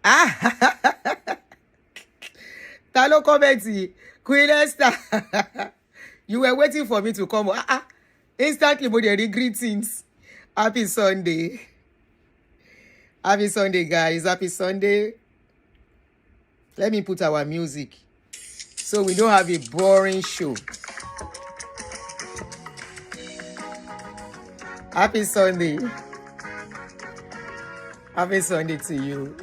Ah, Talo comment, Queen Esther. You were waiting for me to come. Instantly, but the greetings. Happy Sunday. Happy Sunday, guys. Happy Sunday. Let me put our music so we don't have a boring show. Happy Sunday. Happy Sunday to you.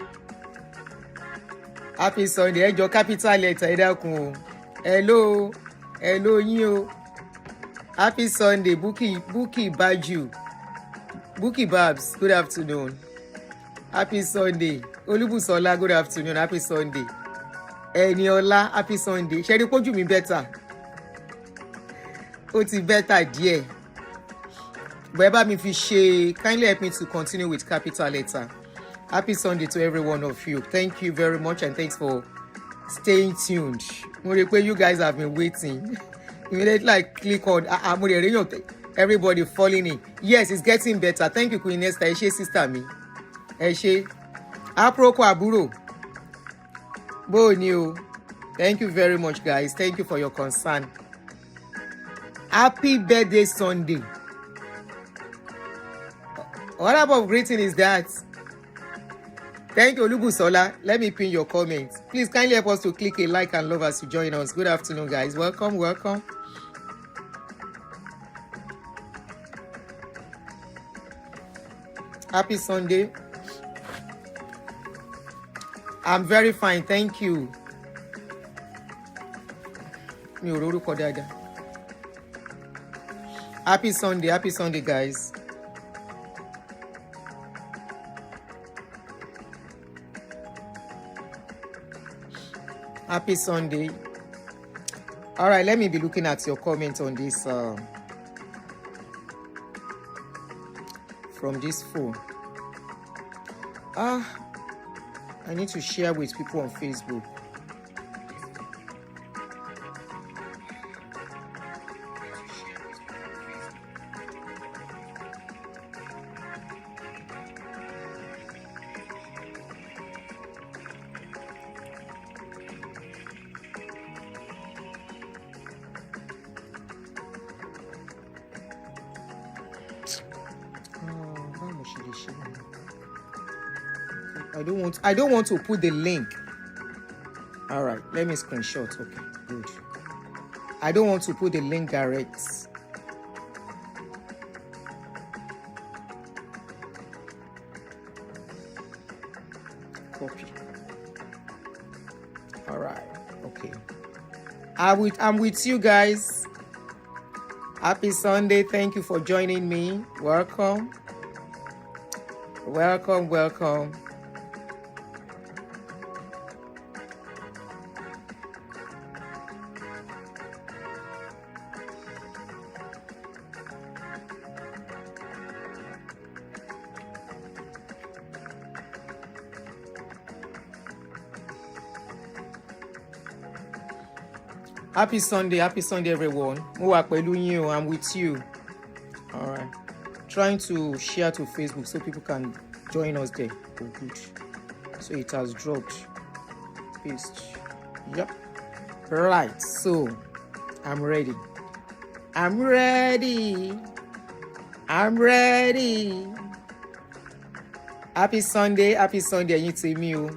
Happy Sunday. Your capital letter. Hello. Hello, you. Happy Sunday. Buki Baju. Buki Babs. Good afternoon. Happy Sunday. Olubusola. Good afternoon. Happy Sunday. Eniola. Happy Sunday. Ṣé rí pójú mi better? Ó ti better díẹ̀. Wherever me fi ṣe, kindly help me to continue with capital letter. Happy Sunday to every one of you. Thank you very much and thanks for staying tuned. You guys have been waiting. Immediately like click on everybody falling in. Yes, it's getting better. Thank you, Queen Esther. Ẹ ṣé sister mi. Ẹ ṣé. Aproko àbúrò. Bó ni o. Thank you very much, guys. Thank you for your concern. Happy birthday Sunday. What type of greeting is that? Thank you, Olubusola. Let me pin your comments. Please kindly help us to click a like and love as you join us. Good afternoon, guys. Welcome, welcome. Happy Sunday. I'm very fine, thank you. Happy Sunday, guys. Happy Sunday. All right, let me be looking at your comments on this from this phone. I need to share with people on Facebook. I don't want to put the link. All right, let me screenshot. Okay, good. I don't want to put the link direct. Copy. All right, okay. I'm with you guys. Happy Sunday. Thank you for joining me. Welcome. Welcome. Happy Sunday, everyone. I'm with you. All right. Trying to share to Facebook so people can join us there. Oh, good. So it has dropped. Paste. Yep. Right. So I'm ready. Happy Sunday. You see me.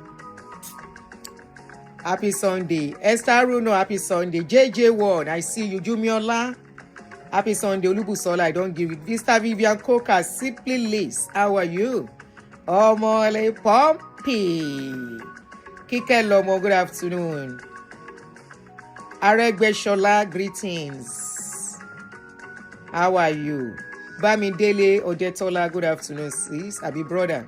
Happy Sunday. Esther Runo, happy Sunday. JJ1, I see you. Jumiola, happy Sunday. Olubusola, I don't give it. Vista Vivian Coca, Simply Liz, how are you? Omole Pompey. Kike Lomo, good afternoon. Aregbeshola, greetings. How are you? Bamidele Odetola, good afternoon, sis. Abi brother.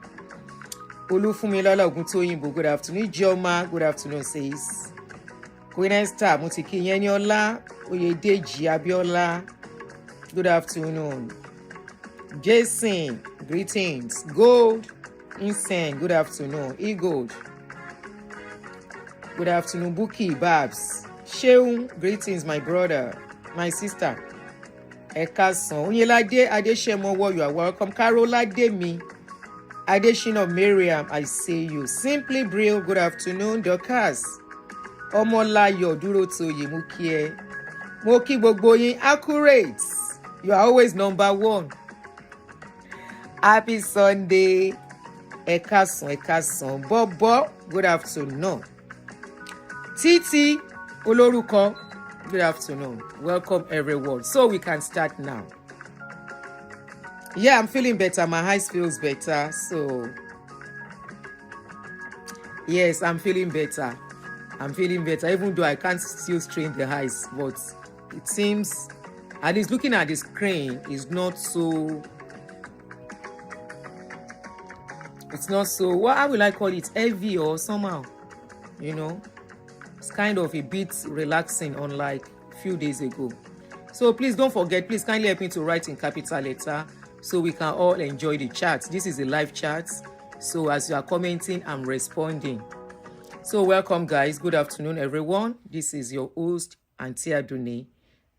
Olufunmilola Oguntoyinbo, good afternoon. Joma, good afternoon, sis. Queen Esther, Mutiki Yeniola, Oyedeji Abiola, good afternoon. Jason, greetings. Gold, Insen, good afternoon. Egold, good afternoon. Buki Babs, Sheun, greetings, my brother, my sister. Ekason, Onyelade Adeshemo, you are welcome. Carola Demi, Adeshina Miriam, I see you. Simply Brill, good afternoon. Dorcas. Omolayo Durotoye, mo kí ẹ. Mo kí gbogbo yín, accurate. You are always number one. Happy Sunday. Ẹ káàsán. Bobo, good afternoon. Titi Olórúkọ, good afternoon. Welcome everyone. So we can start now. Yeah, I'm feeling better. My eyes feels better. So yes, I'm feeling better. Even though I can't still strain the eyes, but it seems, at least looking at the screen, it's not so, what how will I call it, heavy or somehow, it's kind of a bit relaxing, unlike a few days ago. So please don't forget, please kindly help me to write in capital letter so we can all enjoy the chat. This is a live chat, so as you are commenting, I'm responding. So welcome guys, good afternoon everyone. This is your host Auntie Aduni,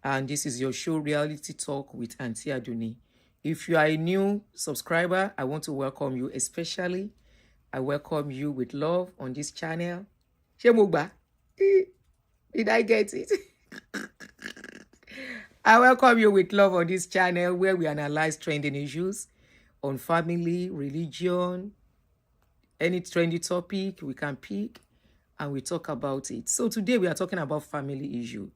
and this is your show Reality Talk with Auntie Aduni. If you are a new subscriber, I want to welcome you especially. I welcome you with love on this channel. Shemugba, did I get it? I welcome you with love on this channel where we analyze trending issues on family, religion, any trendy topic we can pick, and we talk about it. So today we are talking about family issue.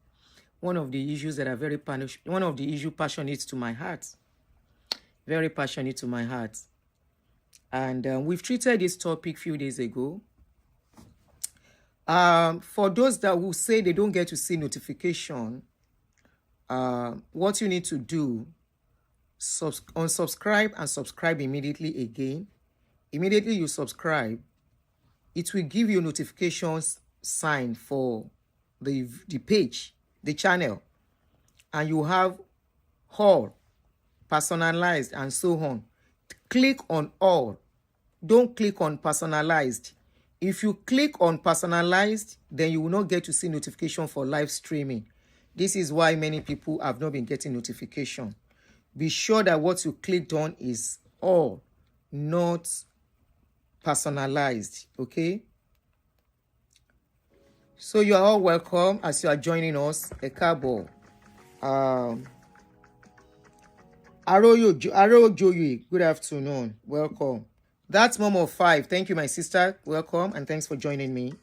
One of the issues that are passionate to my heart. Very passionate to my heart. And we've treated this topic a few days ago. For those that will say they don't get to see notification, what you need to do, unsubscribe and subscribe immediately again. Immediately you subscribe, it will give you notifications sign for the page, the channel, and you have all personalized and so on. Click on all. Don't click on personalized. If you click on personalized, then you will not get to see notification for live streaming. This is why many people have not been getting notification. Be sure that what you clicked on is all, not personalized. Okay? So you are all welcome as you are joining us. Ekabo. Arojoye, good afternoon. Welcome. That's Mom of 5. Thank you, my sister. Welcome, and thanks for joining me.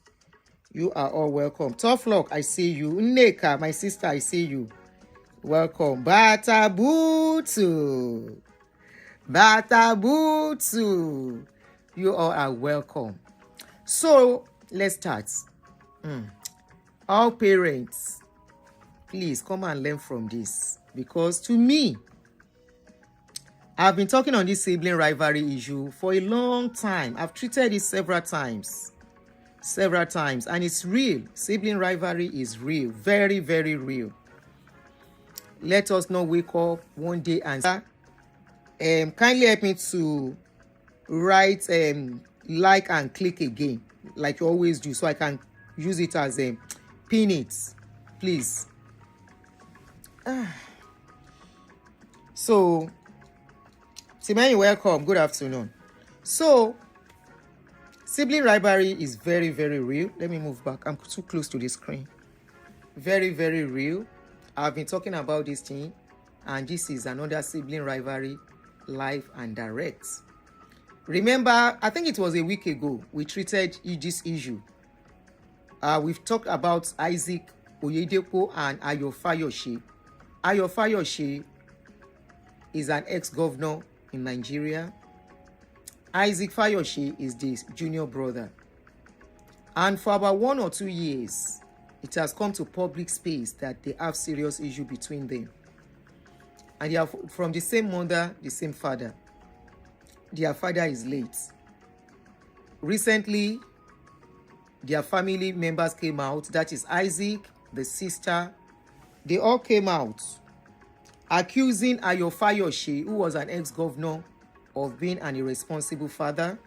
You are all welcome. Tough Luck, I see you. Nneka, my sister, I see you. Welcome. Batabutu. You all are welcome. So, let's start. All parents, please come and learn from this. Because to me, I've been talking on this sibling rivalry issue for a long time. I've treated it several times, and it's real. Sibling rivalry is real, very, very real. Let us not wake up one day and kindly help me to write like and click again, like you always do, so I can use it as a pin it, please. So, Simone, welcome. Good afternoon. So, sibling rivalry is very, very real. Let me move back. I'm too close to the screen. Very, very real. I've been talking about this thing, and this is another sibling rivalry, live and direct. Remember, I think it was a week ago, we treated this issue. We've talked about Isaac Oyedepo and Ayo Fayose. Ayo Fayose is an ex-governor in Nigeria. Isaac Fayose is the junior brother. And for about 1 or 2 years, it has come to public space that they have serious issue between them. And they are from the same mother, the same father. Their father is late. Recently, their family members came out. That is Isaac, the sister. They all came out accusing Ayo Fayose, who was an ex-governor, of being an irresponsible father.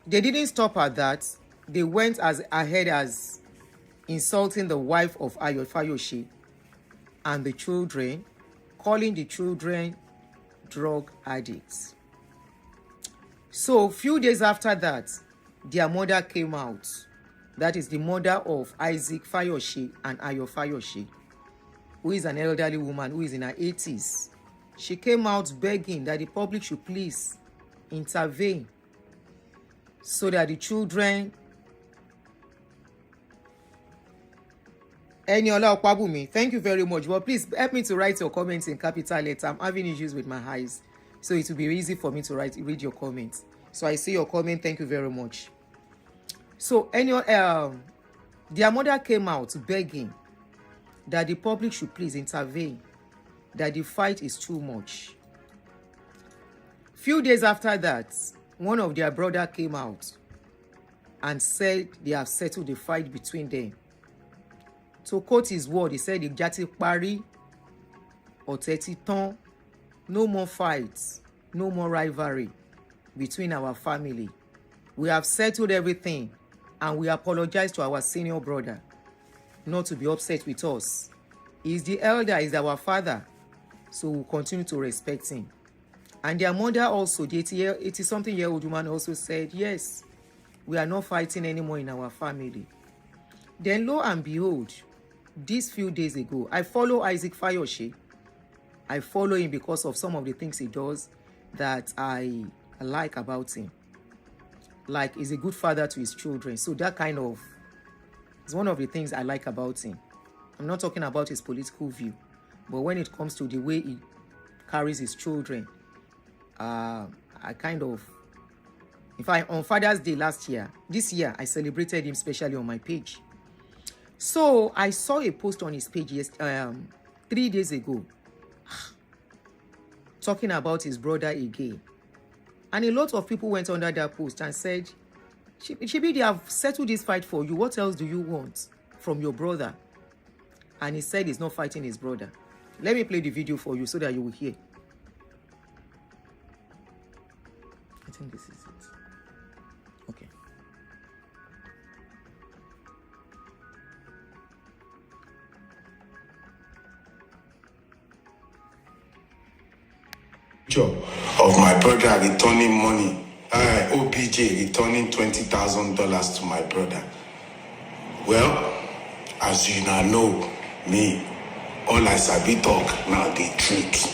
They didn't stop at that. They went as ahead as insulting the wife of Ayo Fayose and the children. calling the children drug addicts. So few days after that, their mother came out. That is the mother of Isaac Fayose and Ayo Fayose, who is an elderly woman who is in her 80s. She came out begging that the public should please intervene so that the children... Eniola Okpabumi, thank you very much. But please help me to write your comments in capital letter. I'm having issues with my eyes, so it will be easy for me to read your comments. So I see your comment. Thank you very much. So their mother came out begging that the public should please intervene, that the fight is too much. Few days after that, one of their brother came out and said they have settled the fight between them. To quote his word, he said, "Ìjà pari, ọ̀tẹ̀ ti tán, no more fights, no more rivalry between our family. We have settled everything and we apologize to our senior brother not to be upset with us. He is the elder, he is our father, so we'll continue to respect him." And their mother also, the 80-something-year-old woman, also said, "Yes, we are not fighting anymore in our family." Then lo and behold, these few days ago, I follow Isaac Fayose. I follow him because of some of the things he does that I like about him. Like, he's a good father to his children. So that kind of is one of the things I like about him. I'm not talking about his political view, but when it comes to the way he carries his children, I kind of... In fact, on Father's Day this year, I celebrated him specially on my page. So I saw a post on his page 3 days ago talking about his brother again. And a lot of people went under that post and said, "Shibi, they have settled this fight for you. What else do you want from your brother?" And he said he's not fighting his brother. Let me play the video for you so that you will hear. I think this is it. Okay. Of my brother returning money, OBJ returning $20,000 to my brother. Well, as you now know, me, all I sabi talk now the truth.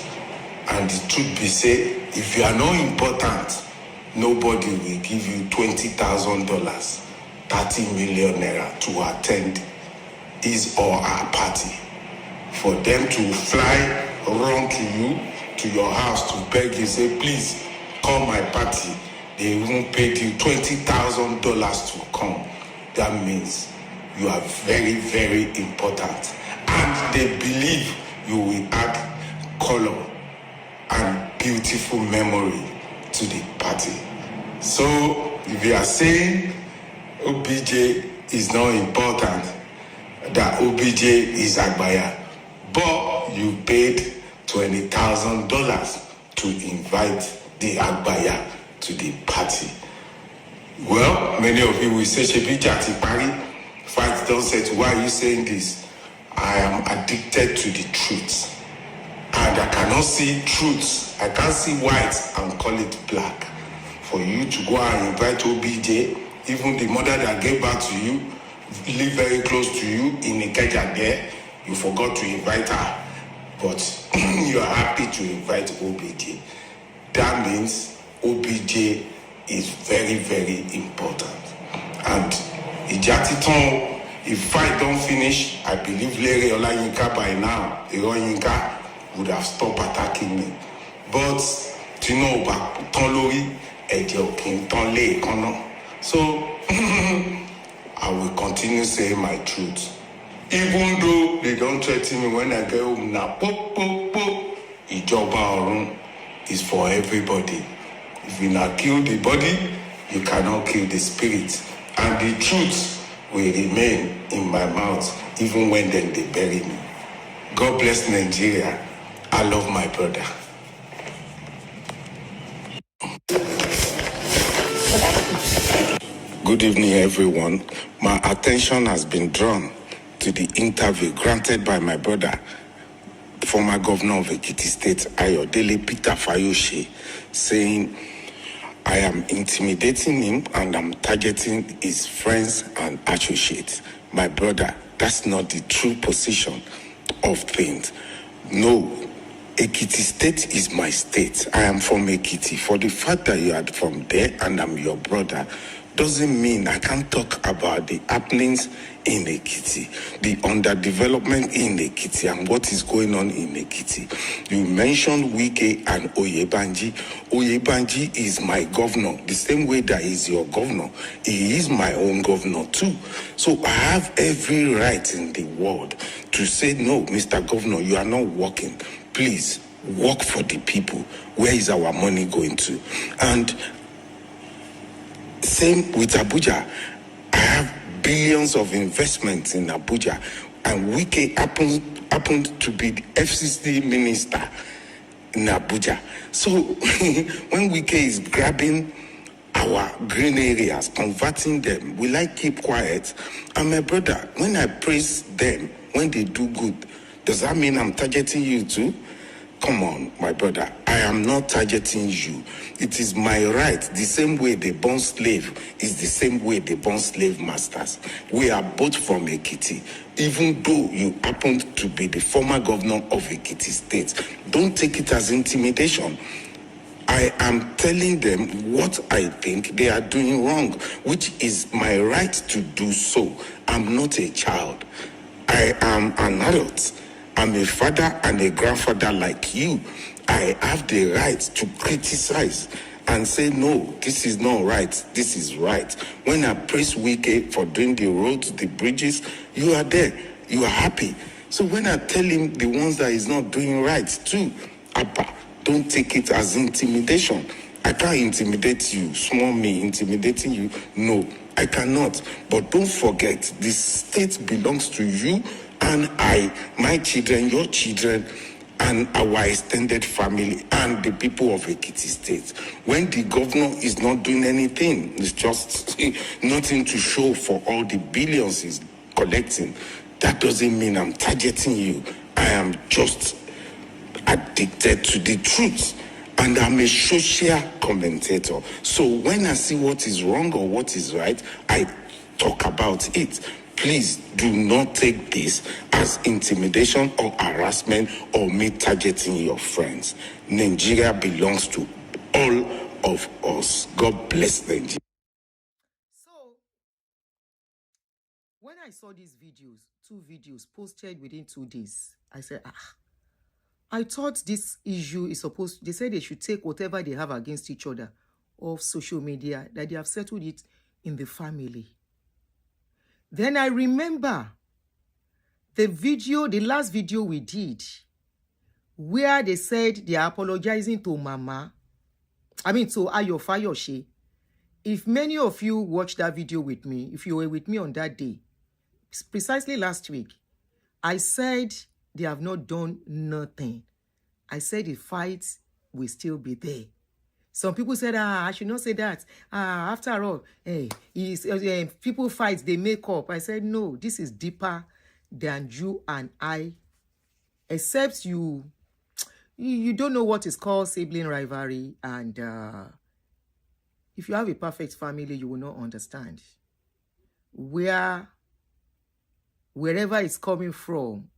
And the truth be say, if you are not important, nobody will give you $20,000, 30 million naira to attend his or her party. For them to fly around to you, to your house, to beg you, say, "Please come my party," they won't pay you $20,000 to come. That means you are very, very important. And they believe you will add color and beautiful memory to the party. So if you are saying OBJ is not important, that OBJ is Agbaya, but you paid $20,000 to invite the Agbaya to the party. Well, many of you will say, "Shebi Jati Pari, fight don't set." Why are you saying this? I am addicted to the truth. And I cannot see truth. I can't see white and call it black. For you to go and invite OBJ, even the mother that gave birth to you, live very close to you in Ikeja there, you forgot to invite her. But you are happy to invite OBJ. That means OBJ is very, very important. And Ijatiton, if fight don't finish, I believe Larry Olayinka by now, Olayinka would have stopped attacking me. But Tino Tonlori, Ejokin Tonle Kono. So I will continue saying my truth. Even though they don't threaten me when I get home now, Ijoba Orun is for everybody. If you not kill the body, you cannot kill the spirit. And the truth will remain in my mouth even when then they bury me. God bless Nigeria. I love my brother. Good evening, everyone. My attention has been drawn to the interview granted by my brother former governor of Ekiti State, Ayodele Peter Fayose, saying, I am intimidating him and I'm targeting his friends and associates. My brother, that's not the true position of things. No, Ekiti State is my state. I am from Ekiti. For the fact that you are from there and I'm your brother, doesn't mean I can't talk about the happenings in Ekiti, the underdevelopment in Ekiti, and what is going on in Ekiti. You mentioned Wike and Oyebanji. Oyebanji is my governor, the same way that he's your governor. He is my own governor too. So I have every right in the world to say, no, Mr. Governor, you are not working. Please work for the people. Where is our money going to? And same with Abuja. I have billions of investments in Abuja, and Wike happened to be the FCC minister in Abuja. So when Wike is grabbing our green areas, converting them, will I keep quiet? And my brother, when I praise them, when they do good, does that mean I'm targeting you too? Come on, my brother. I am not targeting you. It is my right. The same way they born slave is the same way they born slave masters. We are both from Ekiti. Even though you happen to be the former governor of Ekiti State, don't take it as intimidation. I am telling them what I think they are doing wrong, which is my right to do so. I'm not a child. I am an adult. I'm a father and a grandfather like you. I have the right to criticize and say, no, this is not right, this is right. When I praise Wike for doing the roads, the bridges, you are there, you are happy. So when I tell him the ones that he's not doing right too, Abba, don't take it as intimidation. I can't intimidate you, small me intimidating you. No, I cannot. But don't forget, the state belongs to you and I, my children, your children, and our extended family and the people of Ekiti State. When the governor is not doing anything, it's just nothing to show for all the billions he's collecting, that doesn't mean I'm targeting you. I am just addicted to the truth. And I'm a social commentator. So when I see what is wrong or what is right, I talk about it. Please do not take this as intimidation or harassment or me targeting your friends. Nigeria belongs to all of us. God bless Nigeria. So, when I saw these videos, 2 videos posted within 2 days, I said, I thought this issue is supposed, they said they should take whatever they have against each other off social media, that they have settled it in the family. Then I remember the last video we did, where they said they are apologizing to Mama, to Ayo Fayose. If many of you watched that video with me, if you were with me on that day, precisely last week, I said they have not done nothing. I said the fights will still be there. Some people said, I should not say that. After all, people fight, they make up. I said, no, this is deeper than you and I. Except you don't know what is called sibling rivalry. And if you have a perfect family, you will not understand. Wherever it's coming from,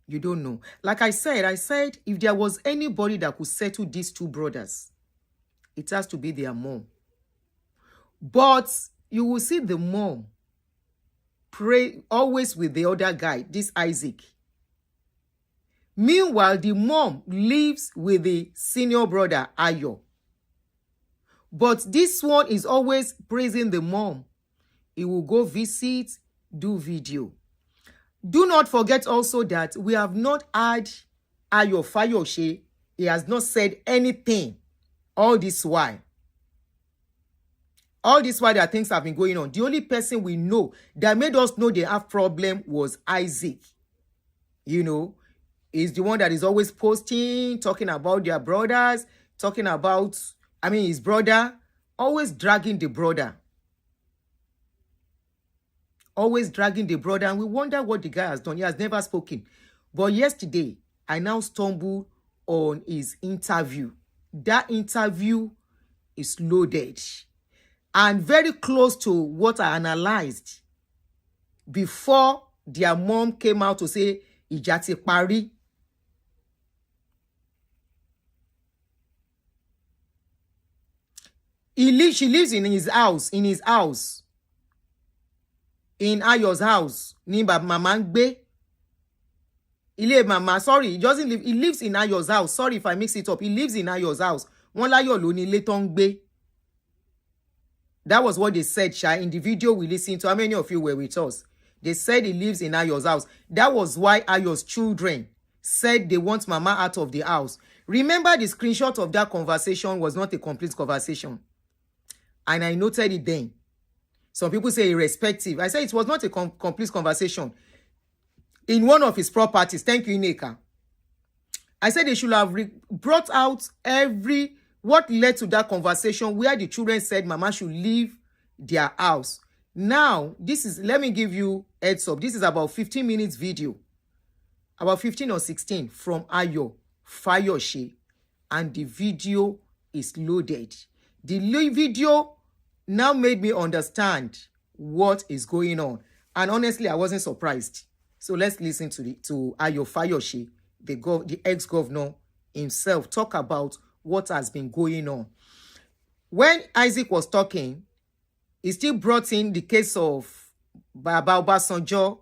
you don't know. Like I said, if there was anybody that could settle these 2 brothers, it has to be their mom. But you will see the mom pray always with the other guy, this Isaac. Meanwhile, the mom lives with the senior brother, Ayo. But this one is always praising the mom. He will go visit, do video. Do not forget also that we have not had Ayo Fayose. He has not said anything all this while. All this while that things have been going on. The only person we know that made us know they have problem was Isaac. Is the one that is always posting, talking about their brothers, talking about, his brother, always dragging the brother. Always dragging the brother, and we wonder what the guy has done. He has never spoken. But yesterday, I now stumbled on his interview. That interview is loaded and very close to what I analyzed before their mom came out to say, ìjà ti parí. She lives in his house, in Ayo's house. Ní mama ń gbé. Ilé mama, sorry, he doesn't live, he lives in Ayo's house. Sorry if I mix it up. He lives in Ayo's house. Wọ́n láyọ̀ ló ní ilé tó ń gbé. That was what they said, Sha, in the video we listened to. How many of you were with us? They said he lives in Ayo's house. That was why Ayo's children said they want mama out of the house. Remember, the screenshot of that conversation was not a complete conversation. And I noted it then. Some people say irrespective. I said it was not a complete conversation. In one of his properties, thank you, Ineka. I said they should have brought out what led to that conversation where the children said mama should leave their house. Now, let me give you heads up. This is about 15 minutes video. About 15 or 16 from Ayo, Fayose. And the video is loaded. The video now made me understand what is going on. And honestly, I wasn't surprised. So let's listen to Ayo Fayose, the ex-governor himself, talk about what has been going on. When Isaac was talking, he still brought in the case of Baba Obasanjo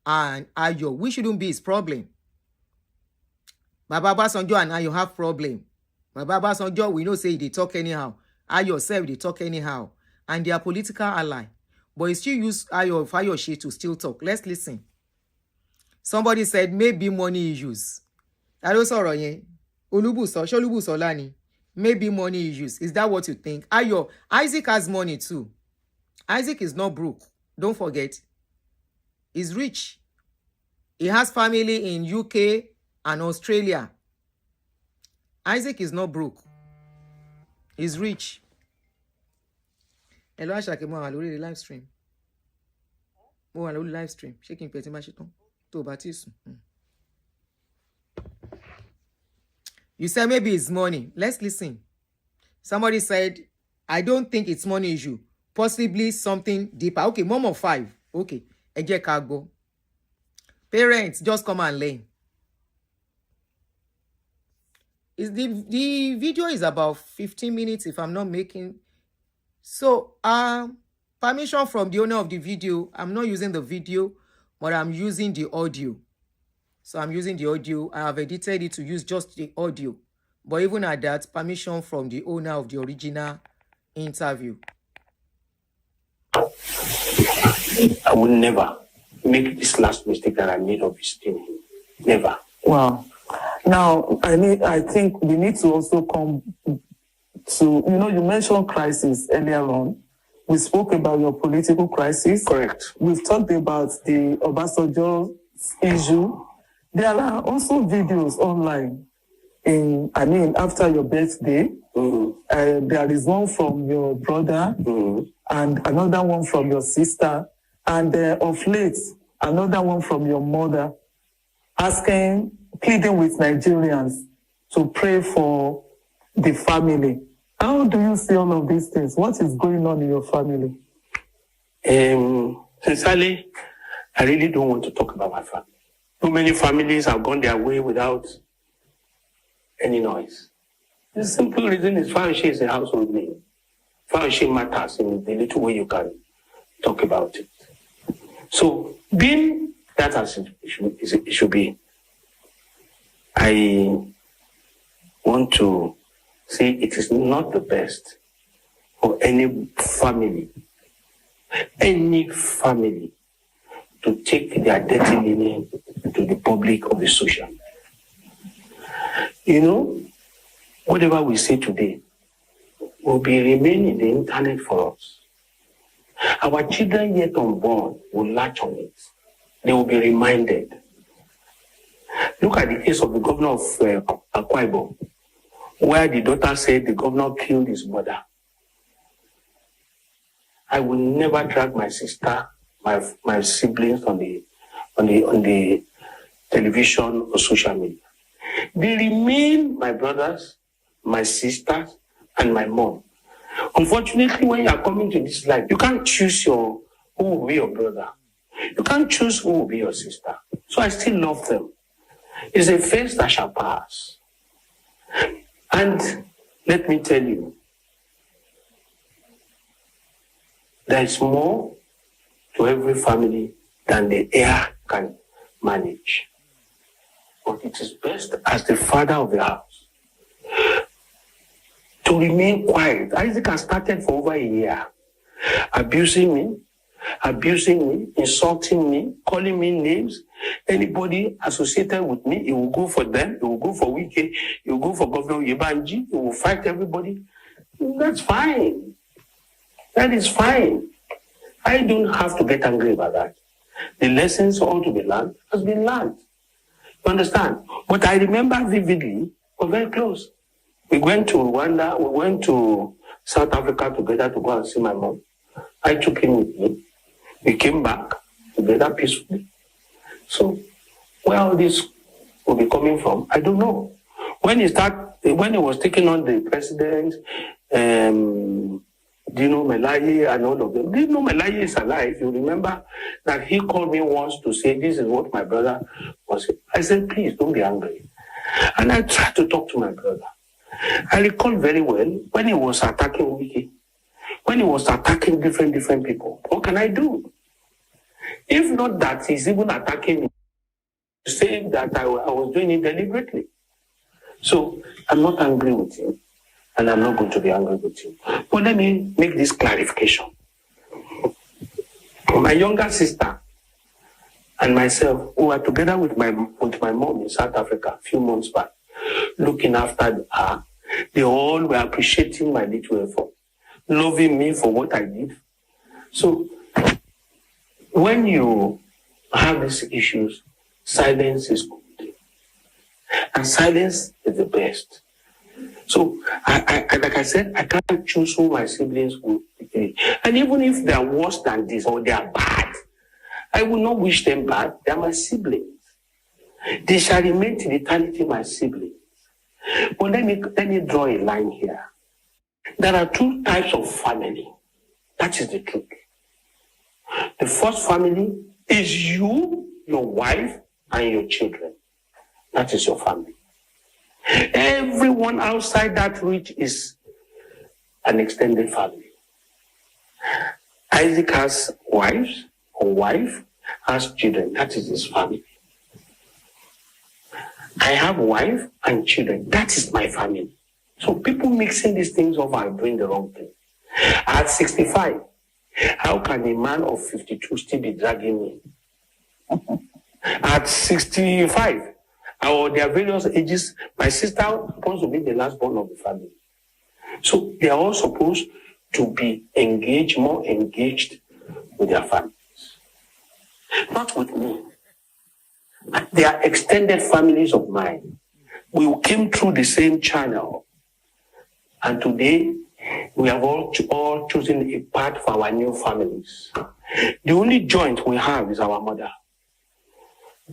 and Ayo, which shouldn't be his problem. Baba Obasanjo and Ayo have problem. Baba Obasanjo, we know say they talk anyhow. Ayo self, they talk anyhow. And they are political ally. But he still use Ayo Fayose to still talk. Let's listen. Somebody said maybe money issues. I don't sorrow yen. Olubuso lani. Maybe money issues. Is that what you think? Ayo, Isaac has money too. Isaac is not broke. Don't forget. He's rich. He has family in UK and Australia. Isaac is not broke. He's rich. Hello, Ashake, mo wà lórí live stream. Mo wà lórí live stream. Ṣé kí n pè tí máa ṣe tán? Tó bá ti sùn. You said maybe it's money. Let's listen. Somebody said, I don't think it's money issue. Possibly something deeper. Okay, mom of 5. Okay. Ẹ jẹ́ ká gbọ́. Parents, just come and learn. The video is about 15 minutes if I'm not making. So, permission from the owner of the video. I'm not using the video, but I'm using the audio. So I'm using the audio. I have edited it to use just the audio. But even at that, permission from the owner of the original interview. I will never make this last mistake that I made of visiting him. Never. Wow. Now, I think we need to also come to, you mentioned crisis earlier on. We spoke about your political crisis. Correct. We've talked about the Obasanjo issue. There are also videos online after your birthday. Mm-hmm. There is one from your brother and another one from your sister. And of late, another one from your mother pleading with Nigerians to pray for the family. How do you see all of these things? What is going on in your family? Sincerely, I really don't want to talk about my family. Too many families have gone their way without any noise. The simple reason is Fayose is a household name. Fayose matters in the little way you can talk about it. So, being that as it should be, I want to say it is not the best for any family to take their dirty linen to the public or the social. Whatever we say today will remain in the internet for us. Our children yet unborn will latch on it. They will be reminded. Look at the case of the governor of Akwa Ibom, where the daughter said the governor killed his mother. I will never drag my sister, my siblings on the television or social media. They remain my brothers, my sisters, and my mom. Unfortunately, when you are coming to this life, you can't choose who will be your brother. You can't choose who will be your sister. So I still love them. It's a phase that shall pass. And let me tell you, there is more to every family than the heir can manage. But it is best as the father of the house to remain quiet. Isaac has started for over a year, abusing me, insulting me, calling me names. Anybody associated with me, he will go for them, he will go for Wike, he will go for Governor Yebanji, he will fight everybody. That's fine. That is fine. I don't have to get angry about that. The lessons all to be learned has been learned. You understand? But I remember vividly, we're very close. We went to Rwanda, we went to South Africa together to go and see my mom. I took him with me. We came back together peacefully. So, where all this will be coming from, I don't know. When he was taking on the president, Dino Melaye and all of them, Dino Melaye is alive. You remember that he called me once to say, this is what my brother was saying. I said, please, don't be angry. And I tried to talk to my brother. I recall very well when he was attacking Wiki, when he was attacking different people. What can I do? If not that he's even attacking me, saying that I was doing it deliberately. So I'm not angry with him, and I'm not going to be angry with him. But let me make this clarification. My younger sister and myself, who were together with my mom in South Africa a few months back, looking after her, they all were appreciating my little effort, loving me for what I did. So when you have these issues, silence is good. And silence is the best. So, like I said, I can't choose who my siblings will be. And even if they are worse than this or they are bad, I will not wish them bad. They are my siblings. They shall remain till eternity my siblings. But let me draw a line here. There are two types of family. That is the truth. The first family is you, your wife, and your children. That is your family. Everyone outside that reach is an extended family. Isaac has wives, or wife has children. That is his family. I have wife and children. That is my family. So people mixing these things up are doing the wrong thing. At 65, how can a man of 52 still be dragging me? At 65, or their various ages, my sister wants to be the last born of the family. So they are all supposed to be engaged, more engaged with their families. Not with me. They are extended families of mine. We came through the same channel. And today, we have all chosen a path for our new families. The only joint we have is our mother.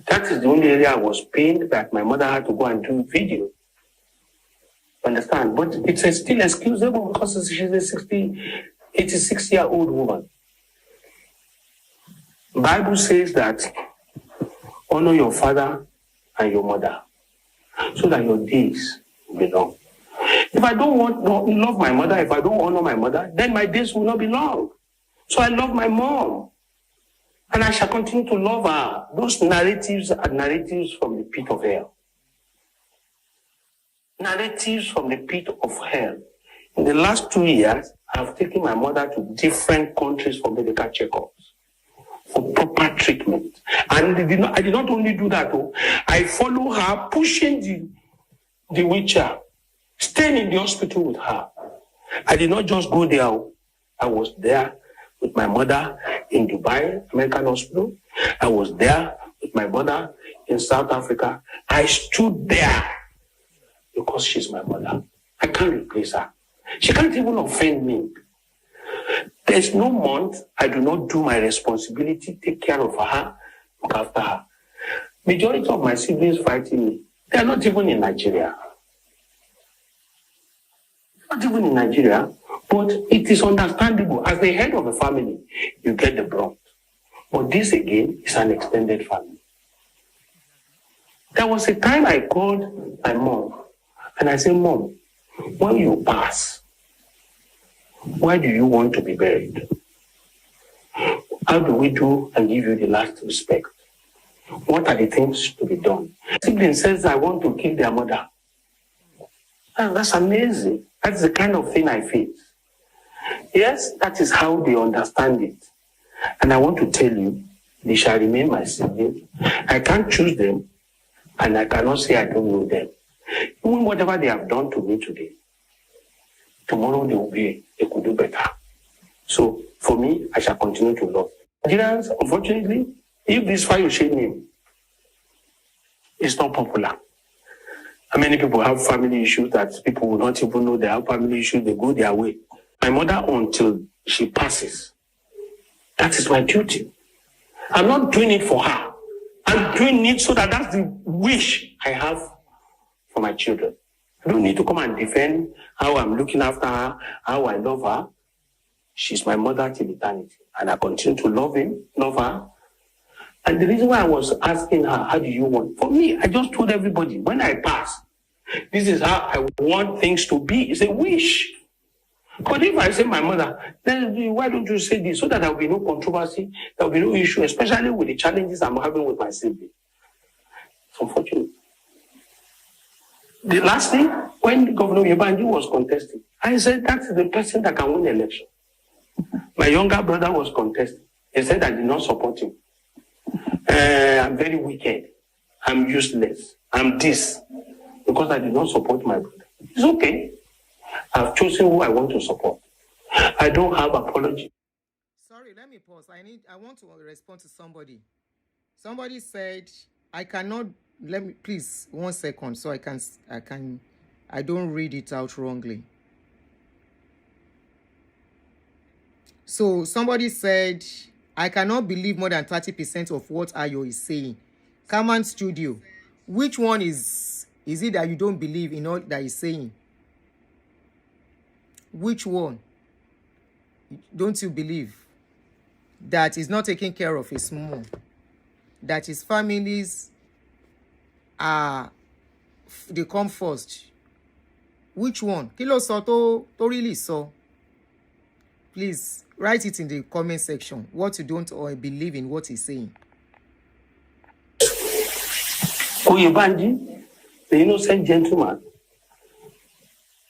That is the only area I was pained that my mother had to go and do video. Understand? But it's still excusable because she's a 86-year-old woman. The Bible says that honor your father and your mother so that your days will be long. If I don't love my mother, if I don't honor my mother, then my days will not be long. So I love my mom. And I shall continue to love her. Those narratives are narratives from the pit of hell. Narratives from the pit of hell. In the last 2 years, I've taken my mother to different countries for medical checkups, for proper treatment. And I did not only do that, I follow her, pushing the wheelchair, staying in the hospital with her. I did not just go there. I was there with my mother in Dubai, American Hospital. I was there with my mother in South Africa. I stood there because she's my mother. I can't replace her. She can't even offend me. There's no month I do not do my responsibility, take care of her, look after her. Majority of my siblings fighting me, they are not even in Nigeria. Not even in Nigeria, but it is understandable. As the head of a family, you get the brunt. But this again is an extended family. There was a time I called my mom and I said, Mom, when you pass, why do you want to be buried? How do we do and give you the last respect? What are the things to be done? Sibling says, I want to kill their mother. And that's amazing. That's the kind of thing I feel. Yes, that is how they understand it. And I want to tell you, they shall remain my sibling. I can't choose them, and I cannot say I don't know them. Even whatever they have done to me today, tomorrow they could do better. So for me, I shall continue to love. Nigerians, unfortunately, if this Fayose name is not popular, how many people have family issues that people will not even know they have family issues, they go their way. My mother, until she passes, that is my duty. I'm not doing it for her. I'm doing it so that that's the wish I have for my children. I don't need to come and defend how I'm looking after her, how I love her. She's my mother till eternity. And I continue to love her. And the reason why I was asking her, how do you want? For me, I just told everybody, when I pass, this is how I want things to be. It's a wish. But if I say my mother, then why don't you say this? So that there will be no controversy, there will be no issue, especially with the challenges I'm having with my sibling. It's unfortunate. The last thing, when Governor Yebanji was contesting, I said that's the person that can win the election. My younger brother was contesting. He said I did not support him. I'm very wicked. I'm useless. I'm this. Because I did not support my brother. It's okay. I've chosen who I want to support. I don't have apology. Sorry, let me pause. I want to respond to somebody. Somebody said, I cannot, let me, please, 1 second, so I don't read it out wrongly. So somebody said, I cannot believe more than 30% of what Ayo is saying. Kaman Studio, which one is it that you don't believe in all that he's saying? Which one don't you believe? That he's not taking care of his mom, that his families they come first. Which one? Kilo Soto to really so. Please write it in the comment section what you don't or believe in what he's saying. Oyebanji, the innocent gentleman,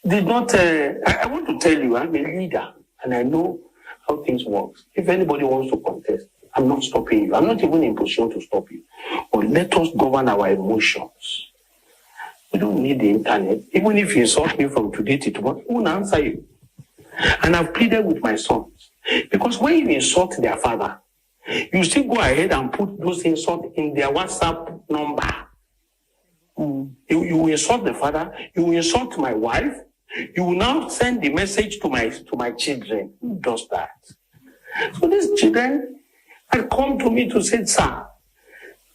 did not. I want to tell you, I'm a leader and I know how things work. If anybody wants to contest, I'm not stopping you. I'm not even in position to stop you. But let us govern our emotions. We don't need the internet. Even if you insult me from today to tomorrow, I won't answer you. And I've pleaded with my sons. Because when you insult their father, you still go ahead and put those insults in their WhatsApp number. You insult the father, you insult my wife, you will now send the message to my children. Who does that? So these children had come to me to say, sir,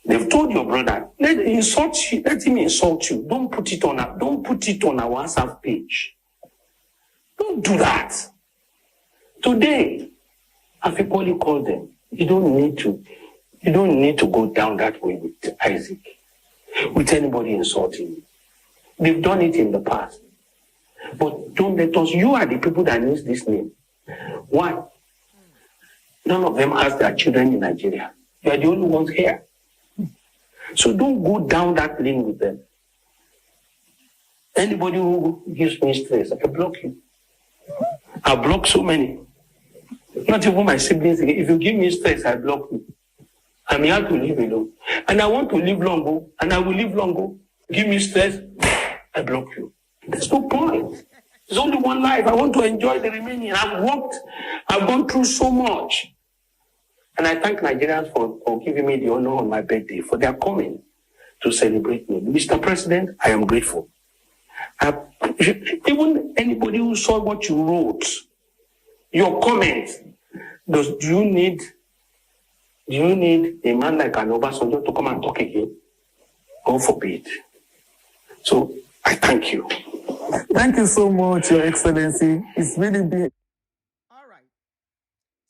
they've told your brother, let him insult you. Don't put it on our WhatsApp page. Don't do that. Today, I've equally called them. You don't need to go down that way with Isaac, with anybody insulting you. They've done it in the past. But don't let us, you are the people that needs this name. Why? None of them has their children in Nigeria. You are the only ones here. So don't go down that lane with them. Anybody who gives me stress, I block you. I block so many. Not even my siblings. If you give me stress, I block you. I'm here to live alone. And I want to live longer, and I will live longer. Give me stress, I block you. There's no point. There's only one life. I want to enjoy the remaining. I've gone through so much. And I thank Nigerians for giving me the honor on my birthday, for their coming to celebrate me. Mr. President, I am grateful. Even anybody who saw what you wrote, your comment, do you need a man like an Obasanjo to come and talk again? God forbid. So I thank you. Thank you so much, Your Excellency. It's really been. All right.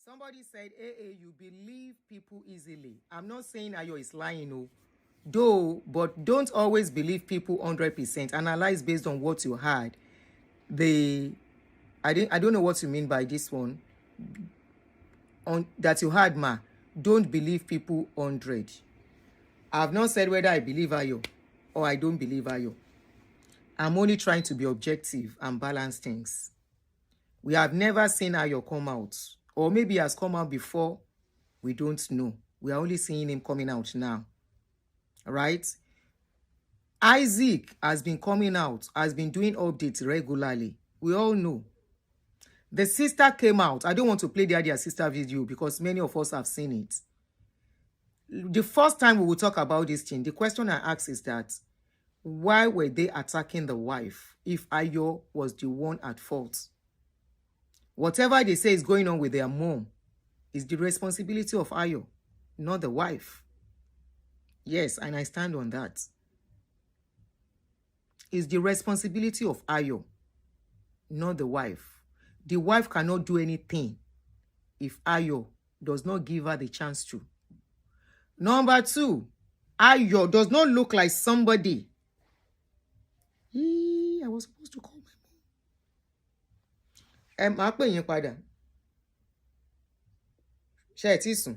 Somebody said, you believe people easily. I'm not saying Ayo is lying, no. Though, but don't always believe people 100%. Analyze based on what you heard. I don't know what you mean by this one. On that you heard, ma. Don't believe people 100. I've not said whether I believe Ayo or I don't believe Ayo. I'm only trying to be objective and balance things. We have never seen Ayo come out. Or maybe he has come out before. We don't know. We are only seeing him coming out now. Right? Isaac has been coming out, has been doing updates regularly. We all know. The sister came out. I don't want to play their sister video because many of us have seen it. The first time we will talk about this thing, the question I ask is that, why were they attacking the wife if Ayo was the one at fault? Whatever they say is going on with their mom is the responsibility of Ayo, not the wife. Yes, and I stand on that. It's the responsibility of Ayo, not the wife. The wife cannot do anything if Ayo does not give her the chance to. Number two, Ayo does not look like somebody. I was supposed to call my mom. Màá pè yín padà. Ṣé ẹ ti sùn?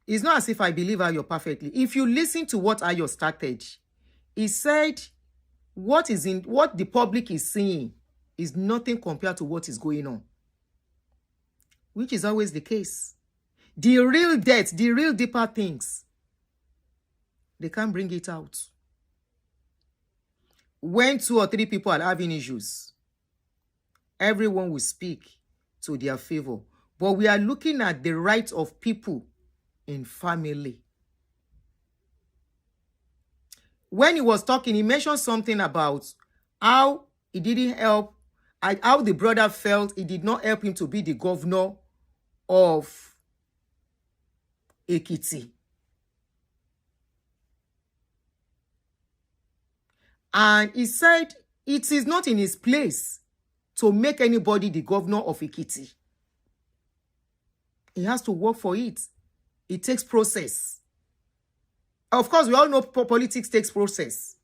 It's not as if I believe Ayo perfectly. If you listen to what Ayo started, he said what the public is seeing is nothing compared to what is going on, which is always the case. The real depth, the real deeper things, they can't bring it out. When 2 or 3 people are having issues, everyone will speak to their favor. But we are looking at the rights of people in family. When he was talking, he mentioned something about how he didn't help, how the brother felt it did not help him to be the governor of Ekiti. And he said it is not in his place to make anybody the governor of Ekiti. He has to work for it. It takes process. Of course, we all know politics takes process.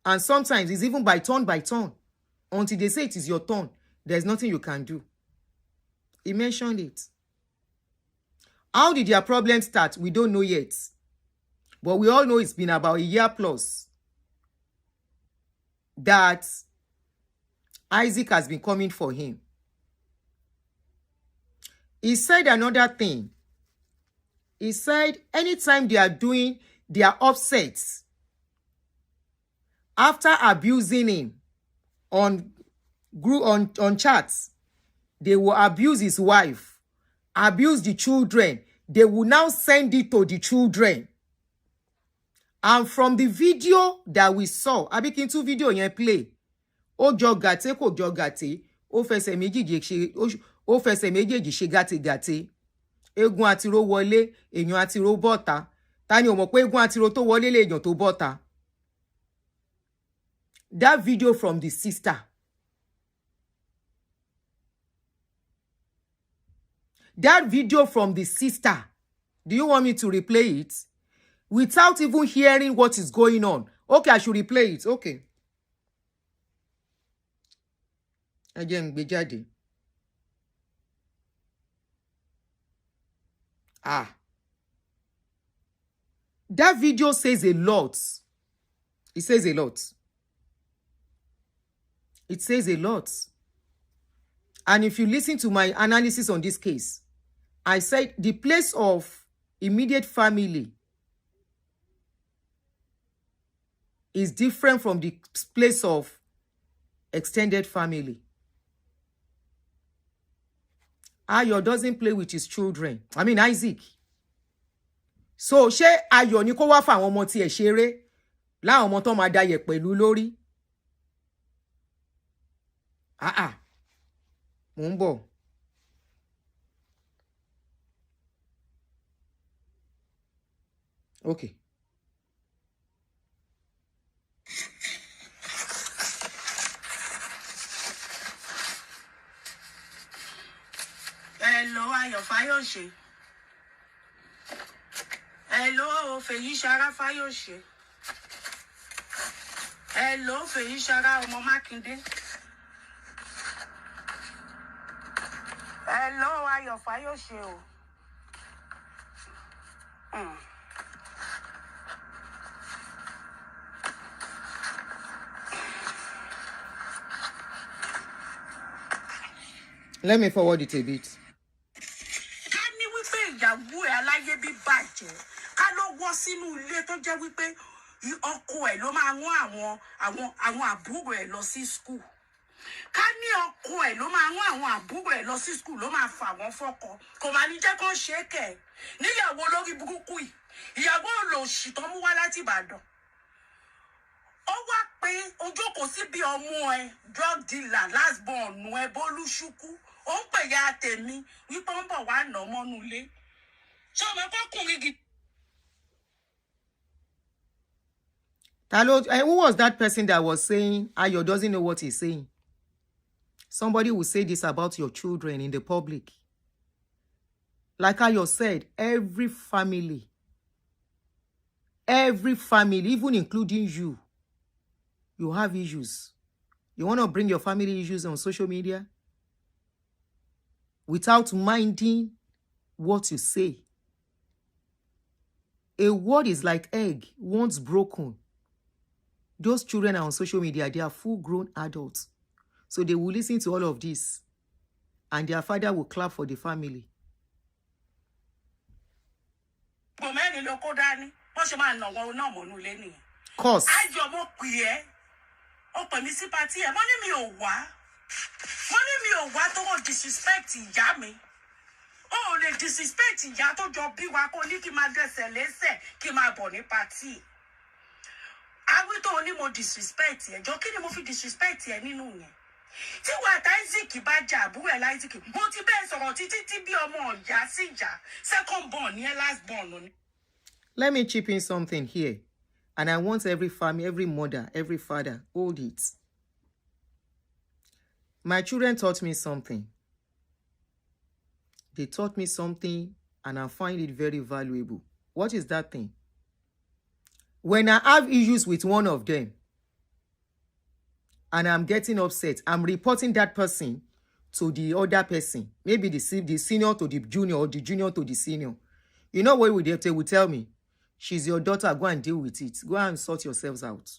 And sometimes it's even by turn. Until they say it is your turn, there's nothing you can do. He mentioned it. How did their problem start? We don't know yet. But we all know it's been about a year plus that Isaac has been coming for him. He said another thing. He said anytime they are doing their upsets, after abusing him on chats, they will abuse his wife, abuse the children. They will now send it to the children. And from the video that we saw, Abikin 2 video yen play. Ó jọ gàté kò jọ gàté, ó fẹsẹ̀ méjèèjì ṣe gàté. Egun àtiro wọlé, èèyàn àtiro bọ́ta. Ta ni ó mọ̀ pé egun àtiro tó wọlé lè èèyàn tó bọ́ta. That video from the sister. That video from the sister. Do you want me to replay it? Without even hearing what is going on. Okay, I should replay it. Okay. Again, gbé jáde. That video says a lot. It says a lot. It says a lot. And if you listen to my analysis on this case, I said the place of immediate family is different from the place of extended family. Ayo doesn't play with his children. I mean Isaac. So ṣé Ayo ni kó wá fáwọn ọmọ tí ẹ ṣeré láwọn ọmọ tó máa dayẹ̀ pẹ̀lú lórí? Mo ń bọ̀. Okay. Hello, Ayo Fayose. Hello, Fayose. Hello, Ọmọ Mákindé. Hello, Ayo Fayose o. Let me forward it a bit. Ká ní wípé ìyàwó ẹ̀ aláyé bí bàjẹ́, ká ló wọ́ sínú ilé tó jẹ́ wípé ọkọ ẹ̀ ló máa rán àwọn àbúrò ẹ̀ lọ sí school. Ká ní ọkọ ẹ̀ ló máa rán àwọn àbúrò ẹ̀ lọ sí school ló máa fà wọ́n fọ́kọ. Kò máa ní jẹ́ kán ṣe é kẹ̀. Níyàwó lórí burúkú yìí, ìyàwó olóṣì tó mú wá láti Ìbàdàn. Ó wá pé ojú kò sí bí ọmọ ẹ drug dealer last born ẹ Bólúṣúkú. Ó ń pè ya tèmi wípé ó ń bọ̀ wá nà mọ́nú ilé. Ṣé ọmọ ẹ̀kọ́kùnrin gidi? Who was that person that was saying Ayo doesn't know what he's saying? Somebody will say this about your children in the public. Like Ayo said, every family, even including you have issues. You want to bring your family issues on social media without minding what you say. A word is like egg, once broken. Those children are on social media, they are full-grown adults. So they will listen to all of this. And their father will clap for the family. Cause. Disrespect ìyá mi. Ó lè disrespect ìyá tó jọ bí wa kó ní kí máa dẹsẹ̀ lẹ́sẹ̀ kí máa bọ̀ ní party. Awi tó ní mo disrespect ẹ jọ kí ni mo fi disrespect ẹ nínú yẹn. Tí wa ta Isaac bá jà àbúrò ẹ Isaac mo ti bẹ́ẹ̀ sọ̀rọ̀ títí tí bí ọmọ ọ̀yá sí ìjà second born ní ẹ last born. Let me chip in something here. And I want every family, every mother, every father, hold it. My children taught me something. They taught me something and I find it very valuable. What is that thing? When I have issues with one of them and I'm getting upset, I'm reporting that person to the other person. Maybe the senior to the junior or the junior to the senior. You know what they will tell me? She's your daughter, go and deal with it. Go and sort yourselves out.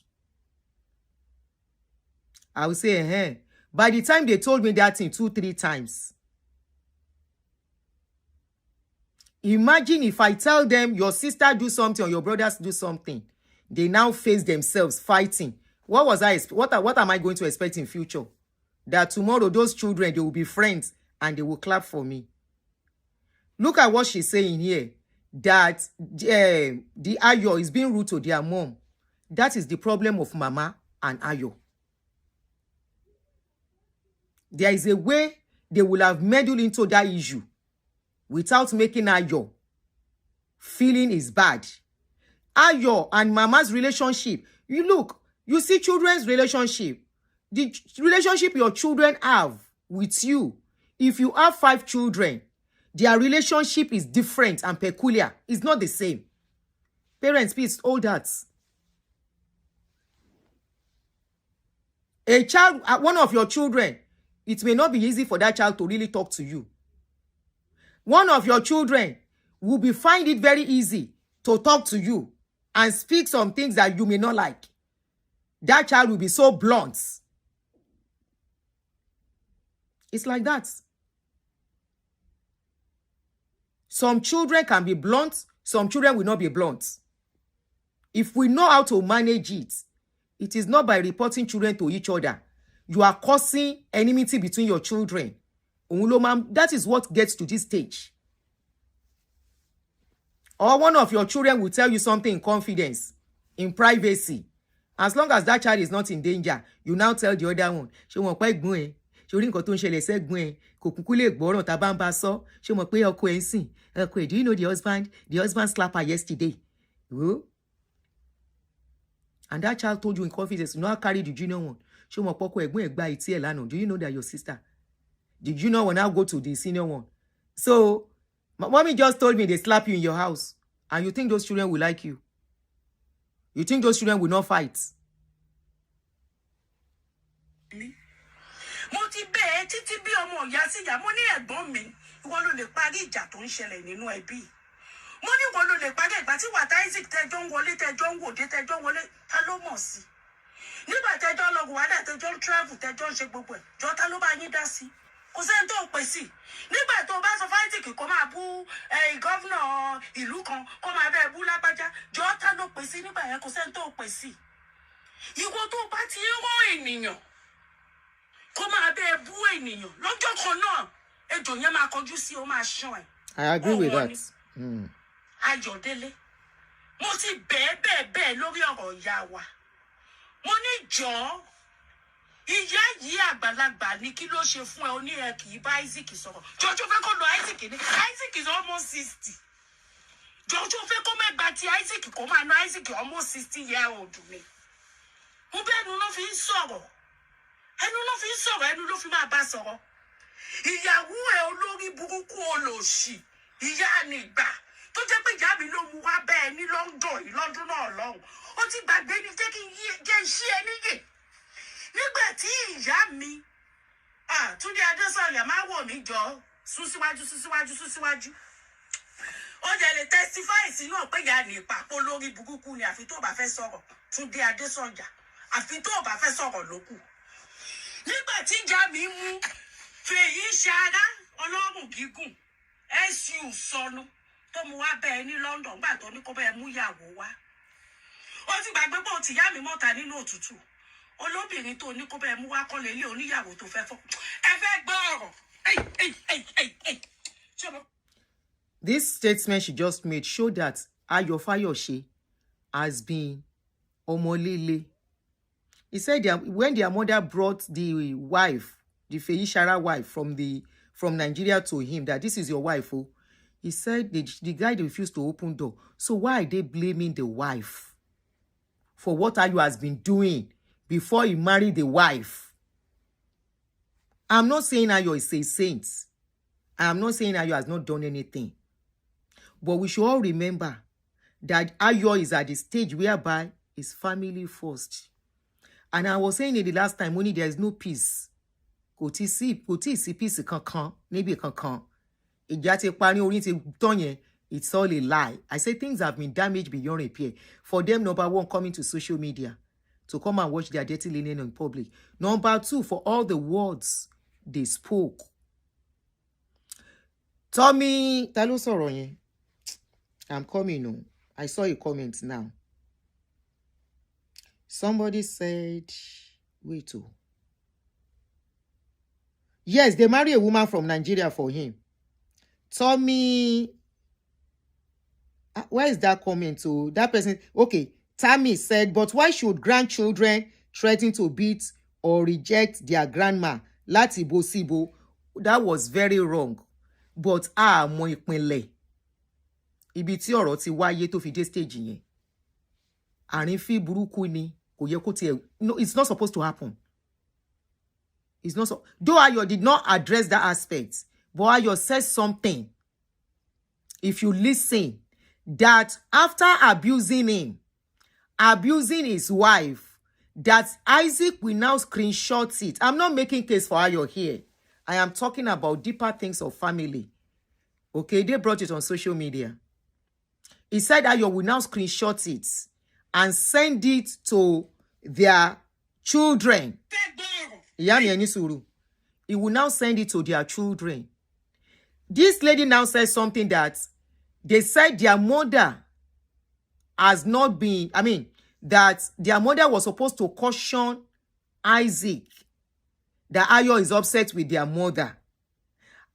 I will say, hey. By the time they told me that thing 2-3 times, imagine if I tell them your sister do something or your brothers do something, they now face themselves fighting. What am I going to expect in future? That tomorrow those children, they will be friends and they will clap for me. Look at what she's saying here. That the Ayo is being rude to their mom. That is the problem of Mama and Ayo. There is a way they will have meddled into that issue without making Ayo feeling is bad. Ayo and Mama's relationship. You see children's relationship. The relationship your children have with you. If you have 5 children, their relationship is different and peculiar. It's not the same. Parents, please, all that. A child, one of your children, it may not be easy for that child to really talk to you. One of your children will find it very easy to talk to you and speak some things that you may not like. That child will be so blunt. It's like that. Some children can be blunt, some children will not be blunt. If we know how to manage it, it is not by reporting children to each other. You are causing enmity between your children. That is what gets to this stage. Or one of your children will tell you something in confidence, in privacy. As long as that child is not in danger, you now tell the other one, ṣé mọ̀ pé ẹ̀gbọ́n ẹ, ṣé orí nǹkan tó ń ṣẹlẹ̀ sẹ́gbọ́n ẹ, kò kúkú lè gbọ́ràn tá bá ń bá sọ, ṣé mọ̀ pé ọkọ ẹ ń sìn, ọkọ ẹ, do you know the husband slap her yesterday? Oh? And that child told you in confidence, you know, I carry the junior one. Show my poko egbo egba iti elano. Do you know that your sister? The junior one now go to the senior one. So, my mommy just told me they slap you in your house. And you think those children will like you? You think those children will not fight? Mo ti bẹ́ẹ̀ títí bí ọmọ ìyá sí ìyá mo ní ẹ̀gbọ́n mi ìwọ ló lè parí ìjà tó ń ṣẹlẹ̀ nínú ẹbí. Mo ní ìwọ ló lè parí ìgbà tí wàtá Isaac tẹjọ́ ń wọlé tẹjọ́ ń wòde tẹjọ́ ń wọlé ta ló mọ̀ sí. Nígbà tẹjọ́ lọ wàdà tẹjọ́ ń travel tẹjọ́ ń ṣe gbogbo ẹ̀ jọ ta ló bá yín dá sí. Kò sẹ́ni tó pè sí. Nígbà tó bá sọ fún Isaac kó máa bú gọ́vnà ìlú kan kó máa bẹ́ẹ̀ bú lágbájá jọ ta ló pè sí nígbà yẹn kò sẹ́ni tó pè sí. Ìwọ tó bá ti rán ènìyàn kó máa bẹ́ẹ̀ bú ènìyàn lọ́jọ́ kan náà ejò yẹn máa kọjú sí ó máa ṣán ẹ̀. I agree with that. Ayọ̀délé mo ti bẹ́ẹ̀ lórí ọ̀rọ̀ ìyá wa mo ní jọ̀ọ́ ìyá yìí àgbàlagbà ní kí ló ṣe fún ẹ ó ní ẹ kì í bá Isaac sọ̀rọ̀ jọjọ́ fẹ́ kó lọ Isaac ní Isaac is almost 60 jọjọ́ fẹ́ kó mẹ́gbàá ti Isaac kó máa ná Isaac almost 60-year-old ni mo bẹ́ẹ̀ nu ló fi ń sọ̀rọ̀ ẹnu ló fi ń sọ̀rọ̀ ẹnu ló fi máa bá sọ̀rọ̀ ìyàwó ẹ olórí burúkú olòṣì ìyá nígbà tó jẹ́ pé ìyá mi ló mú wá bẹ́ẹ̀ ní London yìí lọ́dún náà lọ́hùn ó ti gbàgbé ní jẹ́ kí n jẹ́ iṣẹ́ ẹ níyè nígbà tí ìyá mi Túndé Adésọ̀yà máa wò mí jọ sún síwájú ó jẹ́ lè testify sí náà pé ìyá ní ìpapò lórí burúkú ni àfi tó bá fẹ́ sọ̀rọ̀ Túndé Adésọ̀yà àfi tó bá fẹ́ sọ̀rọ̀ lókù nígbà tí ìyá mi mú Fèyí Ṣara ọlọ́run gígùn SU sọnù tó mú wá bẹ́ẹ̀ ní London gbà tó ní kó bẹ́ẹ̀ mú ìyàwó wá ó ti gbàgbé pé ó ti yá mi mọ́ta nínú òtútù olóbìnrin tó ní kó bẹ́ẹ̀ mú wá kọ́ lé ilé oníyàwó tó fẹ́ fọ́ ẹ fẹ́ gbọ́ ọ̀rọ̀. This statement she just made showed that Ayo Fayose has been omolele. He said when their mother brought the wife, the Fèyí Ṣara wife from Nigeria to him, that this is your wife, oh, he said the guy refused to open door. So why are they blaming the wife for what Ayo has been doing before he married the wife? I'm not saying Ayo is a saint. I'm not saying Ayo has not done anything. But we should all remember that Ayo is at the stage whereby his family first. And I was saying it the last time, when there is no peace. Kò tí sí peace kankan, níbi kankan. Ìjà ti parí orí ti tán yẹn, it's all a lie. I say things have been damaged beyond repair. For them, number one, coming to social media to come and watch their dirty linen in public. Number two, for all the words they spoke. Tommy, ta ló sọ̀rọ̀ yẹn? I'm coming now. I saw a comment now. Somebody said, wait, oh. Yes, they marry a woman from Nigeria for him. Tommy, where is that comment? Oh, that person, okay. Tammy said, but why should grandchildren threaten to beat or reject their grandma? Láti bo síbo. That was very wrong. But mo ìpínlẹ̀. Ibi tí ọ̀rọ̀ ti wáyé tó fi dé stage yẹn. Àrífín burúkú ni. Kò yẹ kó tiẹ̀. No, it's not supposed to happen. It's not so. Though Ayo did not address that aspect, but Ayo says something. If you listen, that after abusing him, abusing his wife, that Isaac will now screenshot it. I'm not making case for Ayo here. I am talking about deeper things of family. Okay, they brought it on social media. He said Ayo will now screenshot it and send it to their children. He will now send it to their children. This lady now says something that they said their mother has not been, that their mother was supposed to caution Isaac that Ayo is upset with their mother.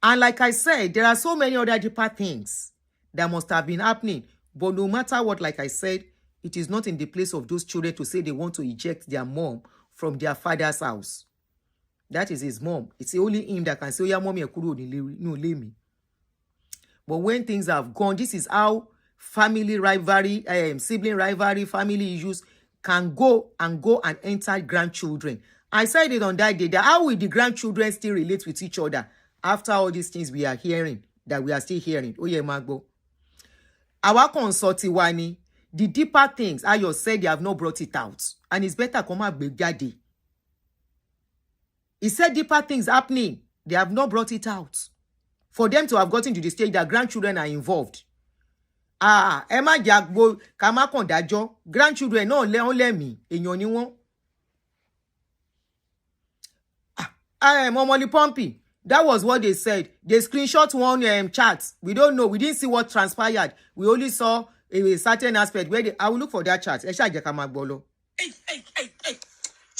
And like I said, there are so many other deeper things that must have been happening. But no matter what, like I said, it is not in the place of those children to say they want to eject their mom from their father's house. That is his mom. It's only him that can say, oh, yeah, mommy, no, let me. But when things have gone, this is how family rivalry, sibling rivalry, family issues can go and enter grandchildren. I said it on that day that how will the grandchildren still relate with each other after all these things we are hearing, that we are still hearing? Oh yeah, Magbo. Our consulting wani, the deeper things, Ayo said they have not brought it out. And it's better come out daddy. He said deeper things happening. They have not brought it out. For them to have gotten to the stage that grandchildren are involved. Emma Jagbo, Kama Kondajo, grandchildren no let me in your new one. Momoli Pumpy. That was what they said. They screenshot one chat. We don't know. We didn't see what transpired. We only saw a certain aspect where I will look for that chat. Hey.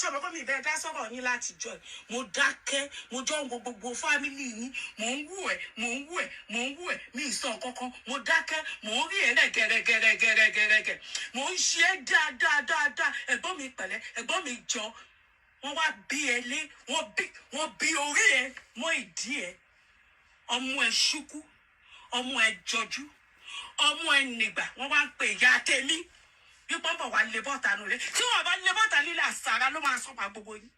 Ṣọ̀bọ̀ mi bẹ́ẹ̀ dá sọ̀rọ̀ yín láti jọ ẹ̀. Mo dákẹ́, mo jọ ń wo gbogbo fámìlì yín. Mò ń wù ẹ̀, mi ì sọ kankan. Mo dákẹ́, mò ń rí ẹ̀rẹ́ gẹ̀rẹ́gẹ̀rẹ́gẹ̀rẹ́gẹ̀. Mò ń ṣe é dáadáa. Ẹ̀gbọ́n mi pẹ̀lẹ́, ẹ̀gbọ́n mi jọ. Wọ́n wá bí ẹ lé, wọ́n bí orí ẹ mọ́ ìdí ẹ. Ọmọ ẹ ṣúkú, ọmọ ẹ jọjú, ọmọ ẹ nìgbà. Wọ́n wá ń pè ìyá tèmi. Bí pọ́npọ̀ wà lè bọ́ta nulẹ̀. Tí wọ́n bá lè bọ́ta nílẹ̀ àsàrà ló máa sọ pa gbogbo yín.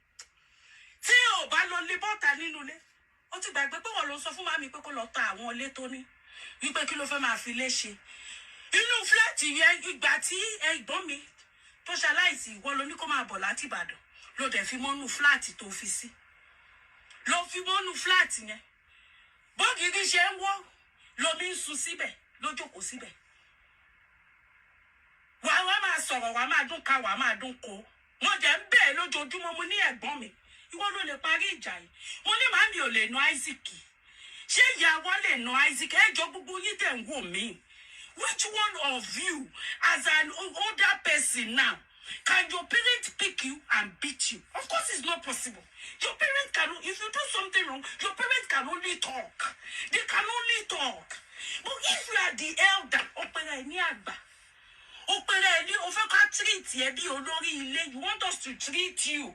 Tí ò bá lọ lè bọ́ta nínú ilé, ó ti gbàgbé pé wọ́n lọ sọ fún màmí pé kó lọ ta àwọn ilé tó ní. Wípé kí ló fẹ́ máa fi lé ṣe. Inú fúláàtì yẹn ìgbà tí ẹ̀gbọ́n mi tó ṣaláìsí ìwọ ló ní kó máa bọ̀ láti Ìbàdàn. Ló dẹ̀ fi mọ́nú fúláàtì tó fi sí. Ló fi mọ́nú fúláàtì yẹn. Bọ́gìrì ṣe ń wọ́, lomi ń sun síbẹ̀, ló jókòó síbẹ̀. Wàá máa sọ̀rọ̀, wàá máa dún ká, wàá máa dún kó. Wọ́n jẹ́ ń bẹ́ẹ̀ lójoojúmọ́, mo ní ẹ̀gbọ́n mi. Ìwọ ló lè parí ìjà yìí. Mo ní màmí ò lè na Isaac. Ṣé ìyàwó lè na Isaac? Ẹjọ́ gbogbo yín tẹ̀ ń wò mí. Which one of you, as an older person now, can your parents pick you and beat you? Of course it's not possible. Your parents cannot, if you do something wrong, your parents can only talk. They can only talk. But if you are the elder, opera ni agba. Opera ni ofeka treat ye bi olórí ilé. You want us to treat you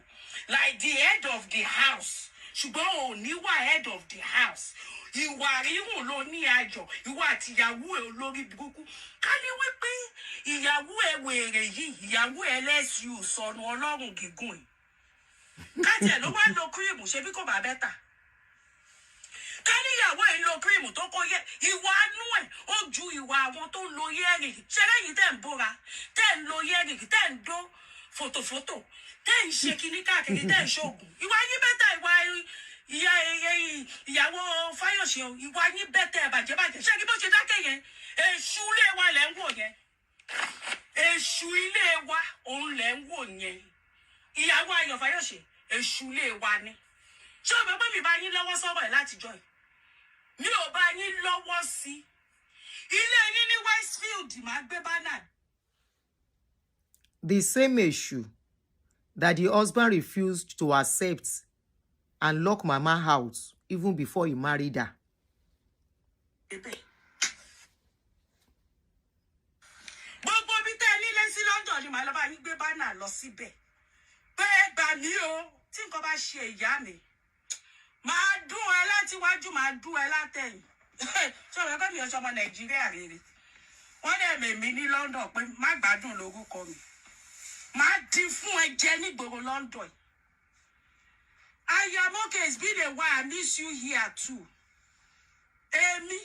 like the head of the house. Ṣùgbọ́n o ní wà head of the house. Ìwà rírùn ló ní àjọ. Ìwà àti ìyàwó ẹ̀ olórí burúkú. Ká ní wípé ìyàwó ẹ̀ wèrè yìí, ìyàwó ẹ̀ lẹ́sùn sọnù ọlọ́run gígùn yìí. Kájẹ̀ ló wá lo kírìmù ṣe bí kò bá bẹ́tà. Ká ní ìyàwó ẹ̀ lo kírìmù tó kó yẹ. Ìwà anú ẹ̀ ó ju ìwà àwọn tó ń lo yẹ́rìgì. Ṣé lẹ́yìn tẹ̀ ń bóra, tẹ̀ ń lo yẹ́rìgì, tẹ̀ ń dó fòtòfòtò, tẹ̀ ń ṣe kíní káàkiri, tẹ̀ ń ṣoògùn. Ìwà yín bẹ́tà ìyàwó Fayose, ìwà yín bẹ́tẹ̀ bàjẹ́. Ṣé kí bó ṣe dákẹ́ yẹn? Èṣù ilé wa lẹ̀ ń wò yẹn. Èṣù ilé wa òun lẹ̀ ń wò yẹn. Ìyàwó Ayọ̀ Fayose, èṣù ilé wa ni. Ṣé o mọ̀ pé mi bá yín lọ́wọ́ sọ́rọ̀ ẹ̀ látijọ́ yìí? Mi ò bá yín lọ́wọ́ sí. Ilé yín ní Westfield máa gbé bánà. The same issue that the husband refused to accept and lock Mama out even before he married her. Gbogbo bí tẹ́ nílé sí London ni màá lọ bá yín gbé bánà lọ síbẹ̀. Bẹ́ẹ̀ gbà mí o, tí nǹkan bá ṣe ìyá mi. Màá dún ẹ láti wájú, màá dún ẹ látẹ̀yìn. Ṣé o fẹ́ mi ọ̀ṣọ́ ọmọ Nàìjíríà rere? Wọ́n dẹ̀ mèmí ní London pé má gbádùn lórúkọ mi. Màá di fún ẹ jẹ nígboro London. Ayamoke, it's been a while. I miss you here too. Èmi,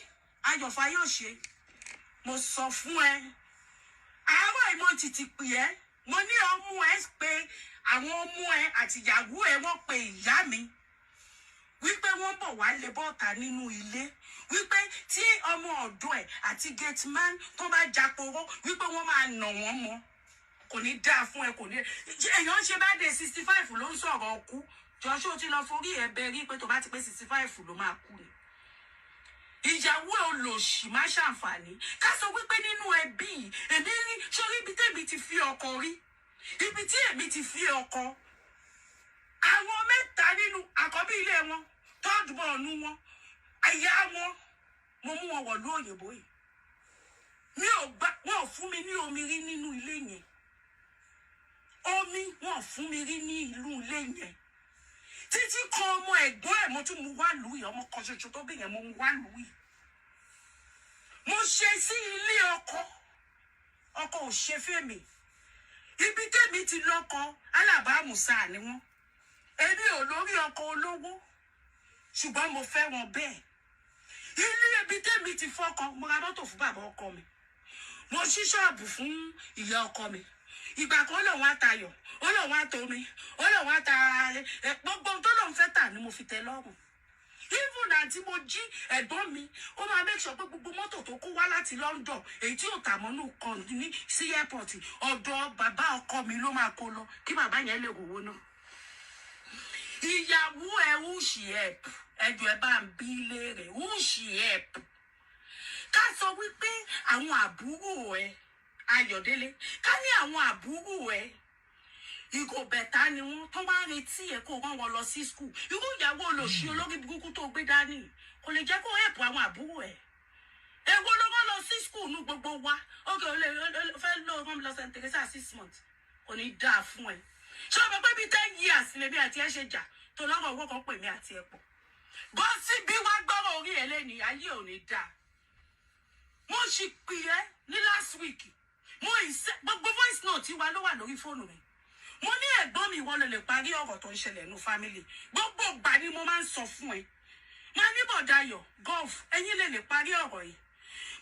Ayọ̀ Fayose, mo sọ fún ẹ. Àwọn ìmọ̀ títí pè ẹ́. Mo ní ọmú ẹ pé àwọn ọmú ẹ àti ìyàwó ẹ wọ́n pe ìyá mi. Wípé wọ́n bọ̀ wá lè bọ́ta nínú ilé. Wípé tí ọmọ ọ̀dọ́ ẹ̀ àti gate man tó bá japoró, wípé wọ́n máa nà wọ́n mọ́. Kò ní dáa fún ẹ, kò ní. Èèyàn ṣe bá dé 65 ló ń sọ̀rọ̀ ọkú. Jọ́ṣọ́ ti lọ forí ẹ̀bẹ̀ rí pé tó bá ti pé 65 ló máa kú ni. Ìyàwó olòṣì má ṣàǹfààní. Ká sọ wípé nínú ẹbí èmi rí sórí ibi tèmi ti fi ọkọ rí. Ibi tí èmi ti fi ọkọ. Àwọn mẹ́ta nínú àkọ́bí ilé wọn, third born wọn, àyà wọn, mo mú wọn wọ̀lú òyìnbó yìí. Wọn ò fún mi ní omi rí nínú ilé yẹn. Omi wọn ò fún mi rí ní ìlú ilé yẹn. Títí kan ọmọ ẹ̀gbọ́n ẹ̀ mo tún mú wá lù yìí, ọmọ kan ṣoṣo tó bí yẹn mo mú wá lù yìí. mo ṣe sí ilé ọkọ ò ṣe fẹ́mi ibi tẹ́mi ti lọ́kọ alábàámusa ni wọ́n èmi ò lórí ọkọ olówó ṣùgbọ́n mo fẹ́ wọn bẹ́ẹ̀ ilé ibi tẹ́mi ti fọ́kọ mo ra mọ́tò fún bàbá ọkọ mi mo ṣí ṣọ́ọ̀bù fún ìyá ọkọ mi ìgbà kan lòun àtayọ̀ ó lòun àtomi ó lòun àta gbogbo tó lòun fẹ́ tà ni mo fi tẹ́ lọ́rùn even àti mo jí ẹ̀gbọ́n mi ó máa make sure pé gbogbo mọ́tò tó kó wá láti London èyí tí ò tà mọ́nú kan ní sí airport ọ̀dọ̀ bàbá ọkọ mi ló máa kó lọ kí bàbá yẹn lè wòwó náà ìyàwó ẹ̀ who she help ẹjọ́ ẹ bá ń bí léèrè who she help ká sọ wípé àwọn àbúrò ẹ̀ Ayọ̀délé ká ní àwọn àbúrò ẹ̀ ìgò bẹ̀tà ni wọ́n tó wá retí ẹ̀ kó wọ́n lọ sí skul irú ìyàwó olóṣì olórí burúkú tó gbé dání kò lè jẹ́ kó help àwọn àbúrò ẹ̀ èwo ló wọ́n lọ sí skul ní gbogbo wa ókè ó lè fẹ́ lọ wọ́n lọ St. Teresa 6 months kò ní dáa fún ẹ ṣé o mọ̀ pé bí 10 years lèmi àti ẹ ṣe jà tó lọ́rọ̀ owó kan pè mí àti ẹ pọ̀ bọ́ sí bí wá gbọ́rọ̀ orí ẹ lẹ́ni ayé ò ní dáa mo ṣì pè ẹ́ ní last week mo gbogbo voice note wa ló wà lórí fóònù mi mo ní ẹ̀gbọ́n mi wọ́n lè parí ọ̀rọ̀ tó ń ṣẹlẹ̀ nínú family gbogbo ìgbà ni mo máa ń sọ fún ẹ máa ní bọ̀dáyọ̀ golf ẹ̀yin lè parí ọ̀rọ̀ yìí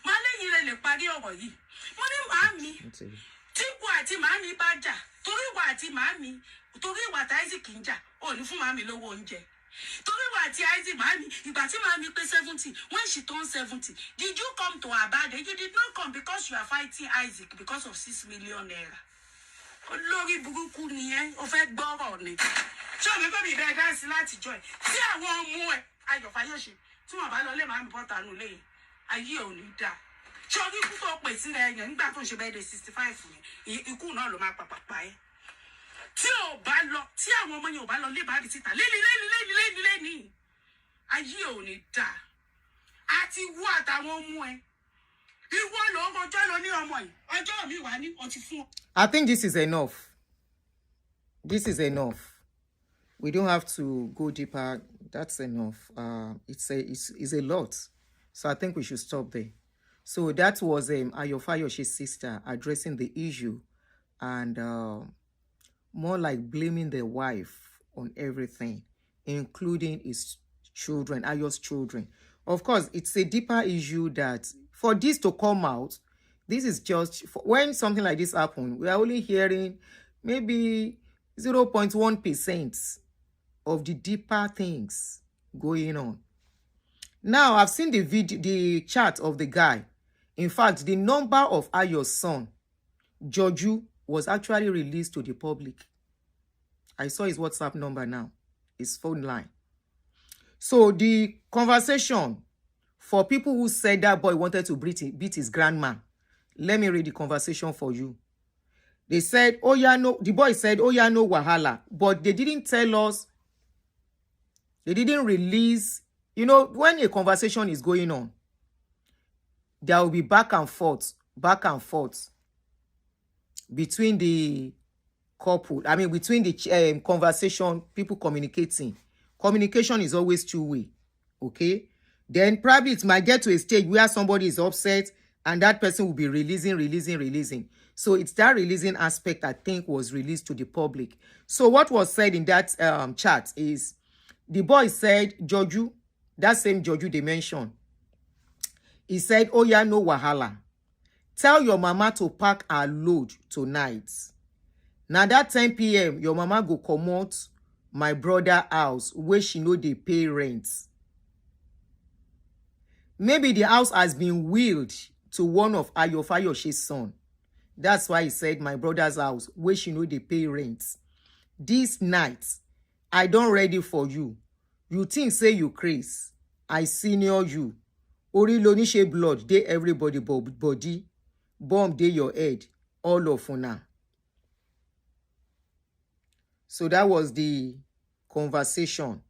máa lẹ́yìn lè parí ọ̀rọ̀ yìí mo ní màámi tí ìwọ àti màámi bá jà torí ìwọ àti màámi torí ìwọ àti Isaac ń jà ò ní fún màámi lówó oúnjẹ torí ìwọ àti Isaac màámi ìgbà tí màámi pé 70 when she turned 70 did you come to her birthday? You did not come because you are fighting Isaac because of 6 million naira. Olórí burúkú nìyẹn ó fẹ́ gbọ́rọ̀ ni ṣé o mẹ́fẹ́ mi bẹ́ẹ̀ dáńsí láti jọ ẹ̀ tí àwọn ọmọ ẹ̀ Ayọ̀ Fayose tí wọ́n bá lọ lé màámi bọ́ta nù lẹ́yìn ayé ò ní dáa ṣé orí ikú tó pè sílẹ̀ ẹ̀yàn nígbà tó ń ṣe bẹ́ẹ̀ dé 65 yẹn ikú náà ló máa pàpàpà ẹ́ tí ò bá lọ tí àwọn ọmọ yẹn ò bá lọ lé bàbí síta lẹ́ni ayé ò ní dáa àti wú àtàwọn ọmọ ẹ̀ ìwọ ló ń rọjọ́ lọ ní ọmọ yìí ọjọ́ mi wà ní ọtí fún ọ. I think this is enough. This is enough. We don't have to go deeper. That's enough. It's a lot. So I think we should stop there. So that was Ayọ̀ Fayose's sister addressing the issue and more like blaming the wife on everything, including his children, Ayo's children. Of course, it's a deeper issue that for this to come out, this is just when something like this happens, we are only hearing maybe 0.1% of the deeper things going on. Now, I've seen the video, the chat of the guy. In fact, the number of Ayo's son, Joju, was actually released to the public. I saw his WhatsApp number now, his phone line. So the conversation for people who said that boy wanted to beat his grandma, let me read the conversation for you. They said, oh yeah, no, the boy said, oh yeah, no wahala. But they didn't tell us, they didn't release, you know, when a conversation is going on, there will be back and forth between the couple. I mean, between the conversation, people communicating. Communication is always two-way, okay? Then probably it might get to a stage where somebody is upset and that person will be releasing. So it's that releasing aspect I think was released to the public. So what was said in that chat is, the boy said, Joju, that same Joju they mentioned, he said, oh yeah, no wahala. Tell your mama to pack her load tonight. Now that 10 p.m., your mama go comot my brother house where she know they pay rent. Maybe the house has been willed to one of Ayọ̀ Fayose's son. That's why he said my brother's house where she know they pay rent. This night, I don't ready for you. You think say you craze. I senior you. Ori loni she blood, dey everybody body. Bomb dey your head. All of una. So that was the conversation.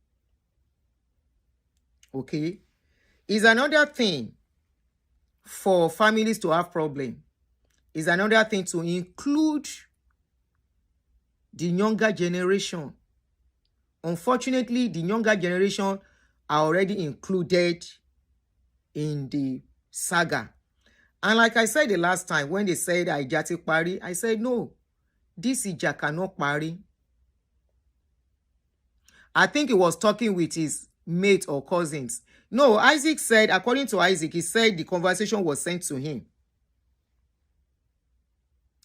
Okay? Is another thing for families to have problem. Is another thing to include the younger generation. Unfortunately, the younger generation are already included in the saga. And like I said the last time, when they said Ìjà ti parí, I said, no, this ìjà cannot parí. I think he was talking with his mate or cousins. No, Isaac said, according to Isaac, he said the conversation was sent to him.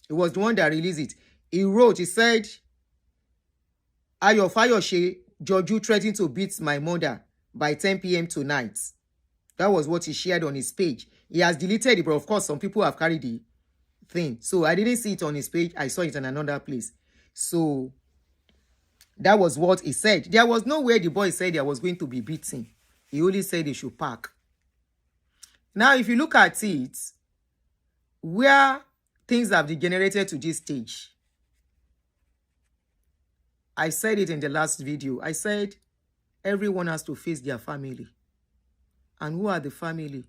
It was the one that released it. He wrote, he said, Ayo Fayose, Joju threatened to beat my mother by 10 p.m. tonight. That was what he shared on his page. He has deleted it, but of course, some people have carried the thing. So I didn't see it on his page. I saw it in another place. So that was what he said. There was no way the boy said there was going to be beaten. He only said they should pack. Now, if you look at it, where things have degenerated to this stage, I said it in the last video. I said everyone has to face their family. And who are the family?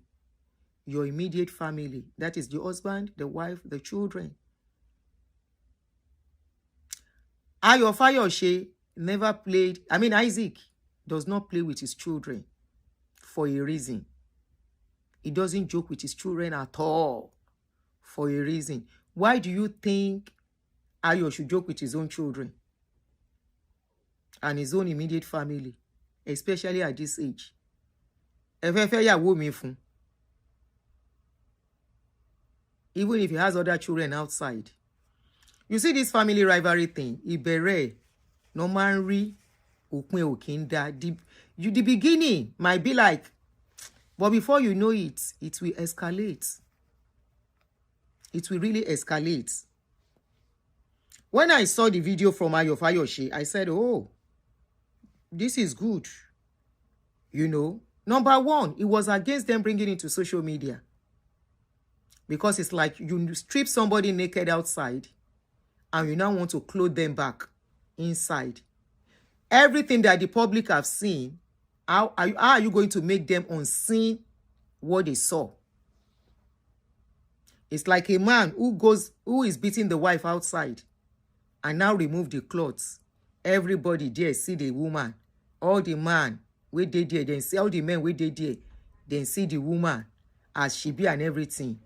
Your immediate family. That is the husband, the wife, the children. Ayo Fayose never played. Isaac does not play with his children for a reason. He doesn't joke with his children at all for a reason. Why do you think Ayo should joke with his own children and his own immediate family, especially at this age? Even if he has other children outside. You see this family rivalry thing, Ibere, no man re, the beginning might be like, but before you know it, it will escalate. It will really escalate. When I saw the video from Ayo Fayose, I said, oh, this is good. You know, number one, it was against them bringing it to social media. Because it's like you strip somebody naked outside and you now want to clothe them back inside. Everything that the public have seen, how are you going to make them unseen what they saw? It's like a man who is beating the wife outside and now remove the clothes. Everybody there see the woman. All the man we did there, then see all the men we did there, then see the woman as she be and everything.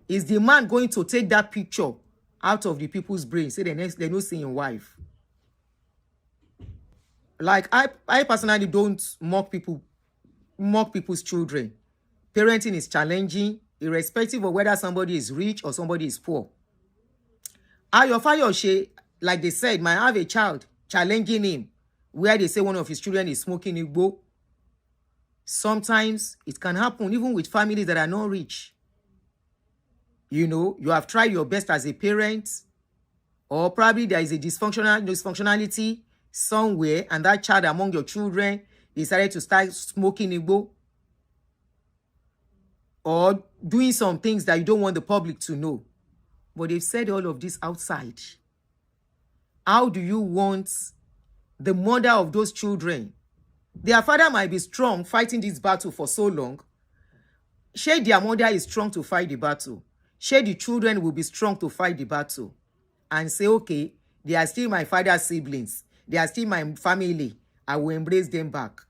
Is the man going to take that picture out of the people's brain? Say they're not seeing wife. Like I personally don't mock people's children. Parenting is challenging, irrespective of whether somebody is rich or somebody is poor. Ayo Fayose, like they said, might have a child challenging him, where they say one of his children is smoking igbo. Sometimes it can happen even with families that are not rich. You know, you have tried your best as a parent, or probably there is a dysfunctionality somewhere, and that child among your children decided to start smoking igbo or doing some things that you don't want the public to know. But they've said all of this outside. How do you want the mother of those children? Their father might be strong fighting this battle for so long. Say their mother is strong to fight the battle. Say the children will be strong to fight the battle. And say, okay, they are still my father's siblings. They are still my family. I will embrace them back.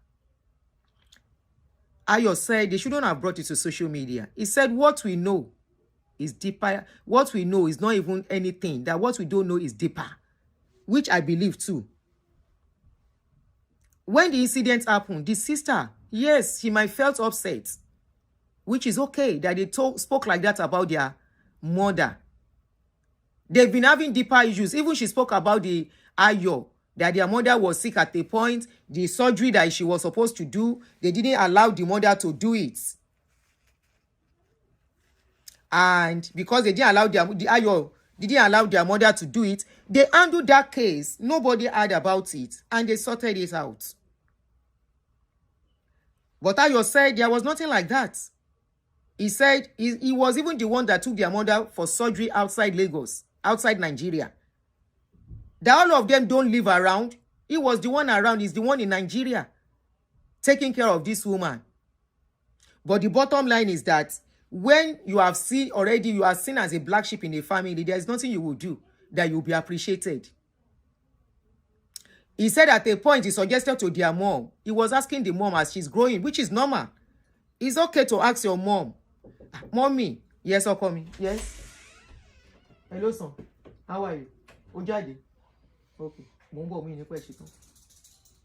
Ayo said they shouldn't have brought it to social media. He said what we know is deeper. What we know is not even anything. That what we don't know is deeper. Which I believe too. When the incident happened, the sister, yes, she might felt upset. Which is okay that they spoke like that about their mother. They've been having deeper issues. Even she spoke about the Ayo, that their mother was sick at a point. The surgery that she was supposed to do, they didn't allow the mother to do it. And because they didn't allow the Ayo didn't allow their mother to do it, they handled that case. Nobody heard about it. And they sorted it out. But Ayo said there was nothing like that. He said he was even the one that took their mother for surgery outside Lagos, outside Nigeria. That all of them don't live around. He was the one around. He's the one in Nigeria taking care of this woman. But the bottom line is that when you have seen already, you are seen as a black sheep in a family, there is nothing you will do that you will be appreciated. He said at a point, he suggested to their mom, he was asking the mom as she's growing, which is normal. It's okay to ask your mom, Mommy, yes, or me. Yes. Hello, son. How are you? Ojade. Okay. Mumbo me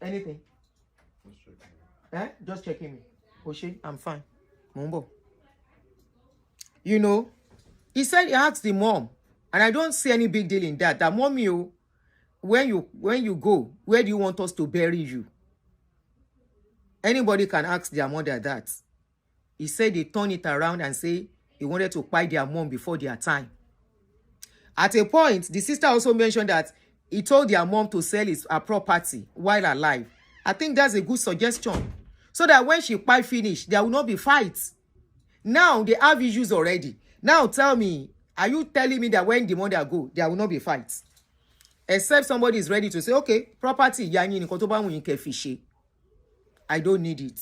anything? Just checking me. Oshé, I'm fine. Mumbo. You know, he said he asked the mom, and I don't see any big deal in that. That mommy, when you go, where do you want us to bury you? Anybody can ask their mother that. He said they turn it around and say he wanted to buy their mom before their time. At a point, the sister also mentioned that he told their mom to sell her property while alive. I think that's a good suggestion. So that when she buy finish, there will not be fights. Now they have issues already. Now tell me, are you telling me that when the mother go, there will not be fights? Except somebody is ready to say, okay, property, I don't need it.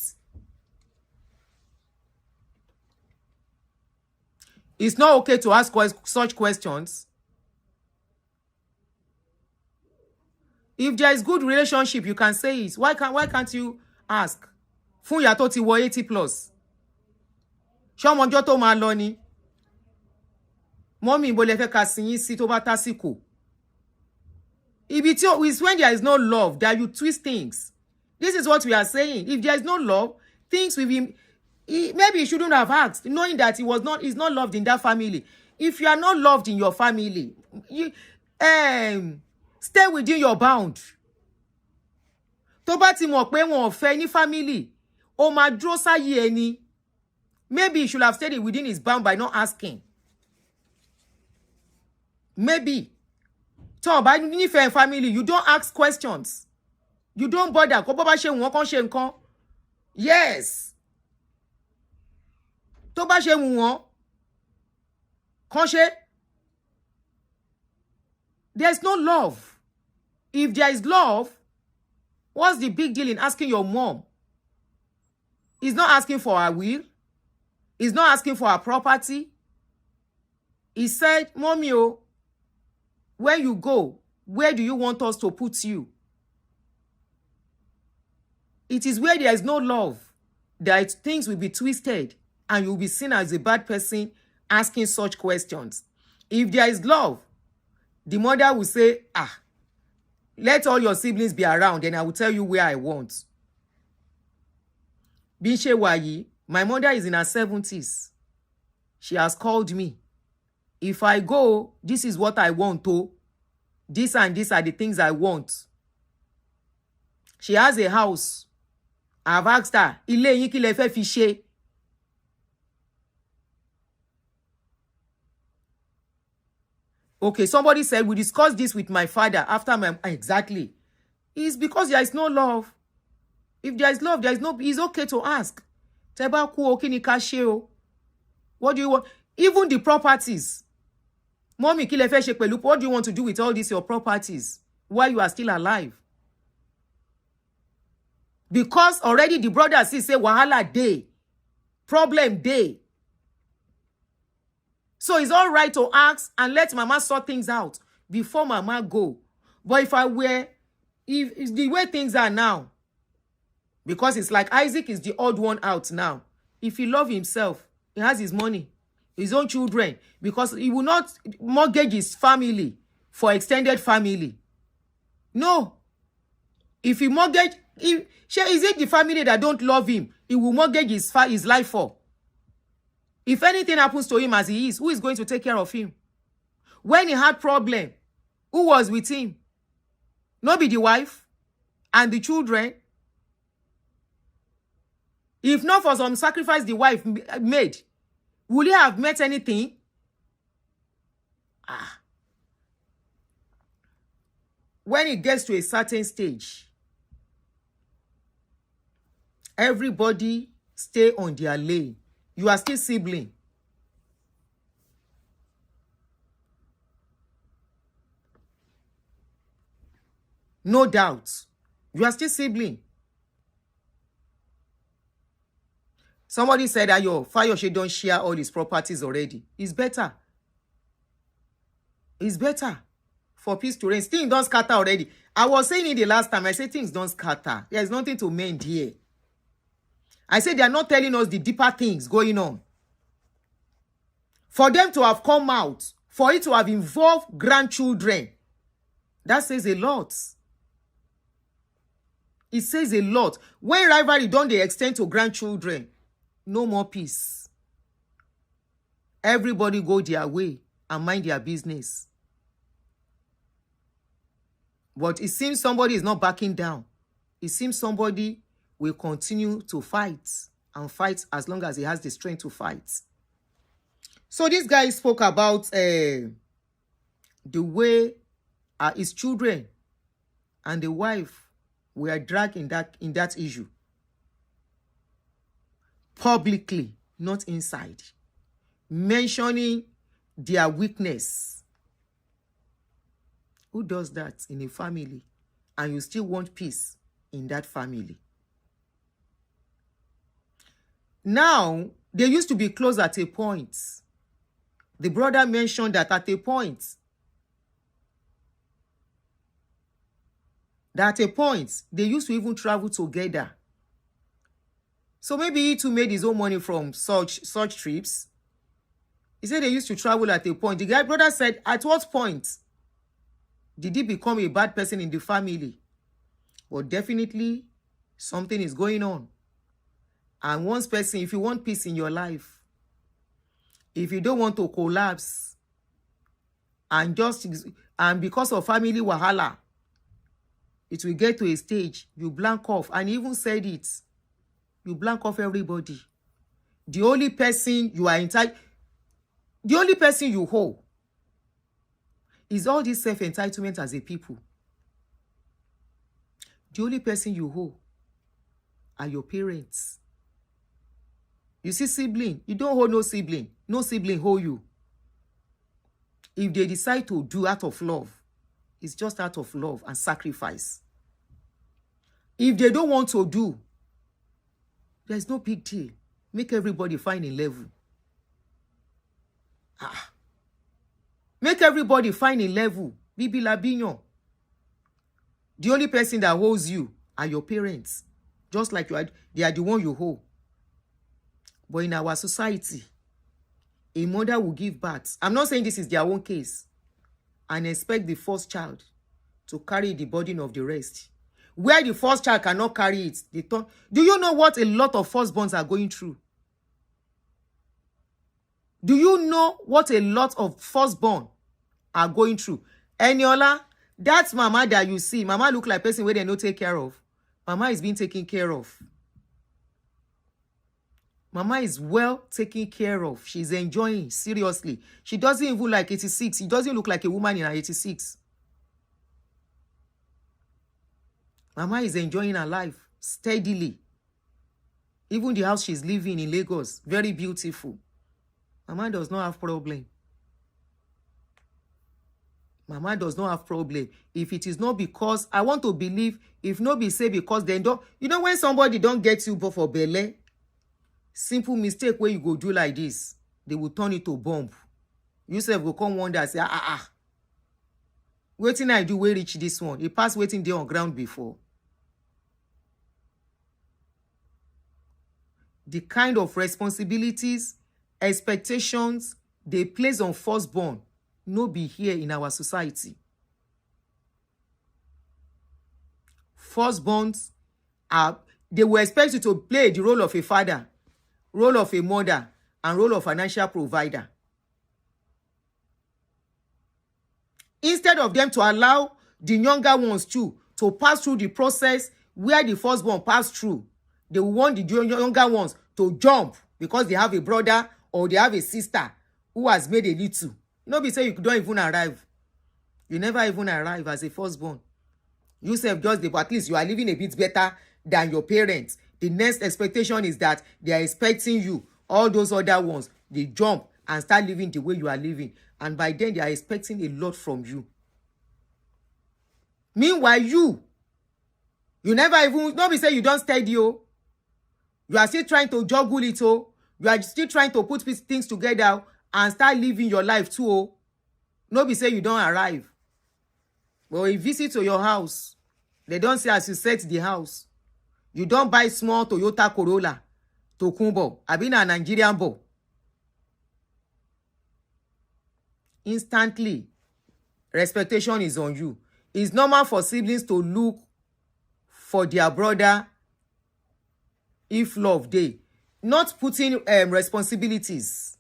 It's not okay to ask such questions. If there is good relationship, you can say it. Why can't you ask? Fún ìyá tó ti wọ 80 plus. Ṣọmọjọ́ tó máa lọ ni. Mọ́mì ibo lẹ fẹ́ ká sin yín sí tó bá tásìkò. It's when there is no love that you twist things. This is what we are saying. If there is no love, things with him, maybe he shouldn't have asked, knowing that he's not loved in that family. If you are not loved in your family, stay within your bound. Tó bá ti mọ̀ pé wọn ò fẹ́ ní family, ó máa dúró sáyé ẹni. Maybe he should have stayed within his bound by not asking. Maybe. Tó bá nífẹ̀ẹ́ family, you don't ask questions. You don't bother. Kó bó bá ṣe wọ́n kàn ṣe nǹkan. Yes. Tó bá ṣe wọ́n kàn ṣe. There's no love. If there is love, what's the big deal in asking your mom? He's not asking for her will. He's not asking for her property. He said, Mommy, when you go, where do you want us to put you? It is where there is no love that things will be twisted and you'll be seen as a bad person asking such questions. If there is love, the mother will say, let all your siblings be around and I will tell you where I want. Binche Wayi, my mother is in her 70s. She has called me. If I go, this is what I want to. This and this are the things I want. She has a house. I've asked her, Ilé yín kí lẹ fẹ́ fi ṣe? Okay, somebody said, we discussed this with my father after my... Exactly. It's because there is no love. If there is love, it's okay to ask. Teba ku o kini ka ṣe o. What do you want? Even the properties. Mommy, kí lẹ fẹ́ ṣe pẹ̀lú? What do you want to do with all these your properties while you are still alive? Because already the brother say wahala day, problem day. So it's all right to ask and let mama sort things out before mama go. But if the way things are now, because it's like Isaac is the odd one out now. If he loves himself, he has his money, his own children, because he will not mortgage his family for extended family. No. If he mortgage, is it the family that don't love him, he will mortgage his life for? If anything happens to him as he is, who is going to take care of him? When he had problem, who was with him? Not be the wife and the children. If not for some sacrifice the wife made, would he have met anything? When it gets to a certain stage, everybody stay on their lane. You are still sibling. No doubt. You are still sibling. Somebody said that your Fayose don't share all his properties already. It's better. It's better for peace to reign. Things don't scatter already. I was saying it the last time. I said things don't scatter. There's nothing to mend here. I said they are not telling us the deeper things going on. For them to have come out, for it to have involved grandchildren, that says a lot. It says a lot. When rivalry don't they extend to grandchildren, no more peace. Everybody go their way and mind their business. But it seems somebody is not backing down. It seems somebody will continue to fight and fight as long as he has the strength to fight. So this guy spoke about the way his children and the wife were dragged in that issue. Publicly, not inside. Mentioning their weakness. Who does that in a family? And you still want peace in that family. Now, they used to be close at a point. The brother mentioned that at a point, they used to even travel together. So maybe he too made his own money from such trips. He said they used to travel at a point. The guy brother said, at what point did he become a bad person in the family? Well, definitely something is going on. And one person, if you want peace in your life, if you don't want to collapse, and because of family wahala, it will get to a stage, you blank off. And he even said it. You blank off everybody. The only person you are entitled, the only person you hold is all this self-entitlement as a people. The only person you hold are your parents. You see sibling, you don't hold no sibling. No sibling hold you. If they decide to do out of love, it's just out of love and sacrifice. If they don't want to do, there's no big deal. Make everybody find a level. Make everybody find a level. Bibi Labignon. The only person that holds you are your parents. Just like they are the one you hold. But in our society, a mother will give birth. I'm not saying this is their own case. And expect the first child to carry the burden of the rest. Where the first child cannot carry it, do you know what a lot of firstborns are going through? Do you know what a lot of firstborn are going through? Eniola, that's mama that you see. Mama look like person where they no take care of. Mama is being taken care of. Mama is well taken care of. She's enjoying, seriously. She doesn't even look like 86. She doesn't look like a woman in her 86. Mama is enjoying her life steadily. Even the house she's living in Lagos, very beautiful. Mama does not have problem. Mama does not have problem. If it is not because, I want to believe, if not be say because they don't, you know when somebody don't get you for belle, simple mistake where you go do like this, they will turn it to bomb. You self go come one day and say, waiting I do where reach this one. It passed waiting there on ground before. The kind of responsibilities, expectations they place on firstborn no be here in our society. Firstborns they were expected to play the role of a father, role of a mother, and role of financial provider. Instead of them to allow the younger ones to pass through the process where the firstborn passed through, they want the younger ones to jump because they have a brother or they have a sister who has made a little. You know, be say you don't even arrive. You never even arrive as a firstborn. You self just, but at least you are living a bit better than your parents. The next expectation is that they are expecting you. All those other ones, they jump and start living the way you are living. And by then, they are expecting a lot from you. Meanwhile, you never even, not be say you don't study, oh. You are still trying to juggle it, oh. You are still trying to put things together and start living your life too, oh. No be say you don't arrive. But when you visit to your house, they don't say as you set the house. You don't buy small Toyota Corolla, Tokumbo. I been a Nigerian boy. instantly expectation is on you. It's normal for siblings to look for their brother if love dey. Not putting responsibilities.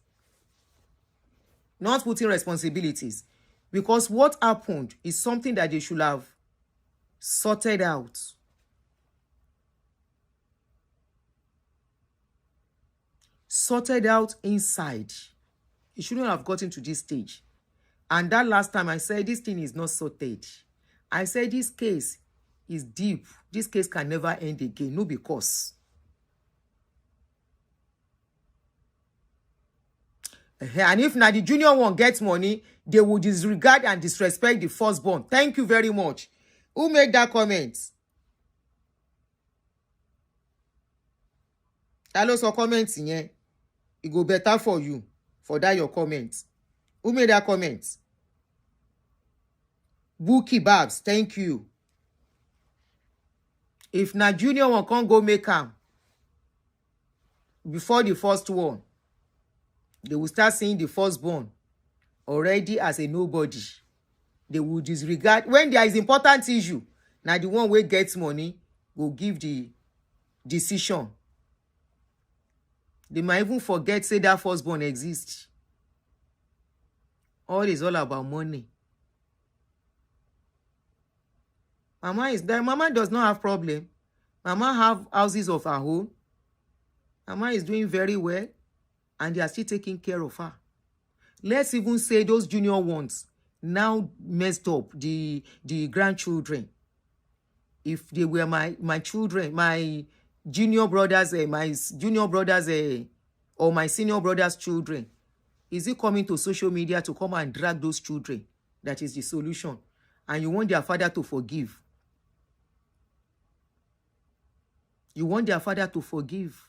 Not putting responsibilities. Because what happened is something that they should have sorted out. Sorted out inside. It shouldn't have gotten to this stage. And that last time I said this thing is not sorted. I said this case is deep. This case can never end again. No, because. And if now the junior one gets money, they will disregard and disrespect the firstborn. Thank you very much. Who made that comment? Hello, so comments in here. It go better for you for that your comment. Who made that comment? Bookie Babs, thank you. If na junior one can't go make am before the first one, they will start seeing the firstborn already as a nobody. They will disregard when there is important issue. Now the one who gets money will give the decision. They might even forget say that firstborn exists. All is all about money. Mama does not have problem. Mama have houses of her own. Mama is doing very well, and they are still taking care of her. Let's even say those junior ones now messed up the grandchildren. If they were my children, my junior brothers, or my senior brothers' children, is it coming to social media to come and drag those children? That is the solution. And you want their father to forgive. You want their father to forgive.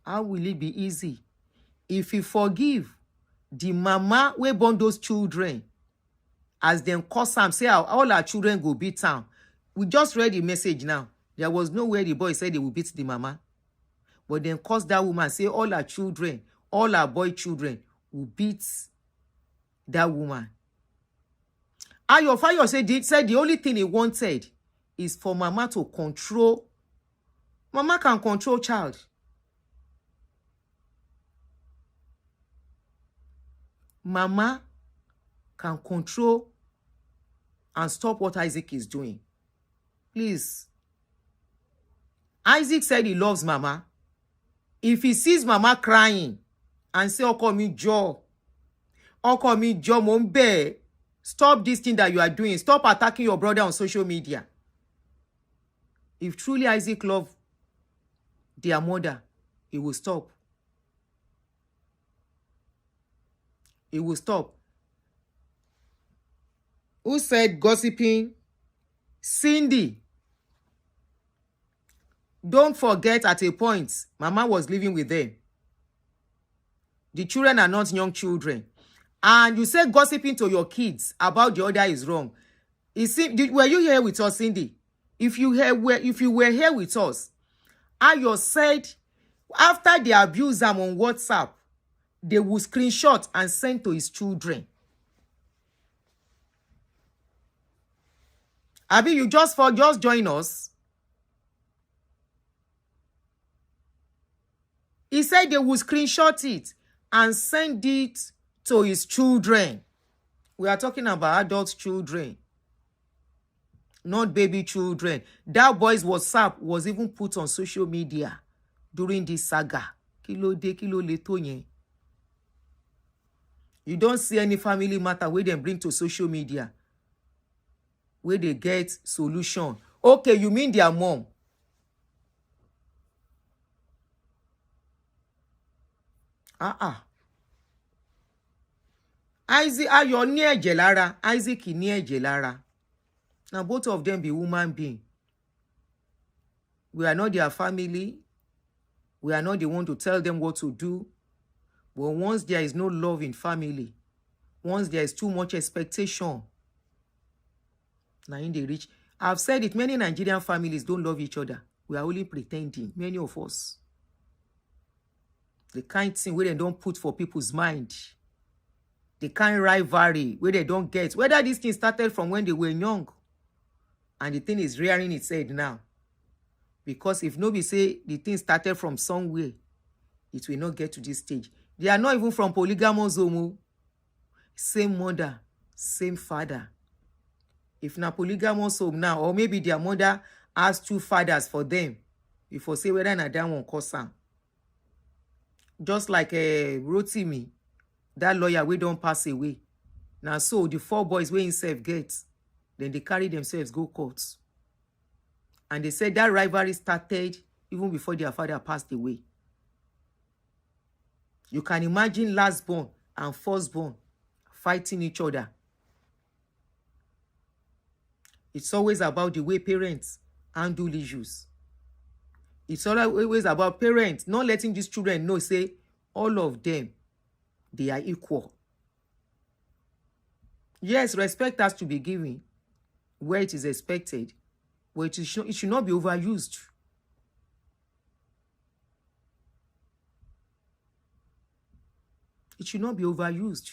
How will it be easy? If you forgive the mama wey born those children, as them curse am, say all our children go beat am. We just read the message now. There was nowhere the boy said they will beat the mama. But then curse that woman, say all our children, all our boy children will beat that woman. Fayose said the only thing he wanted is for mama to control. Mama can control child. Mama can control and stop what Isaac is doing. Please. Isaac said he loves mama. If he sees mama crying and say, Oko mi jo, mo nbe, stop this thing that you are doing. Stop attacking your brother on social media. If truly Isaac loved their mother, he will stop. He will stop. Who said gossiping? Cindy. Don't forget at a point, mama was living with them. The children are not young children. And you say gossiping to your kids about the other is wrong. Were you here with us, Cindy? If you were here with us, Ayo said after they abuse them on WhatsApp, they will screenshot and send to his children. Abi, you just join us. He said they will screenshot it and send it to his children. We are talking about adult children, not baby children. That boy's WhatsApp was even put on social media during this saga. Kilo de kilo le to yen. You don't see any family matter where they bring to social media, where they get solution. Okay, you mean their mom. Isaac, Ayo ní ẹ̀jẹ̀ lára. Isaac ní ẹ̀jẹ̀ lára. Now both of them be human being. We are not their family. We are not the one to tell them what to do. But once there is no love in family, once there is too much expectation, now in the rich, I've said it, many Nigerian families don't love each other. We are only pretending, many of us. The kind thing where they don't put for people's mind. The kind rivalry where they don't get. Whether this thing started from when they were young. And the thing is rearing its head now. Because if nobody say the thing started from somewhere, it will not get to this stage. They are not even from polygamous home. Same mother, same father. If na polygamous home now, or maybe their mother has 2 fathers for them, if I say whether na that one cause am. Just like Rotimi, that lawyer we don't pass away. Now so the 4 boys we himself get, then they carry themselves go courts. And they said that rivalry started even before their father passed away. You can imagine last-born and first-born fighting each other. It's always about the way parents handle issues. It's always about parents not letting these children know, say, all of them, they are equal. Yes, respect has to be given where it is expected, but it should not be overused. It should not be overused.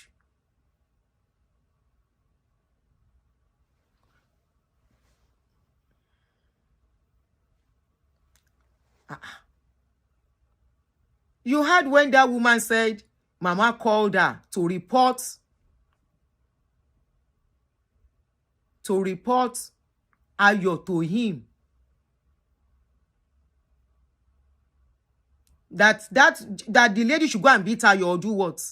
You heard when that woman said, Mama called her to report Ayo to him. That the lady should go and beat Ayo or do what?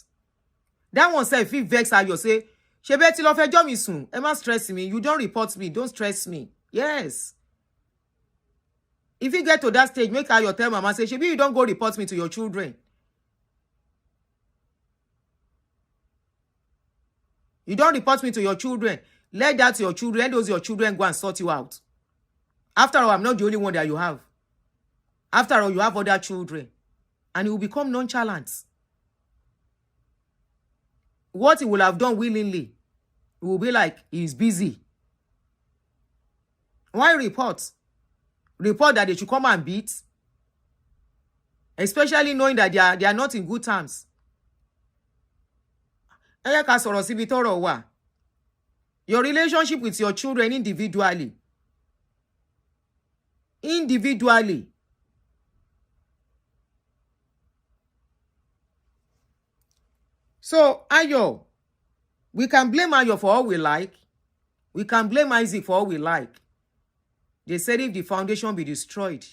That one said, if he vex Ayo, say, Shebeti lo fejo mi sun. Emma stress me. You don't report me. Don't stress me. Yes. If you get to that stage, make Ayo tell Mama, say, Shebi, you don't go report me to your children. You don't report me to your children. Let your children go and sort you out. After all, I'm not the only one that you have. After all, you have other children. And you will become nonchalant. What he will have done willingly, it will be like he's busy. Why report? Report that they should come and beat. Especially knowing that they are not in good terms. Your relationship with your children individually. So, Ayo, we can blame Ayo for all we like. We can blame Isaac for all we like. They said if the foundation be destroyed,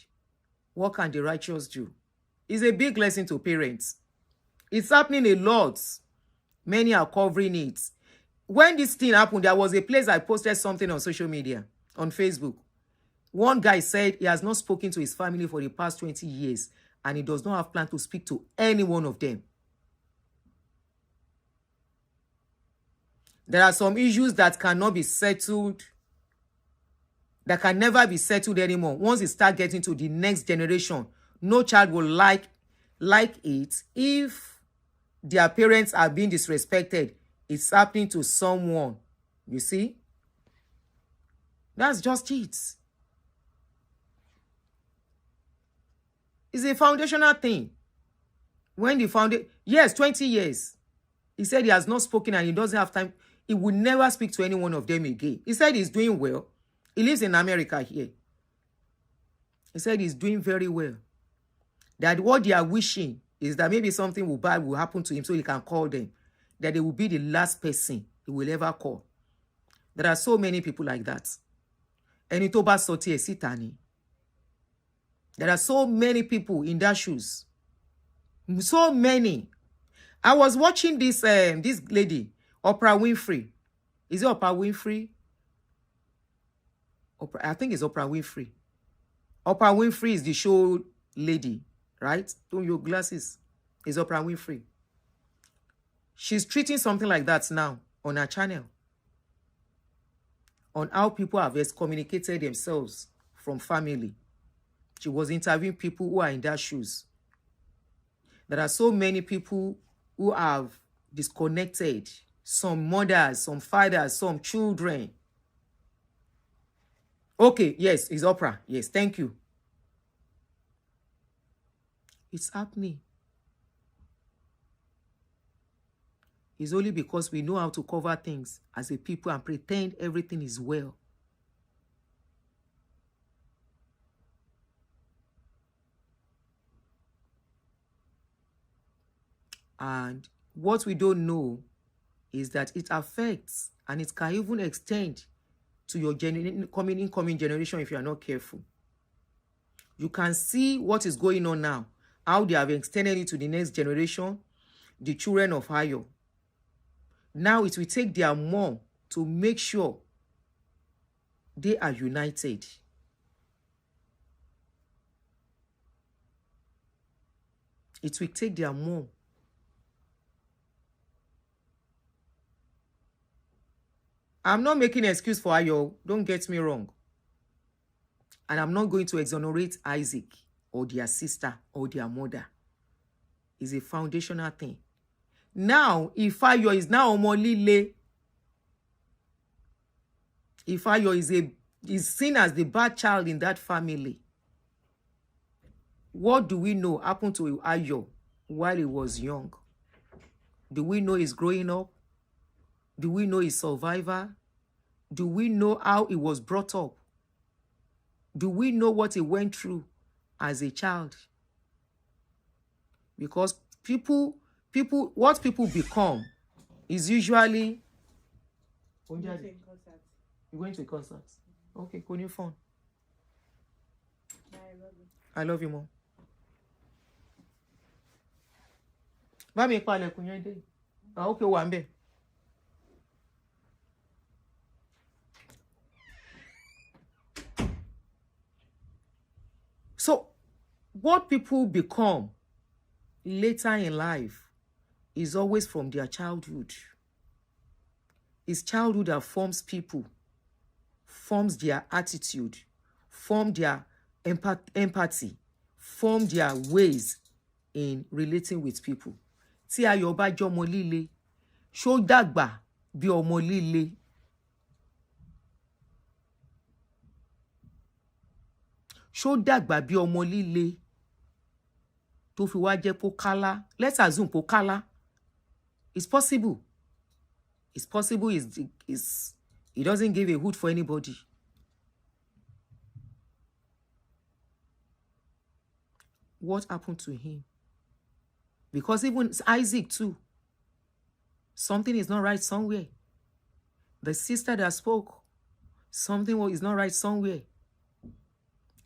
what can the righteous do? It's a big lesson to parents. It's happening a lot. Many are covering it. When this thing happened, there was a place I posted something on social media, on Facebook. One guy said he has not spoken to his family for the past 20 years and he does not have plan to speak to any one of them. There are some issues that cannot be settled, that can never be settled anymore. Once it starts getting to the next generation, no child will like it if their parents are being disrespected. It's happening to someone. You see? That's just it. It's a foundational thing. When the foundation, yes, 20 years. He said he has not spoken and he doesn't have time. He will never speak to any one of them again. He said he's doing well. He lives in America here. He said he's doing very well. That what they are wishing is that maybe something bad will happen to him so he can call them. That they will be the last person he will ever call. There are so many people like that. And there are so many people in their shoes. So many. I was watching this lady, Oprah Winfrey. Is it Oprah Winfrey? I think it's Oprah Winfrey. Oprah Winfrey is the show lady, right? Don't your glasses. It's Oprah Winfrey. She's treating something like that now on her channel. On how people have excommunicated themselves from family. She was interviewing people who are in their shoes. There are so many people who have disconnected. Some mothers, some fathers, some children. Okay, yes, it's Oprah. Yes, thank you. It's happening. It's only because we know how to cover things as a people and pretend everything is well. And what we don't know is that it affects and it can even extend to your incoming generation if you are not careful. You can see what is going on now, how they have extended it to the next generation, the children of Ayo. Now it will take their mom to make sure they are united. It will take their mom. I'm not making an excuse for Ayo, don't get me wrong. And I'm not going to exonerate Isaac or their sister or their mother. It's a foundational thing. Now, if Ayo is now Omolile, if Ayo is seen as the bad child in that family, what do we know happened to Ayo while he was young? Do we know he's growing up? Do we know his survivor? Do we know how he was brought up? Do we know what he went through as a child? Because what people become is usually... You're going to a concert? Okay, go on your phone. I love you, Mom. Bami pale kunyende. Okay, wambe. So, what people become later in life is always from their childhood. It's childhood that forms people, forms their attitude, forms their empathy, forms their ways in relating with people. Tí Ayọ̀ bá jẹ́ ọmọ líle, ṣó dàgbà bí ọmọ líle. Ṣó dàgbà bí ọmọ líle tó fi wá jẹ́ kó kálá. Let's assume kó kálá. It's possible. It's possible. He doesn't give a hoot for anybody. What happened to him? Because even Isaac too, something is not right somewhere. The sister that spoke, something is not right somewhere.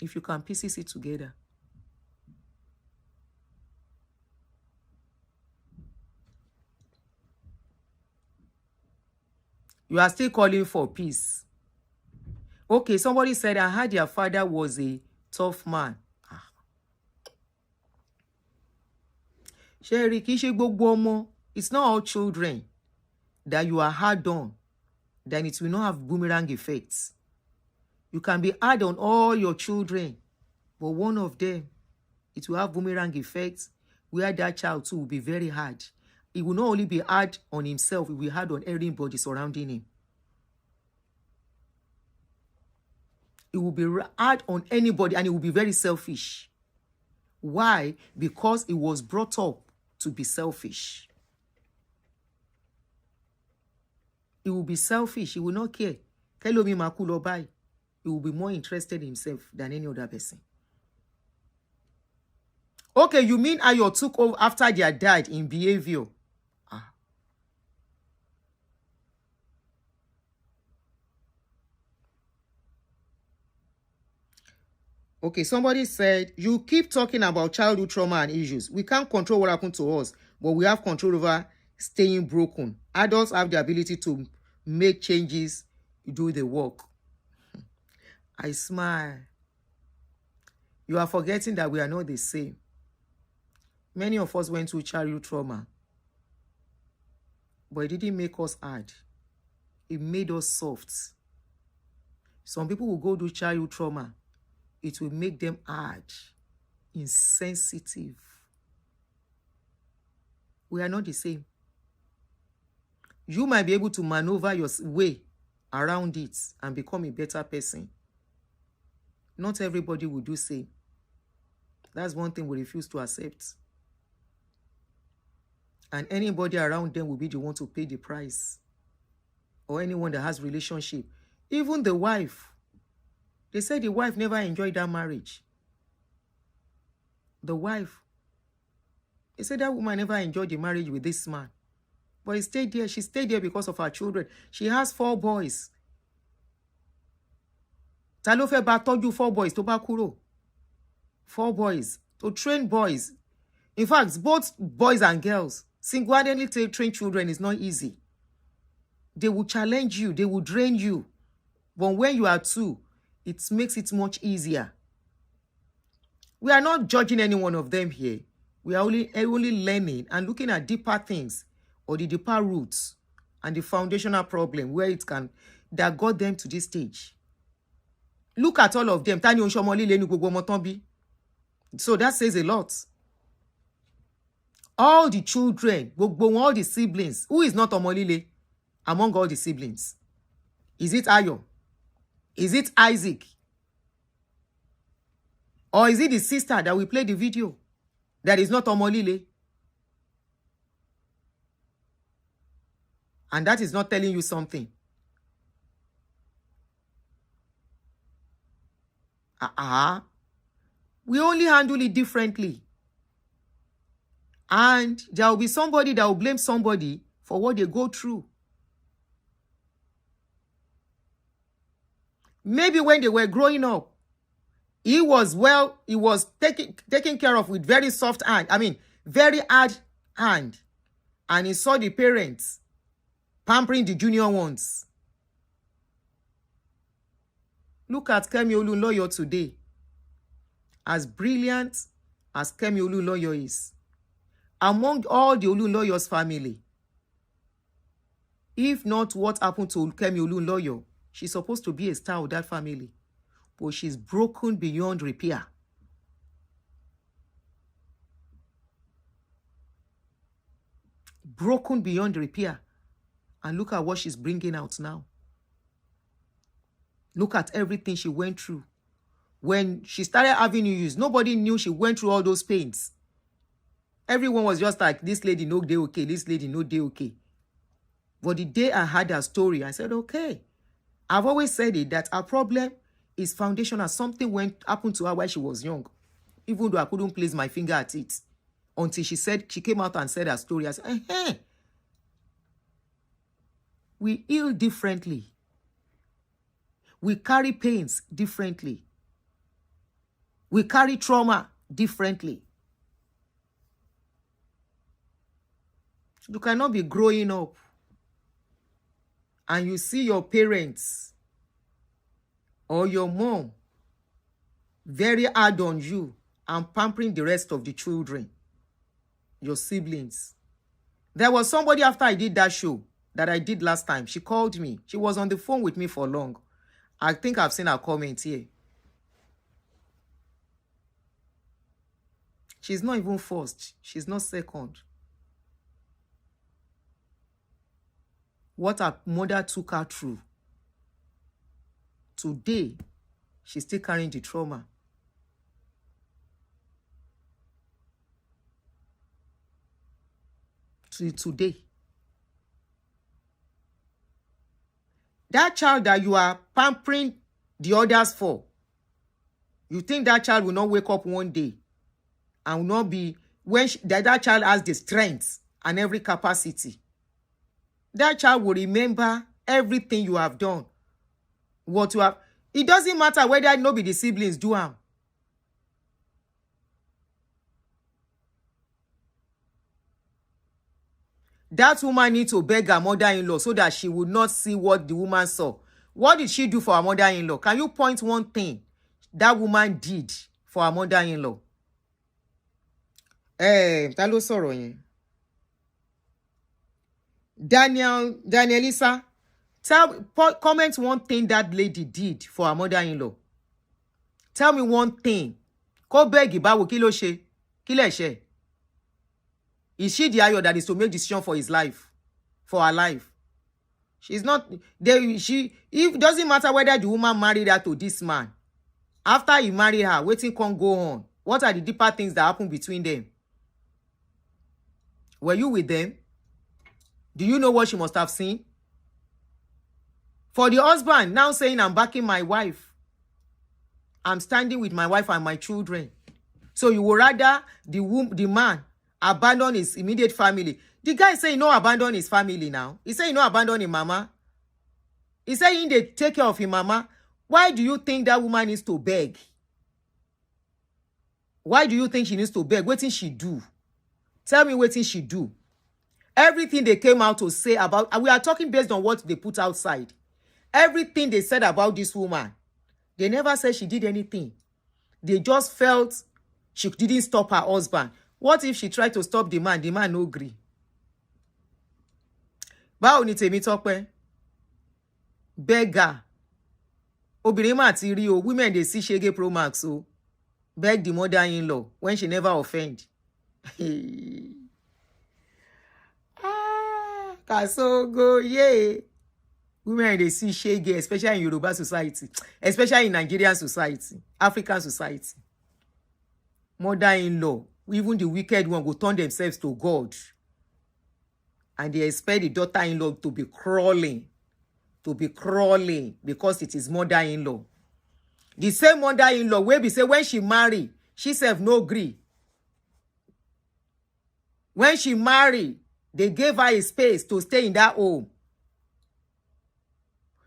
If you can piece it together. You are still calling for peace. Okay, somebody said, I heard your father was a tough man. Sherry, it's not all children that you are hard on, then it will not have boomerang effects. You can be hard on all your children, but one of them, it will have boomerang effects where that child too will be very hard. It will not only be hard on himself, it will be hard on everybody surrounding him. It will be hard on anybody and it will be very selfish. Why? Because it was brought up to be selfish. He will be selfish. He will not care. He will be more interested in himself than any other person. Okay, you mean Ayo took over after their dad in behavior? Okay, somebody said, you keep talking about childhood trauma and issues. We can't control what happened to us, but we have control over staying broken. Adults have the ability to make changes, do the work. I smile. You are forgetting that we are not the same. Many of us went through childhood trauma, but it didn't make us hard. It made us soft. Some people will go through childhood trauma. It will make them hard, insensitive. We are not the same. You might be able to maneuver your way around it and become a better person. Not everybody will do the same. That's one thing we refuse to accept. And anybody around them will be the one to pay the price. Or anyone that has relationship. Even the wife. They said the wife never enjoyed that marriage. The wife. They said that woman never enjoyed the marriage with this man. But he stayed there. She stayed there because of her children. She has 4 boys. Ta ló fẹ́ bá tọ́jú 4 boys tó bá kúrò? 4 boys. To train boys. In fact, both boys and girls, single-handedly train children is not easy. They will challenge you. They will drain you. But when you are 2, it makes it much easier. We are not judging any one of them here. We are only learning and looking at deeper things or the deeper roots and the foundational problem where it can, that got them to this stage. Look at all of them. Tani Onshomoli Lenu Gbogbo Ọmọ tán bí. So that says a lot. All the children, all the siblings, who is not Omolile among all the siblings? Is it Ayo? Is it Isaac? Or is it the sister that we play the video that is not Omolile? And that is not telling you something. We only handle it differently. And there will be somebody that will blame somebody for what they go through. Maybe when they were growing up, he was taken care of with very soft hand. I mean, very hard hand. And he saw the parents pampering the junior ones. Look at Kemi Olunloyo today. As brilliant as Kemi Olunloyo is, among all the Olunloyo's family, if not what happened to Kemi Olunloyo, she's supposed to be a star of that family. But she's broken beyond repair. Broken beyond repair. And look at what she's bringing out now. Look at everything she went through. When she started having issues, nobody knew she went through all those pains. Everyone was just like, this lady no day okay, this lady no day okay. But the day I heard her story, I said, okay. I've always said it, that her problem is foundational. Something happened to her while she was young. Even though I couldn't place my finger at it. Until she came out and said her story. I said, we heal differently. We carry pains differently. We carry trauma differently. You cannot be growing up and you see your parents or your mom very hard on you and pampering the rest of the children, your siblings. There was somebody after I did that show that I did last time. She called me. She was on the phone with me for long. I think I've seen her comment here. She's not even first. She's not second. What her mother took her through. Today, she's still carrying the trauma. Today. That child that you are pampering the others for, you think that child will not wake up one day and will not be, when that child has the strength and every capacity, that child will remember everything you have done. What you have. It doesn't matter whether it not be the siblings do them. That woman needs to beg her mother-in-law so that she would not see what the woman saw. What did she do for her mother-in-law? Can you point one thing that woman did for her mother-in-law? Ta ló sọ̀rọ̀ yẹn? Danielisa, comment one thing that lady did for her mother-in-law. Tell me one thing. Kó bẹ́ẹ̀gì báwo, kí ló ṣe? Kí lẹ̀ ṣe? Is she the Ayo that is to make decision for his life? For her life? She's not. It doesn't matter whether the woman married her to this man. After he married her, waiting can't go on. What are the deeper things that happen between them? Were you with them? Do you know what she must have seen? For the husband now saying, I'm backing my wife. I'm standing with my wife and my children. So you would rather the man abandon his immediate family. The guy is saying no abandon his family now. He's saying no abandon his mama. He's saying they take care of his mama. Why do you think that woman needs to beg? Why do you think she needs to beg? What did she do? Tell me what did she do? Everything they came out to say about, and we are talking based on what they put outside. Everything they said about this woman, they never said she did anything. They just felt she didn't stop her husband. What if she tried to stop the man? The man no agree. Báwo ni tèmi Tọ́pẹ́? Beggar. Obìnrin mà ti rí o. Women dey see Shege Pro Max o. Beg the mother-in-law when she never offend. Kasogo, yeah. Women they see Shege, especially in Yoruba society, especially in Nigerian society, African society. Mother-in-law, even the wicked one, will turn themselves to God. And they expect the daughter-in-law to be crawling because it is mother-in-law. The same mother-in-law where be say when she marry, she self no agree. When she marry, they gave her a space to stay in that home.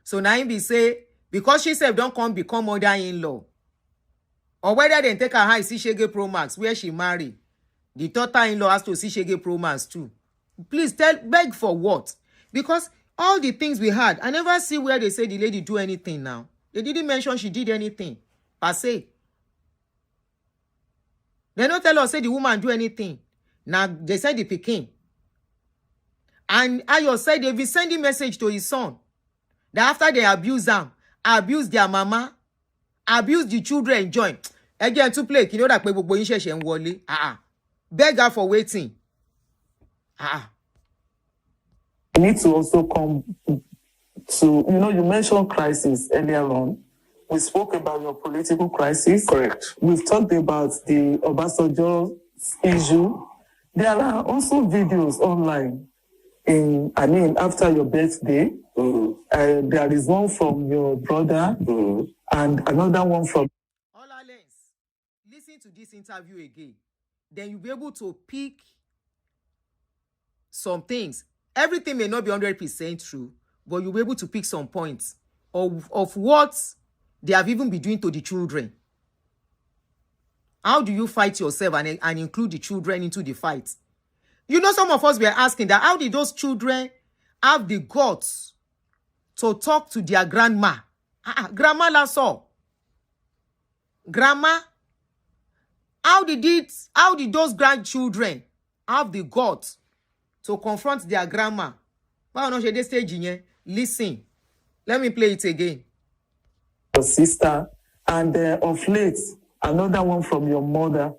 So now him be say, because she self don't come become mother-in-law. Or whether they take her high see Shege Pro Max where she marry, the daughter-in-law has to see Shege Pro Max too. Please beg for what? Because all the things we had, I never see where they say the lady do anything now. They didn't mention she did anything, per se. They don't tell us say the woman do anything. Now, they said the pikin. And Ayo said they've been sending message to his son that after they abuse them, abuse their mama, abuse the children, join. Again, to play, you know that people boy sheshe and wole. Beg her for waiting. We need to also come to, you mentioned crisis earlier on. We spoke about your political crisis. Correct. We've talked about the Obasanjo issue. There are also videos online after your birthday. Mm-hmm. There is one from your brother and another one from... Olalens, listen to this interview again. Then you'll be able to pick some things. Everything may not be 100% true, but you'll be able to pick some points of what they have even been doing to the children. How do you fight yourself and include the children into the fight? Some of us were asking that how did those children have the guts to talk to their grandma? Grandma Lasso. Grandma, how did those grandchildren have the guts to confront their grandma? Listen. Let me play it again. Your sister, and of late, another one from your mother,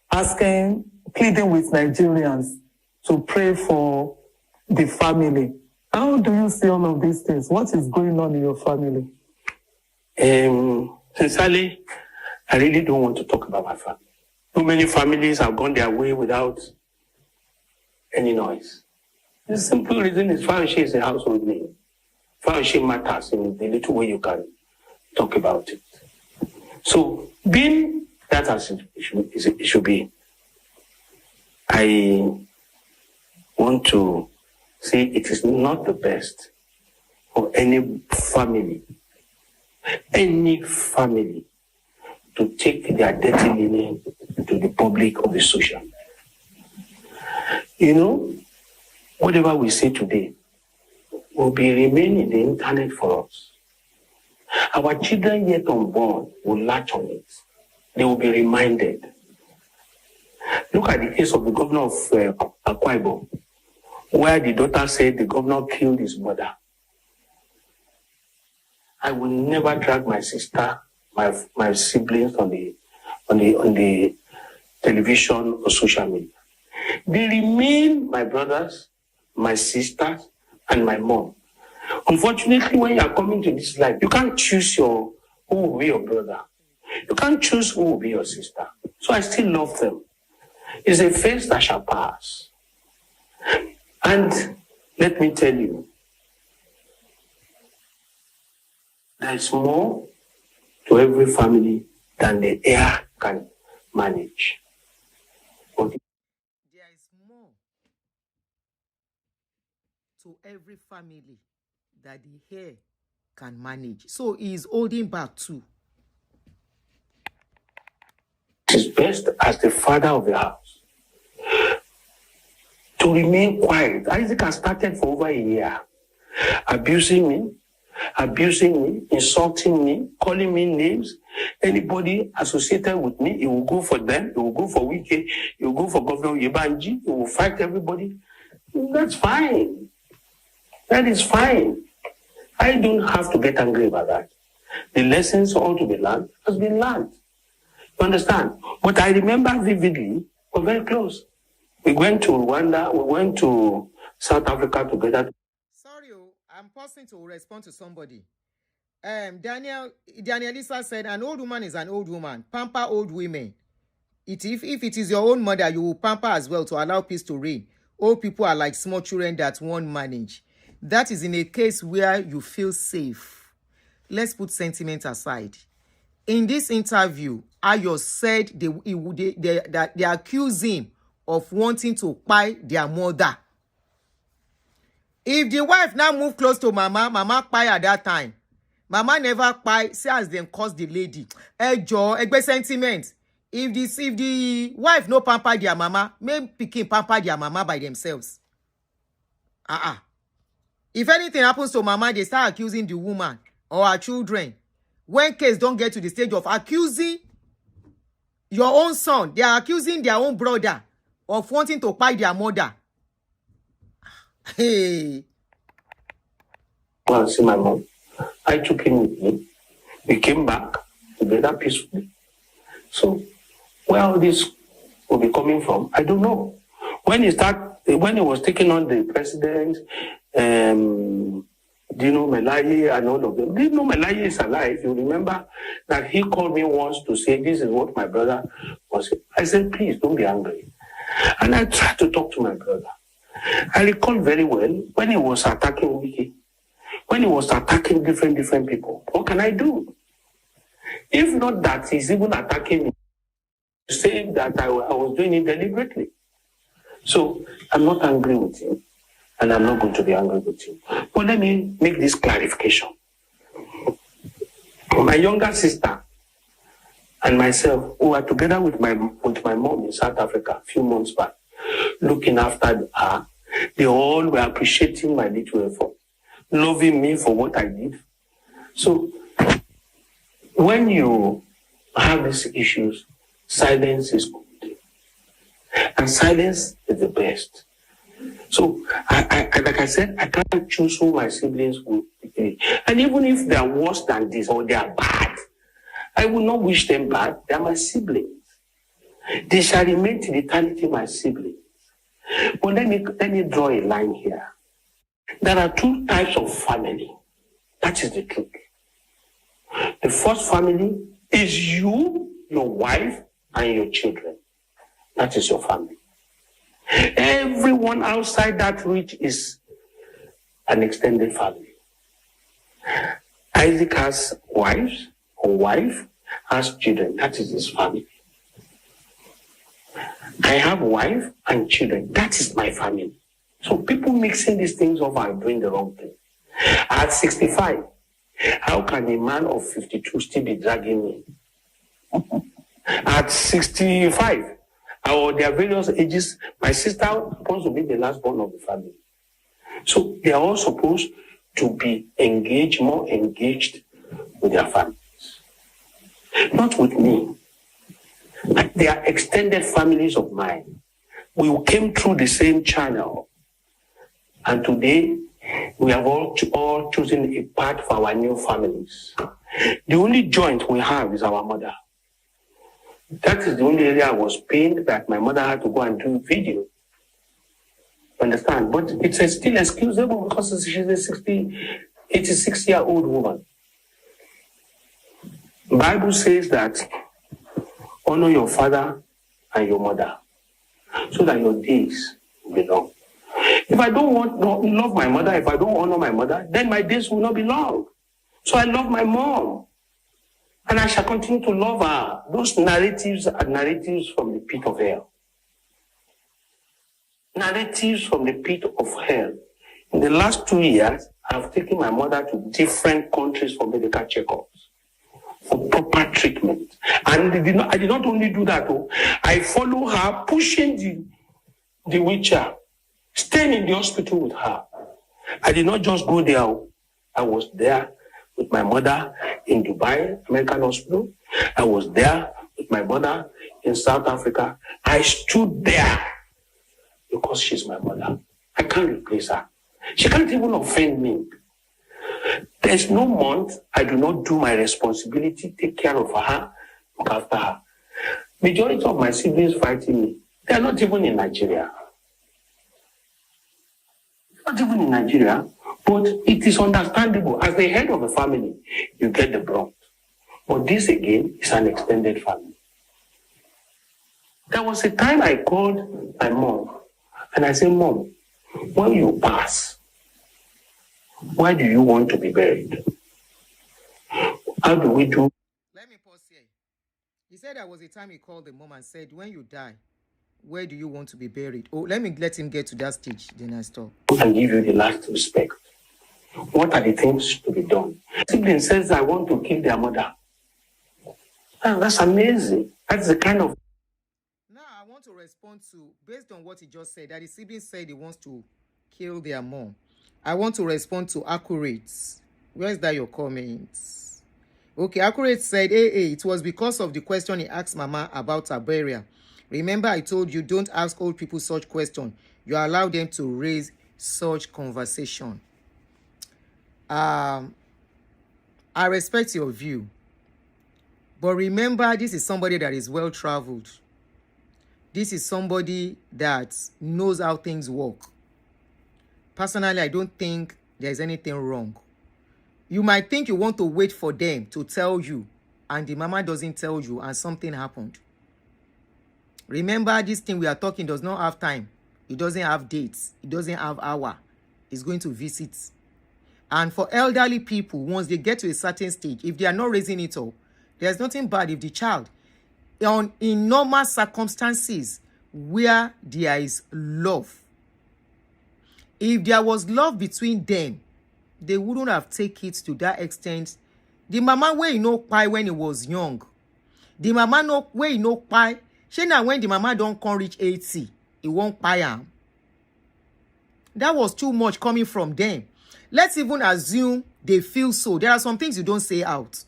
pleading with Nigerians to pray for the family. How do you see all of these things? What is going on in your family? Sincerely, I really don't want to talk about my family. Too many families have gone their way without any noise. The simple reason is Fayose is a household name. Fayose matters in the little way you can talk about it. So, being that as it should be, I want to say it is not the best for any family to take their dirty linen to the public or the social. Whatever we say today will remain in the internet for us. Our children yet unborn will latch on it. They will be reminded. Look at the case of the governor of Akwa Ibom, where the daughter said the governor killed his mother. I will never drag my sister, my siblings on the television or social media. They remain my brothers, my sisters, and my mom. Unfortunately, when you are coming to this life, you can't choose who will be your brother. You can't choose who will be your sister. So I still love them. It's a phase that shall pass. And let me tell you, there's more to every family than the heir can manage. There is more to every family that the heir can manage. So he is holding back too. It is best as the father of the house to remain quiet. Isaac has started for over a year, abusing me, insulting me, calling me names. Anybody associated with me, he will go for them. He will go for Wike. He will go for Governor Yebanji. He will fight everybody. That's fine. That is fine. I don't have to get angry about that. The lessons ought to be learned has been learned. You understand? But I remember vividly, we're very close. We went to Rwanda, we went to South Africa together. Sorry, I'm pausing to respond to somebody. Danielisa said, an old woman is an old woman. Pamper old women. If it is your own mother, you will pamper as well to allow peace to reign. Old people are like small children that won't manage. That is in a case where you feel safe. Let's put sentiment aside. In this interview, Ayo said they accuse him of wanting to buy their mother. If the wife now move close to Mama buy at that time. Mama never buy, say as them cause the lady. Egbe sentiment. If the wife no pamper their mama, maybe pikin pamper their mama by themselves. If anything happens to mama, they start accusing the woman or her children. When case don't get to the stage of accusing your own son, they are accusing their own brother of wanting to buy their mother. Hey. Well, see my mom. I took him with me. We came back together peacefully. So, where all this will be coming from, I don't know. When he was taking on the president, Dino Melaye and all of them. Dino Melaye is alive. You remember that he called me once to say, this is what my brother was saying. I said, please don't be angry. And I tried to talk to my brother. I recall very well when he was attacking Wiki, when he was attacking different people. What can I do? If not that he's even attacking me, saying that I was doing it deliberately. So I'm not angry with him. And I'm not going to be angry with you. But let me make this clarification. My younger sister and myself, who were together with my mom in South Africa a few months back, looking after her, they all were appreciating my little effort, loving me for what I did. So when you have these issues, silence is good. And silence is the best. So, like I said, I can't choose who my siblings will be. And even if they are worse than this or they are bad, I will not wish them bad. They are my siblings. They shall remain till eternity my siblings. But let me draw a line here. There are two types of family. That is the truth. The first family is you, your wife, and your children. That is your family. Everyone outside that reach is an extended family. Isaac has wives, or wife has children. That is his family. I have wife and children. That is my family. So people mixing these things up are doing the wrong thing. At 65, how can a man of 52 still be dragging me? At 65, or their various ages, my sister happens to be the last born of the family. So they are all supposed to be engaged, more engaged with their families. Not with me. They are extended families of mine. We came through the same channel. And today, we have all chosen a path for our new families. The only joint we have is our mother. That is the only area I was pained that my mother had to go and do video. Understand? But it's still excusable because she's a 86-year-old woman. The Bible says that honor your father and your mother so that your days will be long. If I don't love my mother, if I don't honor my mother, then my days will not be long. So I love my mom. And I shall continue to love her. Those narratives are narratives from the pit of hell. Narratives from the pit of hell. In the last 2 years, I've taken my mother to different countries for medical checkups, for proper treatment. And I did not only do that, I follow her, pushing the wheelchair, staying in the hospital with her. I did not just go there. I was there with my mother in Dubai, American Hospital. I was there with my mother in South Africa. I stood there because she's my mother. I can't replace her. She can't even offend me. There's no month I do not do my responsibility, take care of her, look after her. Majority of my siblings fighting me, they are not even in Nigeria. Not even in Nigeria, but it is understandable. As the head of a family, you get the brunt. But this again is an extended family. There was a time I called my mom and I said, Mom, when you pass, why do you want to be buried? How do we do? Let me pause here. He said there was a time he called the mom and said, when you die, where do you want to be buried? Oh, let him get to that stage, then I stop. And give you the last respect. What are the things to be done? Sibling says, I want to kill their mother. Oh, that's amazing. That's the kind of... Now, I want to respond to, based on what he just said, that the sibling said he wants to kill their mom. I want to respond to Accurate. Where's that your comments? Okay, Accurate said, hey, it was because of the question he asked Mama about her burial. Remember, I told you, don't ask old people such questions. You allow them to raise such conversation. I respect your view. But remember, this is somebody that is well-traveled. This is somebody that knows how things work. Personally, I don't think there's anything wrong. You might think you want to wait for them to tell you, and the mama doesn't tell you, and something happened. Remember, this thing we are talking does not have time. It doesn't have dates. It doesn't have hour. It's going to visit. And for elderly people, once they get to a certain stage, if they are not raising it up, there's nothing bad if the child, in normal circumstances where there is love, if there was love between them, they wouldn't have taken it to that extent. The mama wey no pie when he was young. The mama no wey no pie. She now when the mama don't come reach 80, he won't pie am. That was too much coming from them. Let's even assume they feel so. There are some things you don't say out.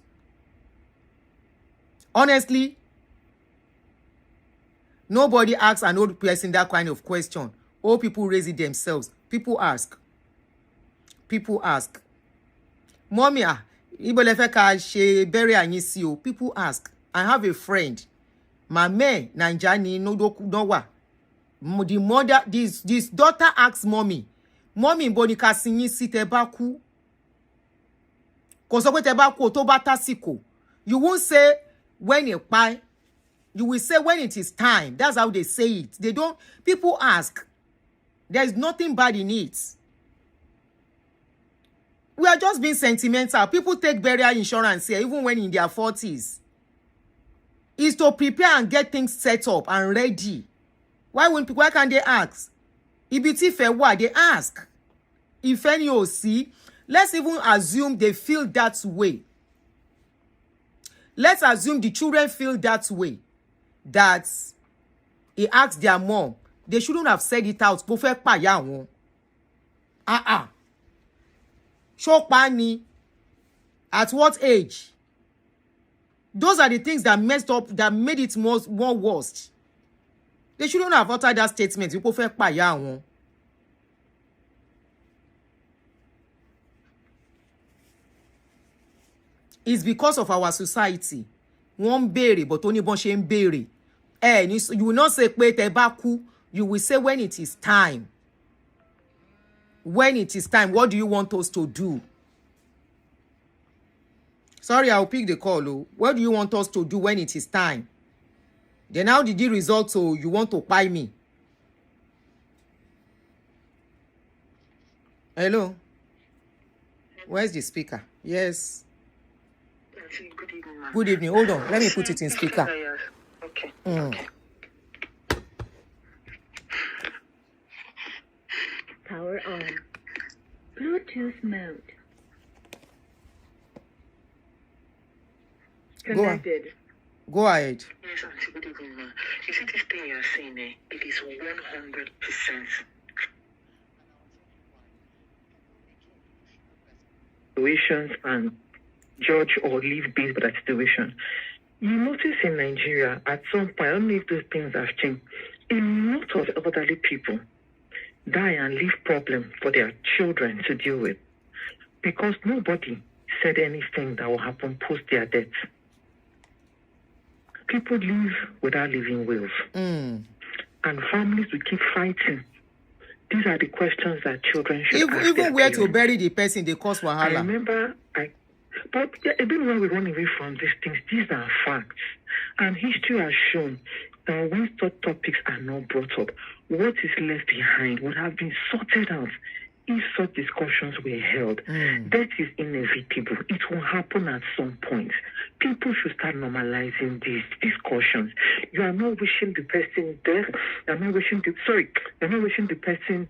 Honestly, nobody asks an old person that kind of question. Old people raise it themselves. People ask. People ask. Mommy, people ask. I have a friend. My man, Nanjani, no wa. The mother, this daughter asks mommy, Mommy, bonika sinyi si tebaku. Koso tebaku to batasiko. You won't say when you buy. You will say when it is time. That's how they say it. They don't. People ask. There is nothing bad in it. We are just being sentimental. People take burial insurance here, even when in their 40s. Is to prepare and get things set up and ready. Why can't they ask? Ibiti they ask. If any OC, let's even assume they feel that way. Let's assume the children feel that way. That he asked their mom. They shouldn't have said it out. Shokpani. At what age? Those are the things that messed up, that made it more worse. They shouldn't have uttered that statement. It's because of our society. One berry, but only bon shame berry. You will not say tebaku. You will say when it is time. When it is time, what do you want us to do? Sorry, I'll pick the call. Oh. What do you want us to do when it is time? Then how did you result to you want to buy me? Hello. Where's the speaker? Yes. Good evening, ma'am. Good evening. Hold on. Let me put it in speaker. Okay. Mm. Power on. Bluetooth mode. Connected. Go ahead. Yes, Auntie, good evening, ma'am. You see this thing you're saying, it is 100% situations and judge or live based on that situation. You notice in Nigeria, at some point, I don't know if those things have changed, a lot of elderly people die and leave problems for their children to deal with because nobody said anything that will happen post their death. People live without leaving wills. And families will keep fighting. These are the questions that children should ask Even their where to parents. bury the person, they cause I wahala. remember, but even when we run away from these things, these are facts. And history has shown that when such topics are not brought up, what is left behind would have been sorted out if such discussions were held. That is inevitable. It will happen at some point. People should start normalizing these discussions. You are not wishing the person death. You're not wishing the person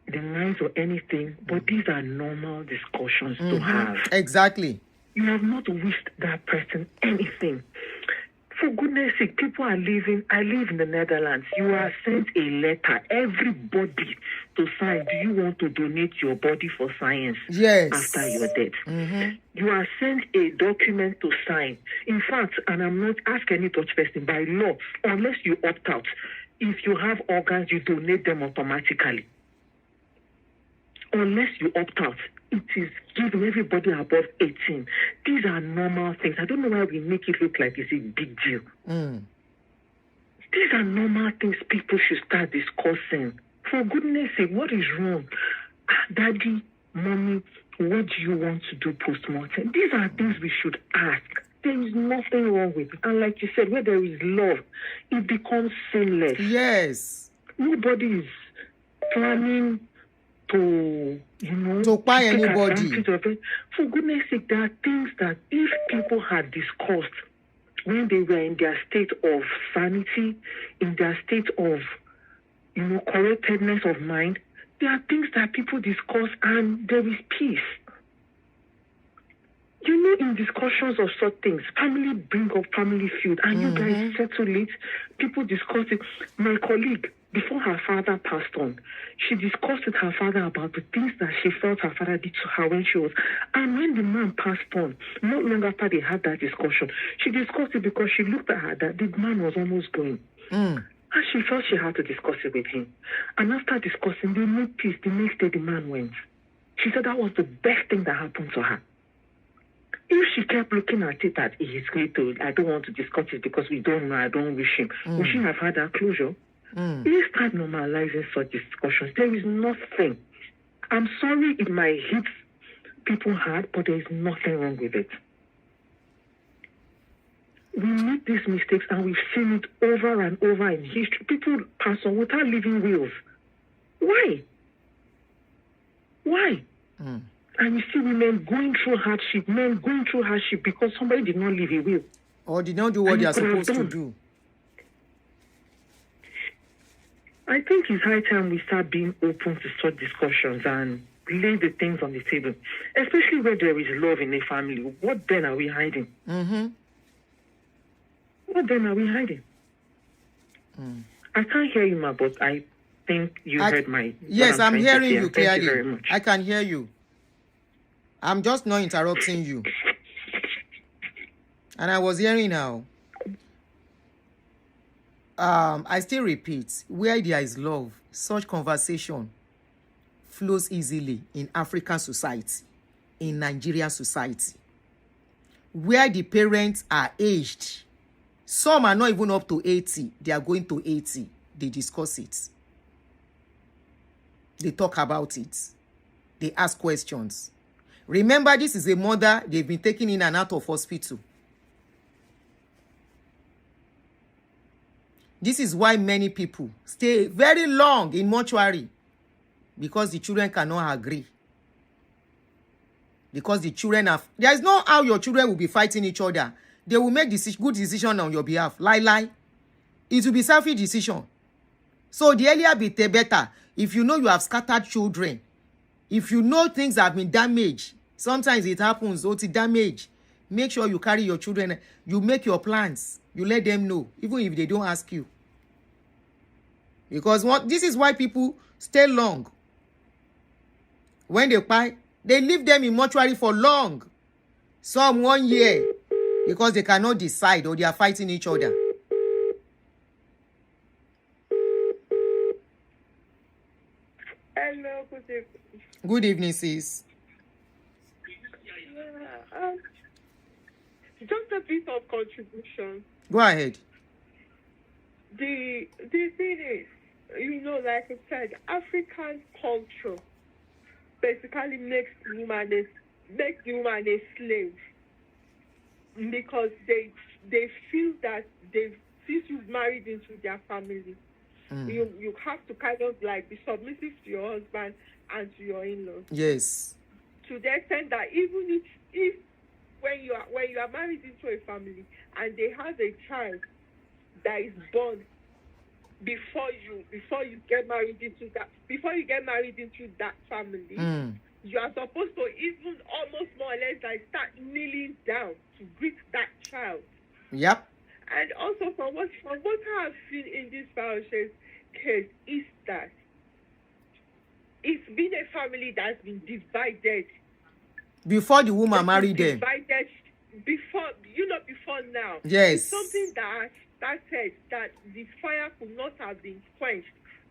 demise or anything, but these are normal discussions to have. Exactly. You have not wished that person anything. For goodness sake, people are living. I live in the Netherlands. You are sent a letter, everybody, to sign. Do you want to donate your body for science Yes. after your death? You are sent a document to sign. In fact, and I'm not asking any Dutch person, by law, unless you opt out, if you have organs, you donate them automatically. Unless you opt out, it is given everybody above 18. These are normal things. I don't know why we make it look like it's a big deal. These are normal things people should start discussing. For goodness sake, what is wrong? Daddy, mommy, what do you want to do post-mortem? These are things we should ask. There is nothing wrong with it. And like you said, where there is love, it becomes seamless. Yes. Nobody is planning to buy take anybody. advantage of it. For goodness sake, there are things that if people had discussed when they were in their state of sanity, in their state of correctedness of mind, there are things that people discuss and there is peace. In discussions of such things, family bring up family feud and you guys settle it. People discuss it. My colleague, before her father passed on, she discussed with her father about the things that she felt her father did to her when she was. And when the man passed on, not long after they had that discussion, she discussed it because she looked at her that the man was almost going. And she felt she had to discuss it with him. And after discussing, they made peace. The next day, the man went. She said that was the best thing that happened to her. If she kept looking at it that he is going to, I don't want to discuss it because we don't know, I don't wish him, would she have had that closure? Let's start normalizing such discussions. There is nothing. I'm sorry it might hit people hard, but there is nothing wrong with it. We make these mistakes and we've seen it over and over in history. People pass on without leaving wills. Why? And you see women going through hardship, men going through hardship because somebody did not leave a will. Or did not do what they are supposed to do. I think it's high time we start being open to such discussions and lay the things on the table, especially where there is love in a family. What then are we hiding? What then are we hiding? I can't hear you, ma, but I think you heard my... Yes, I'm hearing you clearly. Thank you very much. I can hear you. I'm just not interrupting you. And I was hearing now. I still repeat, where there is love, such conversation flows easily in African society, in Nigerian society. Where the parents are aged, some are not even up to 80, they are going to 80, they discuss it. They talk about it. They ask questions. Remember, this is a mother, they've been taken in and out of hospital. This is why many people stay very long in mortuary, because the children cannot agree because the children have. There is no how your children will be fighting each other. They will make good decision on your behalf. Lie. It will be selfish decision. So the earlier the better. If you know you have scattered children, if you know things have been damaged, sometimes it happens, damage. Make sure you carry your children. You make your plans. You let them know, even if they don't ask you. Because this is why people stay long. When they buy, they leave them in mortuary for long. Some 1 year. Because they cannot decide or they are fighting each other. Hello, good evening. Good evening, sis. Just a bit of contribution. Go ahead. The thing is, like I said, African culture basically makes the woman a slave, because they feel that since you've married into their family, you have to kind of like be submissive to your husband and to your in-laws. Yes. To the extent that even if when you are married into a family and they have a child that is born before you get married into that family, you are supposed to even almost more or less like start kneeling down to greet that child. Yep. And also from what I have seen in this Fayose case is that it's been a family that's been divided before the woman married them. Divided before now. Yes. It's something that said that the fire could not have been quenched,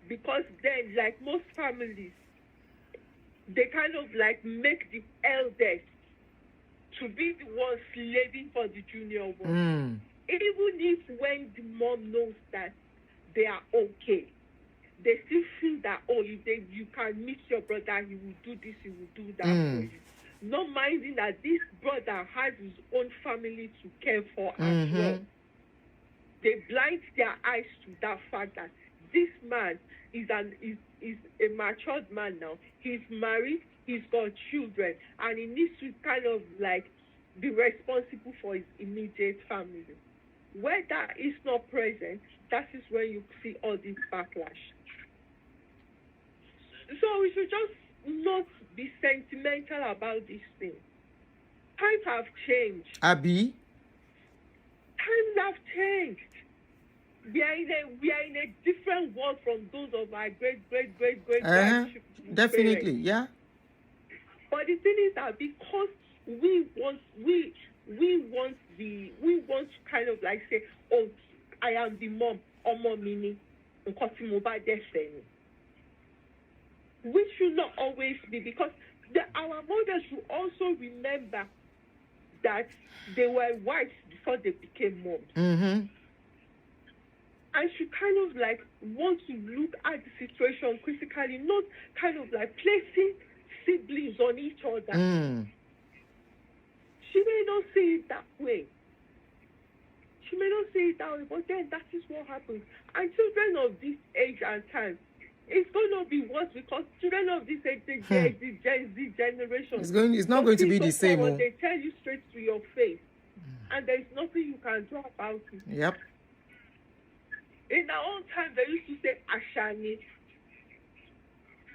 because then, like most families, they kind of like make the eldest to be the one slaving for the junior one. Even if when the mom knows that they are okay, they still feel that, if you can meet your brother, he will do this, he will do that for you. Not minding that this brother has his own family to care for as well. They blind their eyes to that fact that this man is a matured man now. He's married, he's got children, and he needs to kind of like be responsible for his immediate family. Where that is not present, that is when you see all this backlash. So we should just not be sentimental about this thing. Times have changed. Abby? Times have changed. We are in a different world from those of our great definitely, yeah. But the thing is that because we want to kind of like say, I am the mom, Omo Mini, which should not always be, because our mothers should also remember that they were wives before they became moms. And should kind of like want to look at the situation critically, not kind of like placing siblings on each other. She may not see it that way. But then that is what happens. And children of this age and time, it's going to be worse, because children of this age, the Gen Z generation, it's not going to be the same. They tell you straight to your face, and there's nothing you can do about it. Yep. In our own time, they used to say Ashani.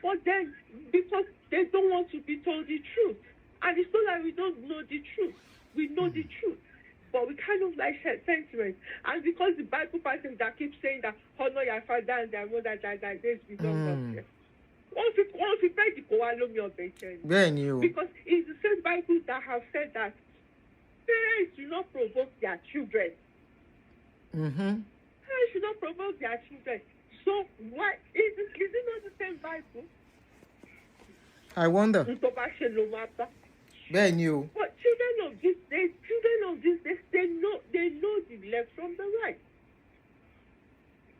But then, because they don't want to be told the truth. And it's not like we don't know the truth. We know the truth. But we kind of like sentiment. And because the Bible person that keeps saying that honor your father and their mother, that this we don't love them. Once you pray the Koalom your because it's the same Bible that have said that parents do not provoke their children. Parents should not provoke their children. So why is it not the same Bible? I wonder. But children of this days, they know the left from the right.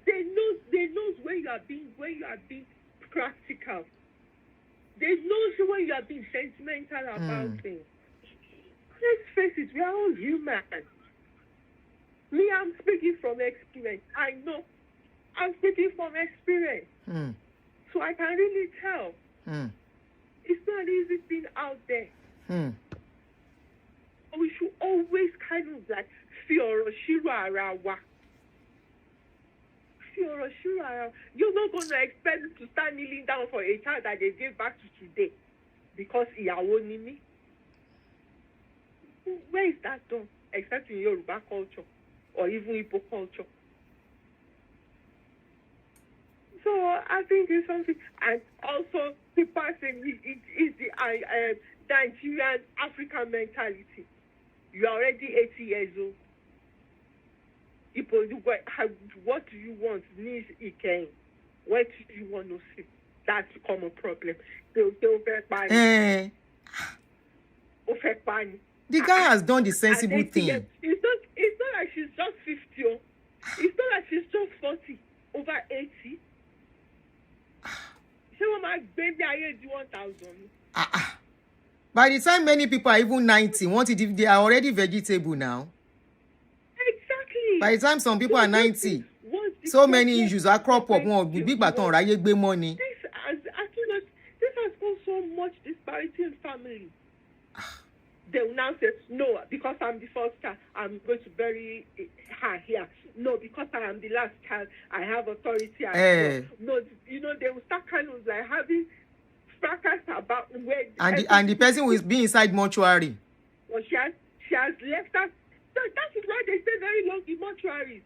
They know when you are being practical. They know when you are being sentimental about things. Let's face it, we are all human. Me, I'm speaking from experience. I know. I'm speaking from experience. So I can really tell. It's not an easy thing out there. We should always kind of like feel Shiro. You're not going to expect to start kneeling down for a child that they gave back to today because ìyàwó ni mí. Where is that done? Except in Yoruba culture or even Igbo culture. So I think it's something, and also people are saying it is the Nigerian African mentality. You are already 80 years old. What do you want? Needs again. What do you want to see? That's become a problem. The guy has done the sensible thing. It's not like she's just 50. It's not like she's just 40, over 80. By the time many people are even 90, they are already vegetable now. Exactly. By the time some people are 90, so many issues are crop up. Big baton, money. This has caused so much disparity in family. They will now say, no, because I'm the first child, I'm going to bury her here. No, because I am the last child, I have authority. No, they will start kind of like having fracas about where. And the person will be inside mortuary. Well, she has left us. That is why they stay very long in mortuaries.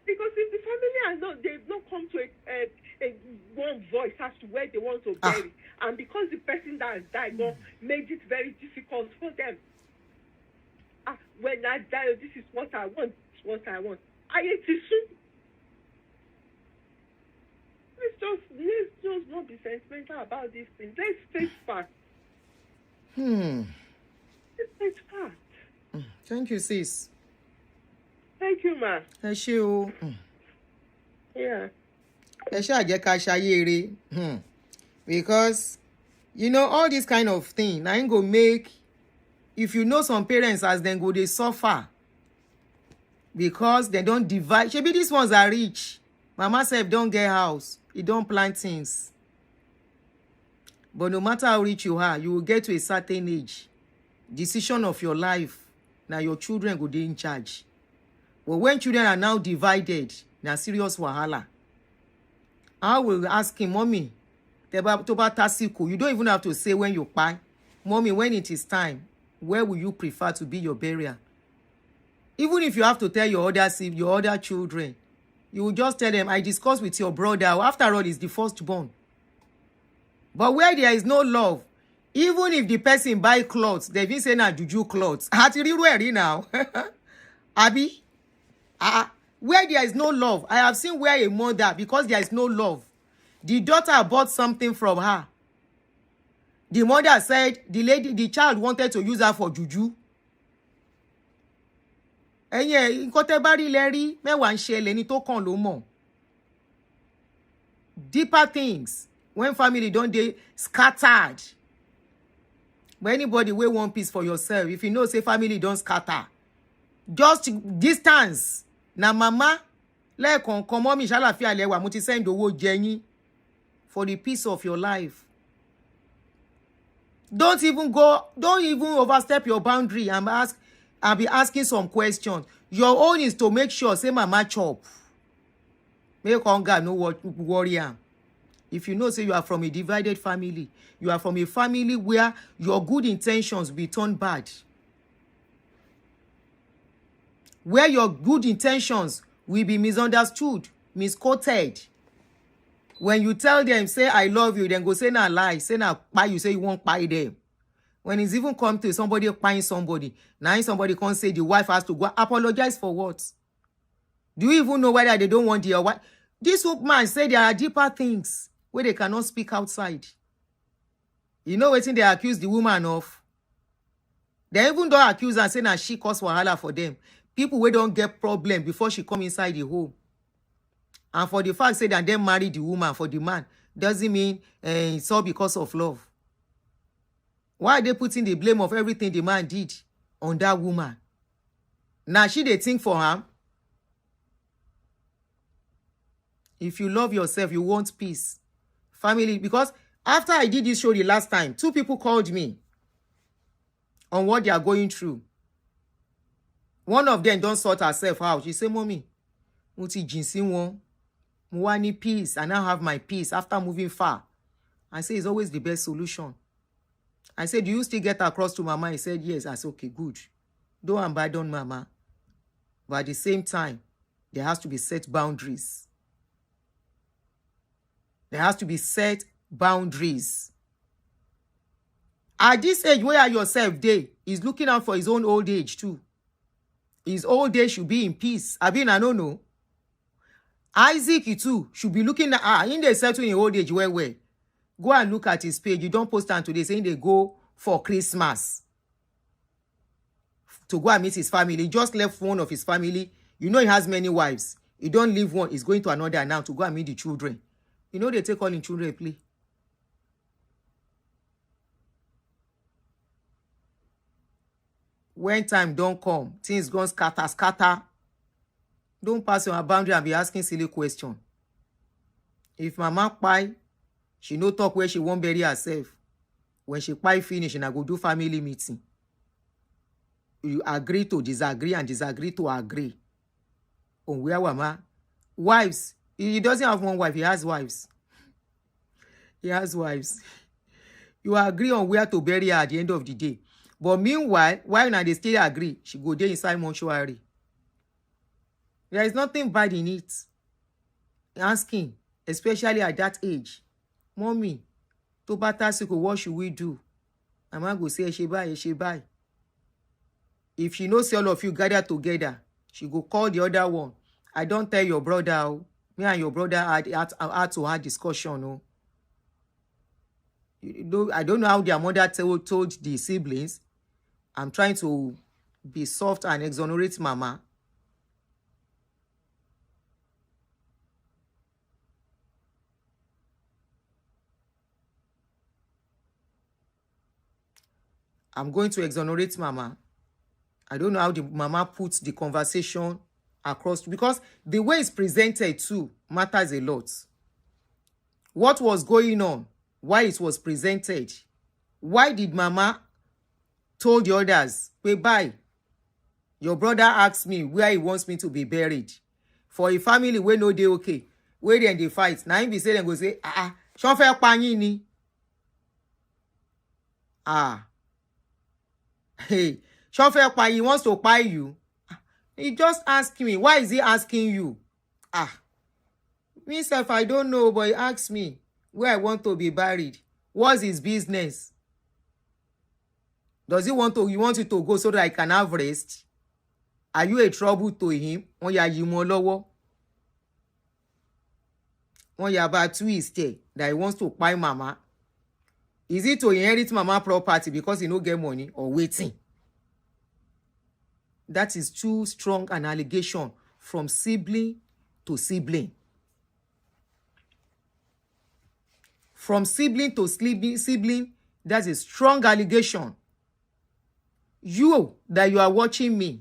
Because if the family they've not come to a one voice as to where they want to bury. And because the person that has died made it very difficult for them. When I die, this is what I want. It's what I want. Let's just not be sentimental about these things. Let's face facts. Let's face facts. Thank you, sis. Thank you, ma. Thank you. Yeah. Because all this kind of thing I ain't go make, if you know some parents as then go they suffer because they don't divide. Maybe these ones are rich. Mama self don't get house, he don't plant things. But no matter how rich you are, you will get to a certain age. Decision of your life, now your children go dey in charge. But when children are now divided, now serious wahala. I will ask him, Mommy, you don't even have to say when you buy. Mommy, when it is time, where will you prefer to be your burial? Even if you have to tell your other children, you will just tell them, I discussed with your brother. After all, he's the firstborn. But where there is no love, even if the person buy clothes, they've been saying juju clothes. Now. Abi? Where there is no love, I have seen where a mother, because there is no love, the daughter bought something from her. The mother said the child wanted to use her for juju. Deeper things, when family don't they scattered. When anybody will want peace for yourself, if you know say family don't scatter, just distance. Na mama, lẹ́ẹ̀kan kan mọ́mí ṣàlàfíà lẹ́wà mo ti send owó jẹ for the peace of your life. Don't even overstep your boundary and be asking some questions. Your own is to make sure say mama chop. Make hunger no worry am. If you know say you are from a divided family, you are from a family where your good intentions be turned bad. Where your good intentions will be misunderstood, misquoted. When you tell them, say, I love you, then go say na lie, say na buy you, say you won't buy them. When it's even come to somebody buying somebody, now somebody can't say the wife has to go apologize for what? Do you even know whether they don't want their wife? This man said there are deeper things where they cannot speak outside. You know what they accuse the woman of? They even don't accuse her and say that she caused wahala for them. People who don't get problem before she come inside the home. And for the fact say that they marry the woman for the man, doesn't mean it's all because of love. Why are they putting the blame of everything the man did on that woman? Now she they think for her. If you love yourself, you want peace. Family, because After I did this show the last time, 2 people called me on what they are going through. One of them don't sort herself out. She said, Mommy, mo ti jìn sí wọn. Mo wá ní peace. I now have my peace after moving far. I say, it's always the best solution. I said, do you still get across to Mama? He said, yes. I said, okay, good. Don't abandon Mama. But at the same time, there has to be set boundaries. There has to be set boundaries. At this age where yourself day, he's looking out for his own old age too. His old age should be in peace. I mean, I don't know. Isaac too should be looking at in the settle in old age where. Go and look at his page. You don't post on today saying they go for Christmas to go and meet his family. He just left one of his family. You know he has many wives. He don't leave one. He's going to another now to go and meet the children. You know they take all in children play. When time don't come, things gone scatter. Don't pass your boundary and be asking silly question. If Mama pie, she no talk where she won't bury herself. When she pie finish and I go do family meeting. You agree to disagree and disagree to agree. On where Mama? Wives. He doesn't have one wife, he has wives. He has wives. You agree on where to bury her at the end of the day. But meanwhile, while now they still agree, she go there inside mortuary. There is nothing bad in it. Asking, especially at that age, Mommy, to batasiko, what should we do? Mama go say, she buy. If she knows all of you gather together, she go call the other one. I don't tell your brother. Oh. Me and your brother had to have discussion. Oh. I don't know how their mother told the siblings. I'm trying to be soft and exonerate Mama. I'm going to exonerate Mama. I don't know how the Mama puts the conversation across, because the way it's presented too matters a lot. What was going on? Why it was presented? Why did Mama told the others, "Wait, bye. Your brother asked me where he wants me to be buried. For a family where no dey okay, where then they fight. Now him be say them go say, ṣó fẹ́ pa yín ni? Hey, ṣó fẹ́ pa yín, he wants to buy you. He just asking me. Why is he asking you? Me self, I don't know, but he asked me where I want to be buried. What's his business? Does he want to? You want you to go so that I can have rest? Are you a trouble to him? Wọ́n ya yí mọ́ lọ́wọ́. Wọ́n ya bá twist that he wants to buy Mama. Is it to inherit Mama property because he no get money or waiting? That is too strong an allegation from sibling to sibling. From sibling to sibling, that's a strong allegation. You, that you are watching me,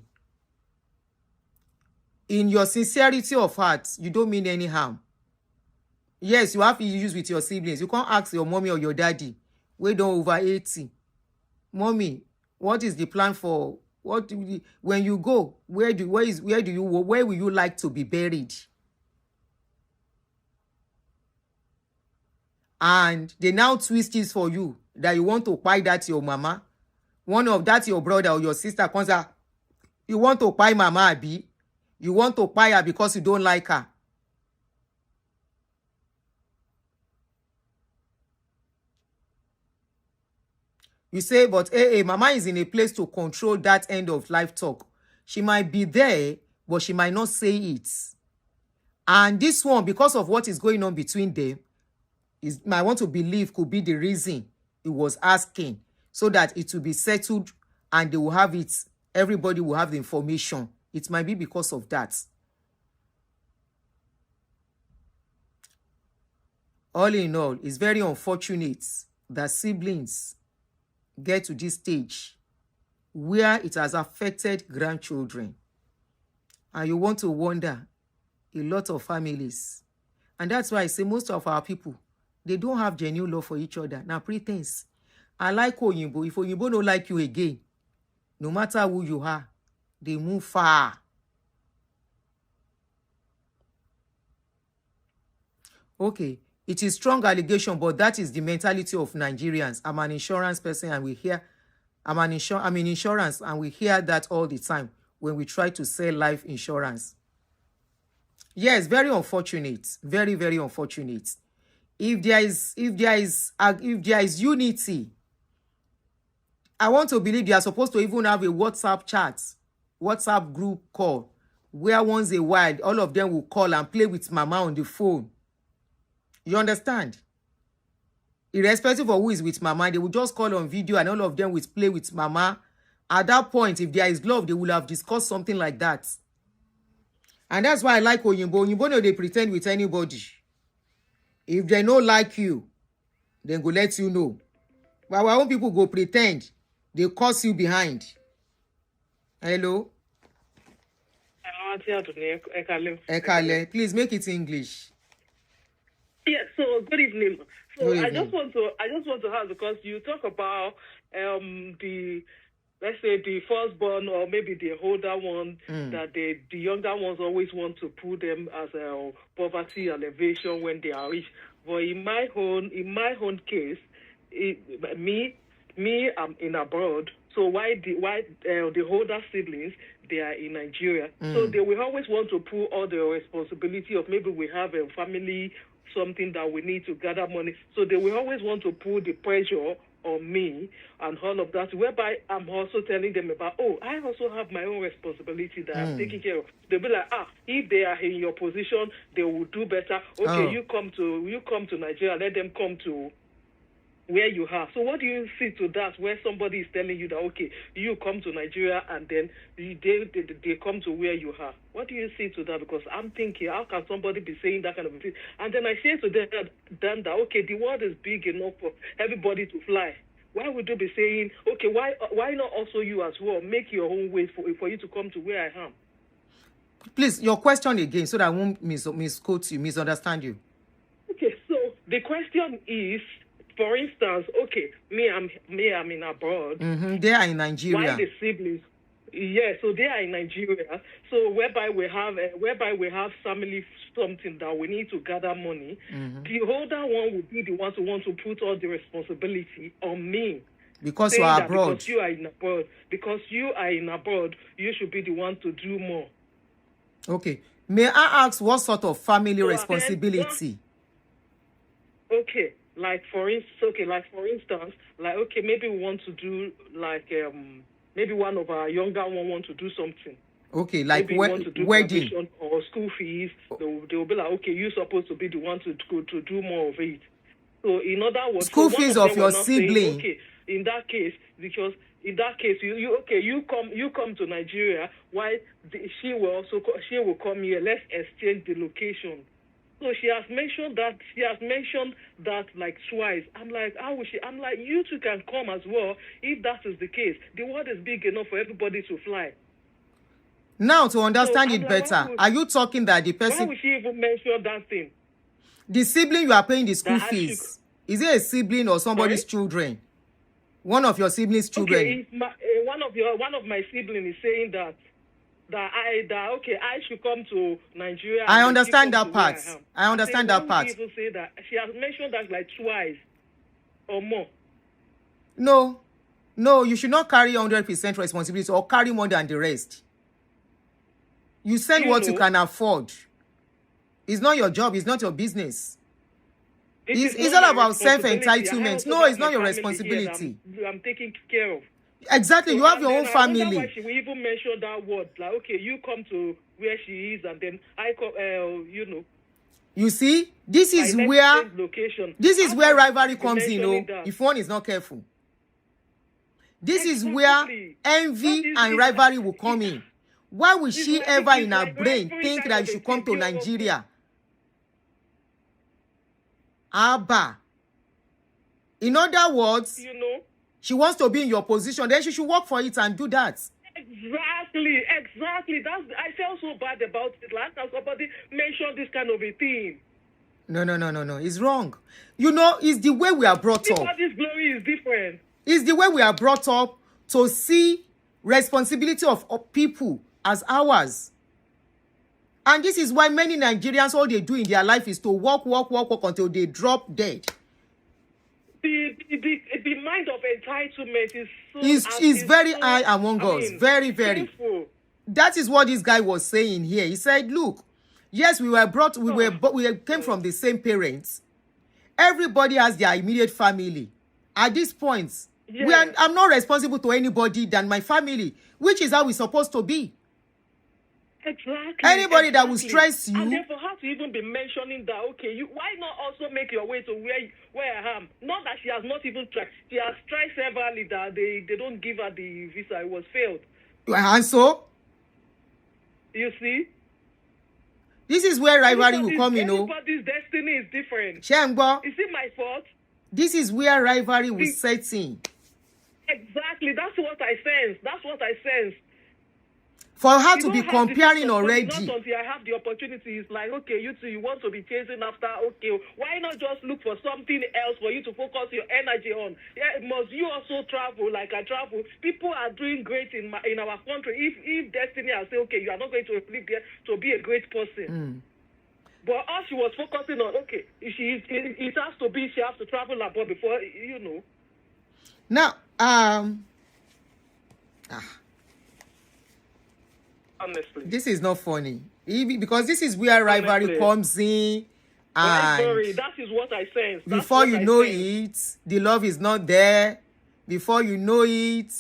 in your sincerity of heart, you don't mean any harm. Yes, you have issues with your siblings. You can't ask your mommy or your daddy, we don't over 80. Mommy, what is the plan for when you go? Where will you like to be buried? And they now twist it for you that you want to buy that your Mama. One of that your brother or your sister comes out. You want to buy Mama Abi? You want to buy her because you don't like her. You say, but Mama is in a place to control that end of life talk. She might be there, but she might not say it. And this one, because of what is going on between them, I want to believe could be the reason he was asking, so that it will be settled and they will have it. Everybody will have the information. It might be because of that. All in all, it's very unfortunate that siblings get to this stage where it has affected grandchildren. And you want to wonder, a lot of families. And that's why I say most of our people, They don't have genuine love for each other. Now pretense. I like Oyinbo. If Oyinbo don't like you again, no matter who you are, they move far. Okay, it is strong allegation, but that is the mentality of Nigerians. I'm an insurance person, and we hear, I'm in insurance, and we hear that all the time when we try to sell life insurance. Yes, very unfortunate, very, very unfortunate. If there is unity, I want to believe they are supposed to even have a WhatsApp chat, WhatsApp group call, where once a while all of them will call and play with mama on the phone. You understand? Irrespective of who is with mama, they will just call on video and all of them will play with mama. At that point, if there is love, they will have discussed something like that. And that's why I like Oyinbo. Oyinbo no they pretend with anybody. If they don't like you, then go let you know. But our own people go pretend. They curse you behind. Hello? Ekale, please make it English. Yes, so good evening. So Good I evening. just want to have, because you talk about the, let's say, the firstborn or maybe the older one, that the younger ones always want to put them as a poverty elevation when they are rich. But in my own case, I'm in abroad. So why the older siblings, they are in Nigeria. So they will always want to put all the responsibility of maybe we have a family, something that we need to gather money. So they will always want to put the pressure on me and all of that, whereby I'm also telling them about, I also have my own responsibility that I'm taking care of. They'll be like, if they are in your position, they will do better. Okay, you come to Nigeria, let them come to where you are. So what do you see to that, where somebody is telling you that, okay, you come to Nigeria and then they come to where you are? What do you see to that? Because I'm thinking, how can somebody be saying that kind of thing? And then I say to them that, okay, the world is big enough for everybody to fly. Why would you be saying, okay, why not also you as well? Make your own way for you to come to where I am. Please, your question again, so that I won't misquote you, misunderstand you. Okay, so the question is, for instance, okay, I'm in abroad. They are in Nigeria. Why the siblings? Yeah, so they are in Nigeria. So whereby we have family something that we need to gather money. The older one would be the one to want to put all the responsibility on me. Because you are abroad. Because you are in abroad, you should be the one to do more. Okay. May I ask what sort of family responsibility? Okay. Like for instance, maybe we want to do maybe one of our younger one want to do something. Okay, like wedding or school fees. They'll be like, okay, you're supposed to be the one to do more of it. So in other words, school fees of your sibling. Saying, okay, in that case, you come to Nigeria. Why she will come here? Let's exchange the location. So she has mentioned that like twice. I'm like, how will she? I'm like, you two can come as well if that is the case. The world is big enough for everybody to fly. Now, to understand it better, are you talking that the person... Why would she even mention that thing? The sibling you are paying the school fees, is it a sibling or somebody's children? One of your siblings' children? Okay, one of my siblings is saying that I should come to Nigeria. I understand that part. I understand that part. People say that she has mentioned that like twice or more. No, you should not carry 100% responsibility or carry more than the rest. You send what you can afford. It's not your job. It's not your business. It's all about self-entitlement. No, it's not your responsibility. I'm taking care of. Exactly, so you have your own family. I wonder why she will even mention that word. Like, okay, you come to where she is, and then I come. You see, this is where rivalry comes in. If one is not careful, this is where envy and rivalry will come in. Why would she ever in her brain think that you should come to Nigeria? Abba. In other words, she wants to be in your position. Then she should work for it and do that. Exactly. I felt so bad about it. Last time somebody mentioned this kind of a thing. No. It's wrong. You know, it's the way we are brought up. Everybody's glory is different. It's the way we are brought up to see responsibility of people as ours. And this is why many Nigerians, all they do in their life is to walk until they drop dead. The mind of entitlement is very high among us. Very. Painful. That is what this guy was saying here. He said, look, yes, we came from the same parents. Everybody has their immediate family. At this point, I'm not responsible to anybody than my family, which is how we're supposed to be. Exactly. Anybody that will stress you. And therefore, how to even be mentioning that, okay, why not also make your way to where I am? Not that she has not even tried. She has tried severally that they don't give her the visa. It was failed. And so? You see? This is where rivalry will come, you know. Everybody's destiny is different. Shembo. Is it my fault? This is where rivalry will set in. Exactly. That's what I sense. For her to be comparing already. Not until I have the opportunity. It's like, okay, you two, you want to be chasing after, okay, why not just look for something else for you to focus your energy on? Yeah, must you also travel like I travel? People are doing great in our country. If destiny has said, okay, you are not going to live there to be a great person. But all she was focusing on, okay, she has to travel abroad before, you know. Now, Honestly. This is not funny. Because this is where rivalry comes in. And sorry, that is what I sense. Before you know it, the love is not there. Before you know it,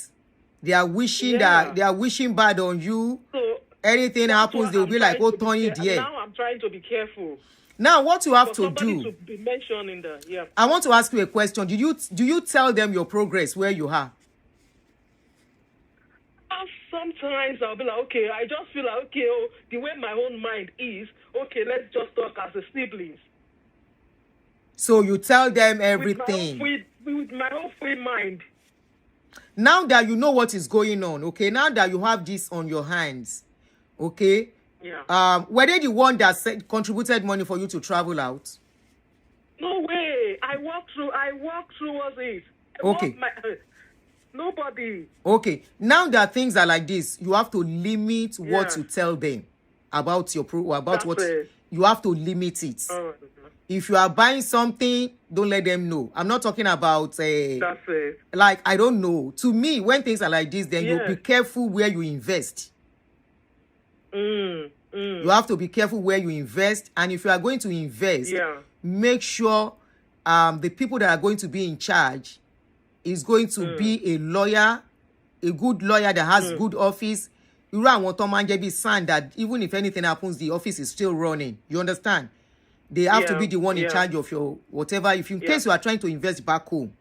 they are wishing bad on you. So anything happens, they'll be like, oh, Tony, dear. Now I'm trying to be careful. Now, what you have to do, to be mentioned in the, I want to ask you a question. Do you tell them your progress where you are? Sometimes I'll be like, okay, I just feel like, okay, the way my own mind is, okay, let's just talk as a siblings. So you tell them everything. With my own free mind. Now that you know what is going on, okay, now that you have this on your hands, okay, were they the one that contributed money for you to travel out? No way. I walked towards it. Okay. Nobody. Okay. Now that things are like this, you have to limit what you tell them about your you have to limit it. If you are buying something, don't let them know. I'm not talking about that's it. Like, I don't know. To me, when things are like this, then you be careful where you invest. You have to be careful where you invest, and if you are going to invest, make sure the people that are going to be in charge is going to be a lawyer, a good lawyer that has good office. You want to be signed that even if anything happens, the office is still running. You understand? They have to be the one in charge of your whatever. If in case you are trying to invest back home.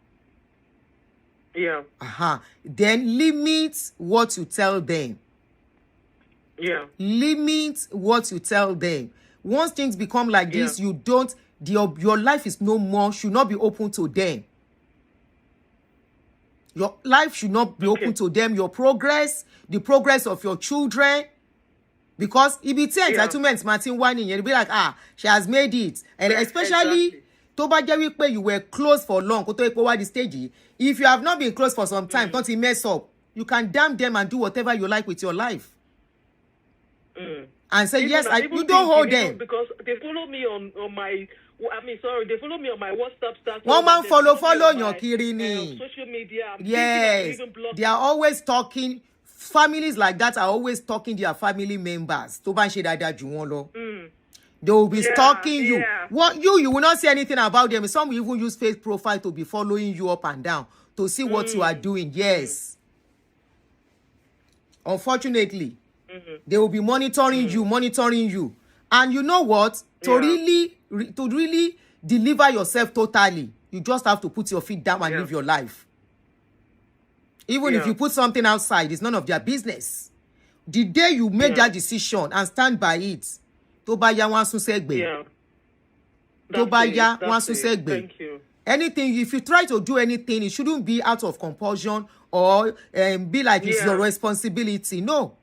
Then limit what you tell them. Limit what you tell them. Once things become like this, you don't, your life is no more, should not be open to them. Your life should not be open to them. Your progress, the progress of your children. Because if it's entitlement, Martin whining, you'll be like, she has made it. And especially, you were close for long. If you have not been close for some time, don't mess up. You can damn them and do whatever you like with your life. And say, you don't hold them. Because they follow me on my... they follow me on my WhatsApp status. One man follow your Kirini. Social media. Yes. They are always talking. Families like that are always talking their family members. They will be stalking you. You will not say anything about them. Some will even use fake profile to be following you up and down to see what you are doing. Yes. Unfortunately, they will be monitoring you. And you know what? To really deliver yourself totally, you just have to put your feet down and live your life. Even if you put something outside, it's none of their business. The day you make that decision and stand by it, Thank you. Anything, if you try to do anything, it shouldn't be out of compulsion or be like it's your responsibility. No.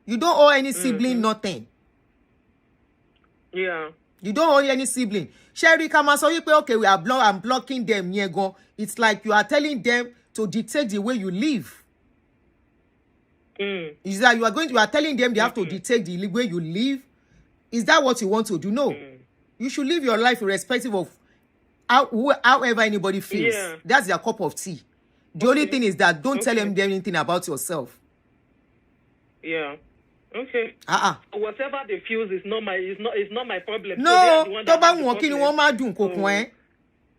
You don't owe any sibling nothing. You don't owe any sibling. Sherry Kamaso, you okay, I'm blocking them. It's like you are telling them to dictate the way you live. Is that you are telling them they have to dictate the way you live? Is that what you want to do? No. You should live your life irrespective of however anybody feels. Yeah. That's their cup of tea. The only thing is that don't tell them anything about yourself. Yeah. Okay. Whatever they feel is not my problem. No, so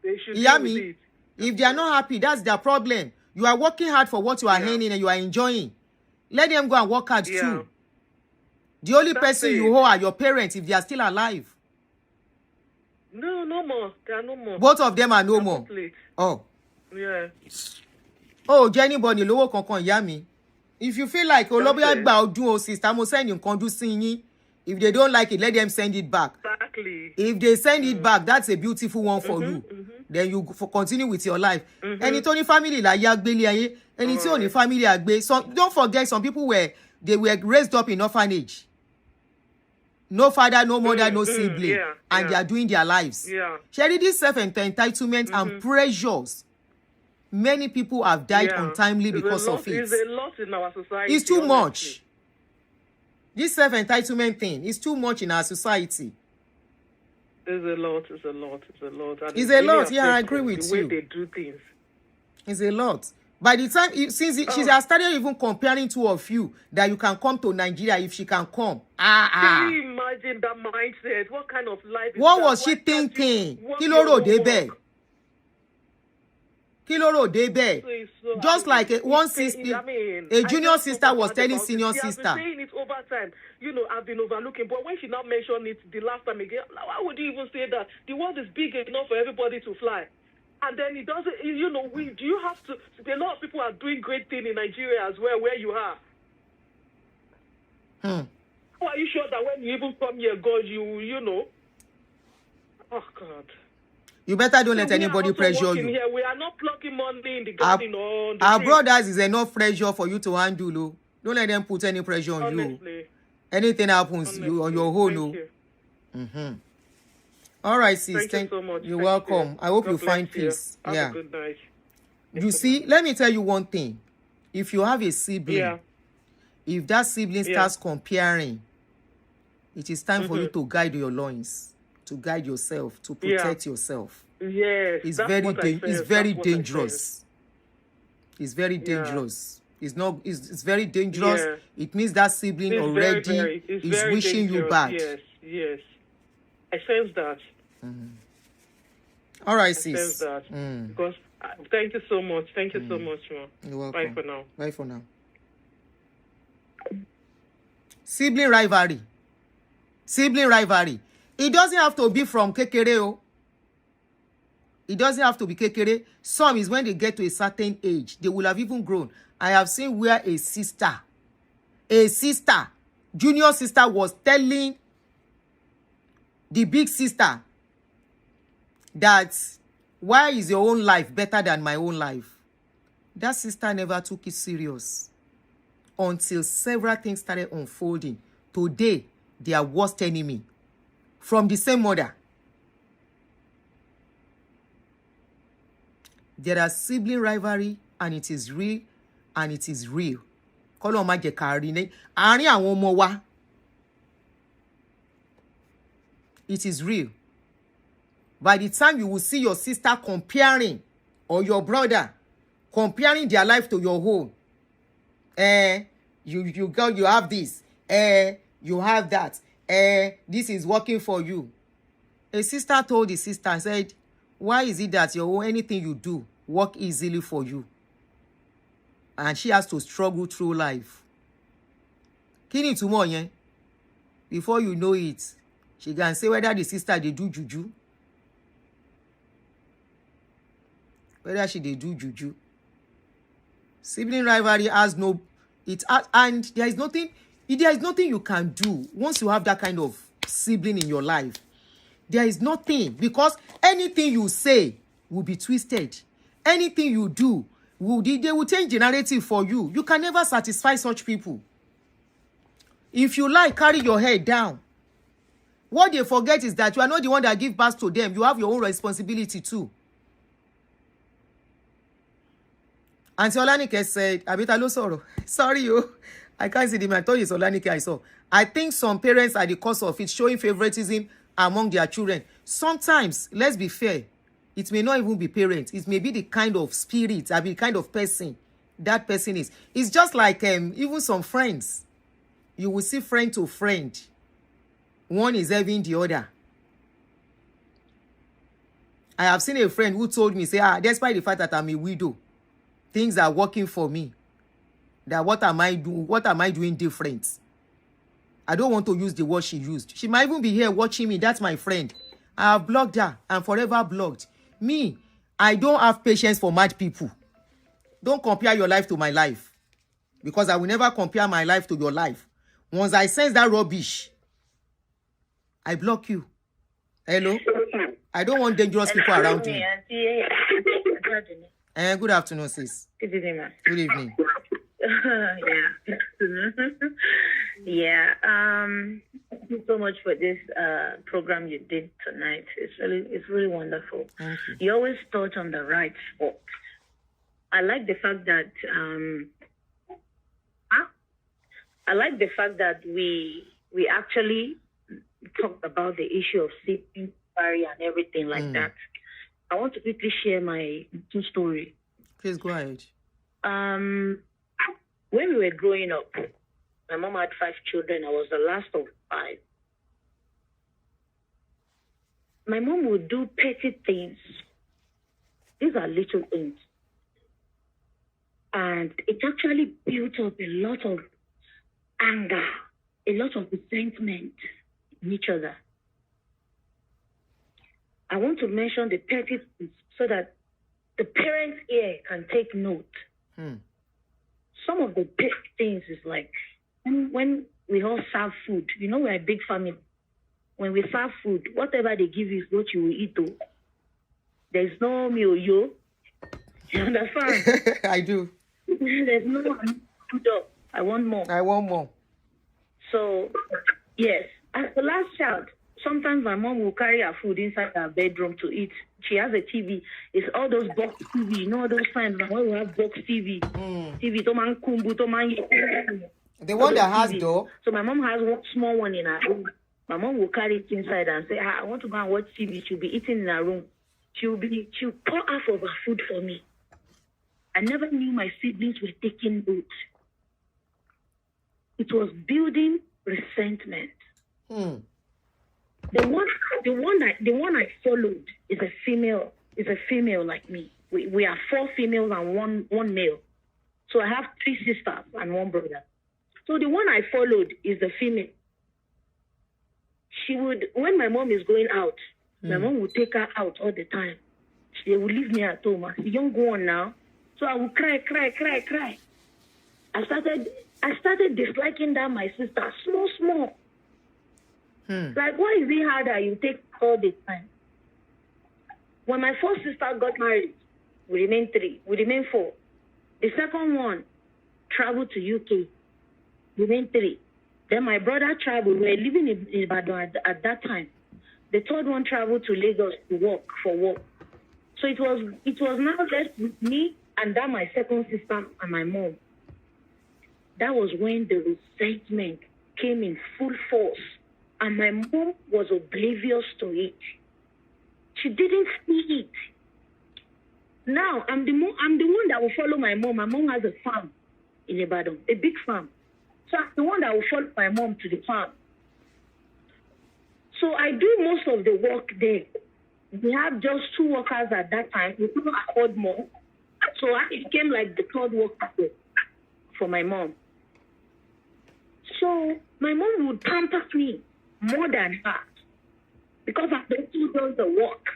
they should deal with it. If they are not happy, that's their problem. You are working hard for what you are earning and you are enjoying. Let them go and work hard too. The only person you owe are your parents if they are still alive. No more. They are no more. Both of them are no more. Complete. Oh. Yeah. Oh, Jenny Bonnie, lowo kankan yami. If you feel like Oloboya gba odun o sister mo send nkan do sin yin. If they don't like it, let them send it back. Exactly. If they send it back, that's a beautiful one for you. Then you continue with your life. Any Tony family la ya gbele aye, any tí ó ní family agbe. So don't forget some people were raised up in orphanage. No father, no mother, no sibling, and they are doing their lives. Yeah. Sharing this self-entitlement and pressures. Many people have died untimely because of it. It's a lot in our society. It's too much. This self-entitlement thing is too much in our society. It's a lot. And it's a lot. Yeah, I agree with you. The way they do things. It's a lot. By the time, she has started even comparing two of you, that you can come to Nigeria if she can come. Can you imagine that mindset? What kind of life is what that? was she thinking? Kiloro Debe. Just like one sister, a junior sister was telling senior sister. I've been saying it over time. I've been overlooking. But when she now mentioned it the last time again, why would you even say that? The world is big enough for everybody to fly. And then it doesn't, do you have to, a lot of people are doing great things in Nigeria as well, where you are. How are you sure that when you even come here, God, you know? Oh, God. You better don't let anybody pressure you. Here. We are not plucking money in the garden or the our brothers is enough pressure for you to handle. Don't let them put any pressure on you. Anything happens, you on your own. All right, sis. Thank you so much. You're welcome. I hope you find peace. Have a good night. You see, let me tell you one thing. If you have a sibling, if that sibling starts comparing, it is time for you to guide your loins, to guide yourself, to protect yourself. Yes, it's very dangerous. It's very dangerous. It's very dangerous. Yeah. It means that sibling is wishing you bad. Yes. I sense that. All right, I sis. sense that. Because thank you so much. Thank you so much, ma. You're welcome. Bye for now. Bye for now. Sibling rivalry. It doesn't have to be from Kekere. It doesn't have to be Kekere. Some is when they get to a certain age, they will have even grown. I have seen where a sister, junior sister was telling the big sister that why is your own life better than my own life? That sister never took it serious until several things started unfolding. Today, their worst enemy from the same mother. There are sibling rivalry and it is real and it is real. Kọ́lọ́ má jẹ́ ká rí ní àárín àwọn ọmọ wa. It is real. By the time you will see your sister comparing or your brother comparing their life to your own, you have this, you have that, this is working for you. A sister told the sister, said, why is it that your own anything you do work easily for you? And she has to struggle through life. Kí ni ìtumọ̀ yẹn? Before you know it, she can say whether the sister they do juju. Whether she they do juju. Sibling rivalry has no, and there is nothing you can do once you have that kind of sibling in your life. There is nothing, because anything you say will be twisted. Anything you do, they will change the narrative for you. You can never satisfy such people. If you like, carry your head down. What they forget is that you are not the one that give birth to them. You have your own responsibility too. Auntie Olanike said, Abita lo soro. Sorry, you. I can't see them. I thought it's Olanike I saw. I think some parents are the cause of it, showing favoritism among their children. Sometimes, let's be fair, it may not even be parents. It may be the kind of spirit, I mean, kind of person that person is. It's just like even some friends. You will see friend to friend. One is having the other. I have seen a friend who told me, say, despite the fact that I'm a widow, things are working for me. That what am I doing different? I don't want to use the word she used. She might even be here watching me. That's my friend. I have blocked her and forever blocked. Me, I don't have patience for mad people. Don't compare your life to my life. Because I will never compare my life to your life. Once I sense that rubbish, I block you. Hello? I don't want dangerous people around me. Good afternoon, sis. Good evening, ma'am. Good evening. Yeah. Thank you so much for this program you did tonight. It's really wonderful. Thank you. You always touch on the right spot. I like the fact that we actually talked about the issue of sleeping and everything like that. I want to quickly share my true story. Please go ahead. When we were growing up, my mom had 5 children. I was the last of 5. My mom would do petty things. These are little things. And it actually built up a lot of anger, a lot of resentment in each other. I want to mention the petty things so that the parents here can take note. Some of the petty things is like when we all serve food. You know, we're a big family. When we serve food, whatever they give you is what you will eat. There's no me or you. You understand? I do. There's no one. I want more. I want more. So, yes. As the last child, sometimes my mom will carry her food inside her bedroom to eat. She has a TV. It's all those box TV. You know all those times when we have box TV. TV, Toman Kumbu, Toman. The one that has TV. door. So my mom has one small one in her room. My mom will carry it inside and say, I want to go and watch TV. She'll be eating in her room. She'll pour half of her food for me. I never knew my siblings were taking note. It was building resentment. The one I followed is a female like me. We are 4 females and one male. So I have 3 sisters and 1 brother. So the one I followed is the female. She would, when my mom is going out, my mom would take her out all the time. She would leave me at home. I said, "You don't go on now." So I would cry. I started disliking that my sister, small. Like, why is it hard that you take all the time? When my first sister got married, we remained 3. We remained 4. The second one traveled to UK. We remained 3. Then my brother traveled. We were living in Ibadan at that time. The third one traveled to Lagos for work. So it was now left with me and that my second sister and my mom. That was when the resentment came in full force. And my mom was oblivious to it. She didn't see it. Now, I'm the one that will follow my mom. My mom has a farm in Ibadan, a big farm. So I'm the one that will follow my mom to the farm. So I do most of the work there. We have just 2 workers at that time. We couldn't afford more. So I became like the 3rd worker for my mom. So my mom would pamper me more than her because I don't do the work.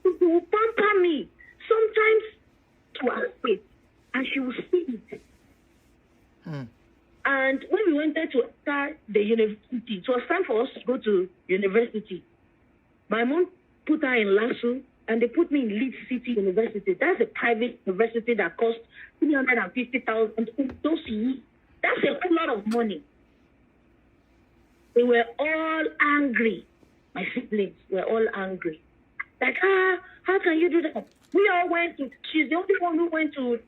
She would pamper me, sometimes to her face, and she would see it. And when we wanted to start the university, it was time for us to go to university. My mom put her in Lasso, and they put me in Leeds City University. That's a private university that costs 350,000 those years. That's a whole lot of money. They were all angry. My siblings were all angry. Like, how can you do that? We all went to, she's the only one who went to,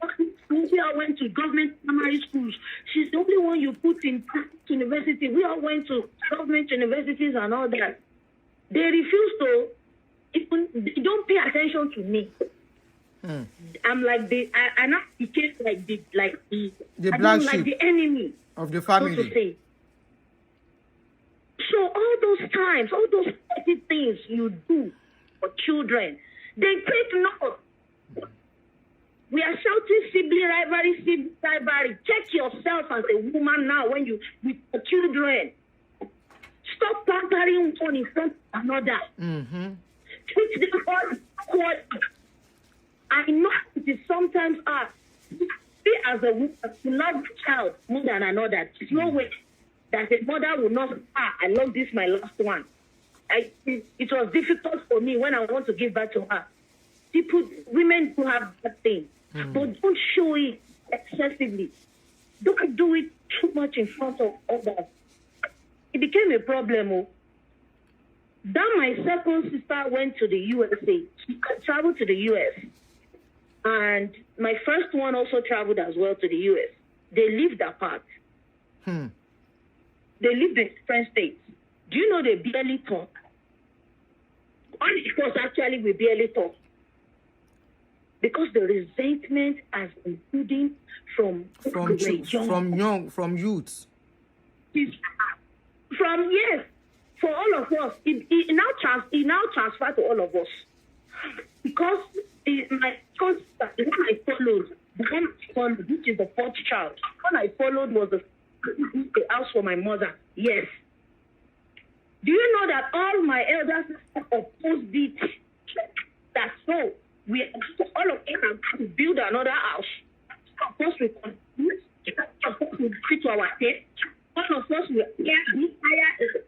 we all went to government primary schools. She's the only one you put in university. We all went to government universities and all that. They refuse to, even, they don't pay attention to me. I'm like I now became like the black sheep, like the enemy of the family. So to say. So all those times, all those petty things you do for children, they take note. We are shouting sibling rivalry. Check yourself as a woman now when you with the children. Stop pampering one in front of another. Treat them all equally. I know it is sometimes hard. See, as a woman, to love a child more than another. There's no way that a mother will not, I love this, my last one. It was difficult for me when I want to give back to her. Women do have that thing, but don't show it excessively. Don't do it too much in front of others. It became a problem. Then my second sister went to the USA. She traveled to the US. And my first one also traveled as well to the US. They lived apart. They lived in different states. Do you know they barely talk? Because actually we barely talk. Because the resentment has been building from youths. From yes, for all of us. It now transferred to all of us. Because my sister, the one I followed, which is the fourth child, the one I followed was the house for my mother. Yes. Do you know that all my elders opposed it? That's so. All of us have to build another house. Of course, we continue. Of course, we fit to our taste. All of us will hear higher.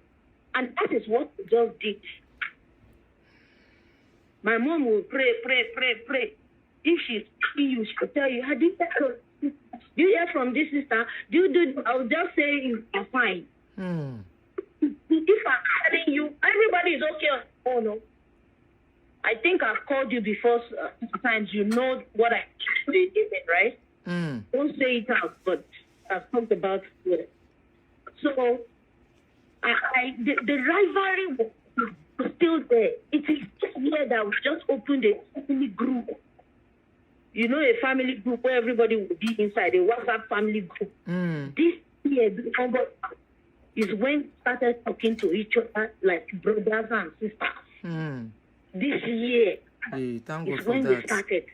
And that is what we just did. My mom will pray. If she's asking you, she'll tell you, do you hear from this sister? I'll just say you're fine. If I'm telling you, everybody is okay. Oh no. I think I've called you before sometimes. You know what I did, right? Don't say it out, but I've talked about it. So the rivalry was still there. It is here that we just opened a family group. You know, a family group where everybody will be inside, a WhatsApp family group. This year, is when we started talking to each other like brothers and sisters. This year is when we started.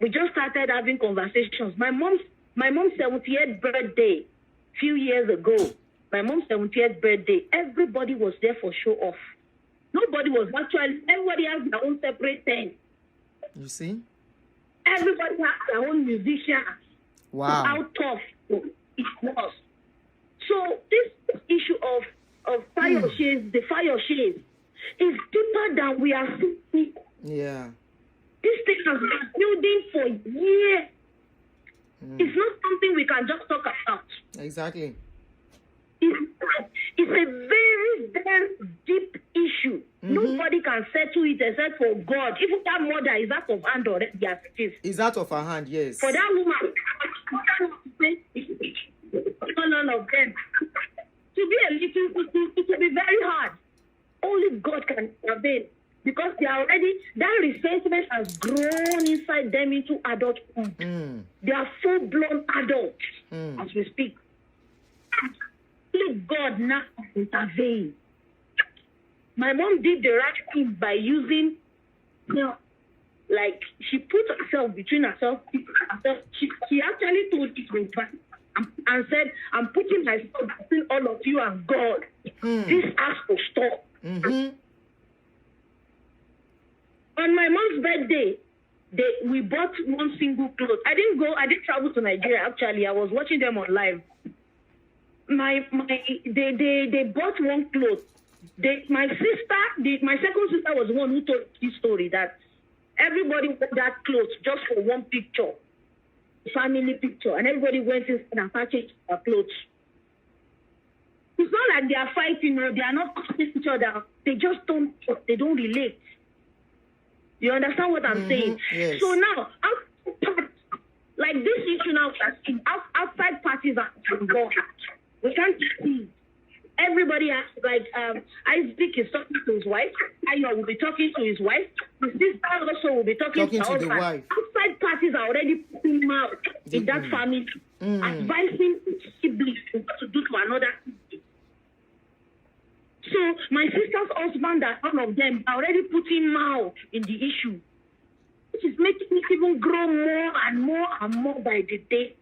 We just started having conversations. My mom's 70th birthday, few years ago. My mom's 70th birthday, everybody was there for show off. Nobody was actually, everybody has their own separate thing. You see? Everybody has their own musician. Wow. How tough it was. So this issue of Fayose, the Fayose, is deeper than we are seeing. Yeah. This thing has been building for years. It's not something we can just talk about. Exactly. It's a very, very deep issue. Nobody can settle it except for God. Even that mother is out of hand already. Yes, it is. It's out of her hand, yes. For that woman, none of them. To be a little, it will be very hard. Only God can intervene. Because they are already, that resentment has grown inside them into adulthood. They are full-blown adults as we speak. Only God now intervene. My mom did the right thing by using, like she put herself between herself. She actually told it and said, "I'm putting myself between all of you and God. This has to stop." On my mom's birthday, we bought one single clothes. I didn't travel to Nigeria. Actually, I was watching them on live. They bought one clothes. My second sister was the one who told this story that everybody bought that clothes just for one picture, family picture, and everybody went inside and purchased their clothes. It's not like they are fighting or they are not cursing each other. They just don't talk. They don't relate. You understand what I'm saying? Yes. So now, like this issue now, outside parties are involved. We can't see. Everybody has, like, Isaac is talking to his wife. Ayo will be talking to his wife. His sister also will be talking to the wife. Outside parties are already putting him out in that family, advising siblings what to do to another. So my sister's husband and one of them are already putting him out in the issue, which is making it even grow more and more and more by the day.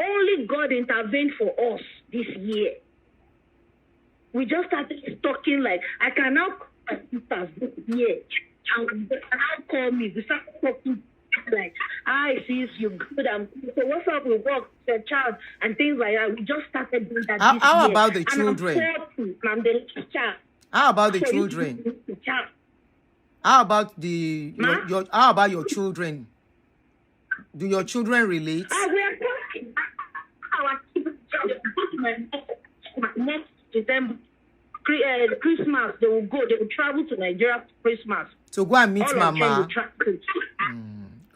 Only God intervened for us this year. We just started talking like, I can now call my sisters this year. And they can now call me. We started talking like, I see you good. So what's up with work, your child, and things like that. We just started doing that this year. How about the children? I'm the child. How about the children? How about how about your children? Do your children relate? We are talking. Our children, next December, Christmas, they will go. They will travel to Nigeria for Christmas. To go and meet All Mama.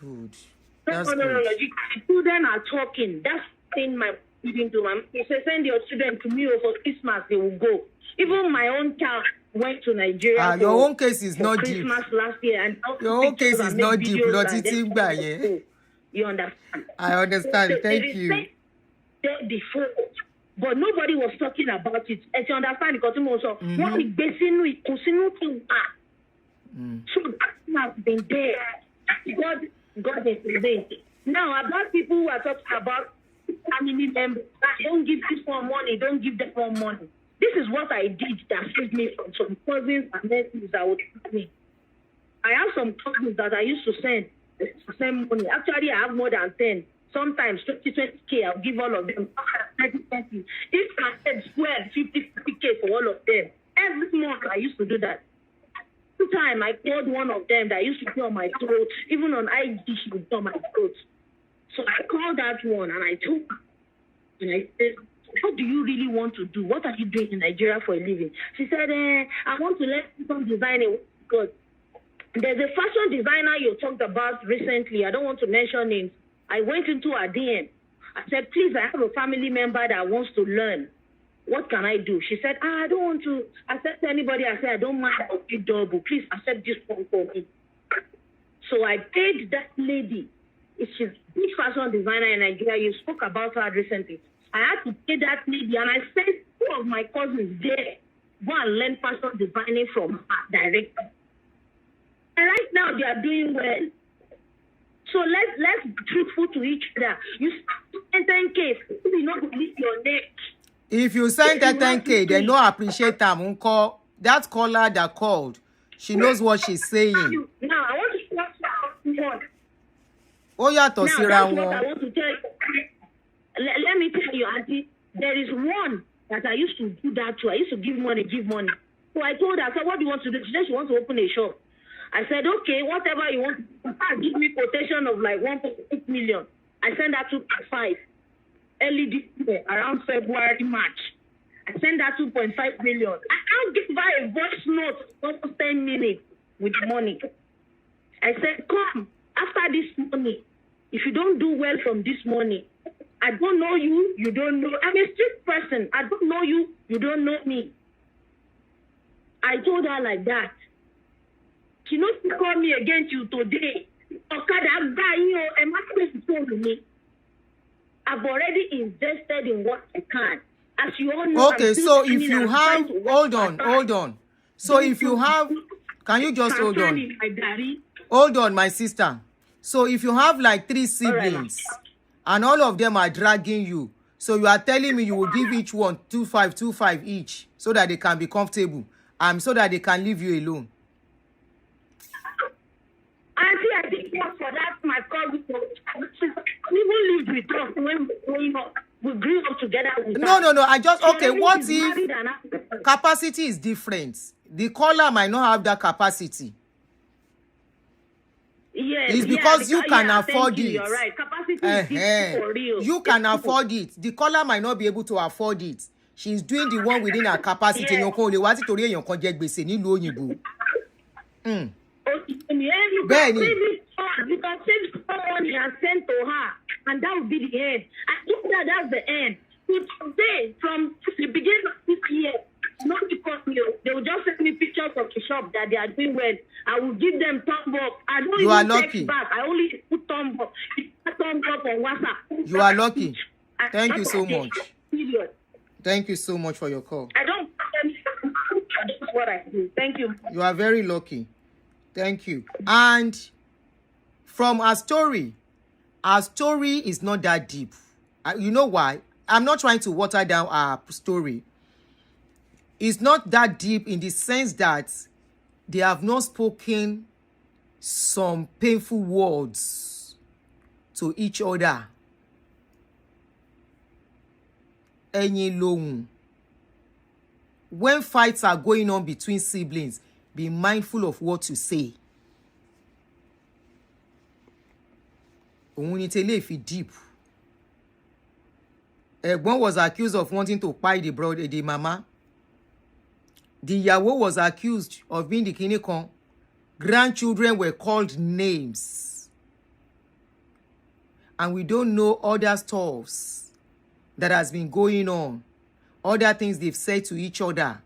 Good. That's No. good. Children are talking. That's thing my reading to my. He said, send your children to me for Christmas. They will go. Even my own child went to Nigeria. Your own case is not deep. Christmas last year, and your own case is not deep. You understand? I understand. Thank you. Before, but nobody was talking about it. As you understand, because also what is basically so that has been there. God is there. Now about people who are talking about family members, don't give this one money, don't give that one money. This is what I did that saved me from some cousins and nephews that would help me. I have some cousins that I used to send money. Actually, I have more than 10. Sometimes 20K, I'll give all of them. 30. If I said square 50K for all of them, every month I used to do that. One time I called one of them that used to be on my throat, even on IG, she would be on my throat. So I called that one and I told her, and I said, what do you really want to do? What are you doing in Nigeria for a living? She said, I want to learn some designing because there's a fashion designer you talked about recently. I don't want to mention names. I went into her DM. I said, please, I have a family member that wants to learn. What can I do? She said, I don't want to accept anybody. I said, I don't mind. I'll pay double. Please accept this one for me. So I paid that lady. She's a big fashion designer in Nigeria. You spoke about her recently. I had to pay that lady, and I sent 2 of my cousins there. Go and learn fashion designing from her directly. And right now, they are doing well. So let's be truthful to each other. You send 10K, you not release your neck. If you send that 10K, they no appreciate them. That caller that called, she knows what she's saying. Now I want to talk about one. Oh, yeah, to see around what I want to tell you. Let me tell you, Auntie, there is one that I used to do that to. I used to give money. So I told her, I said, what do you want to do? She said she wants to open a shop. I said, okay, whatever you want, give me quotation of like 1.8 million. I sent that to 5 early this year, around February, March. I sent that 2.5 million. I'll give her a voice note for 10 minutes with money. I said, come, after this money, if you don't do well from this money, I don't know you, you don't know. I'm a street person. I don't know you, you don't know me. I told her like that. She knows to call me again till today. I've already invested in what I can. As you all know, okay, so if you have, hold on. So if you have, can you just hold on? Hold on, my sister. So if you have like 3 siblings, and all of them are dragging you, so you are telling me you will give each one 2.5 each, so that they can be comfortable, so that they can leave you alone. I think for that, my cousin even lived with us when we grew up together. No. I just, okay, what if capacity is different? The caller might not have that capacity. Yes, it's because you can afford it. You're right. Capacity is for real. You can afford it. The caller might not be able to afford it. She's doing the one within her capacity. Yeah. Èèyàn kan ò lè wá títorí èèyàn kan jẹ gbèsè nílùú òyìnbó. You Benny. can save someone and send to her, and that will be the end. I think that's the end. Today, from the beginning of this year, not because they will just send me pictures of the shop that they are doing well. I will give them thumb up. I don't You are even lucky. text back. I only put thumb up. Thumb up on WhatsApp. You are lucky. Thank you so much. Period. Thank you so much for your call. I don't. That's what I do. Thank you. You are very lucky. Thank you. And from our story is not that deep. You know why? I'm not trying to water down our story. It's not that deep in the sense that they have not spoken some painful words to each other. Ẹ̀yin lohùn. When fights are going on between siblings, be mindful of what you say. Òun ni tẹ́lẹ̀ fi deep. Ẹ̀gbọ́n was accused of wanting to kpai the brother, the mama. The ìyàwó was accused of being the kinní kan. Grandchildren were called names. And we don't know other stuffs that has been going on. Other things they've said to each other.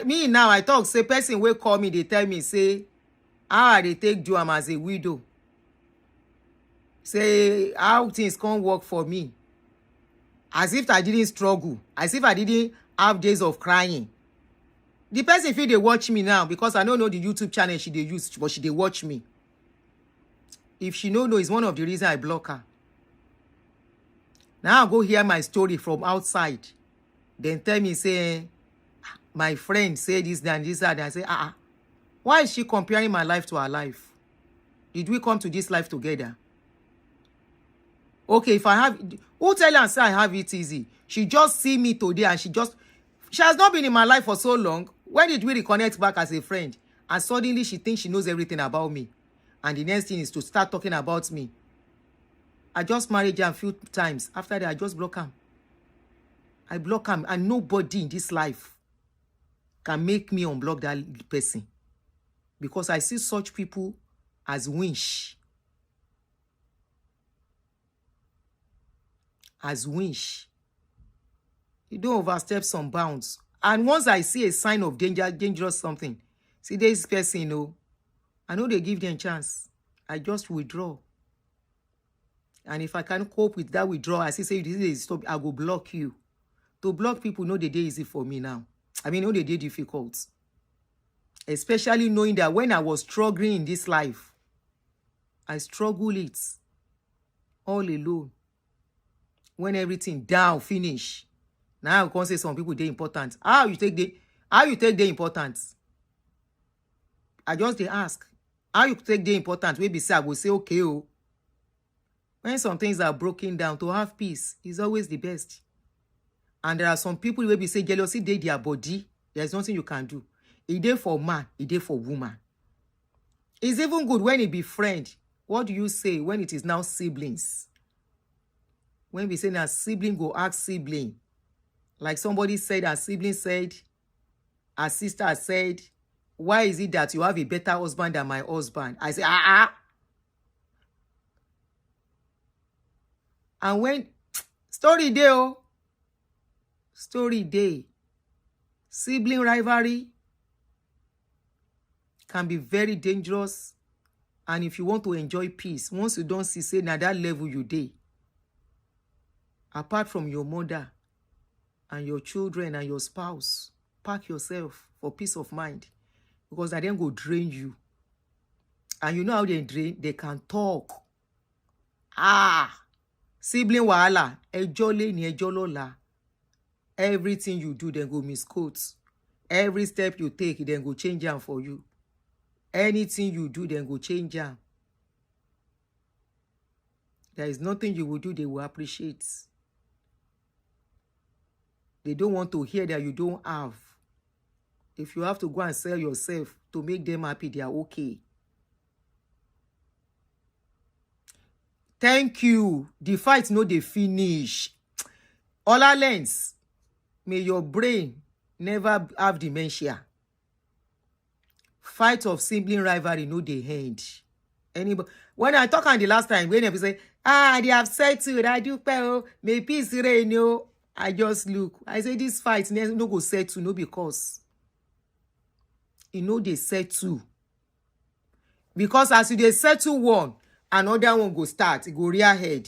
Me now, I talk, say person will call me, they tell me, say, how they take do am as a widow. Say, how things can't work for me. As if I didn't struggle. As if I didn't have days of crying. The person feel they watch me now, because I don't know the YouTube channel she they use, but she they watch me. If she no know, it's one of the reasons I block her. Now I go hear my story from outside. Then tell me, say, my friend say this, and this, and I say, why is she comparing my life to her life? Did we come to this life together? Okay, if I have, who tell her and say I have it easy? She just see me today and she has not been in my life for so long. When did we reconnect back as a friend? And suddenly she thinks she knows everything about me. And the next thing is to start talking about me. I just married her a few times. After that, I just block him. I block him. And nobody in this life can make me unblock that person. Because I see such people as winch. As winch. You don't overstep some bounds. And once I see a sign of dangerous something, see this person, you know, I know they give them chance. I just withdraw. And if I can't cope with that withdrawal, I say this is stop, I go block you. To block people, no, the day easy for me now. I mean, no, the day difficult. Especially knowing that when I was struggling in this life, I struggle it all alone. When everything down, finish. Now I can say some people they important. How you take the importance? I just they ask. How you take the importance? Maybe say I will say okay. Oh. When some things are broken down, to have peace is always the best. And there are some people who will say jealousy they their body. There's nothing you can do. It day for man, it day for woman. It's even good when it be friend. What do you say when it is now siblings? When we say that sibling go ask sibling. Like somebody said, a sibling said, a sister said, why is it that you have a better husband than my husband? I say, And when story day, sibling rivalry can be very dangerous. And if you want to enjoy peace, once you don't see, say, now that level you day, apart from your mother and your children and your spouse, pack yourself for peace of mind. Because that then go drain you. And you know how they drain? They can talk. Sibling wahala, ejole ni ejolola. Everything you do, then go misquote. Every step you take, then go change them for you. Anything you do, then go change them. There is nothing you will do they will appreciate. They don't want to hear that you don't have. If you have to go and sell yourself to make them happy, they are okay. Thank you. The fight no dey finish. Ola Lens, may your brain never have dementia. Fight of sibling rivalry no dey end. Anybody when I talk on the last time, when people say, they have settled, I do pay, may peace reign, yo. I just look. I say this fight no go settle, no because you know they settle. Because as you dey settle one, another one go start, it go rear head.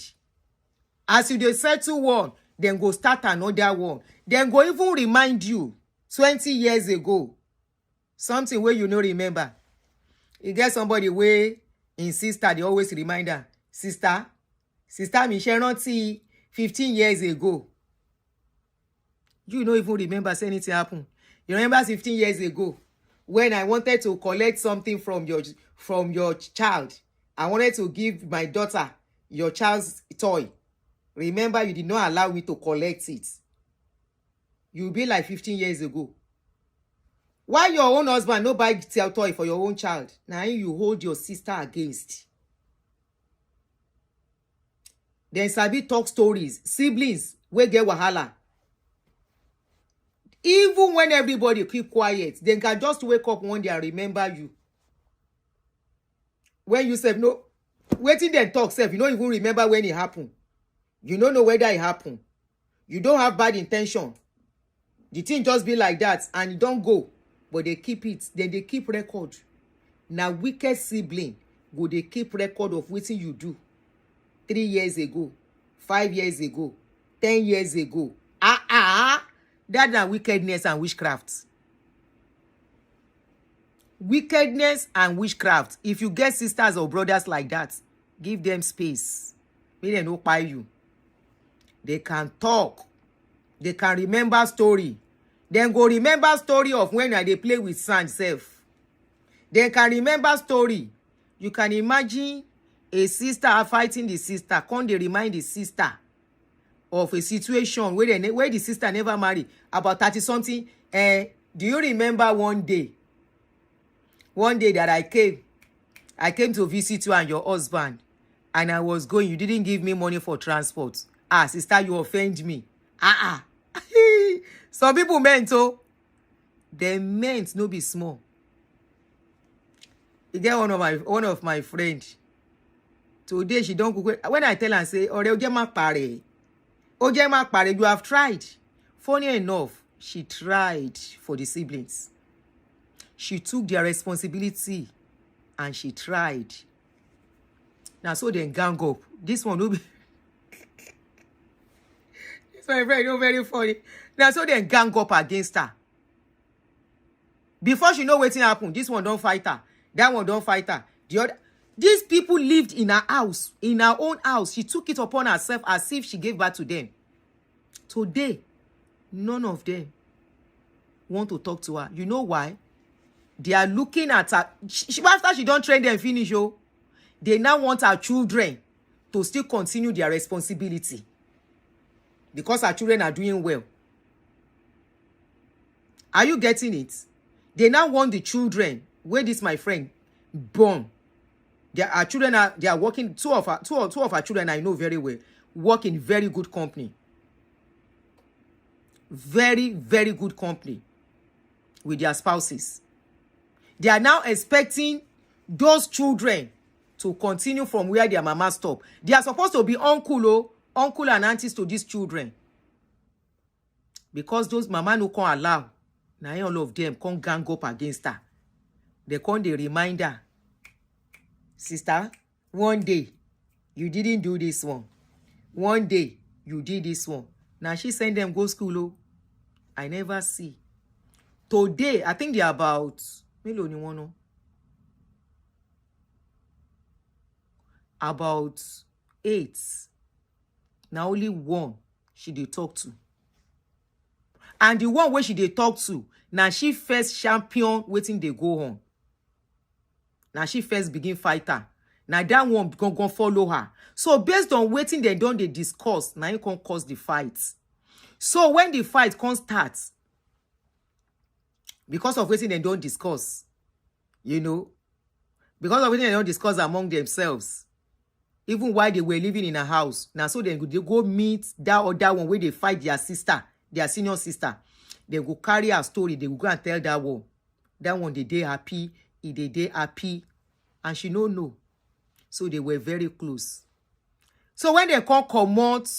As you dey settle one, then go start another one. Then go even remind you 20 years ago. Something where you no remember. You get somebody where in sister, they always remind her, sister, Michelle Ranti 15 years ago. You don't even remember say anything happened. You remember 15 years ago when I wanted to collect something from your child. I wanted to give my daughter your child's toy. Remember, you did not allow me to collect it. You'll be like 15 years ago. Why your own husband no buy toy for your own child? Now you hold your sister against. Then sabi talk stories. Siblings wey get wahala. Even when everybody keep quiet, they can just wake up one day and remember you. When you say no, waiting then talk self, you don't even remember when it happened. You don't know whether it happened. You don't have bad intention. The thing just be like that and you don't go. But they keep it. Then they keep record. Now wicked sibling go they keep record of what you do 3 years ago, 5 years ago, 10 years ago. That's wickedness and witchcraft. Wickedness and witchcraft. If you get sisters or brothers like that, give them space. Make them not buy you. They can talk. They can remember story. Then go remember story of when they play with sand self. They can remember story. You can imagine a sister fighting the sister. Can they remind the sister of a situation where the sister never married about 30 something? Do you remember one day that I came to visit you and your husband, and I was going, you didn't give me money for transport. Sister, you offend me. Some people meant they meant no be small. You get one of my friends. Today she don't cook. When I tell her, say, you have tried. Funny enough, she tried for the siblings. She took their responsibility and she tried. Now so then gang up. This one will be this my friend, no very funny. Now so then gang up against her. Before she know what's happen, this one don't fight her. That one don't fight her. The other. These people lived in her house, in her own house. She took it upon herself as if she gave birth to them. Today, none of them want to talk to her. You know why? They are looking at her. After she don't train them finish, they now want her children to still continue their responsibility. Because her children are doing well. Are you getting it? They now want the children, where this my friend, born. Our children they are working. Two of our children I know very well work in very good company. Very, very good company with their spouses. They are now expecting those children to continue from where their mama stopped. They are supposed to be uncle and aunties to these children. Because those mama no can allow. Now all of them can gang up against her. They can remind her. Sister, one day, you didn't do this one. One day, you did this one. Now she send them go school. I never see. Today, I think they're about, about 8. Now only one she dey talk to. And the one where she dey talk to, now she first champion waiting they go on. Now she first begin fighter. Now that one gonna follow her. So based on waiting they don't they discuss, now you can cause the fight. So when the fight can start, because of waiting they don't discuss, because of waiting they don't discuss among themselves, Even while they were living in a house. Now, so they go meet that other one where they fight their sister, their senior sister. They go carry her story. They will go and tell that one. That one, they happy. They happy. And she no know. So they were very close. So when they come out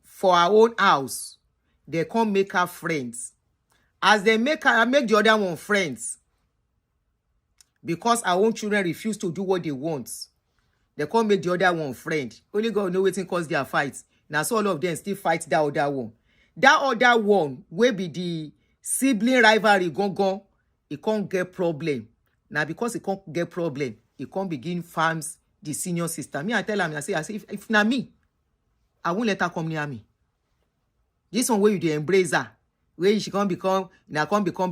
for our own house, they come make her friends. As they make the other one friends. Because our own children refuse to do what they want. They come make the other one friend. Only God know wetin cause their fights. Now so all of them still fight that other one. That other one will be the sibling rivalry gone. It can't get problem. Now because it can't get problem, it can't begin farms the senior sister. Me, I tell him, I say if na me, I won't let her come near me. This one where you dey embrace her, where she can't become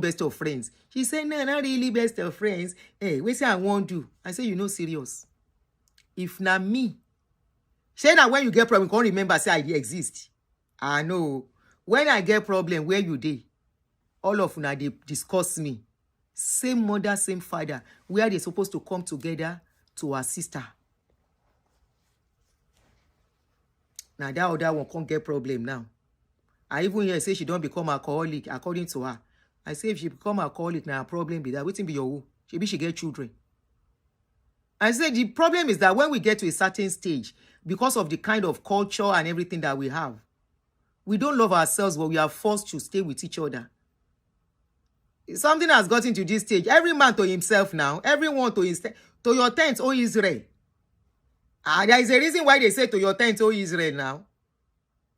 best of friends. She say, no, not really best of friends. Hey, we say I won't do. I say, you know, serious. If na me, say that when you get problem, you can't remember say I exist. I know. When I get problem, where you dey? All of una they discuss me. Same mother, same father. Where they supposed to come together to assist her. Now that other one can't get problem now. I even hear say she don't become alcoholic according to her. I say if she become alcoholic, now a problem be that. Waiting be your who? She get children. I said the problem is that when we get to a certain stage, because of the kind of culture and everything that we have, we don't love ourselves, but we are forced to stay with each other. Something has gotten to this stage. Every man to himself now. Everyone to his to your tent, O Israel. There is a reason why they say to your tent, O Israel now.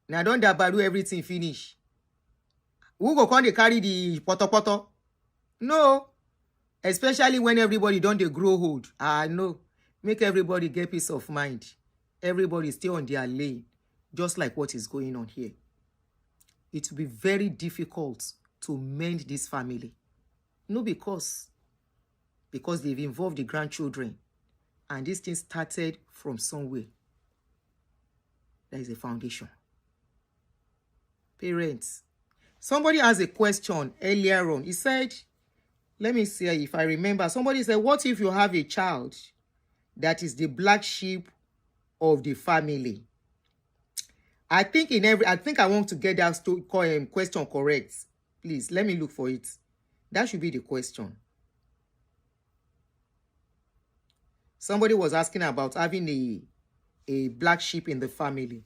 Now don't dabaru everything finish. Who go come they carry the poto? No. Especially when everybody don't they grow old. No. Make everybody get peace of mind. Everybody stay on their lane. Just like what is going on here. It will be very difficult to mend this family. No, because they've involved the grandchildren. And this thing started from somewhere. There is a foundation. Parents. Somebody asked a question earlier on. He said, let me see if I remember. Somebody said, what if you have a child that is the black sheep of the family? I think I want to get that question correct. Please, let me look for it. That should be the question. Somebody was asking about having a black sheep in the family.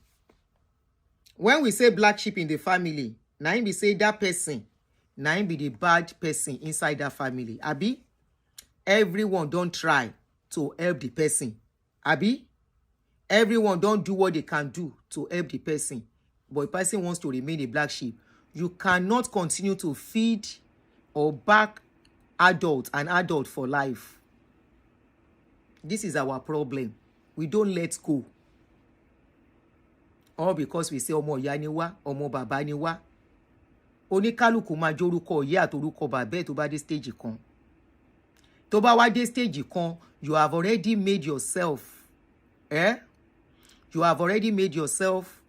When we say black sheep in the family, now we say that person, now be the bad person inside that family. Abi, everyone don't try to help the person. Abi, everyone don't do what they can do to help the person. But a person wants to remain a black sheep. You cannot continue to feed or back an adult for life. This is our problem. We don't let go. All because we say omo ìyá ni wá, omo bàbá ni wá. Oníkálùkù máa jórúkọ ìyá àtorúkọ bàbá tó bá dé stage kan. Tó bá wá dé stage kan, you have already made yourself you have already made yourself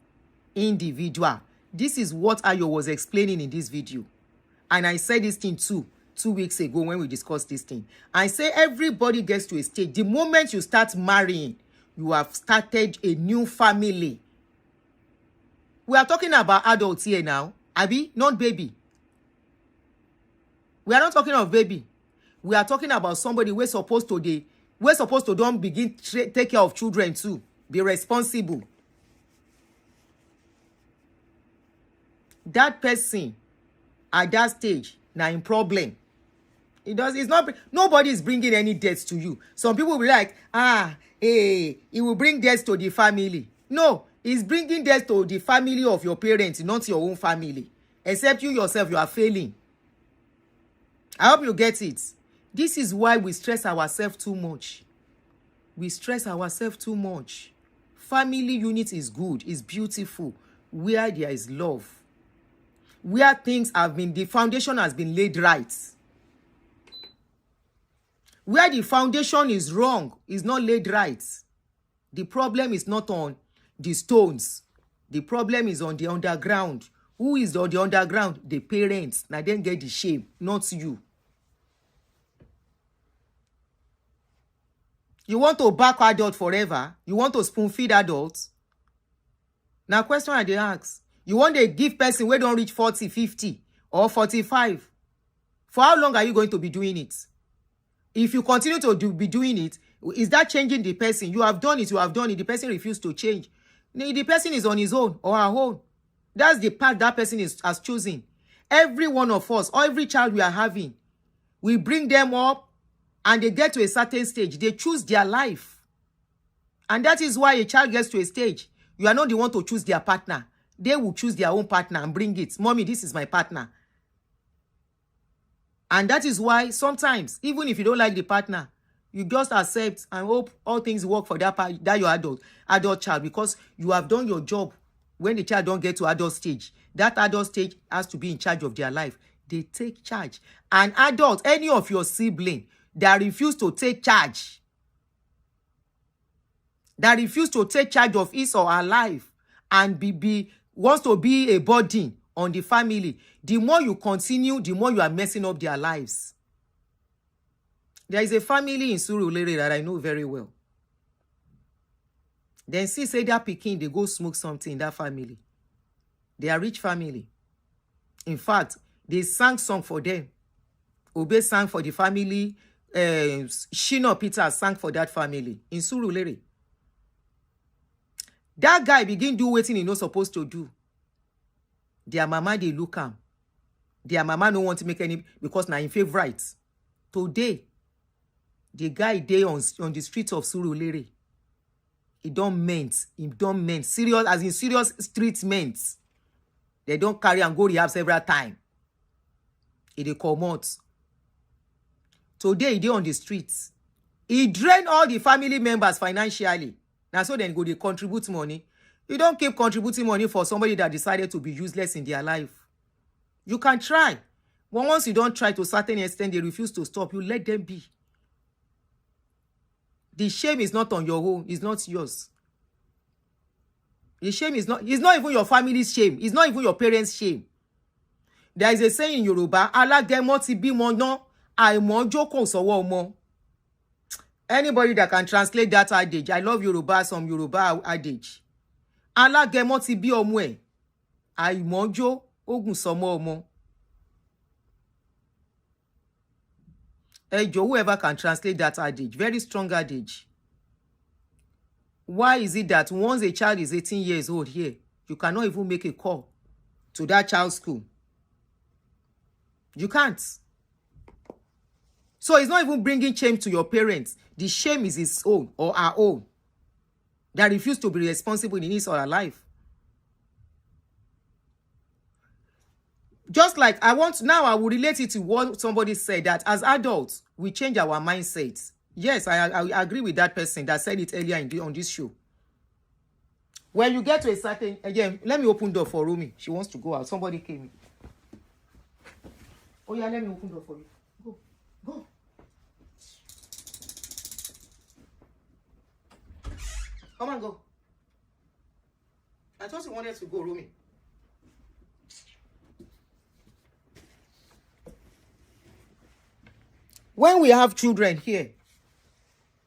individual. This is what Ayo was explaining in this video. And I said this thing too 2 weeks ago when we discussed this thing. I say everybody gets to a stage. The moment you start marrying, you have started a new family. We are talking about adults here now. Abi, not baby. We are not talking of baby. We are talking about somebody we're supposed to don't begin take care of children too. Be responsible. That person at that stage now in problem. Nobody is bringing any death to you. Some people will be like, it will bring death to the family. No, it's bringing death to the family of your parents, not your own family. Except you yourself, you are failing. I hope you get it. This is why we stress ourselves too much. We stress ourselves too much. Family unit is good, is beautiful, where there is love. Where the foundation has been laid right. Where the foundation is wrong, is not laid right. The problem is not on the stones. The problem is on the underground. Who is on the underground? The parents. Now then get the shame, not you. You want to back adult forever? You want to spoon feed adults? Now, question I dey ask. You want to give person where don't reach 40, 50 or 45? For how long are you going to be doing it? If you continue to be doing it, is that changing the person? You have done it, the person refused to change. The person is on his own or her own. That's the path that person has chosen. Every one of us, or every child we are having, we bring them up and they get to a certain stage. They choose their life. And that is why a child gets to a stage. You are not the one to choose their partner. They will choose their own partner and bring it. Mommy, this is my partner. And that is why sometimes, even if you don't like the partner, you just accept and hope all things work for that your adult child, because you have done your job. When the child don't get to adult stage, that adult stage has to be in charge of their life. They take charge. An adult, any of your sibling that refuse to take charge, of his or her life and wants to be a burden on the family, the more you continue, the more you are messing up their lives. There is a family in Surulere that I know very well. Then see say that pikin, they go smoke something in that family. They are rich family. In fact, they sang song for them. Obe sang for the family. Shino Peter sang for that family in Surulere. That guy begin do wetin he not supposed to do. Their mama, they look am. Their mama no want to make any, because na in favorite. Today, the guy dey on the streets of Surulere. He don't meant. Serious, as in serious street meant. They don't carry and go rehab several times. They come out. Today, he dey on the streets. He drain all the family members financially. Now, so then go they contribute money. You don't keep contributing money for somebody that decided to be useless in their life. You can try. But once you don't try to a certain extent, they refuse to stop. You let them be. The shame is not on your own. It's not yours. The shame is not, it's not even your family's shame. It's not even your parents' shame. There is a saying in Yoruba, Alagemo ti bímọ ná, àìmọ̀ jókòó sọ́wọ́ ọmọ. Anybody that can translate that adage, I love Yoruba, some Yoruba adage. Alagemo ti bí ọmọ ẹ̀, àìmọ̀ jó ogun sọ́mọ ọmọ. Whoever can translate that adage, very strong adage. Why is it that once a child is 18 years old here, you cannot even make a call to that child's school? You can't. So it's not even bringing shame to your parents. The shame is his own or our own that refuse to be responsible in his or her life. Just like I will relate it to what somebody said, that as adults, we change our mindsets. Yes, I agree with that person that said it earlier on this show. When you get to a certain, again, let me open door for Rumi. She wants to go out. Somebody came in. Oh yeah, let me open door for you. Go, go. Come on, go. I thought you wanted to go, Rumi. When we have children here,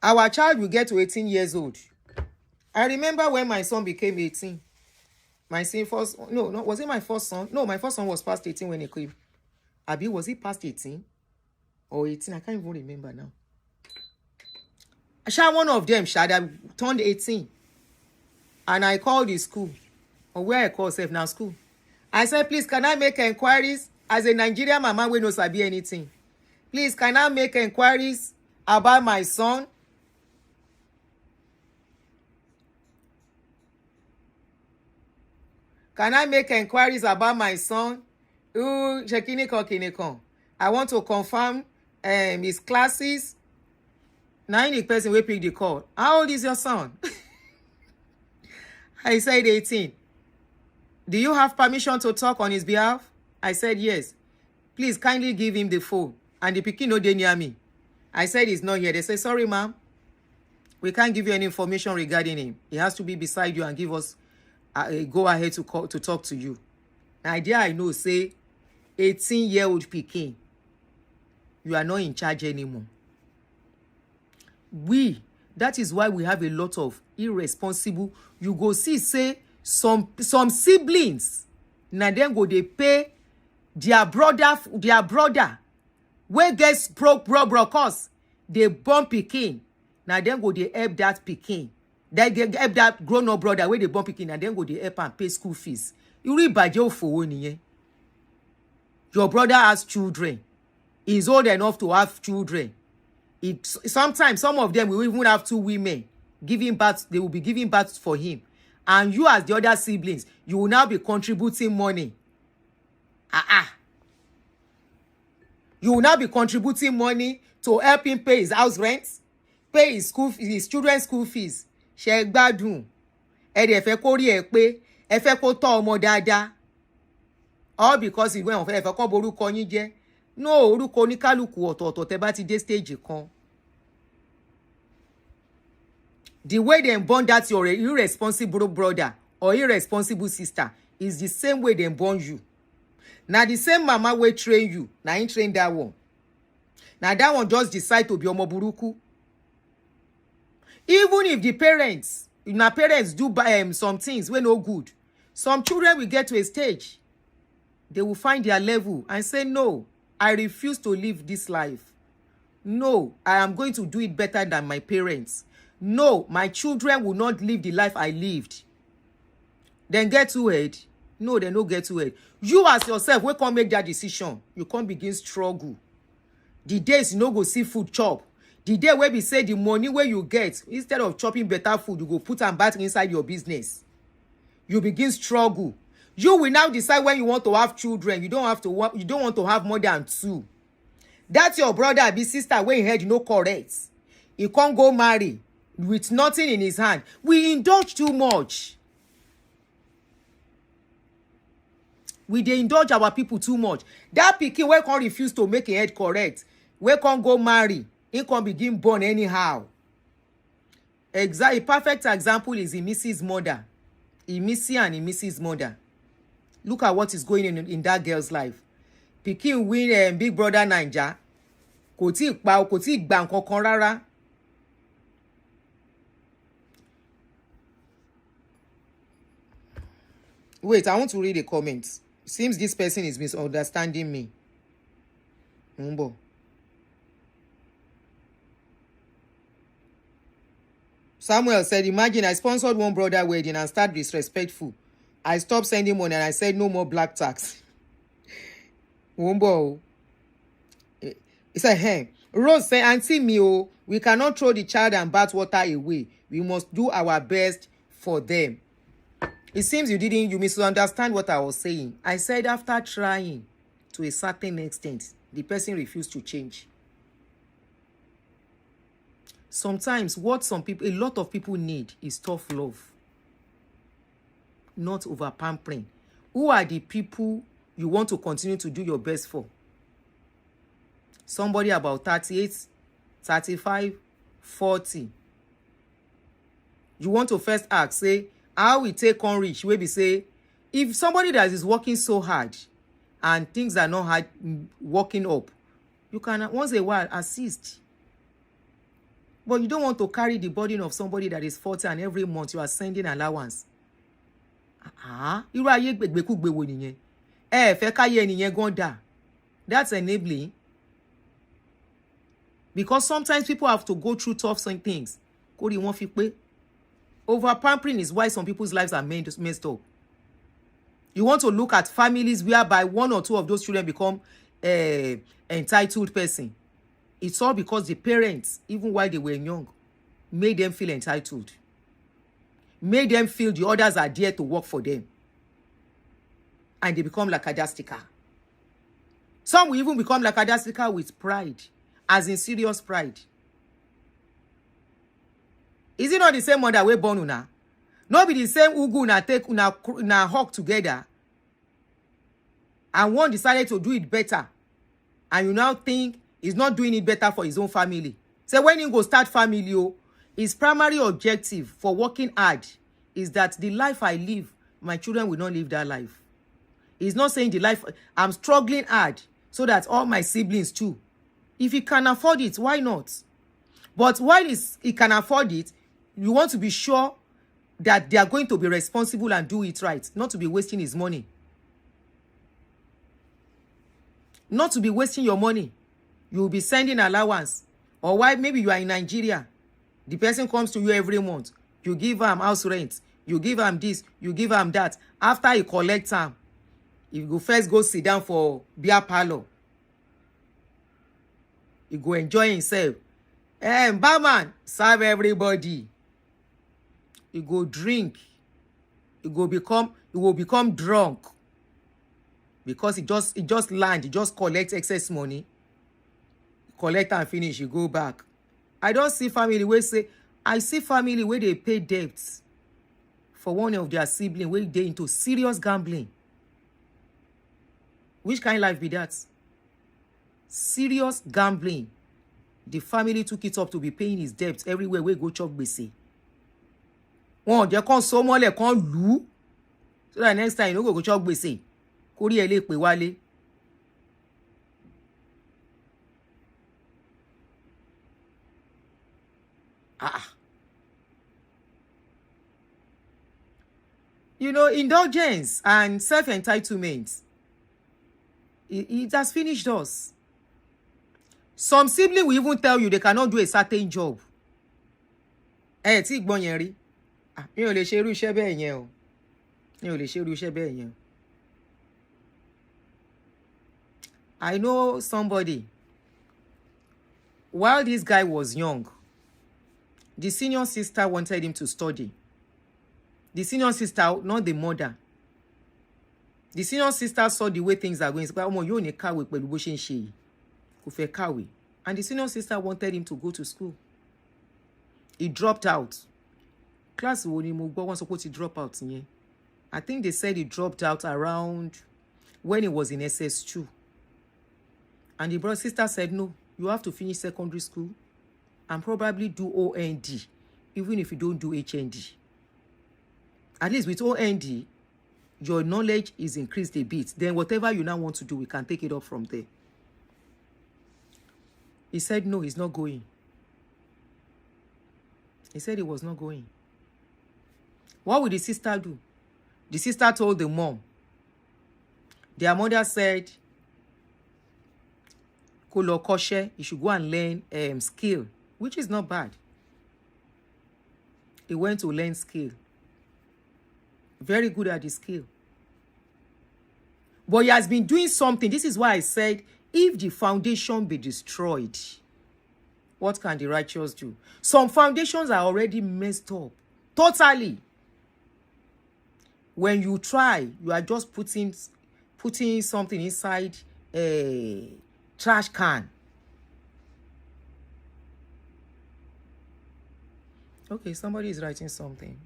our child will get to 18 years old. I remember when my son became 18. Was it my first son? No, my first son was past 18 when he came. Abi, was he past 18? Or 18? I can't even remember now. One of them, that turned 18. And I called the school. Or where I call self now, school. I said, please, can I make inquiries? As a Nigerian mama, we no sabi anything. Please, can I make inquiries about my son? Can I make inquiries about my son? I want to confirm his classes. Now, any person will pick the call. How old is your son? I said 18. Do you have permission to talk on his behalf? I said yes. Please kindly give him the phone. And the pikin no dey near me. I said he's not here. They say, sorry, ma'am. We can't give you any information regarding him. He has to be beside you and give us a go ahead to talk to you. Idea I know, say 18-year-old pikin, you are not in charge anymore. We, That is why we have a lot of irresponsible. You go see, say, some siblings, now then go they pay their brother, where gets broke, cause they born pikin. Now then go they help that pikin. They help that grown-up brother where they born pikin, and then go they help and pay school fees. You read by Joe for one. Your brother has children. He's old enough to have children. Sometimes some of them will even have 2 women giving birth. They will be giving birth for him. And you as the other siblings, you will now be contributing money. You will now be contributing money to help him pay his house rent, pay his children's school fees. Ṣé gbádùn. Ẹ dẹ̀ fẹ́ kó rí ẹ pé, ẹ fẹ́ kó tọ́ ọmọ dáadáa. All because ìwé ọ̀fẹ́ ẹ fẹ́ kó borúkọ yín jẹ́. No, orúkọ oníkálùkù ọ̀tọ̀ọ̀tọ̀ tẹ́ bá ti dé stage kan. The way they born that your irresponsible brother or irresponsible sister is the same way they born you. Now the same mama will train you. Now he train that one. Now that one just decide to be omoburuku. Even if the parents do some things when no good, some children will get to a stage. They will find their level and say, no, I refuse to live this life. No, I am going to do it better than my parents. No, my children will not live the life I lived. Then get to it. No, they don't get to it. You as yourself, we can't make that decision. You can't begin struggle. The days you no go see food chop. The day where we say the money where you get, instead of chopping better food, you go put and bat inside your business. You begin struggle. You will now decide when you want to have children. You don't want to have more than 2. That's your brother, be sister, when he heard you know correct. He can't go marry with nothing in his hand. We indulge too much. They indulge our people too much. That pikin we can't refuse to make a head correct. We can't go marry. He can't begin born anyhow. A perfect example is Mrs. Mother. Missy and Mrs. Mother. Look at what is going on in that girl's life. Pikin win Big Brother Naija. Kò tí gbà nǹkan kan rárá. Wait, I want to read the comments. Seems this person is misunderstanding me. Mumbo. Samuel said, imagine I sponsored one brother wedding and started disrespectful. I stopped sending money and I said no more black tax. Mumbo. He said, hey. Rose said, Auntie Mio, we cannot throw the child and bath water away. We must do our best for them. It seems you misunderstand what I was saying. I said after trying to a certain extent, the person refused to change. Sometimes what a lot of people need is tough love, not over pampering. Who are the people you want to continue to do your best for? Somebody about 38, 35, 40. You want to first ask, say, how we take on reach? Where we say, if somebody that is working so hard and things are not hard working up, you can once in a while assist. But you don't want to carry the burden of somebody that is 40 and every month you are sending allowance. Irú ayé gbègbèkúgbè wo nìyẹn? Fẹ́ káyé ẹnìyẹn gan dà. That's enabling. Because sometimes people have to go through tough things. Kórí wọn fi pé. Over pampering is why some people's lives are messed up. You want to look at families whereby 1 or 2 of those children become entitled person. It's all because the parents, even while they were young, made them feel entitled. Made them feel the others are there to work for them. And they become lackadaisical. Some will even become lackadaisical with pride, as in serious pride. Is it not the same mother we born una? Not be the same ugu na take una hawk together. And one decided to do it better. And you now think he's not doing it better for his own family. So when he go start family, his primary objective for working hard is that the life I live, my children will not live that life. He's not saying the life, I'm struggling hard so that all my siblings too. If he can afford it, why not? But while he can afford it, you want to be sure that they are going to be responsible and do it right, not to be wasting his money. Not to be wasting your money. You will be sending allowance. Or why maybe you are in Nigeria. The person comes to you every month. You give him house rent. You give him this. You give him that. After he collects him, you go first go sit down for beer parlor. You go enjoy himself. Barman, serve everybody. You go drink. You will become drunk. Because it just land, you just collect excess money. Collect and finish, you go back. I don't see family where say, I see family where they pay debts for one of their siblings where they into serious gambling. Which kind of life be that? Serious gambling. The family took it up to be paying his debts everywhere where go chop gbese. One, they can't so more, they can't lose. So that next time you no go chop gbese. Kori ele pe wale. You know, indulgence and self-entitlement, it has finished us. Some siblings will even tell you they cannot do a certain job. Tí gbọ́n yẹn rí. Mi ò lè ṣe irú iṣẹ́ bẹ́ẹ̀ yẹn o. Mi ò lè ṣe irú iṣẹ́ bẹ́ẹ̀ yẹn. I know somebody. While this guy was young, the senior sister wanted him to study. The senior sister, not the mother. The senior sister saw the way things are going. And the senior sister wanted him to go to school. He dropped out. Class was supposed to drop out. I think they said he dropped out around when he was in SS2. And the brother sister said, no, you have to finish secondary school and probably do OND, even if you don't do HND. At least with OND, your knowledge is increased a bit. Then whatever you now want to do, we can take it up from there. He said, no, he's not going. He said he was not going. What would the sister do? The sister told the mom. Their mother said, Kolo koshe, you should go and learn skill, which is not bad. He went to learn skill. Very good at the skill. But he has been doing something. This is why I said, if the foundation be destroyed, what can the righteous do? Some foundations are already messed up. Totally. When you try, you are just putting something inside a trash can. Okay, somebody is writing something.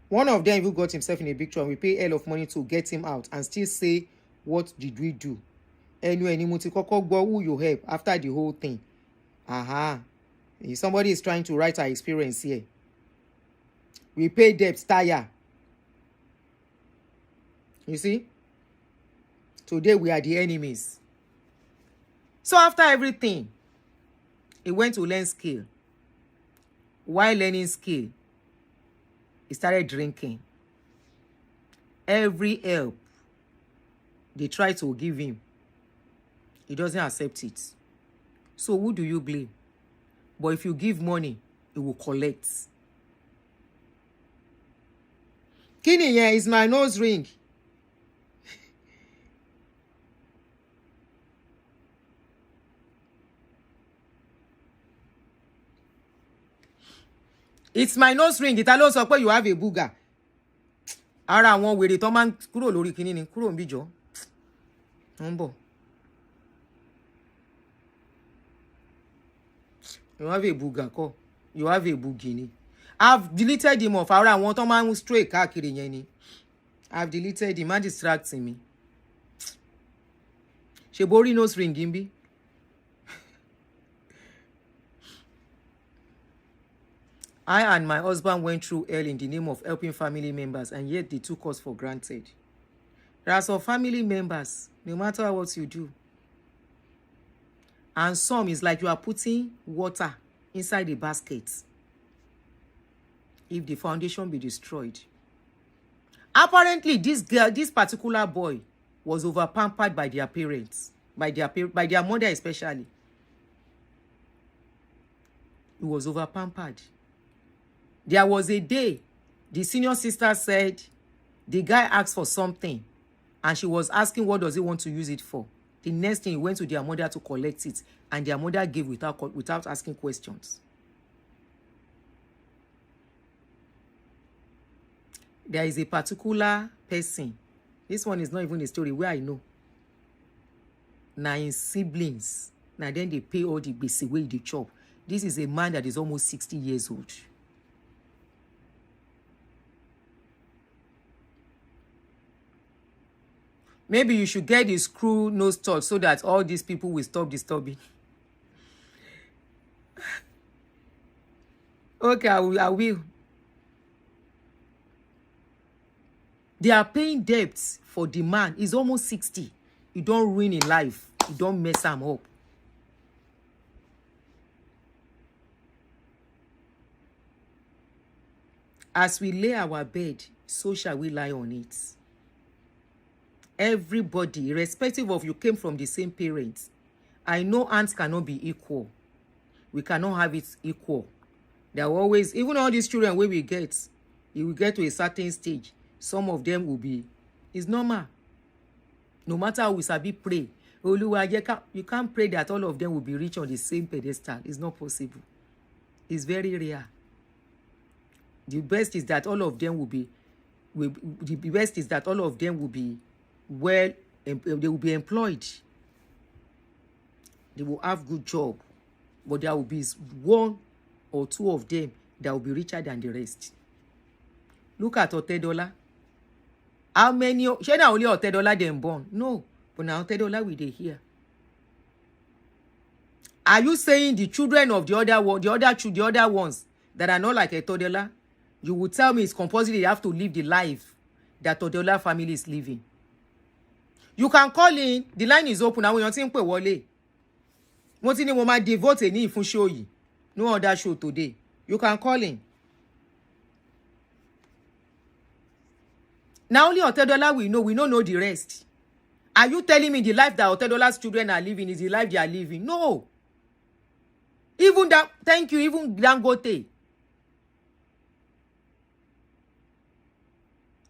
One of them who got himself in a big trouble, we pay hell of money to get him out and still say, what did we do? Anyway, who you help after the whole thing. Somebody is trying to write our experience here. We pay debts, tire. You see? Today we are the enemies. So after everything, he went to learn skill. While learning skill, he started drinking. Every help they try to give him, he doesn't accept it. So who do you blame? But if you give money, he will collect. Kini here is my nose ring. It's my nose ring. It alone sọ pé you have a booger. Ara àwọn wèrè tó máa kúrò lórí kíní ni kúrò nbí jọ. Wọ́n bọ̀. You have a booger ko. You have a boogini. I've deleted him off. Ara àwọn tó máa stray káàkiri yẹn ni. I've deleted him. Man distracting me. Ṣé borí nose ring nbí? I and my husband went through hell in the name of helping family members, and yet they took us for granted. There are some family members, no matter what you do, And some is like you are putting water inside the basket. If the foundation be destroyed. Apparently, this girl, this particular boy, was over pampered by their parents, by their mother especially. He was over pampered. There was a day, the senior sister said, the guy asked for something, and she was asking what does he want to use it for. The next thing, he went to their mother to collect it, and their mother gave without asking questions. There is a particular person. This one is not even a story where I know. Now in siblings. Now then they pay all the basic way they chop. This is a man that is almost 60 years old. Maybe you should get the screw nose touch so that all these people will stop disturbing. Okay, I will. They are paying debts for the man. He's almost 60. You don't ruin in life. You don't mess him up. As we lay our bed, so shall we lie on it. Everybody, irrespective of you came from the same parents, I know aunts cannot be equal. We cannot have it equal. There are always, even all these children where we get, you will get to a certain stage. Some of them will be, it's normal. No matter how we sabi pray, you can't pray that all of them will be rich on the same pedestal. It's not possible. It's very rare. The best is that all of them will be well, they will be employed. They will have good job. But there will be one or two of them that will be richer than the rest. Look at Otedola. How many? She not only Otedola them born. No, but now Otedola we dey here. Are you saying the children of the other ones that are not like Otedola? You will tell me it's compulsory they have to live the life that Otedola family is living. You can call in. The line is open. Now we don't pay wole. Mo ti ní mo ma devote ní fún show yìí. No other show today. You can call in. Now only Otedola we don't know the rest. Are you telling me the life that Otedola's children are living is the life they are living? No. Even that, thank you, even Dangote.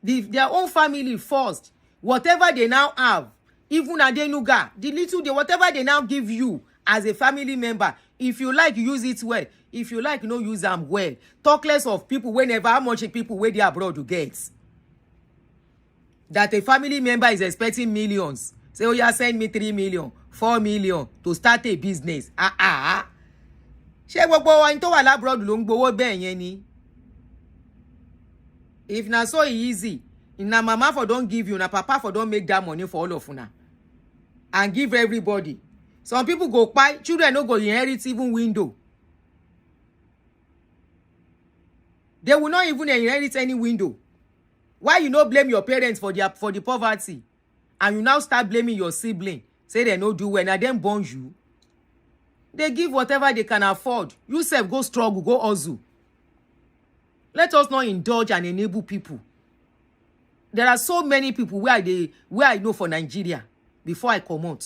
Their own family first. Whatever they now have, even Adenuga, whatever they now give you as a family member, if you like, use it well. If you like, no use them well. Talk less of people whenever how much people where they abroad to get. That a family member is expecting millions. Say, oh yeah, send me 3 million, 4 million to start a business. Ṣé gbogbo wa into wà abroad ló ń gbowó bẹ́ẹ̀ yẹn ni? If na so easy, na mama for don't give you, na papa for don't make that money for all of una. And give everybody. Some people go buy, children no go inherit even window. They will not even inherit any window. Why you no blame your parents for the poverty? And you now start blaming your sibling. Say they no do well, and then born you. They give whatever they can afford. You self go struggle, go hustle. Let us not indulge and enable people. There are so many people where I know for Nigeria before I come out.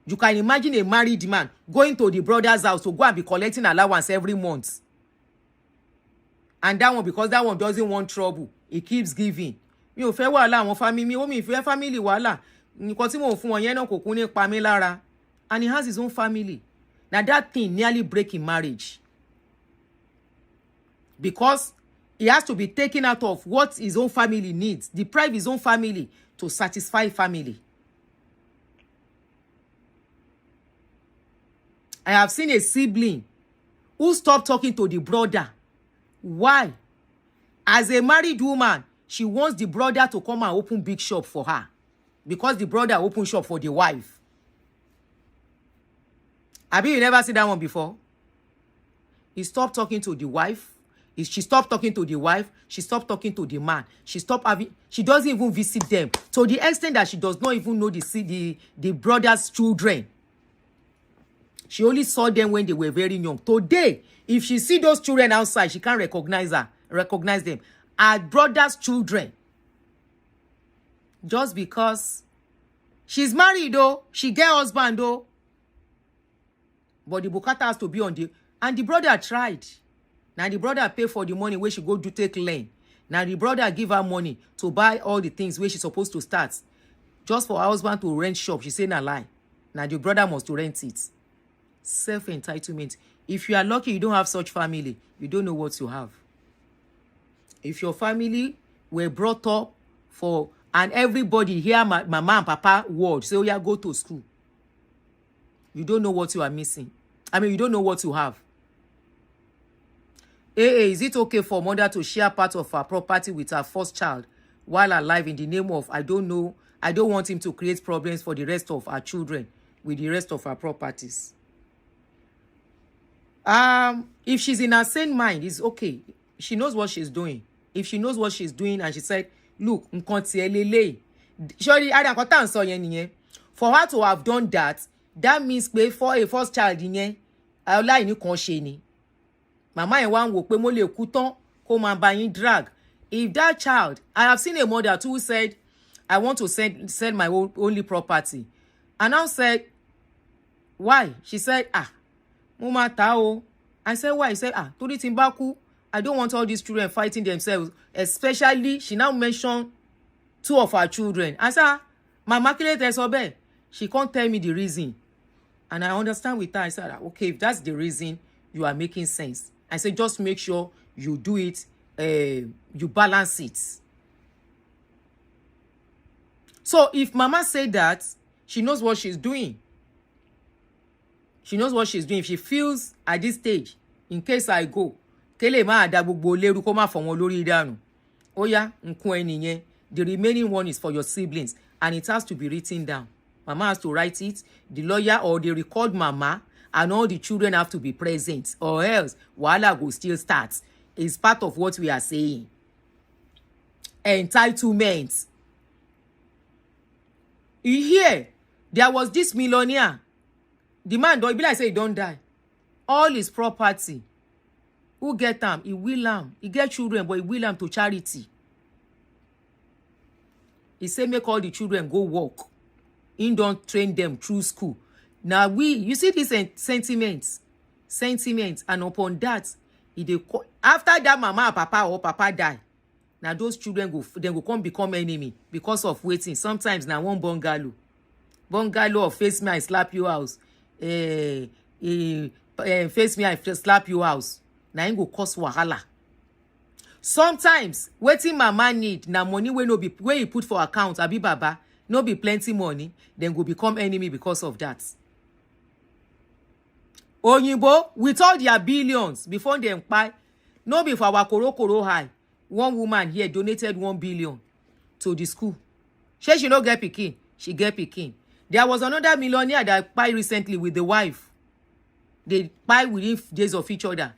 You can imagine a married man going to the brother's house to go and be collecting allowance every month. And that one, because that one doesn't want trouble, he keeps giving. Mi ò fẹ́ wàhálà àwọn family mi, mi fẹ́ family wàhálà. Nǹkan tí mo fún wọn yẹn náà kò kún ní pa mí lára. And he has his own family. Now that thing nearly break in marriage. Because he has to be taken out of what his own family needs, deprive his own family to satisfy family. I have seen a sibling who stopped talking to the brother. Why? As a married woman, she wants the brother to come and open big shop for her. Because the brother opened shop for the wife. Have you never seen that one before? He stopped talking to the wife. is she stopped talking to the wife, she stopped talking to the man, she doesn't even visit them, to the extent that she does not even know the brother's children. She only saw them when they were very young. Today, if she see those children outside, she can't recognize them as brother's children. Just because she's married though, she get husband though. But the bukata has to be on and the brother tried. Now the brother pay for the money where she go to take lane. Now the brother give her money to buy all the things where she's supposed to start. Just for her husband to rent shop. She say na lie. Now the brother must to rent it. Self-entitlement. If you are lucky you don't have such family, you don't know what you have. If your family were brought up for, and everybody hear mama and papa word, say, oh yeah, go to school. You don't know what you are missing. I mean, you don't know what you have. Is it okay for mother to share part of her property with her first child while alive in the name of, I don't know, I don't want him to create problems for the rest of our children with the rest of her properties? If she's in her sane mind, it's okay. She knows what she's doing. If she knows what she's doing and she said, look, surely for her to have done that, that means for a first child, mama and one will pay mo le kuton come and buy drag. If that child, I have seen a mother who said, I want to sell my only property. And I said, why? She said, Mama Tao. I said, why? He said, Turi Timbaku, I don't want all these children fighting themselves. Especially, she now mentioned 2 of her children. I said, Mama Kile. She can't tell me the reason. And I understand with her. I said, okay, if that's the reason, you are making sense. I said, just make sure you do it, you balance it. So if mama said that, she knows what she's doing. She knows what she's doing. If she feels at this stage, in case I go, the remaining one is for your siblings, and it has to be written down. Mama has to write it. The lawyer or they record mama, and all the children have to be present, or else wahala go still start. It's part of what we are saying. Entitlement. You hear, there was this millionaire. The man, don't be like say he don't die. All his property. Who get them? He will am. He get children, but he will am to charity. He say make all the children go work. He don't train them through school. Now you see this sentiments, and upon that, after that mama or papa die, now those children go come become enemy because of waiting. Sometimes now one bungalow of face me I slap you house, face me I slap you house. Now it go cause wahala. Sometimes waiting mama need now money where you put for account abi baba no be plenty money, then go become enemy because of that. Oyinbo, with all their billions, before they buy, no be for our koro high. One woman here donated 1 billion to the school. She no get pikin. She get pikin. There was another millionaire that buy recently with the wife. They buy within days of each other.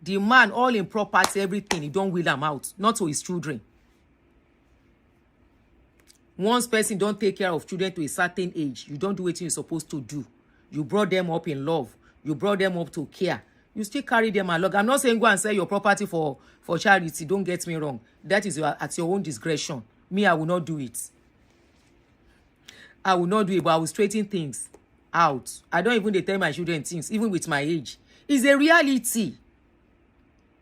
The man, all in property, everything, he don't will them out, not to his children. Once person don't take care of children to a certain age, you don't do what you're supposed to do. You brought them up in love. You brought them up to care. You still carry them along. I'm not saying go and sell your property for charity. Don't get me wrong. That is at your own discretion. Me, I will not do it. I will not do it, but I will straighten things out. I don't even tell my children things, even with my age. It's a reality.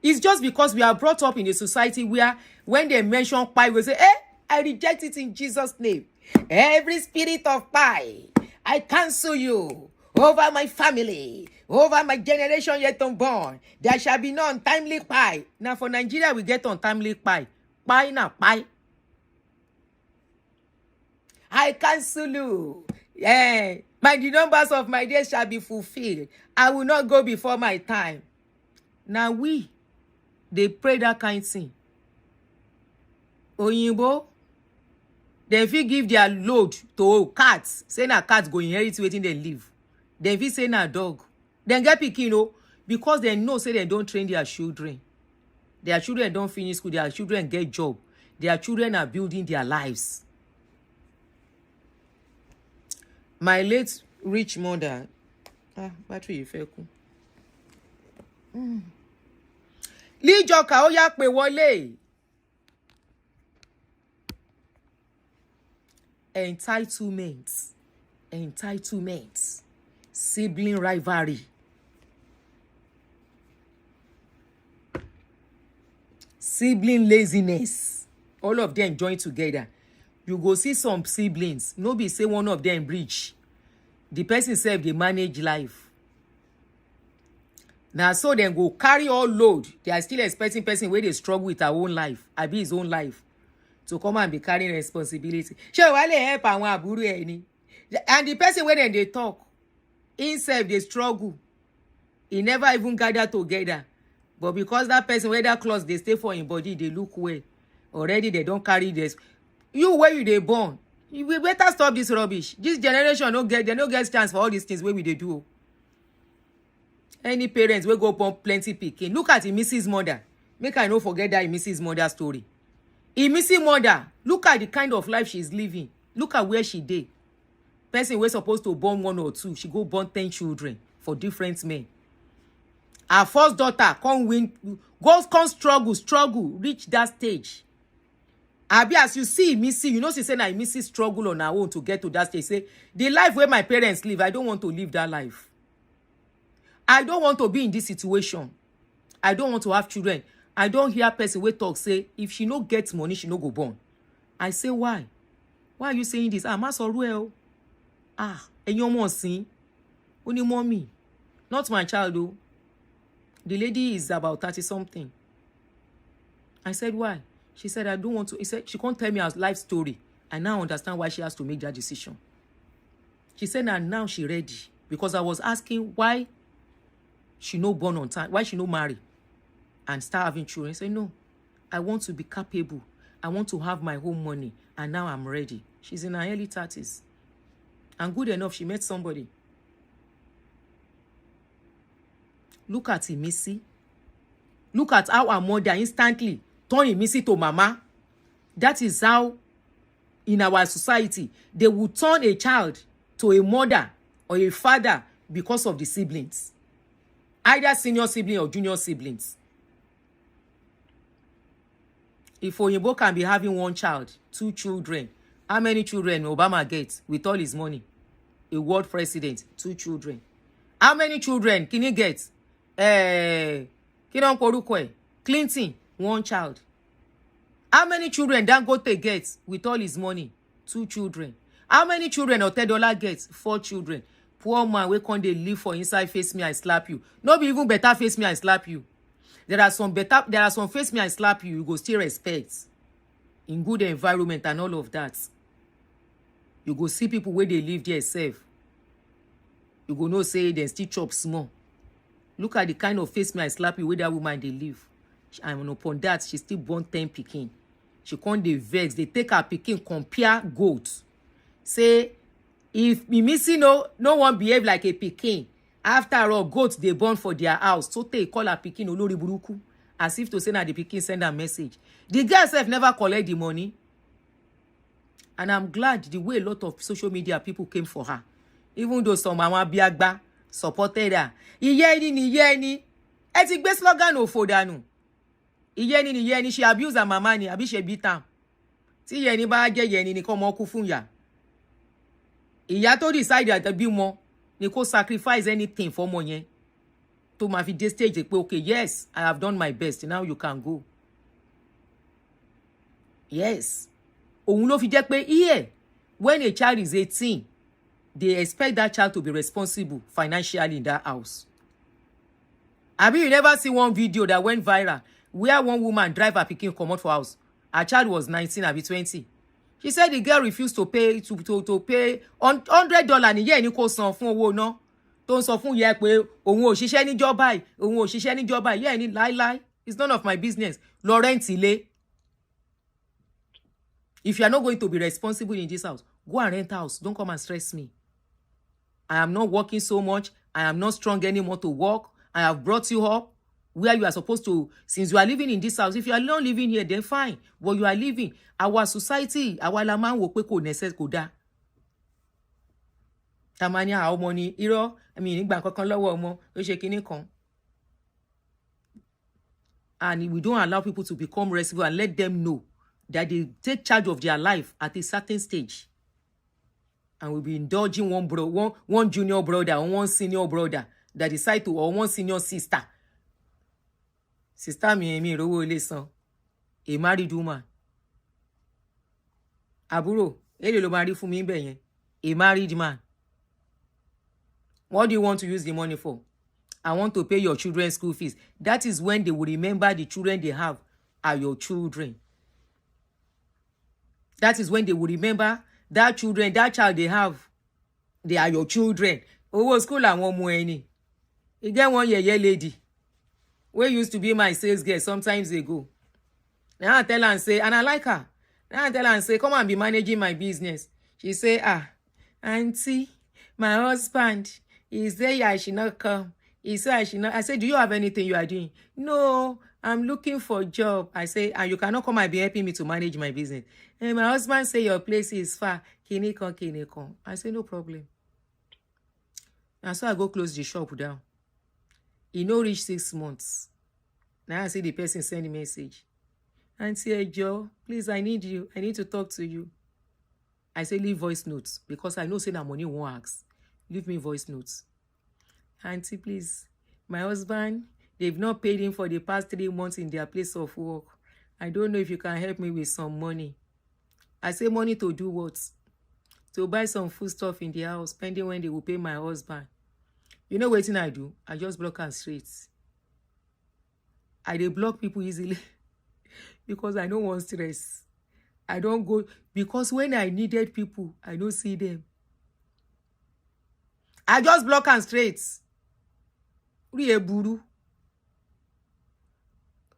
It's just because we are brought up in a society where when they mention pie, we say, I reject it in Jesus' name. Every spirit of pie, I cancel you. Over my family, over my generation yet unborn, there shall be no untimely pie. Now for Nigeria, we get untimely pie. Pie na pie. I cancel you. The numbers of my days shall be fulfilled. I will not go before my time. Now they pray that kind thing. Oyinbo, they fit give their load to cats. Say na cats go inherit waiting they live. Then we say na dog. Then get pikin, because they know say they don't train their children. Their children don't finish school. Their children get job. Their children are building their lives. My late rich mother. Battery ifeku. Lijoka oya pe wọlé. Entitlement. Sibling rivalry. Sibling laziness. All of them join together. You go see some siblings. No be say one of them breach. The person self they manage life. Now so then go carry all load. They are still expecting person where they struggle with her own life. Abi his own life. To come and be carrying responsibility. Sure, wale help àwọn àbúrò ẹ ni. And the person when they talk, himself they struggle. He never even gather together. But because that person where that clothes they stay for in body, they look well. Already they don't carry this. You where you they born. We better stop this rubbish. This generation no get chance for all these things where we they do. Any parents will go upon plenty picking. Look at the Mrs. Mother. Make I no forget that Mrs. Mother story. Mrs. Mother, look at the kind of life she's living. Look at where she did. Person we're supposed to born 1 or 2. She go born 10 children for different men. Her first daughter come struggle, reach that stage. Abi, as you see Missy, you know she say na Missy struggle on her own to get to that stage. Say, the life where my parents live, I don't want to live that life. I don't want to be in this situation. I don't want to have children. I don't hear person wey talk say, if she no get money, she no go born. I say, why? Why are you saying this? Ma sọ̀rọ̀ ẹ o. Ẹ̀yin ọmọ ọ̀sìn. Ó ní mommy. Not my child though. The lady is about 30 something. I said, why? She said, I don't want to. He said, she can't tell me her life story. I now understand why she has to make that decision. She said, now she ready. Because I was asking why she no born on time. Why she no marry and start having children. I said, no. I want to be capable. I want to have my own money. And now I'm ready. She's in her early 30s. And good enough, she met somebody. Look at Missy. Look at how her mother instantly turned Missy to mama. That is how, in our society, they would turn a child to a mother or a father because of the siblings. Either senior sibling or junior siblings. If Oyinbo can be having 1 child, 2 children, how many children Obama gets with all his money? A world president, 2 children. How many children can he get? Clinton, 1 child. How many children Dangote gets with all his money? 2 children. How many children Otedola gets? 4 children. Poor man, we can't they live for inside face me, I slap you. No be even better face me, I slap you. There are some face me, I slap you, you go still respect. In good environment and all of that. You go see people where they live there safe. You go no say they still chop small. Look at the kind of face me I slap you where that woman they live. And upon that, she still born 10 pikin. She can't dey vex. They take her pikin, compare goats. Say, if Missy no one behave like a pikin, after all, goats they born for their house. So they call her pikin olori buruku. As if to say that the pikin send a message. The girl self never collect the money. And I'm glad the way a lot of social media people came for her. Even though some mama biagba supported her. Iye ni. Ẹ ti gbé slogan òfò dànù. Iye ni, she abuse her mama ni, àbí she beat am. Tí yẹni bá jẹ́ yẹni ni kó mọ kú fún ya. Ìyá tó decide àti bímọ ni kó sacrifice anything for ọmọ yẹn. Tó máa fi dé stage pé, okay, yes, I have done my best. Now you can go. Yes. Òun ló fi jẹ́ pé here, when a child is 18, they expect that child to be responsible financially in that house. Abi, you never see one video that went viral where one woman drive her pikin come out for house. Her child was 19, abi 20. She said the girl refused to pay $100 ní yẹ ní kó san fún owó náà. Tó ń sọ fún yẹ pé òun ò ṣiṣẹ́ níjọ́ báyìí, òun ò ṣiṣẹ́ níjọ́ báyìí. Yẹ ní lie. It's none of my business. Lọ rent ilé. If you are not going to be responsible in this house, go and rent house. Don't come and stress me. I am not working so much. I am not strong anymore to work. I have brought you up. where you are supposed to, since you are living in this house, if you are not living here, then fine. But you are living. Our society, our laman wo pe ko necess ko da. Tamani how money, iro, I mean, igba nkankan lọ́wọ́ ọmọ, ó ṣe kíní kan. And we don't allow people to become responsible and let them know that they take charge of their life at a certain stage. And we'll be indulging one junior brother or one senior brother that decide to, or one senior sister. Sister mi rowo ile san. A married woman. Àbúrò, ele lo ma rí fún mi ńbẹ̀ yẹn. A married man. What do you want to use the money for? I want to pay your children's school fees. That is when they will remember the children they have are your children. That is when they will remember that child they have, they are your children. Owó school àwọn ọmọ ẹni. You get one yeye lady wey used to be my sales girl sometimes ago. Now I tell her and say, and I like her. Now I tell her and say, come and be managing my business. She say, auntie, my husband, he say I should not come. He said I should not. I said, do you have anything you are doing? No, I'm looking for a job. I say, and you cannot come and be helping me to manage my business. And my husband say your place is far. Kinikon. I say, no problem. And so I go close the shop down. He no reach 6 months. Now I see the person send a message. Auntie Joe, please, I need you. I need to talk to you. I say, leave voice notes because I know say that money won't ask. Leave me voice notes. Auntie, please, my husband, they've not paid him for the past 3 months in their place of work. I don't know if you can help me with some money. I say, money to do what? To buy some food stuff in the house, pending when they will pay my husband. You know what I do? I just block her straight. I dey block people easily because I don't want stress. I don't go, because when I needed people, I don't see them. I just block her straight. Uri eburu.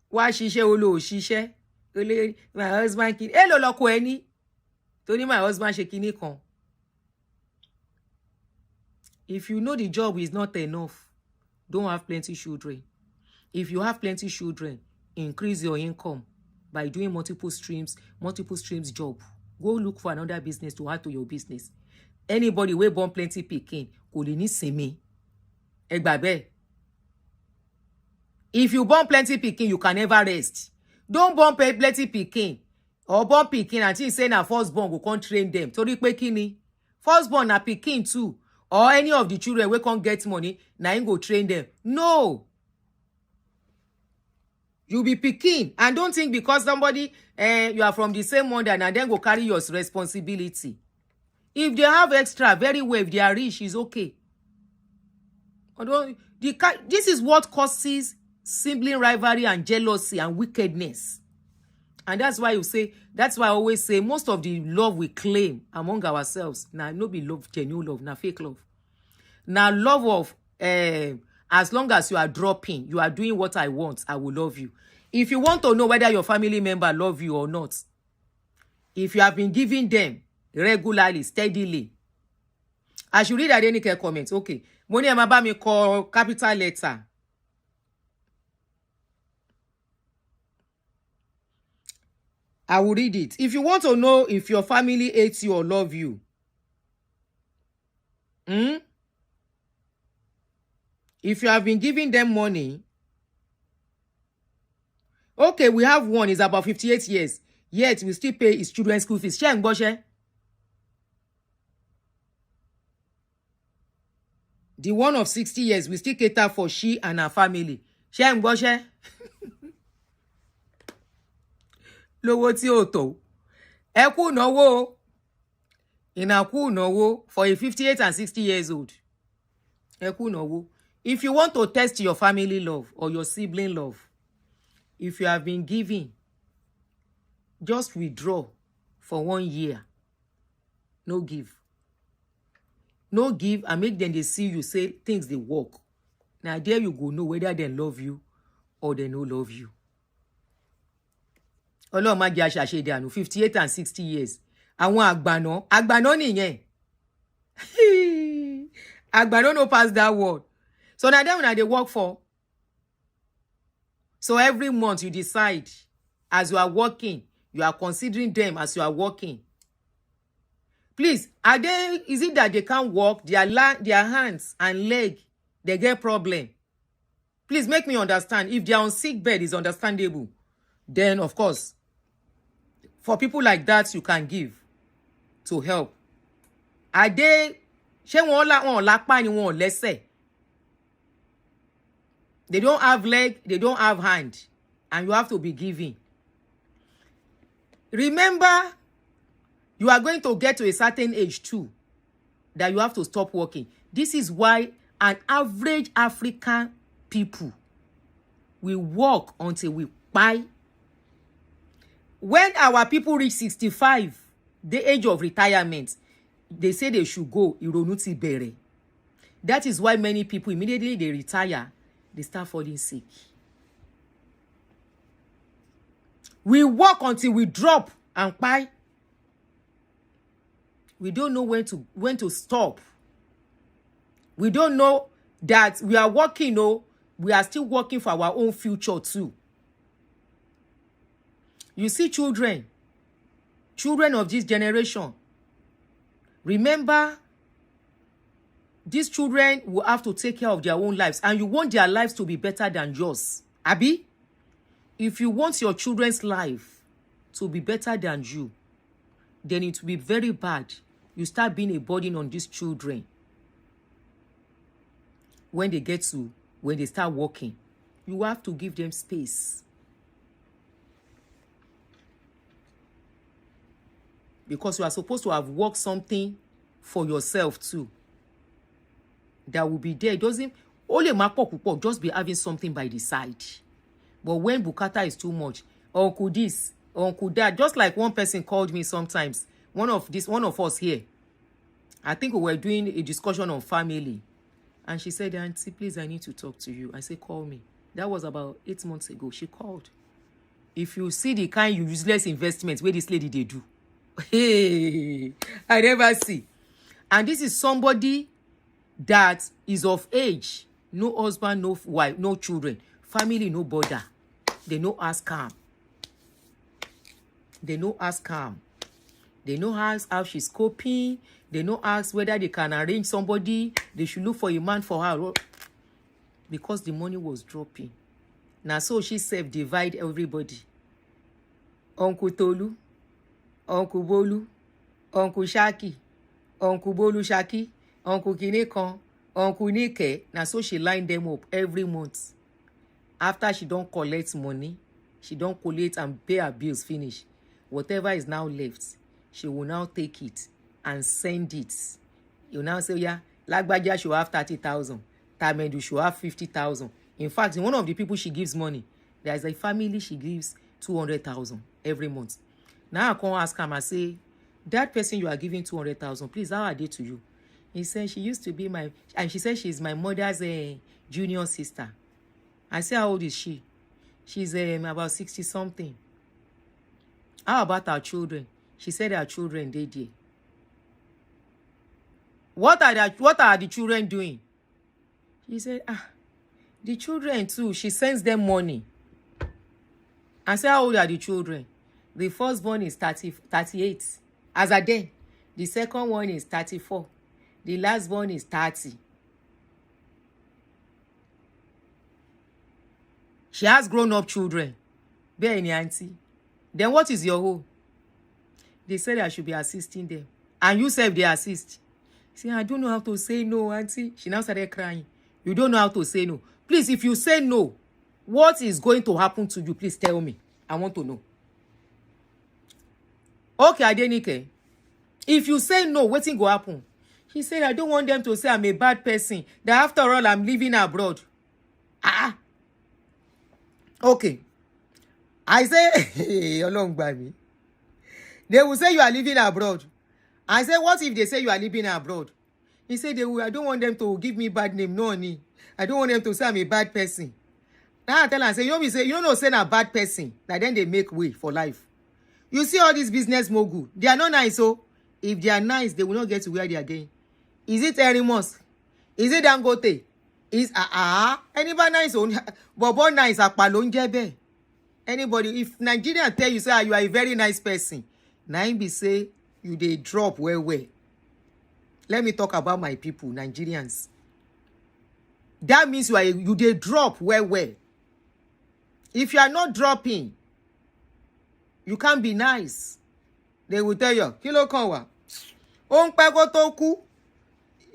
Wá ṣiṣẹ́ olo ṣiṣẹ́. Ole my husband kin. Elo loko ẹni. Tony my husband ṣe kíní kan. If you know the job is not enough, don't have plenty children. If you have plenty children, increase your income by doing multiple streams job. Go look for another business to add to your business. Anybody wey born plenty pikin, kò lè ní sinmi. Ẹ gbà bẹ́ẹ̀. If you born plenty pikin, you can never rest. Don't born plenty pikin or born pikin until you say na firstborn go come train them. Torí pé kíni? Firstborn na pikin too. Or any of the children wey can't get money, na him go train them. No. You be pikin and don't think because somebody you are from the same mother and then go carry your responsibility. If they have extra, very well. If they are rich, it's okay. This is what causes sibling rivalry and jealousy and wickedness. And that's why I always say most of the love we claim among ourselves, now no be love, genuine love, now fake love. Now love of as long as you are dropping, you are doing what I want, I will love you. If you want to know whether your family member love you or not, if you have been giving them regularly, steadily, I should read any comments. Okay. Money ẹ máa bá mi kọ capital letter. I will read it. If you want to know if your family hates you or love you, if you have been giving them money, okay, we have one, is about 58 years, yet we still pay his children's school fees. Ṣé ń gbọ́ ṣé? The one of 60 years, we still cater for she and her family. Ṣé ń gbọ́ ṣé? Lówó tí ó tó. Ẹ kú náwó. Ina kú náwó for a 58 and 60 years old. Ẹ kú náwó. If you want to test your family love or your sibling love, if you have been giving, just withdraw for 1 year. No give. No give and make them they see you say things they work. Now there you go know whether they love you or they no love you. Ọlọ́run má jẹ́ àṣàṣe dànù 58 and 60 years. Àwọn àgbàná nìyẹn. Àgbàná no pass that word. So now them when they work for. So every month you decide, as you are working, you are considering them as you are working. Please, is it that they can't walk, their hands and leg, they get problem? Please make me understand. If they are on sick bed, it's understandable. Then, of course, for people like that, you can give to help. They don't have leg, they don't have hand, and you have to be giving. Remember, you are going to get to a certain age too that you have to stop working. This is why an average African people will work until we buy. When our people reach 65, the age of retirement, they say they should go. That is why many people, immediately they retire, they start falling sick. We work until we drop and buy. We don't know when to stop. We don't know that we are working, we are still working for our own future too. You see children of this generation, remember, these children will have to take care of their own lives, and you want their lives to be better than yours. Abi, if you want your children's life to be better than you, then it will be very bad. You start being a burden on these children. When they start working, you have to give them space. Because you are supposed to have worked something for yourself too. That will be there. It doesn't only just be having something by the side. But when bukata is too much, uncle this, uncle that, just like one person called me sometimes, one of us here, I think we were doing a discussion on family, and she said, "Auntie, please, I need to talk to you." I said, "Call me." That was about 8 months ago. She called. If you see the kind of useless investments where this lady they do, hey, I never see. And this is somebody that is of age, no husband, no wife, no children, family, no border. They no ask calm. They no ask calm. They no ask how she's coping. They no ask whether they can arrange somebody. They should look for a man for her. Because the money was dropping. Now so she self-divide everybody. Uncle Tolu, Uncle Bolu, Uncle Shaki, Uncle Bolu Shaki, Uncle Kinekon, Uncle Nike. Now so she line them up every month. After she don't collect money, she don't collect and pay her bills finish. Whatever is now left, she will now take it and send it. You now say, yeah, Lagbaja should have 30,000. Tamedu should have 50,000. In fact, one of the people she gives money, there's a family she gives 200,000 every month. Now I come ask him, I say, that person you are giving 200,000, please, how are they to you? He said, she used to be and she said she's my mother's junior sister. I say, how old is she? She's about 60 something. How about our children? She said her children, they did. What are the children doing? She said, the children too, she sends them money. I said, how old are the children? The firstborn is 38. As a day. The second one is 34. The last born is 30. She has grown-up children. Bear any auntie. Then what is your whole? They said I should be assisting them. And you said they assist. See, I don't know how to say no, auntie. She now started crying. You don't know how to say no. Please, if you say no, what is going to happen to you? Please tell me. I want to know. Okay, Adenike. If you say no, what's going to happen? She said, I don't want them to say I'm a bad person. That after all, I'm living abroad. Okay. I say, along by me. They will say you are living abroad. I say, what if they say you are living abroad? He said, I don't want them to give me bad name. No, I don't want them to say I'm a bad person. Now I tell her, I say, you don't know say I'm a bad person. Like then they make way for life. You see all these business mogul. They are not nice, so if they are nice, they will not get to where they are going. Is it Elon Musk? Is it Dangote? is anybody nice own bobo nice apa lo nje be. Anybody if Nigerian tell you say you are a very nice person, na him be say you dey drop well. Let me talk about my people, Nigerians. That means you dey drop well. If you are not dropping, you can't be nice. They will tell you, kilo kan wa. O npe ko to ku.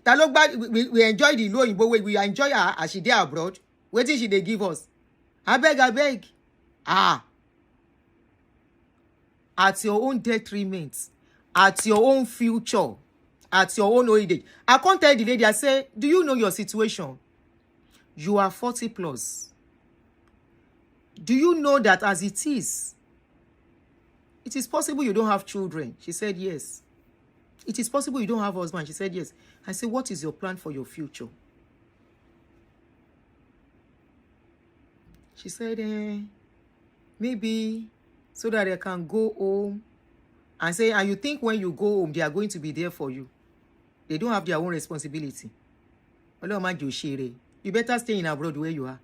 Ta lo gba we enjoy the low oyinbo we enjoy her as she dey abroad. Wetin she dey give us? Abeg. At your own detriment, at your own future, at your own old age. I can't tell the lady, I say, do you know your situation? You are 40 plus. Do you know that as it is possible you don't have children? She said, yes. It is possible you don't have a husband. She said, yes. I said, what is your plan for your future? She said, maybe so that I can go home and say, and you think when you go home, they are going to be there for you. They don't have their own responsibility. You better stay in abroad where you are.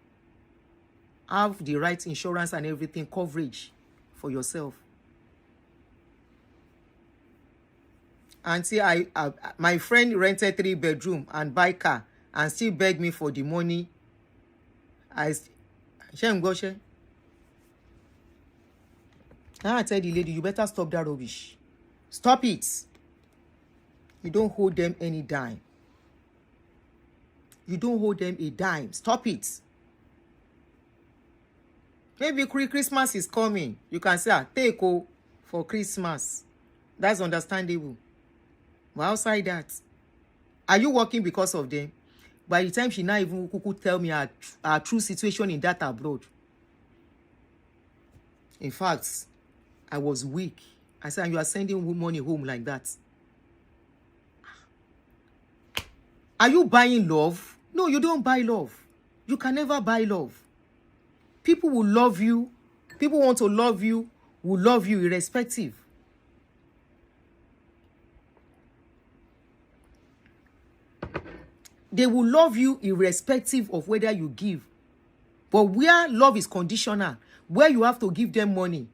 Have the right insurance and everything, coverage for yourself. Until my friend rented 3-bedroom and buy car and still beg me for the money. I tell the lady, you better stop that rubbish. Stop it. You don't hold them any dime. You don't hold them a dime. Stop it. Maybe Christmas is coming. You can say, take for Christmas. That's understandable. But outside that, are you working because of them? By the time she not even could tell me her true situation in that abroad. In fact, I was weak. I said, you are sending money home like that. Are you buying love? No, you don't buy love. You can never buy love. People will love you. People want to love you, will love you irrespective. They will love you irrespective of whether you give. But where love is conditional, where you have to give them money,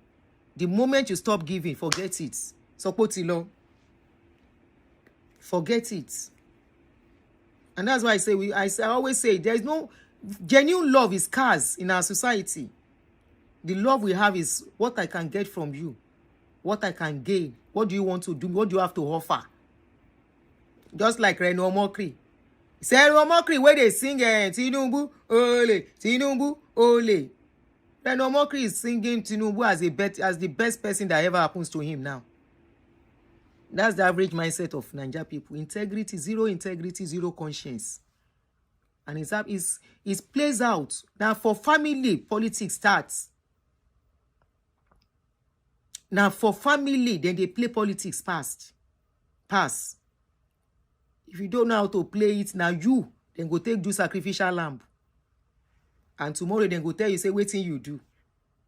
the moment you stop giving, forget it. Sopotilo. Forget it. And that's why I always say, there is no genuine love is scarce in our society. The love we have is what I can get from you, what I can gain. What do you want to do? What do you have to offer? Just like Reno Mokri. Say Reno Mokri where they sing Tinubu Ole, Tinubu Ole. Reno Mokri is singing Tinubu as the best person that ever happens to him now. That's the average mindset of Nigeria people. Integrity, zero conscience. And it plays out. Now for family, politics starts. Now for family, then they play politics pass. If you don't know how to play it, now you then go do sacrificial lamb. And tomorrow then go tell you, say, wait till you do.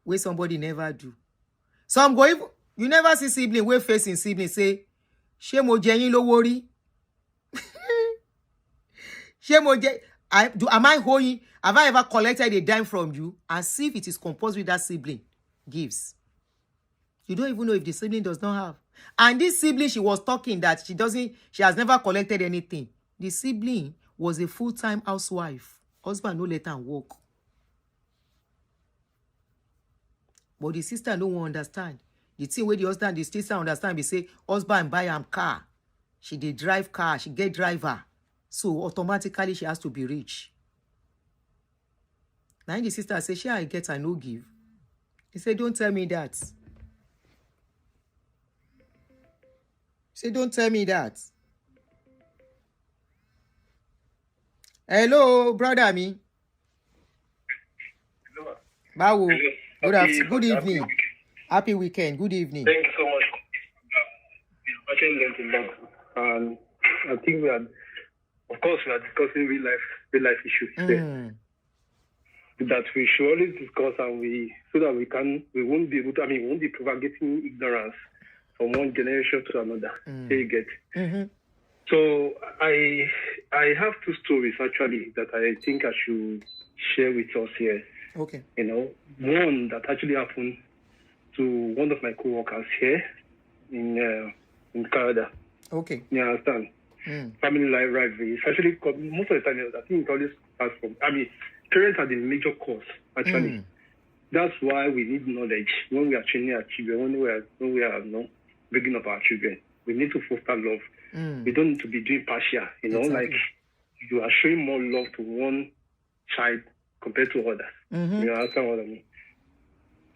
Where somebody never do. Some go even, you never see sibling, where facing sibling say, shame o jeyin lo worry. Shame o je. Am I holding? Have I ever collected a dime from you and see if it is composed with that sibling gives? You don't even know if the sibling does not have. And this sibling, she was talking that she has never collected anything. The sibling was a full-time housewife. Husband no let her work. But the sister no one understand. The thing where the sister understand, they say, husband buy am car. She dey drive car, she get driver. So automatically she has to be rich. Now the sister say, she I get, I no give. He said, don't tell me that. Say, don't tell me that. Hello, brother me. Hello. Bawo. Good evening. Happy weekend. Good evening. Thank you so much. I think of course, we are discussing real life issues today. That we should always discuss and so that we won't be able to, we won't be propagating ignorance from one generation to another. You get. So I have two stories actually that I think I should share with us here. Okay. You know, one that actually happened to one of my co-workers here in Canada. Okay. You understand? Family life rivalry. It's actually most of the time I think it always starts from. I mean, parents are the major cause actually. That's why we need knowledge when we are training our children. When we are bringing up our children, we need to foster love. We don't need to be doing partial. You know, Exactly. like you are showing more love to one child compared to others. You understand what I mean?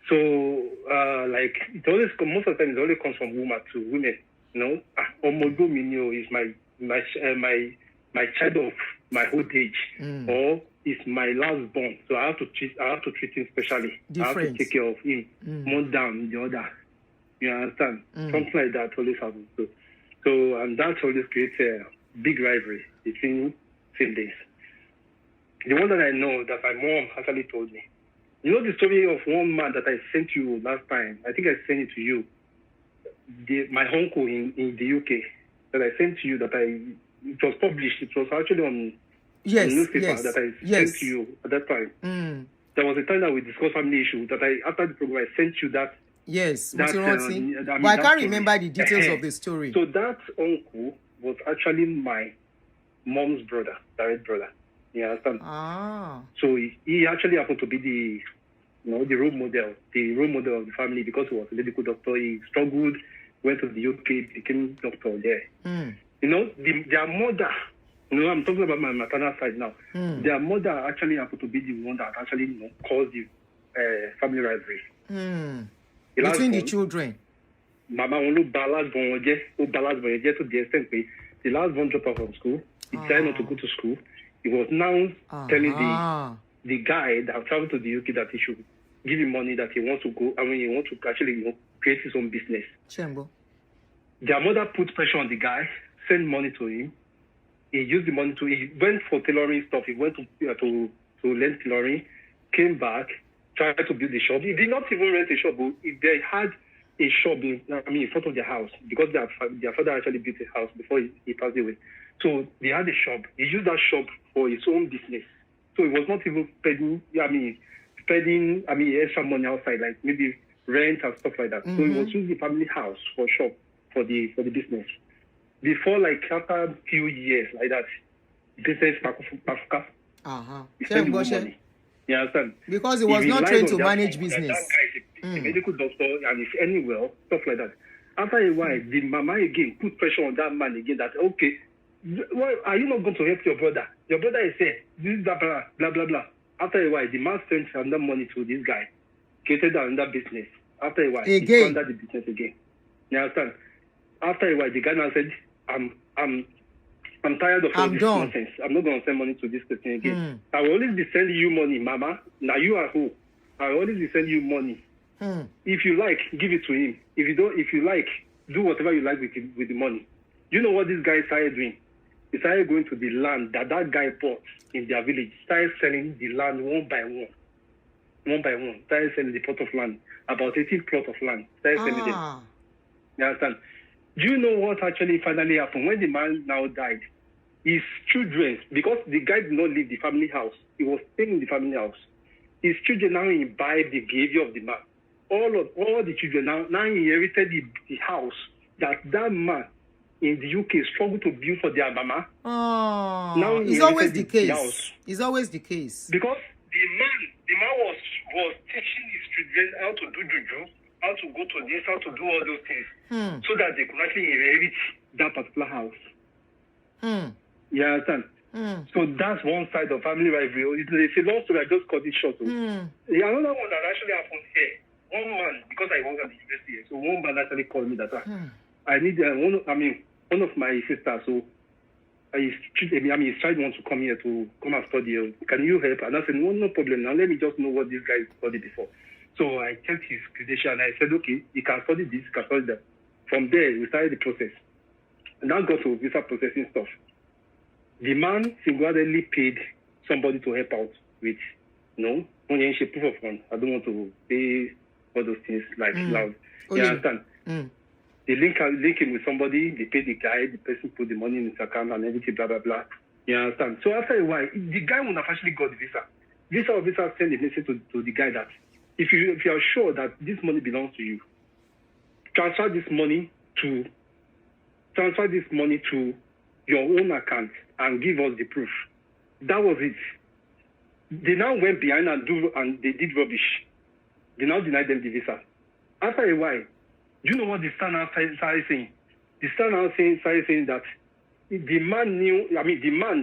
So, like, it always most of the time it always comes from women to women. You know, Omodomino is my child of my old age, or is my last born. So I have to treat him specially. I have to take care of him more than the other. You understand? Something like that always happens. So and that always creates a big rivalry between siblings. The one that I know that my mom actually told me. You know the story of one man that I sent you last time? I think I sent it to you. My uncle in the UK that I sent to you it was published. It was actually on newspaper that I sent to you at that time. There was a time that we discussed family issues that after the program I sent you that. Yes, but I can't remember the details of the story. So that uncle was actually my mom's brother, direct brother. You understand? So he actually happened to be the role model of the family because he was a medical doctor. He struggled, went to the UK, became doctor there. You know, their mother. You know, I'm talking about my maternal side now. Their mother actually happened to be the one that actually caused the family rivalry. Between the children. Mama only balance to the extent that the last one dropped out from school. He decided not to go to school. He was now telling the guy that traveled to the UK that he should give him money that he wants to go. I mean, he wants to actually create his own business. Chambo. Their mother put pressure on the guy, sent money to him. He used the money he went for tailoring stuff. He went to learn tailoring, came back, tried to build a shop. He did not even rent a shop. They had a shop in front of their house because their father actually built a house before he passed away. So they had a shop. He used that shop for his own business. So he was not even spending extra money outside, like maybe rent and stuff like that. So he was using the family house for shop for the business. Before, like after a few years like that, business he spent money. You understand? Because he was not trained to manage business. That guy is a medical doctor and is any well, stuff like that. After a while, the mama again put pressure on that man again that, okay, why are you not going to help your brother? Your brother is here. This is blah, blah, blah, blah. After a while, the man sent another money to this guy, created another business. After a while, he funded the business again. You understand? After a while, the guy now said, I'm tired of all this nonsense. I'm not going to send money to this person again. I will always be sending you money, mama. Now you are who? I will always be sending you money. If you like, give it to him. If you like, do whatever you like with the money. You know what this guy started doing? He started going to the land that guy bought in their village. Started selling the land one by one. Started selling the plot of land. About 18 plots of land. Started selling them. You understand? Do you know what actually finally happened? When the man now died, his children, because the guy did not leave the family house, he was staying in the family house. His children now imbibed the behavior of the man. All the children now inherited the house that man in the UK struggled to build for their mama. Now it's always the case. It's always the case. Because the man was teaching his children how to do juju, how to go to this, how to do all those things, so that they could actually inherit that particular house. You understand? So that's one side of family rivalry. It's a long story. I just cut it short. Another one that actually happened here. One man, because I was at the university here, so one man actually called me that I need one of my sisters. So his child wants to come here to come and study. Can you help? And I said, no problem. Now let me just know what this guy studied before. So I checked his credential and I said, okay, he can study this, he can study that. From there, we started the process. And now got to visa processing stuff. The man singularly paid somebody to help out with, proof of fund. I don't want to pay all those things like loud. You understand? They link him with somebody, they pay the guy, the person put the money in his account and everything, blah, blah, blah. You understand? So after a while, the guy would have actually got the visa. Visa officer send a message to the guy that if you are sure that this money belongs to you, transfer this money to your own account and give us the proof. That was it. They now went behind and they did rubbish. They now denied them the visa. After a while, you know what the star now started saying? The star now started saying that the man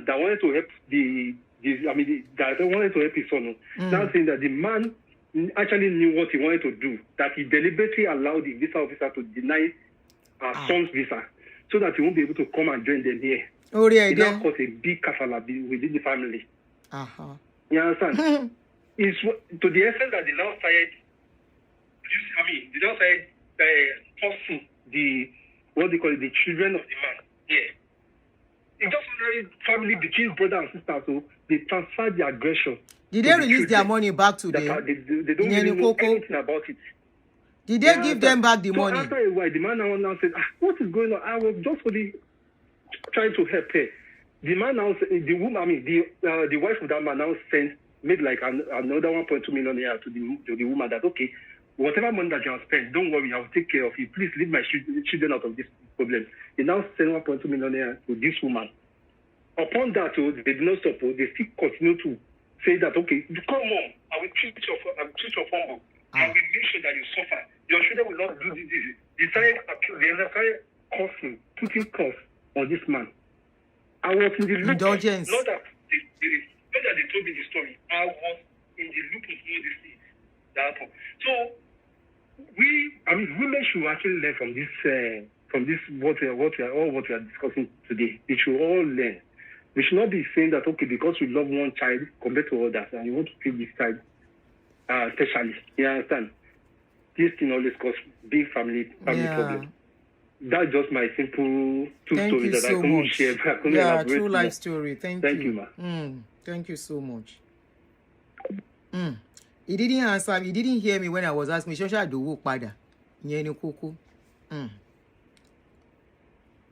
that wanted to help that wanted to help his son. Now saying that the man actually knew what he wanted to do, that he deliberately allowed the visa officer to deny our son's visa so that he won't be able to come and join them here. Oh, yeah, it now caused a big kafala within the family. You understand? It's to the extent that they now started forcing the children of the man. Yeah. It's just ordinary family between brother and sister, so they transfer the aggression. Did they release their money back to them? They don't really know anything about it. Did they give them back the money? After a while, the man now said, what is going on? I was just really trying to help her. The man now, the wife of that man now made like another 1.2 million naira to the woman that, okay, whatever money that you have spent, don't worry, I will take care of you. Please leave my children out of this problem. They now send 1.2 million naira to this woman. Upon that, they did not stop. They still continue to say that, okay, come on, I will treat your family. I will make sure that you suffer. Your children will not do this. They started putting costs on this man. I was in the loop. Indulgence. Not that they told me the story. I was in the loop of all these things that happened. So women should actually learn from this what we are discussing today. They should all learn. We should not be saying that, okay, because we love one child compared to others and you want to treat this child especially. You understand? This thing always causes big family problems. That's just my simple stories that I couldn't share. Yeah, true life story. Thank you, ma. Thank you so much. He didn't answer me. He didn't hear me when I was asking me. Shosha do wo pada. Nyeni koko.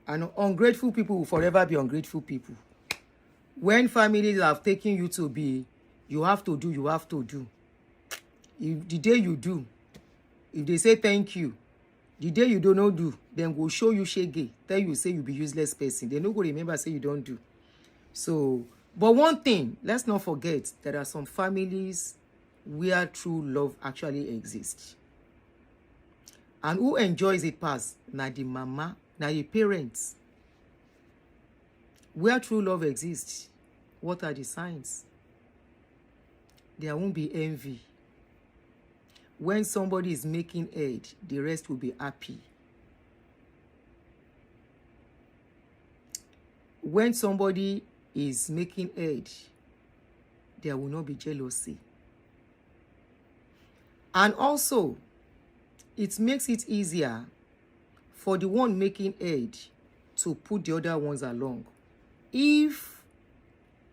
And ungrateful people will forever be ungrateful people. When families have taken you to be, you have to do. If the day you do, if they say thank you, the day you do not do, then go show you shege. Tell you say you be useless person. They no go remember say you don't do. So, but one thing, let's not forget, there are some families where true love actually exists. And who enjoys it past? Na the mama, na the parents. Where true love exists, what are the signs? There won't be envy. When somebody is making aid, the rest will be happy. When somebody is making aid, there will not be jealousy. And also, it makes it easier for the one making aid to put the other ones along. If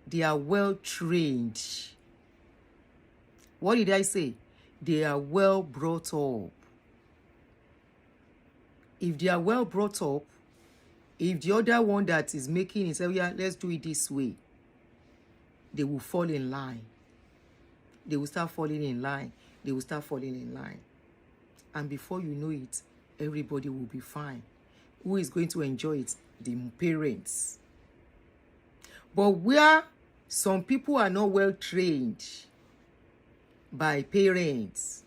they are well trained. What did I say? They are well brought up. If they are well brought up, if the other one that is making it say, yeah, let's do it this way, they will fall in line. They will start falling in line. They will start falling in line. And before you know it, everybody will be fine. Who is going to enjoy it? The parents. But where some people are not well trained by parents,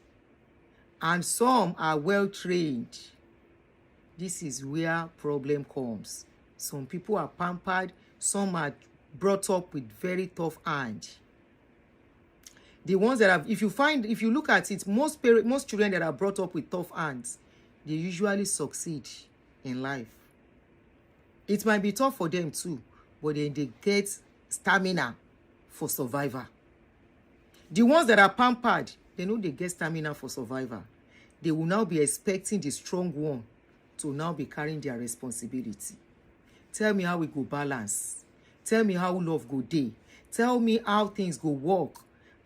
and some are well trained, this is where problem comes. Some people are pampered, some are brought up with very tough hands. The ones that have, if you look at it, most children that are brought up with tough hands, they usually succeed in life. It might be tough for them too, but then they get stamina for survival. The ones that are pampered, they know they get stamina for survival. They will now be expecting the strong one to now be carrying their responsibility. Tell me how we go balance. Tell me how love go day. Tell me how things go work.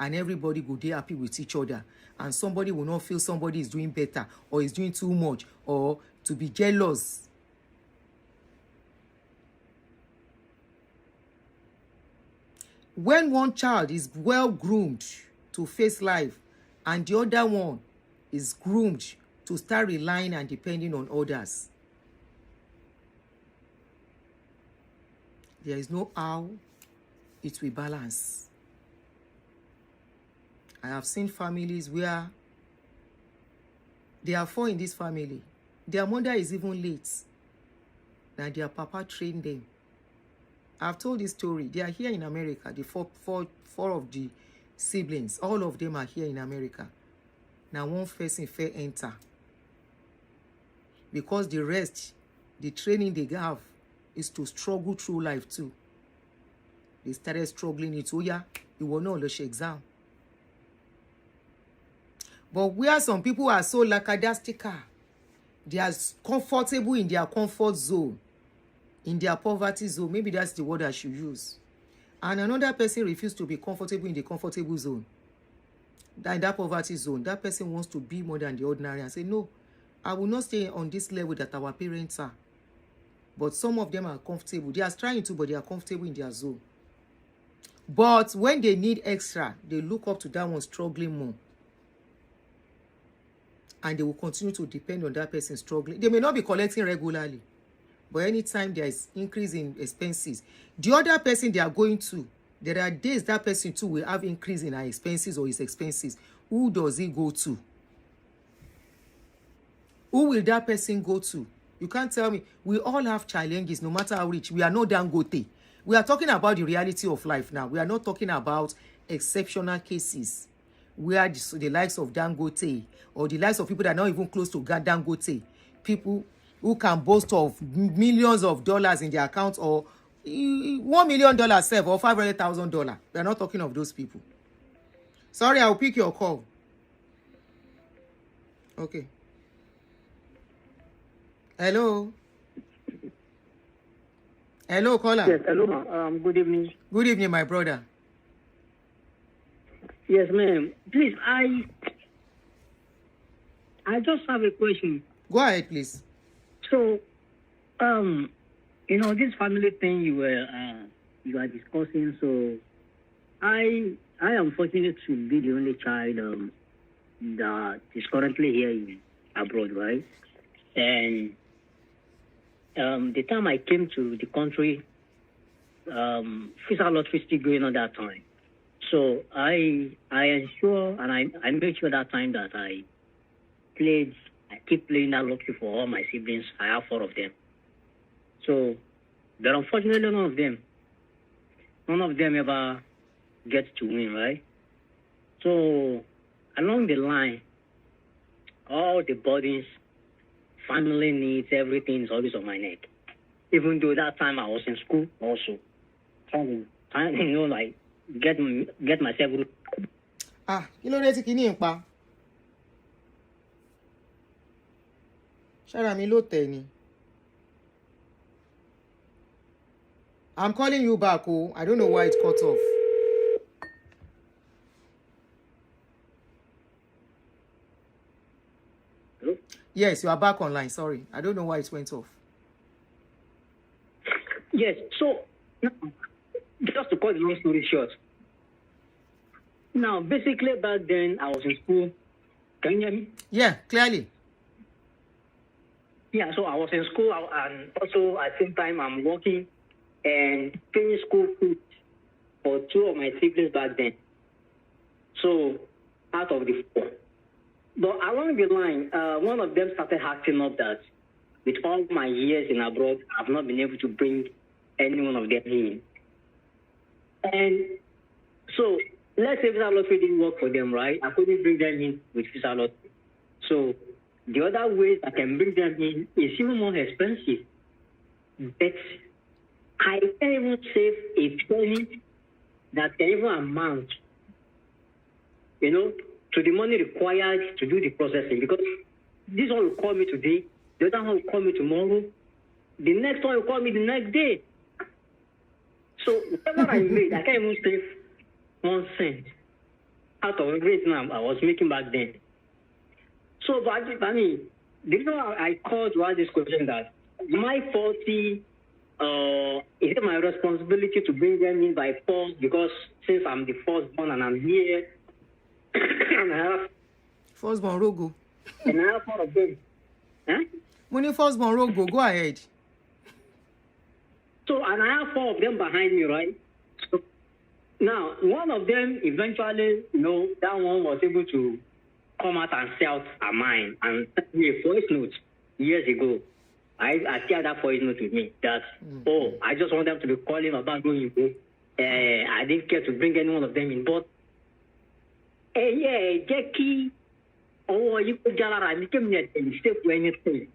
And everybody go dey happy with each other. And somebody will not feel somebody is doing better or is doing too much or to be jealous. When one child is well groomed to face life and the other one is groomed to start relying and depending on others, there is no how it will balance. I have seen families where there are 4 in this family. Their mother is even late, and their papa trained them. I've told this story. They are here in America. The four of the siblings, all of them are here in America. Now one person fair enter. Because the rest, the training they have is to struggle through life too. They started struggling it. Oh yeah, you will not lose exam. But where some people are so lackadaisical, they are comfortable in their comfort zone, in their poverty zone. Maybe that's the word I should use. And another person refuses to be comfortable in the comfortable zone. In that poverty zone, that person wants to be more than the ordinary and say, no, I will not stay on this level that our parents are. But some of them are comfortable. They are trying to, but they are comfortable in their zone. But when they need extra, they look up to that one struggling more. And they will continue to depend on that person struggling. They may not be collecting regularly, but anytime there is increase in expenses, the other person they are going to, there are days that person too will have increase in her expenses or his expenses. Who does he go to? Who will that person go to? You can't tell me. We all have challenges, no matter how rich. We are no Dangote. We are talking about the reality of life now. We are not talking about exceptional cases where the likes of Dangote or the likes of people that are not even close to Dangote, people who can boast of millions of dollars in their account or $1 million save or $500,000. We are not talking of those people. Sorry, I'll pick your call. Okay. Hello. Hello, caller. Yes, hello. Good evening. Good evening, my brother. Yes, ma'am. Please, I just have a question. Go ahead, please. So, this family thing you are discussing. So, I am fortunate to be the only child that is currently here in abroad, right? And the time I came to the country, visa lottery still going on that time. So I ensure and I made sure that time that I keep playing that lottery for all my siblings. I have 4 of them. So, but unfortunately, none of them ever gets to win, right? So, along the line, all the burdens, family needs, everything is always on my neck. Even though that time I was in school also. Trying to, like, get myself. Kí ló dé tí kíní ń pa? Ṣára mi ló tẹ̀ ni. I'm calling you back, oh. I don't know why it cut off. Hello? Yes, you are back online. Sorry. I don't know why it went off. Yes, so just to cut the long story short. Now, basically back then I was in school. Can you hear me? Yeah, clearly. Yeah, so I was in school and also at the same time I'm working and paying school fees for 2 of my siblings back then. So, out of the 4. But along the line, one of them started acting up that with all my years in abroad, I've not been able to bring any one of them in. And so, let's say visa lottery didn't work for them, right? I couldn't bring them in with visa lottery. So, the other ways I can bring them in is even more expensive. But I can't even save a penny that can even amount, to the money required to do the processing. Because this one will call me today, the other one will call me tomorrow, the next one will call me the next day. So whatever I made, I can't even save 1 cent out of everything I was making back then. So, but I mean, the reason why I called to ask this question that my 40, is it my responsibility to bring them in by force because since I'm the firstborn and I'm here, and I have Firstborn Rogo. and I have 4 of them. Huh? Money firstborn Rogo, go ahead. So, and I have 4 of them behind me, right? So, now, one of them eventually, that one was able to come out and say out a mine and send me a voice note years ago. I still had that voice note with me that, I just want them to be calling about going to I didn't care to bring any one of them in, but Jackie, you could get a mistake for anything.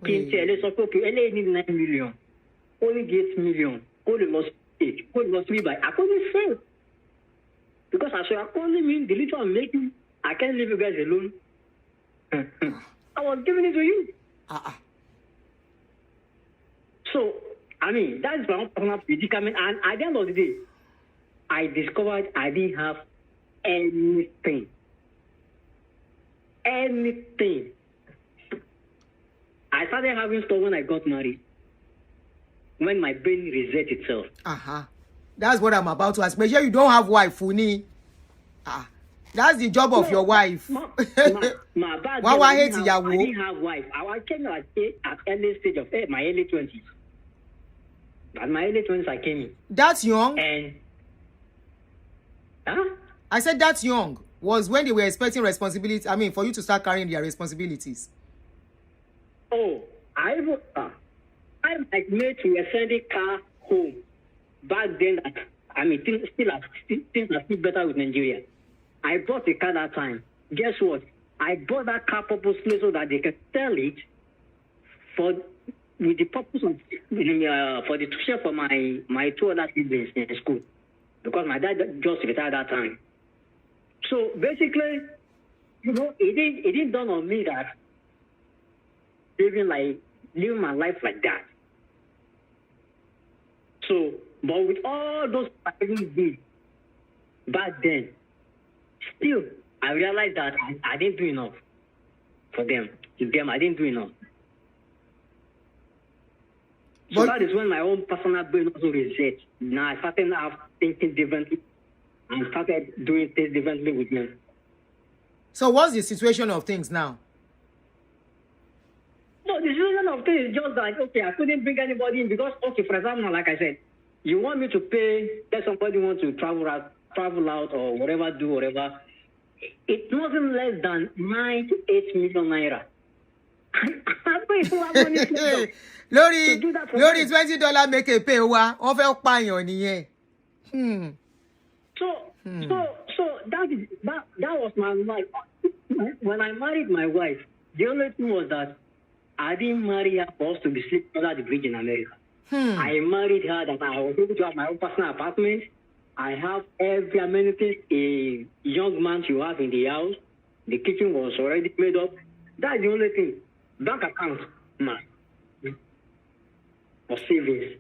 Let's talk to LA need 9 million, only 8 million, only lost 8, only lost 3 by. I couldn't say because I said, I couldn't mean the little I'm making. I can't leave you guys alone. I was giving it to you. So, I mean, that is my own personal predicament. And at the end of the day, I discovered I didn't have anything. Anything. I started having stuff when I got married. When my brain reset itself. That's what I'm about to ask. Make sure you don't have wife, Funi. That's the job of your wife. Why I didn't have wife. I came at early stage of my early 20s. At my early 20s, I came in. That's young? And I said that's young. Was when they were expecting responsibility. I mean, for you to start carrying their responsibilities. I'm like made to send a car home. Back then, I mean, things are still better with Nigeria. I bought a car that time. Guess what? I bought that car purposely so that they can sell it with the purpose of for the tuition for my 2 other siblings in school, because my dad just retired that time. So basically, it didn't dawn on me that living my life like that. So, but with all those things did back then, still I realized that I didn't do enough for them. To them, I didn't do enough. So that is when my own personal brain also reset. Now I started now thinking differently and started doing things differently with them. So what's the situation of things now? No, the situation of things is just like, okay, I couldn't bring anybody in because, okay, for example, like I said, you want me to pay, let somebody want to travel out or whatever, do whatever. It wasn't less than 9 to 8 million naira. Lórí $20 make a pay wa, wọ́n fẹ́ pààyàn nìyẹn. So that was my life. When I married my wife, the only thing was that I didn't marry her for us to be sleeping under the bridge in America. I married her that I was able to have my own personal apartment. I have every amenity a young man should have in the house. The kitchen was already made up. That's the only thing. Bank account, man. Or savings.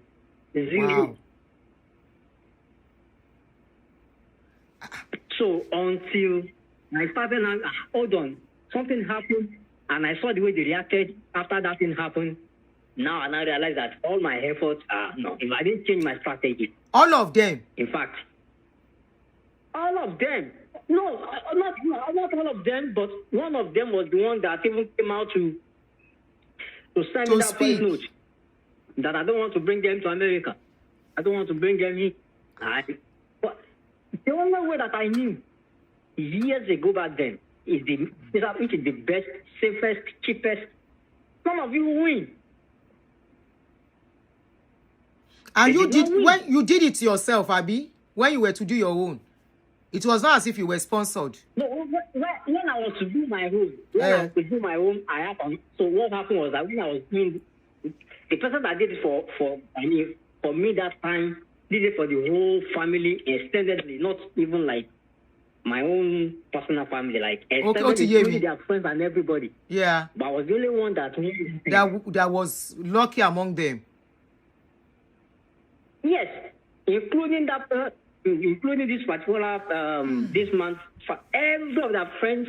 Zero. Wow. So until I started, hold on, something happened, and I saw the way they reacted after that thing happened. Now and I realize that all my efforts are no. If I didn't change my strategy, all of them. In fact, all of them. No, not all of them, but one of them was the one that even came out to send me that voice note that I don't want to bring them to America. I don't want to bring them in. But the only way that I knew years ago back then is which is the best, safest, cheapest. Some of you will win. And when you did it yourself, Abi, when you were to do your own, it was not as if you were sponsored. No, when I was to do my own, I had. So what happened was that when I was doing, the person that did it for me that time did it for the whole family extendedly, not even like my own personal family, like extendedly, their friends and everybody. Yeah. But I was the only one that was lucky among them. Yes, including this particular this month, for every of their friends,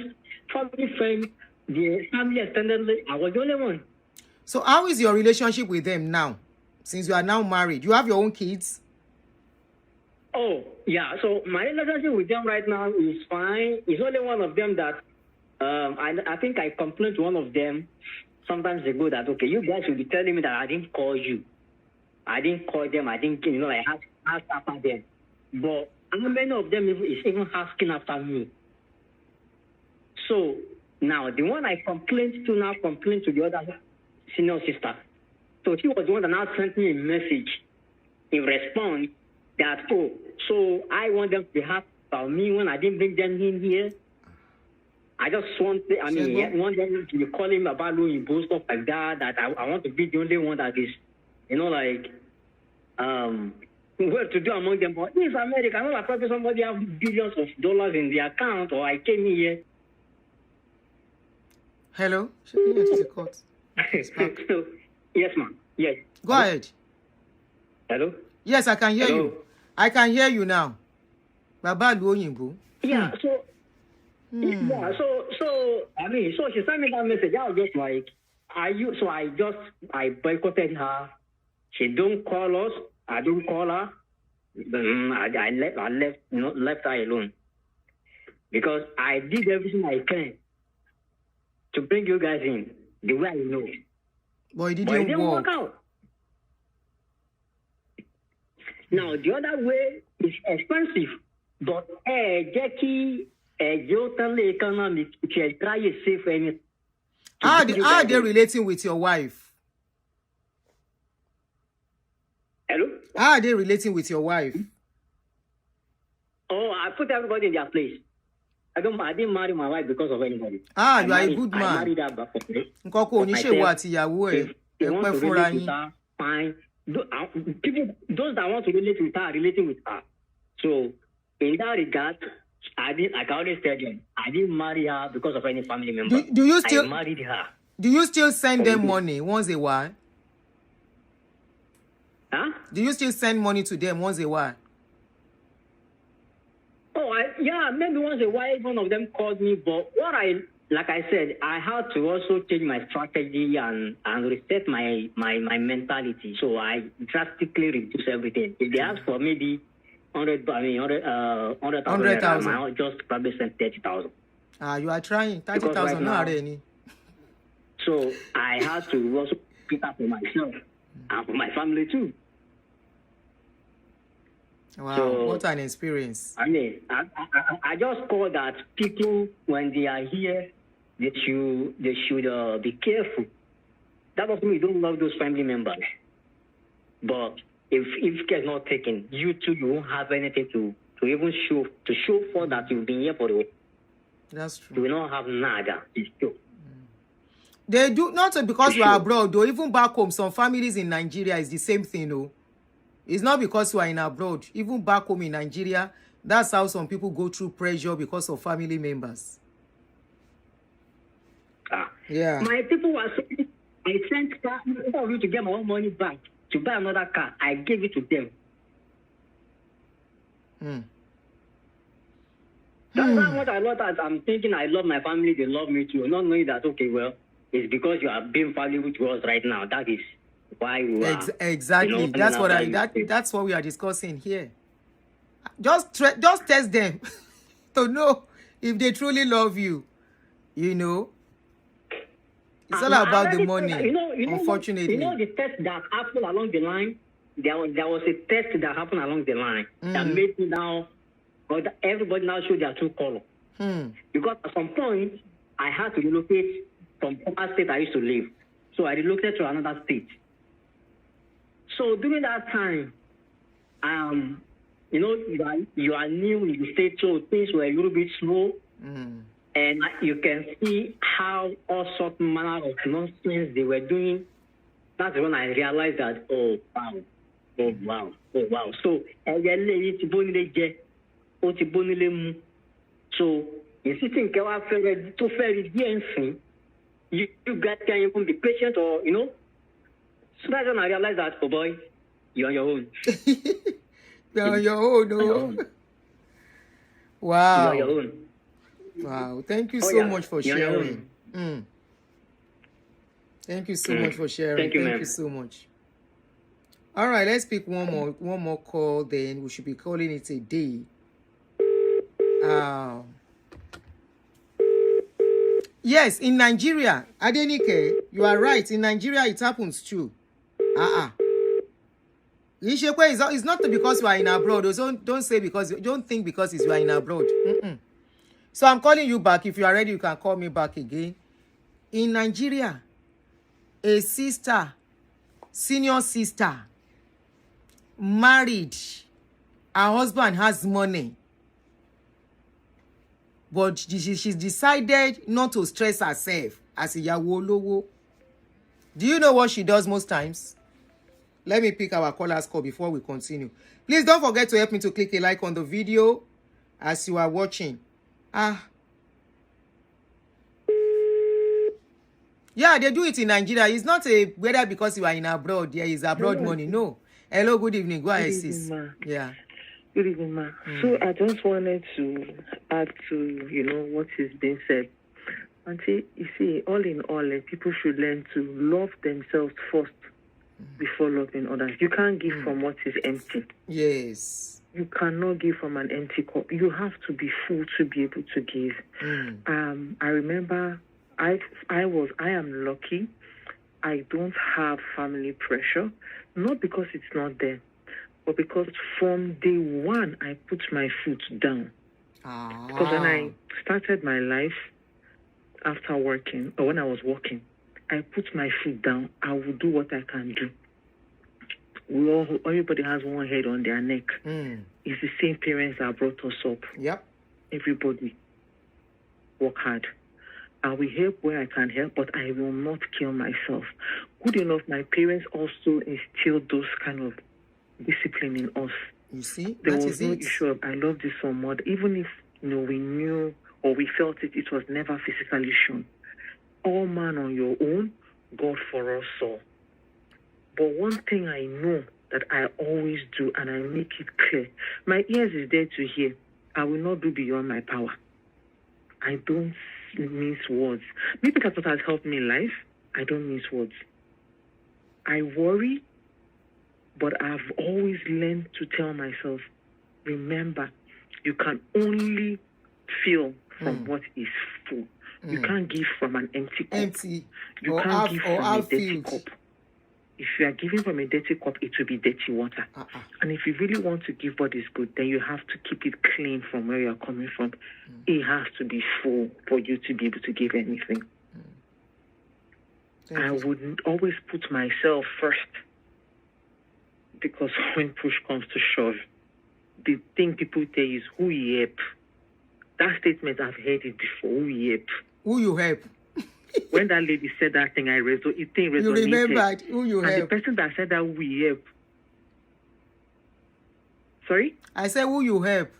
family friends, the family extended, I was the only one. So how is your relationship with them now? Since you are now married, you have your own kids? Oh, yeah. So my relationship with them right now is fine. It's only one of them that I think I complained to one of them sometimes ago that, okay, you guys will be telling me that I didn't call you. I didn't call them. I didn't, I asked after them. But how many of them is even asking after me? So now the one I complained to now complained to the other senior sister. So she was the one that now sent me a message in response that, oh, so I want them to be happy about me when I didn't bring them in here. I just want them to be calling me about doing stuff like that, that I want to be the only one that is, well to do among them. But this is America. I'm not probably somebody have billions of dollars in the account, or I came here. Hello? Yes, ma'am. Yes. Go ahead. Hello? Yes, I can hear you. I can hear you now. Baba Luoyinbo. Yeah, so yeah, so she sent me that message. I was just like, I boycotted her. She don't call us. I don't call her. I left her alone. Because I did everything I can to bring you guys in the way I know. But it didn't work out. Now, the other way is expensive, but Jackie, economic, try to save anything. How are they relating with your wife? Hello? How are they relating with your wife? Oh, I put everybody in their place. I didn't marry my wife because of anybody. You are a good man. I married her back for me. If they want to relate with her, fine. Those that want to relate with her are relating with her. So, in that regard, I can always tell them, I didn't marry her because of any family member. I married her. Do you still send them money once a while? Huh? Do you still send money to them once a while? Oh, yeah, maybe once a while one of them called me, but like I said, I had to also change my strategy and reset my mentality. So I drastically reduced everything. If they ask for maybe 100,000, I'll just probably send 30,000. You are trying 30,000 now already. So I had to also pick up for myself and for my family too. Wow, so, what an experience. I mean, I just call that people, when they are here, they should be careful. That doesn't mean you don't love those family members. But if care is not taken, you too, you won't have anything to even show for that you've been here for the week. That's true. You will not have nada. It's true. They do not because you are abroad, though. Even back home, some families in Nigeria is the same thing, though. It's not because you are in abroad. Even back home in Nigeria, that's how some people go through pressure because of family members. Yeah. My people were saying, I sent car for you to get my own money back to buy another car. I gave it to them. That's what I love. That I'm thinking I love my family. They love me too. Not knowing that, okay, well, it's because you are being valuable to us right now. That is why we are. Exactly. That's what we are discussing here. Just test them to know if they truly love you. It's all about the money. Unfortunately, the test that happened along the line. There was a test that happened along the line that made me now. But everybody now show their true color. Because at some point I had to relocate from the state I used to live. So I relocated to another state. So during that time, you are new in the state, so things were a little bit slow. And you can see how all sorts of manner of nonsense they were doing. That's when I realized that, oh wow. So so you see things to very DNC, you guys can even be patient or so that's when I realized that, oh boy, you're on your own. You're on your own, no. Wow. You're on your own. Wow. Thank you so much for sharing. Thank you so much for sharing. Thank you, Thank ma'am. you so much. All right, let's pick one more call. Then we should be calling it a day. Yes, in Nigeria, Adenike, you are right. In Nigeria, it happens too. It's not because you are in abroad. Don't say because don't think because you are in abroad. So I'm calling you back. If you are ready, you can call me back again. In Nigeria, a sister, senior sister, married, her husband has money, but she's decided not to stress herself as a ìyàwó olówó. Do you know what she does most times? Let me pick our caller's call before we continue. Please don't forget to help me to click a like on the video as you are watching. Yeah, they do it in Nigeria. It's not whether because you are in abroad, there is abroad money. No. Hello, good evening. Go ahead, sis. Yeah. Good evening, ma. So I just wanted to add to, what is being said. Auntie, you see, all in all, people should learn to love themselves first before loving others. You can't give from what is empty. Yes. You cannot give from an empty cup. You have to be full to be able to give. I remember I am lucky. I don't have family pressure, not because it's not there, but because from day one, I put my foot down. Because when I started my life after working, or when I was working, I put my foot down. I will do what I can do. Everybody has one head on their neck. It's the same parents that brought us up. Yep. Everybody work hard. I will help where I can help, but I will not kill myself. Good enough, my parents also instilled those kind of discipline in us. You see, there was no issue of I love this so much, even if we knew or we felt it. It was never physically shown. All man on your own, God for us all. But one thing I know that I always do, and I make it clear, my ears is there to hear. I will not do beyond my power. I don't mince words. Maybe that's what has helped me in life. I don't mince words. I worry, but I've always learned to tell myself, remember, you can only feel from what is full. You can't give from an empty cup. You can't give from a dirty cup. If you are giving from a dirty cup, it will be dirty water. And if you really want to give what is good, then you have to keep it clean from where you're coming from. It has to be full for you to be able to give anything. I would always put myself first, because when push comes to shove, the thing people tell you is who you help. That statement, I've heard it before. Who you help? Who you help? When that lady said that thing, it resonated. You remembered who you help. And the person that said that who you help. Sorry? I said who you help.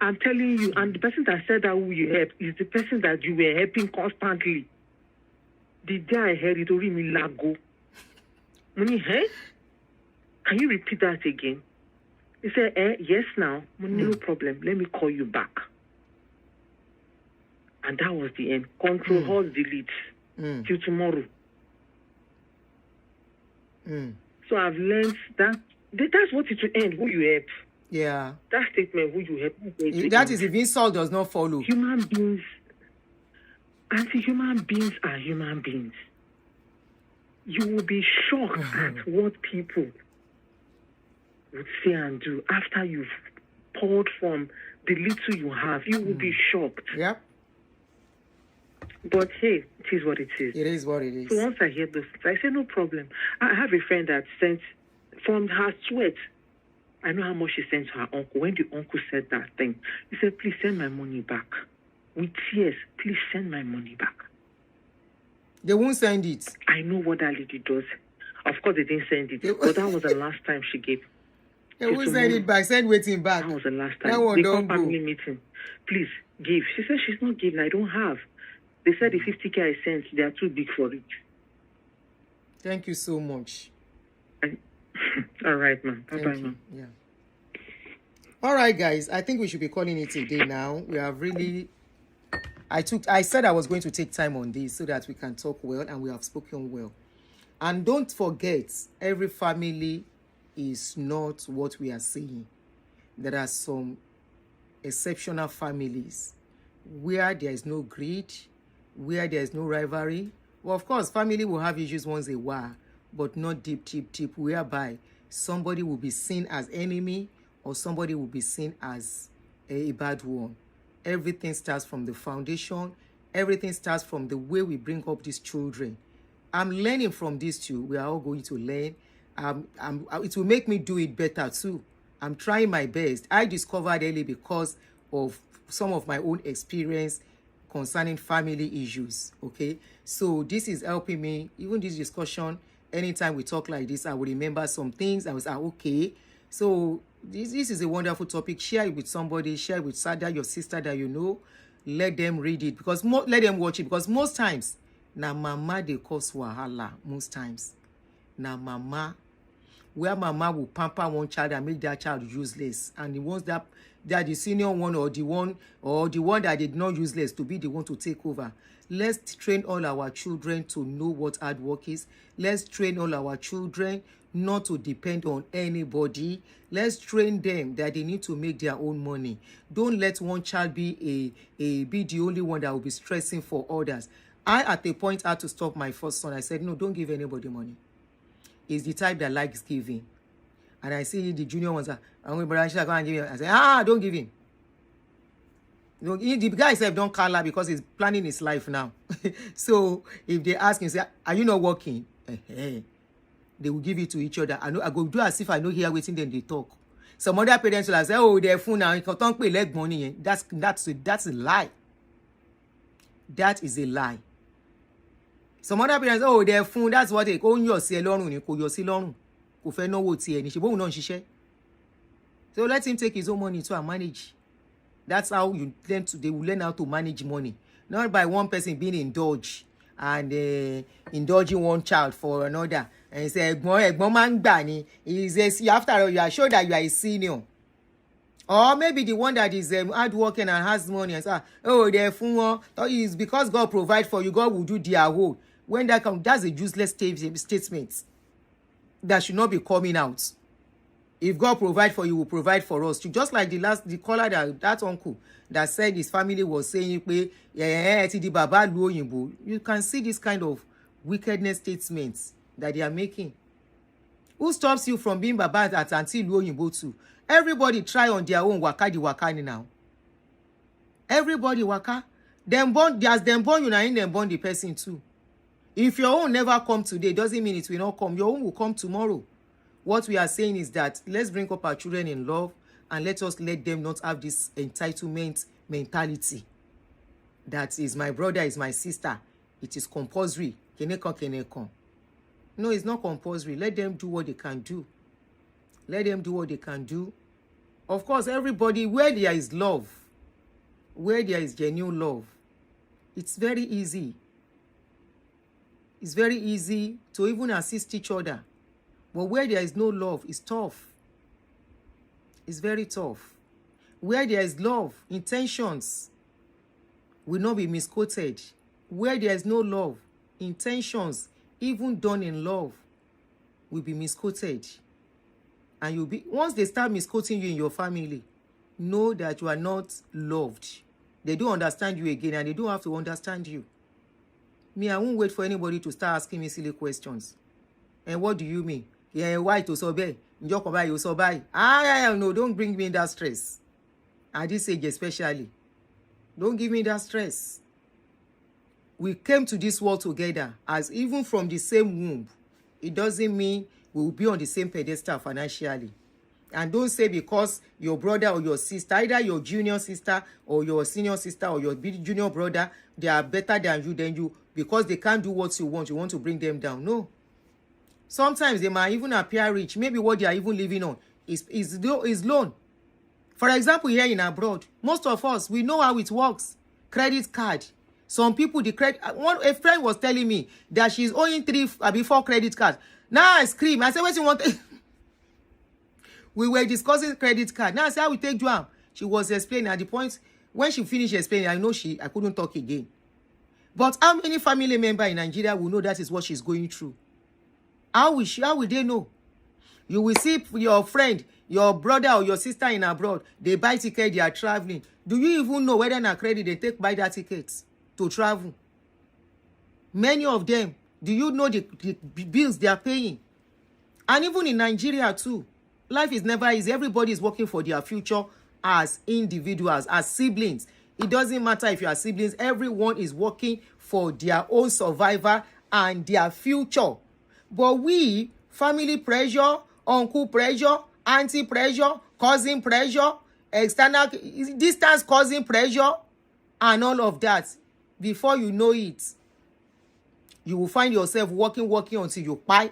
I'm telling you, and the person that said that who you help is the person that you were helping constantly. The day I heard it, only me lago. Money, hey? Can you repeat that again? He said, yes now. No problem. Let me call you back. And that was the end. Control, hold, delete. Till tomorrow. So I've learned that that's what it will end. Who you help. Yeah. That statement, who you help. That is if insult does not follow. Human beings, anti-human beings are human beings. You will be shocked at what people would say and do after you've poured from the little you have. You will be shocked. Yep. But hey, it is what it is. It is what it is. So once I hear those things, I say, no problem. I have a friend that sent from her sweat. I know how much she sent to her uncle. When the uncle said that thing, he said, please send my money back. With tears, please send my money back. They won't send it. I know what that lady does. Of course, they didn't send it. But that was the last time she gave. They won't send it back. Send waiting back. That was the last time. That one they don't come go. family meeting. Please, give. She said she's not giving. I don't have. They said the 50K I sent, they are too big for it. Thank you so much. All right, ma'am. Bye-bye, ma'am. Yeah. All right, guys. I think we should be calling it a day now. We have really I said I was going to take time on this so that we can talk well, and we have spoken well. And don't forget, every family is not what we are saying. There are some exceptional families where there is no greed, where there is no rivalry. Well, of course, family will have issues once a while, but not deep, whereby somebody will be seen as enemy or somebody will be seen as a bad one. Everything starts from the foundation. Everything starts from the way we bring up these children. I'm learning from these two. We are all going to learn. It will make me do it better too. I'm trying my best. I discovered early because of some of my own experience concerning family issues. Okay, so this is helping me. Even this discussion, anytime we talk like this, I will remember some things. I was like, okay, so this is a wonderful topic. Share it with somebody. Share it with Sada, your sister that you know. Let them read it, because let them watch it, because most times na mama dey cause wahala. Most times na mama, where mama will pamper one child and make that child useless, and the ones that the senior one or the one that did not useless to be the one to take over. Let's train all our children to know what hard work is. Let's train all our children not to depend on anybody. Let's train them that they need to make their own money. Don't let one child be the only one that will be stressing for others. I at a point had to stop my first son. I said, no, don't give anybody money. He's the type that likes giving. And I see the junior ones are, I'm going to go and give him. I say, don't give him. You know, the guy said don't call her because he's planning his life now. So if they ask him, say, are you not working? They will give it to each other. I go do as if I know here waiting, then they talk. Some other parents will say, oh, they're full now. You can't pay leg money. That's a lie. That is a lie. Some other parents, oh, they're full. That's what they call your see alone. Your see alone. So let him take his own money to and manage. That's how they will learn how to manage money. Not by one person being indulged and indulging one child for another. And he say, he says, after all, you are sure that you are a senior. Or maybe the one that is hardworking and has money and say, oh, therefore, it's because God provides for you, God will do their whole. When that comes, that's a useless statement that should not be coming out. If God provide for you, will provide for us too. Just like the caller that uncle that said his family was saying, you can see this kind of wickedness statements that they are making. Who stops you from being baba at until Oyinbo too? Everybody try on their own wakani now. Everybody waka. Them born you now in them born the person too. If your own never come today, doesn't mean it will not come. Your own will come tomorrow. What we are saying is that let's bring up our children in love and let them not have this entitlement mentality. That is my brother, is my sister. It is compulsory. No, it's not compulsory. Let them do what they can do. Let them do what they can do. Of course, everybody, where there is love, where there is genuine love, it's very easy. It's very easy to even assist each other. But where there is no love, it's tough. It's very tough. Where there is love, intentions will not be misquoted. Where there is no love, intentions, even done in love, will be misquoted. And you'll be, once they start misquoting you in your family, know that you are not loved. They don't understand you again, and they don't have to understand you. Me, I won't wait for anybody to start asking me silly questions. And what do you mean? Yeah, why to so bad? You so bad. No, don't bring me that stress. At this age especially. Don't give me that stress. We came to this world together as even from the same womb. It doesn't mean we will be on the same pedestal financially. And don't say because your brother or your sister, either your junior sister or your senior sister or your junior brother, they are better than you, because they can't do what you want to bring them down. No. Sometimes they might even appear rich. Maybe what they are even living on is loan. For example, here in abroad, most of us, we know how it works. Credit card. Some people, a friend was telling me that she's owing 4 credit cards. Now I scream. I said, what you want? We were discussing credit card. Now I said, how we take Joam? She was explaining at the point, When she finished explaining, I know I couldn't talk again. But how many family members in Nigeria will know that is what she's going through? How will they know? You will see your friend, your brother or your sister in abroad, they buy ticket, they are traveling. Do you even know whether na credit they buy that tickets to travel? Many of them, do you know the bills they are paying? And even in Nigeria too, life is never easy. Everybody is working for their future as individuals, as siblings. It doesn't matter if you are siblings. Everyone is working for their own survival and their future. But we, family pressure, uncle pressure, auntie pressure, cousin pressure, external distance cousin pressure, and all of that. Before you know it, you will find yourself working until you pay.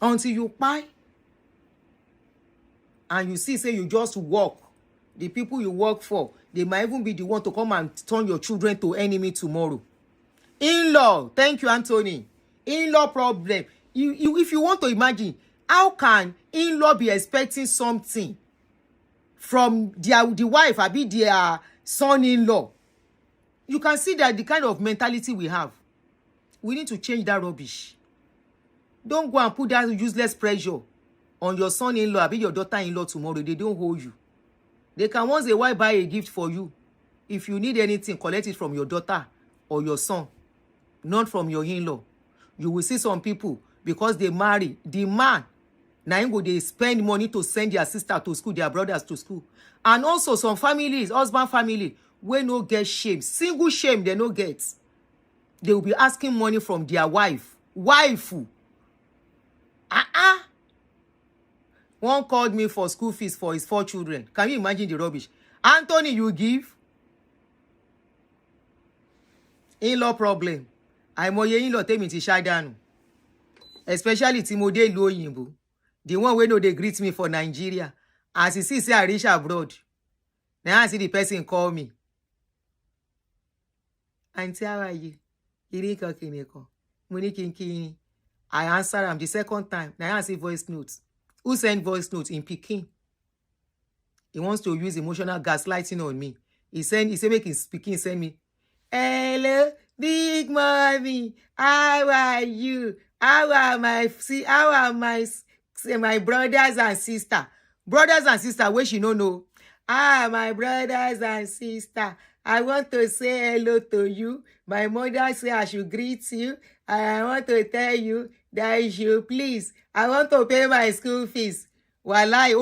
Until you pay. And you see, say you just work. The people you work for, they might even be the one to come and turn your children to enemy tomorrow. In-law, thank you, Anthony. In-law problem. If you want to imagine, how can in-law be expecting something from the wife, or be their son-in-law? You can see that the kind of mentality we have. We need to change that rubbish. Don't go and put that useless pressure on your son-in-law, or be your daughter-in-law tomorrow. They don't hold you. They can once a while buy a gift for you. If you need anything, collect it from your daughter or your son, not from your in-law. You will see some people, because they marry, the man, now they spend money to send their sister to school, their brothers to school. And also some families, husband family, wey no get shame, single shame they no get. They will be asking money from their wife. One called me for school fees for his 4 children. Can you imagine the rubbish? Anthony, you give? In-law problem. Àìmọye in-law tèmi ti ṣá dànù. Especially tí mo dé ìlú òyìnbó. The one wey no dey greet me for Nigeria. As he see say I reach abroad. Now I see the person call me. Auntie, how are you? Mo ní kí. I answer him the second time. Now I see voice notes. Who sent voice notes? In Peking. He wants to use emotional gaslighting on me. He said make his Peking send me. Hello, big mommy. How are you? How are my brothers and sisters? Brothers and sisters, where she no know. My brothers and sisters. I want to say hello to you. My mother say I should greet you. I want to tell you that you should please. I want to pay my school fees. Walai,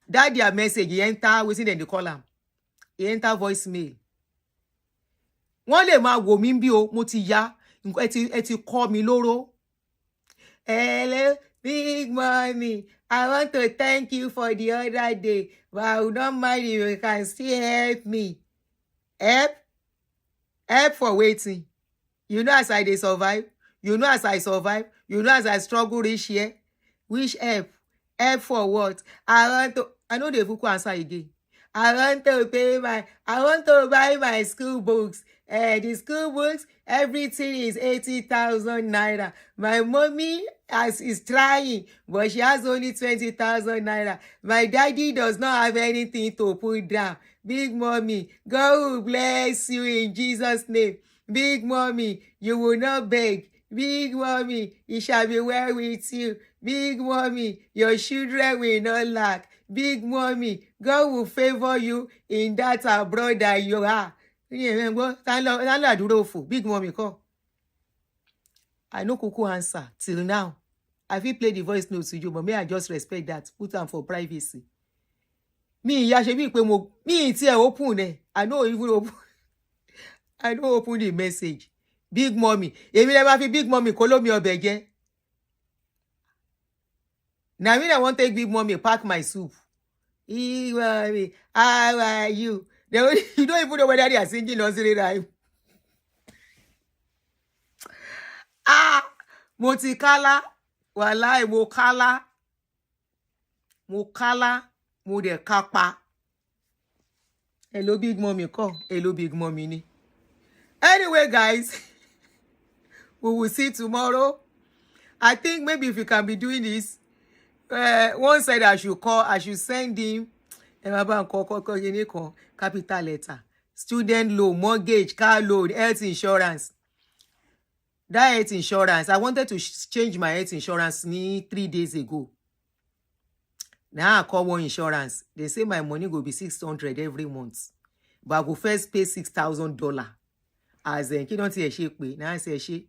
that their message, he enter, within the column. He enter voicemail. Wọ́n lè máa wò mí bí o, mo ti yá, ẹ ti kọ́ mi lóró. Hello, big mommy. I want to thank you for the other day, but I would not mind if you can still help me. Help? Help for waiting. You know as I dey survive? You know as I survive? You know as I struggle reach here? Which help? Help for what? I know they will answer again. I want to buy my school books. The school books, everything is 80,000 naira. My mommy is trying, but she has only 20,000 naira. My daddy does not have anything to put down. Big mommy, God will bless you in Jesus' name. Big mommy, you will not beg. Big mommy, it shall be well with you. Big mommy, your children will not lack. Big mommy, God will favor you in that abroad that you are. Big mommy, call. I no kuku answer till now. I fit play the voice notes to you, but may I just respect that. Put them for privacy. Me it's here open. I don't even open. I don't open the message. Big mommy. If you never feel big mommy, call me or beg. Now I want to take big mommy pack my soup. Big mommy, how are you? You don't even know whether they are singing nursery rhyme. Mo ti kálá. Wàláì mo kálá. Mo de kápá. Hello, big mommy, call. Hello, big mommy ni. Anyway, guys, we will see tomorrow. I think maybe if you can be doing this, One said I should send him capital letter, student loan, mortgage, car loan, health insurance. That health insurance, I wanted to change my health insurance 3 days ago. Now I call one insurance. They say my money will be $600 every month. But I will first pay $6,000. As in, don't say she pay. Now I say she.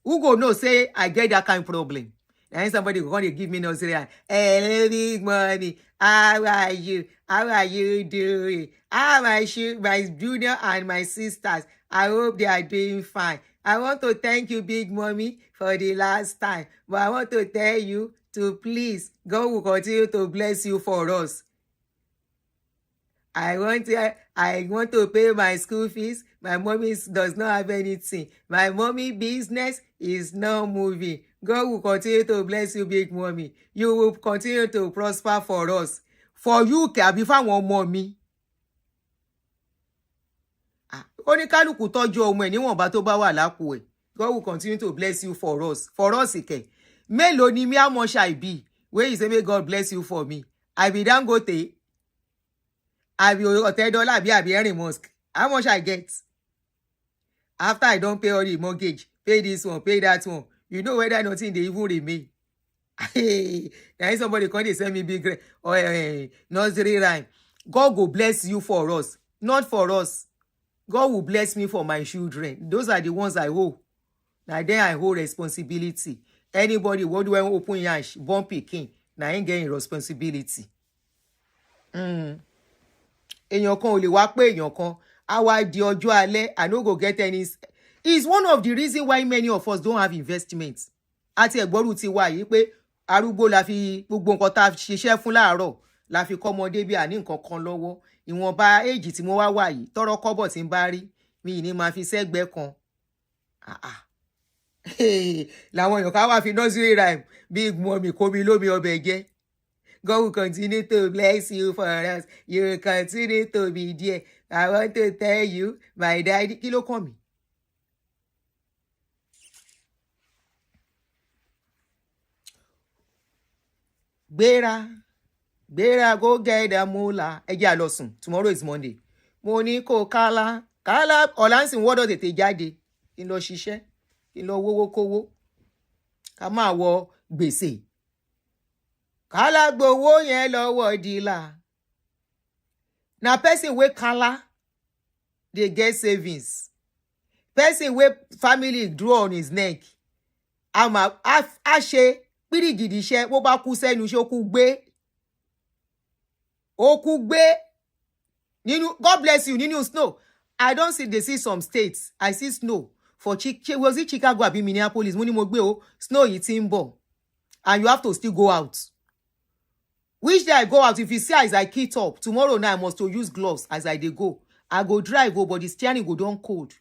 Who go no say I get that kind of problem? And somebody go to give me no say, hey, big money. How are you? How are you doing? How am I shoot my junior and my sisters? I hope they are doing fine. I want to thank you, Big Mommy, for the last time. But I want to tell you to please, God will continue to bless you for us. I want to pay my school fees. My mommy does not have anything. My mommy business is not moving. God will continue to bless you, Big Mommy. You will continue to prosper for us. For you, Kabi, for one mommy. Oníkálùkù tọ́jú ọmọ ẹ̀ níwọ̀nba tó bá wà lápò ẹ̀. God will continue to bless you for us. For us, ìkẹ́. Mélòó ni mi, how much I be? Where you say, may God bless you for me? I be Dangote. I be $10, I be Henry Musk. How much I get? After I don't pay all the mortgage, pay this one, pay that one. You know whether nothing they even remain. Now somebody come they send me big or nursery rhyme. God will bless you for us, not for us. God will bless me for my children. Those are the ones I owe. Now then I hold responsibility. Anybody what do I open yash, born pikin, now ain't getting responsibility. Èèyàn kan ò lè wá pé èèyàn kan á wá di ọjọ́ alẹ́, I no go get any. It's one of the reasons why many of us don't have investments. Àti ẹ̀gbọ́rù ti wà yìí pé arúgbó la fi gbogbo nǹkan tá a ṣiṣẹ́ fún láàárọ̀ la fi kọ́ ọmọdé bí àní nǹkan kan lọ́wọ́. Ìwọ̀nba èjì tí mo wá wà yìí tọ́rọ́ kọ́bọ̀ tí ń bá rí mi ní máa fi sẹ́gbẹ́ kan. Làwọn èèyàn ká wá fi nursery rhyme Big Mommy kó mi lómi ọbẹ̀ jẹ́. God will continue to bless you for us. You will continue to be there. I want to tell you, my daddy. Kí ló kàn mí? Gbéra, go get the moolah. Ẹ jẹ́ a lọ sùn. Tomorrow is Monday. Mo ní kó kálá. Ọ̀la ń sìn wọ́dọ̀ tètè jáde. Kí n lọ ṣiṣẹ́. Kí n lọ wówó kówó. Ká máa wọ gbèsè. Kálá gbowó yẹn lọ́wọ́ dílà. Na person wey kálá dey get savings. Person wey family draw on his neck. A ṣe pírígìdì iṣẹ́ bó bá kú sẹ́nu iṣẹ́ ó kú gbé. Ó kú gbé. God bless you nínú snow. I don see some states. I see snow for was it Chicago àbí Minneapolis? Mo ní mo gbé o. Snow yìí ti ń bọ̀. And you have to still go out. Which day I go out, if you see as I kit up, tomorrow night I must to use gloves as I dey go. I go drive but the steering go don cold.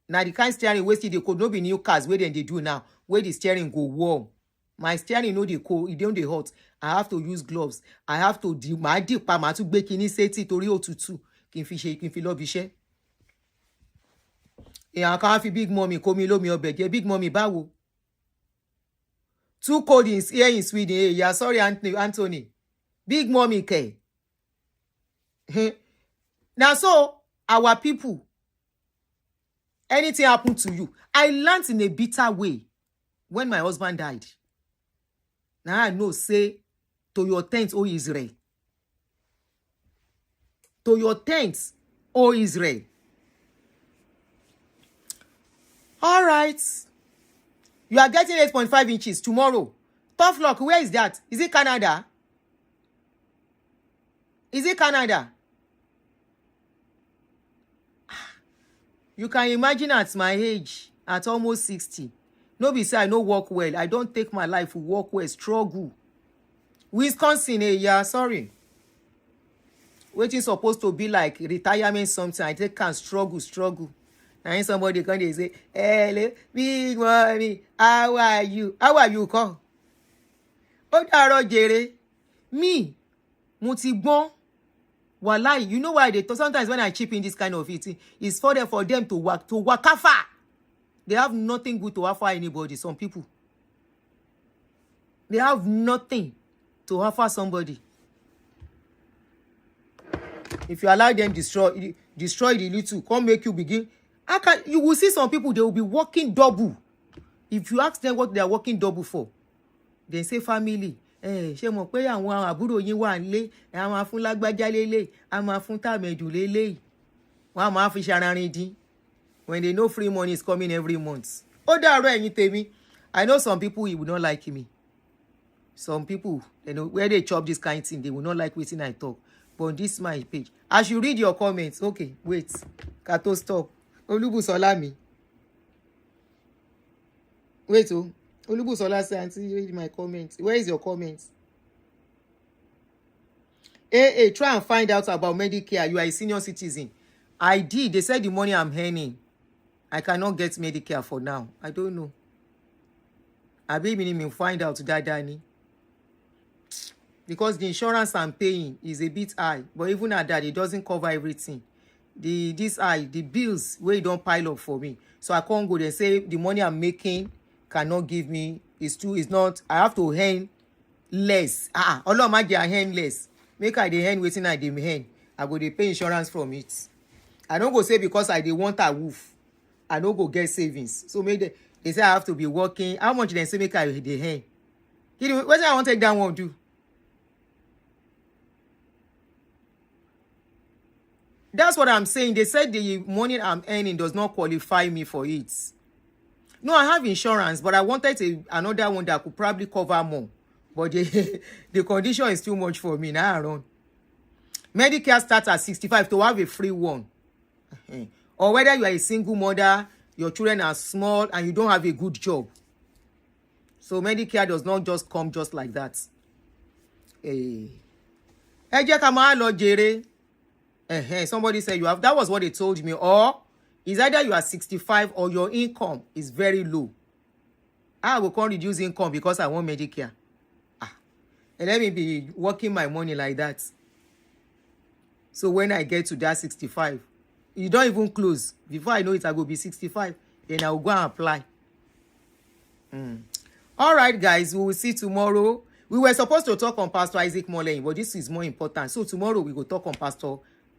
Now the kind steering wey still dey cold, no be new cars wey dem dey do now, where the steering go warm. My steering no dey cold, e don dey hot. I have to use gloves. I have to máa dìpa máa tún gbé kinní sétí torí òtútù kí n fi lọ bí iṣẹ́. Èèyàn kan fi Big Mommy kó mi lómi ọbẹ̀ jẹ́. Big Mommy báwo? Too cold here in Sweden. Hey, yeah, sorry, Anthony. Big Mommy ke. Now, so our people, anything happened to you? I learned in a bitter way when my husband died. Now I know, say, to your tents, O Israel. To your tents, O Israel. All right. You are getting 8.5 inches tomorrow. Tough luck, where is that? Is it Canada? Is it Canada? You can imagine at my age, at almost 60. No be say I no work well. I don't take my life to work well, struggle. Wisconsin, yeah, sorry. Waiting supposed to be like retirement something. I take can struggle. And somebody come and say, hello, Big Mommy, how are you? How are you, call? Ó dàárọ̀ jèrè. Me, mo ti gbọ́n. Wallahi, you know why they talk? Sometimes when I chip in this kind of eating, it's for them to work far. They have nothing good to offer anybody, some people. They have nothing to offer somebody. If you allow them destroy the little, come make you begin. You will see some people, they will be working double. If you ask them what they are working double for, they say family. Ṣé mọ̀ pé àwọn àbúrò yín wà nílé, a máa fún lágbájá lélẹ̀, a máa fún tàmẹ̀dù lélẹ̀. Wọ́n á máa fi ṣararin dín. When they know free money is coming every month. Ó dàárọ̀ ẹ̀yin tèmi. I know some people will not like me. Some people, you know, where they chop this kind of thing, they will not like wetin I talk. But on this my page, I should read your comments. Okay, wait. Kato stop. Olubusola mi. Wait, oh. Olubusola say, auntie, read my comments. Where is your comments? Hey, try and find out about Medicare. You are a senior citizen. I did. They said the money I'm earning, I cannot get Medicare for now. I don't know. I be find out that Danny. Because the insurance I'm paying is a bit high. But even at that, it doesn't cover everything. The bills where you don't pile up for me. So I can't go there and say the money I'm making cannot give me. It's not. I have to earn less. Allah my I earn less. Make I the earn waiting at the earn. I go dey pay insurance from it. I don't go say because I dey want a roof. I don't go get savings. So maybe they say I have to be working. How much they say make I dey earn? What I want to take that one do? That's what I'm saying. They said the money I'm earning does not qualify me for it. No, I have insurance, but I wanted another one that could probably cover more. But the condition is too much for me. Now I run. Medicare starts at 65 to have a free one. Or whether you are a single mother, your children are small, and you don't have a good job. So Medicare does not just come just like that. Somebody said you have. That was what they told me. Or it's either you are 65 or your income is very low. I will can't reduce income because I want Medicare. And let me be working my money like that. So when I get to that 65, you don't even close. Before I know it, I will be 65. Then I will go and apply. All right, guys. We will see tomorrow. We were supposed to talk on Pastor Isaac Molein, but this is more important. So tomorrow we will talk on Pastor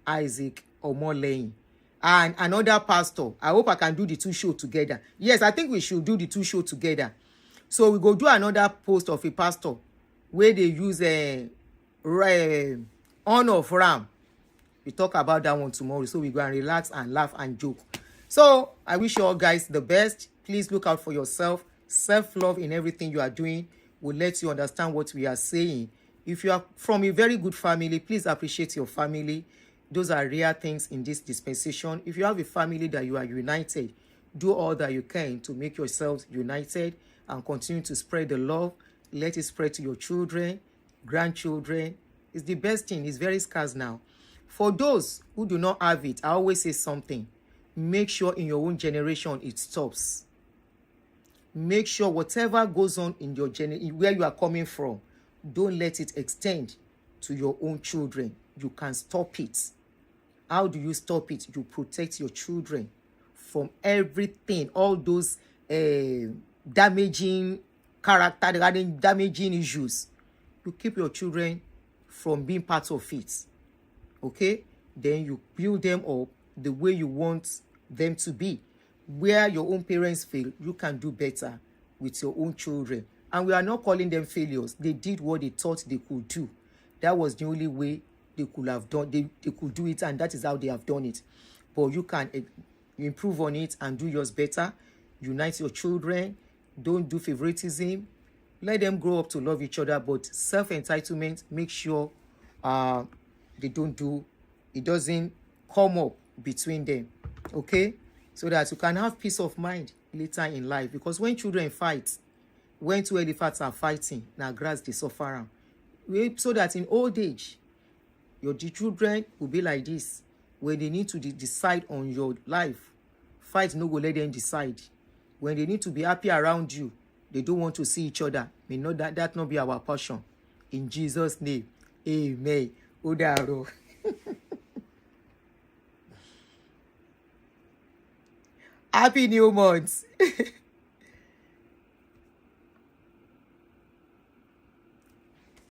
Isaac Molein and another pastor. I hope I can do the two shows together. Yes, I think we should do the two shows together. So we go do another post of a pastor where they use a honor of ram. We talk about that one tomorrow. So we go and relax and laugh and joke. So I wish you all guys the best. Please look out for yourself. Self-love in everything you are doing will let you understand what we are saying. If you are from a very good family, please appreciate your family. Those are rare things in this dispensation. If you have a family that you are united, do all that you can to make yourselves united and continue to spread the love. Let it spread to your children, grandchildren. It's the best thing. It's very scarce now. For those who do not have it, I always say something. Make sure in your own generation it stops. Make sure whatever goes on in your where you are coming from, don't let it extend to your own children. You can stop it. How do you stop it? You protect your children from everything, all those damaging character, damaging issues. You keep your children from being part of it. Okay? Then you build them up the way you want them to be. Where your own parents fail, you can do better with your own children. And we are not calling them failures. They did what they thought they could do. That was the only way they could have done. They could do it, and that is how they have done it. But you can improve on it and do yours better. Unite your children. Don't do favoritism. Let them grow up to love each other. But self-entitlement, make sure they don't do. It doesn't come up between them. Okay? So that you can have peace of mind later in life. Because when children fight, when two elephants are fighting, now grass they suffer. So that in old age, your children will be like this. When they need to decide on your life, fight no go let them decide. When they need to be happy around you, they don't want to see each other. May not that not be our passion. In Jesus' name, amen. Udaro. Happy New Month.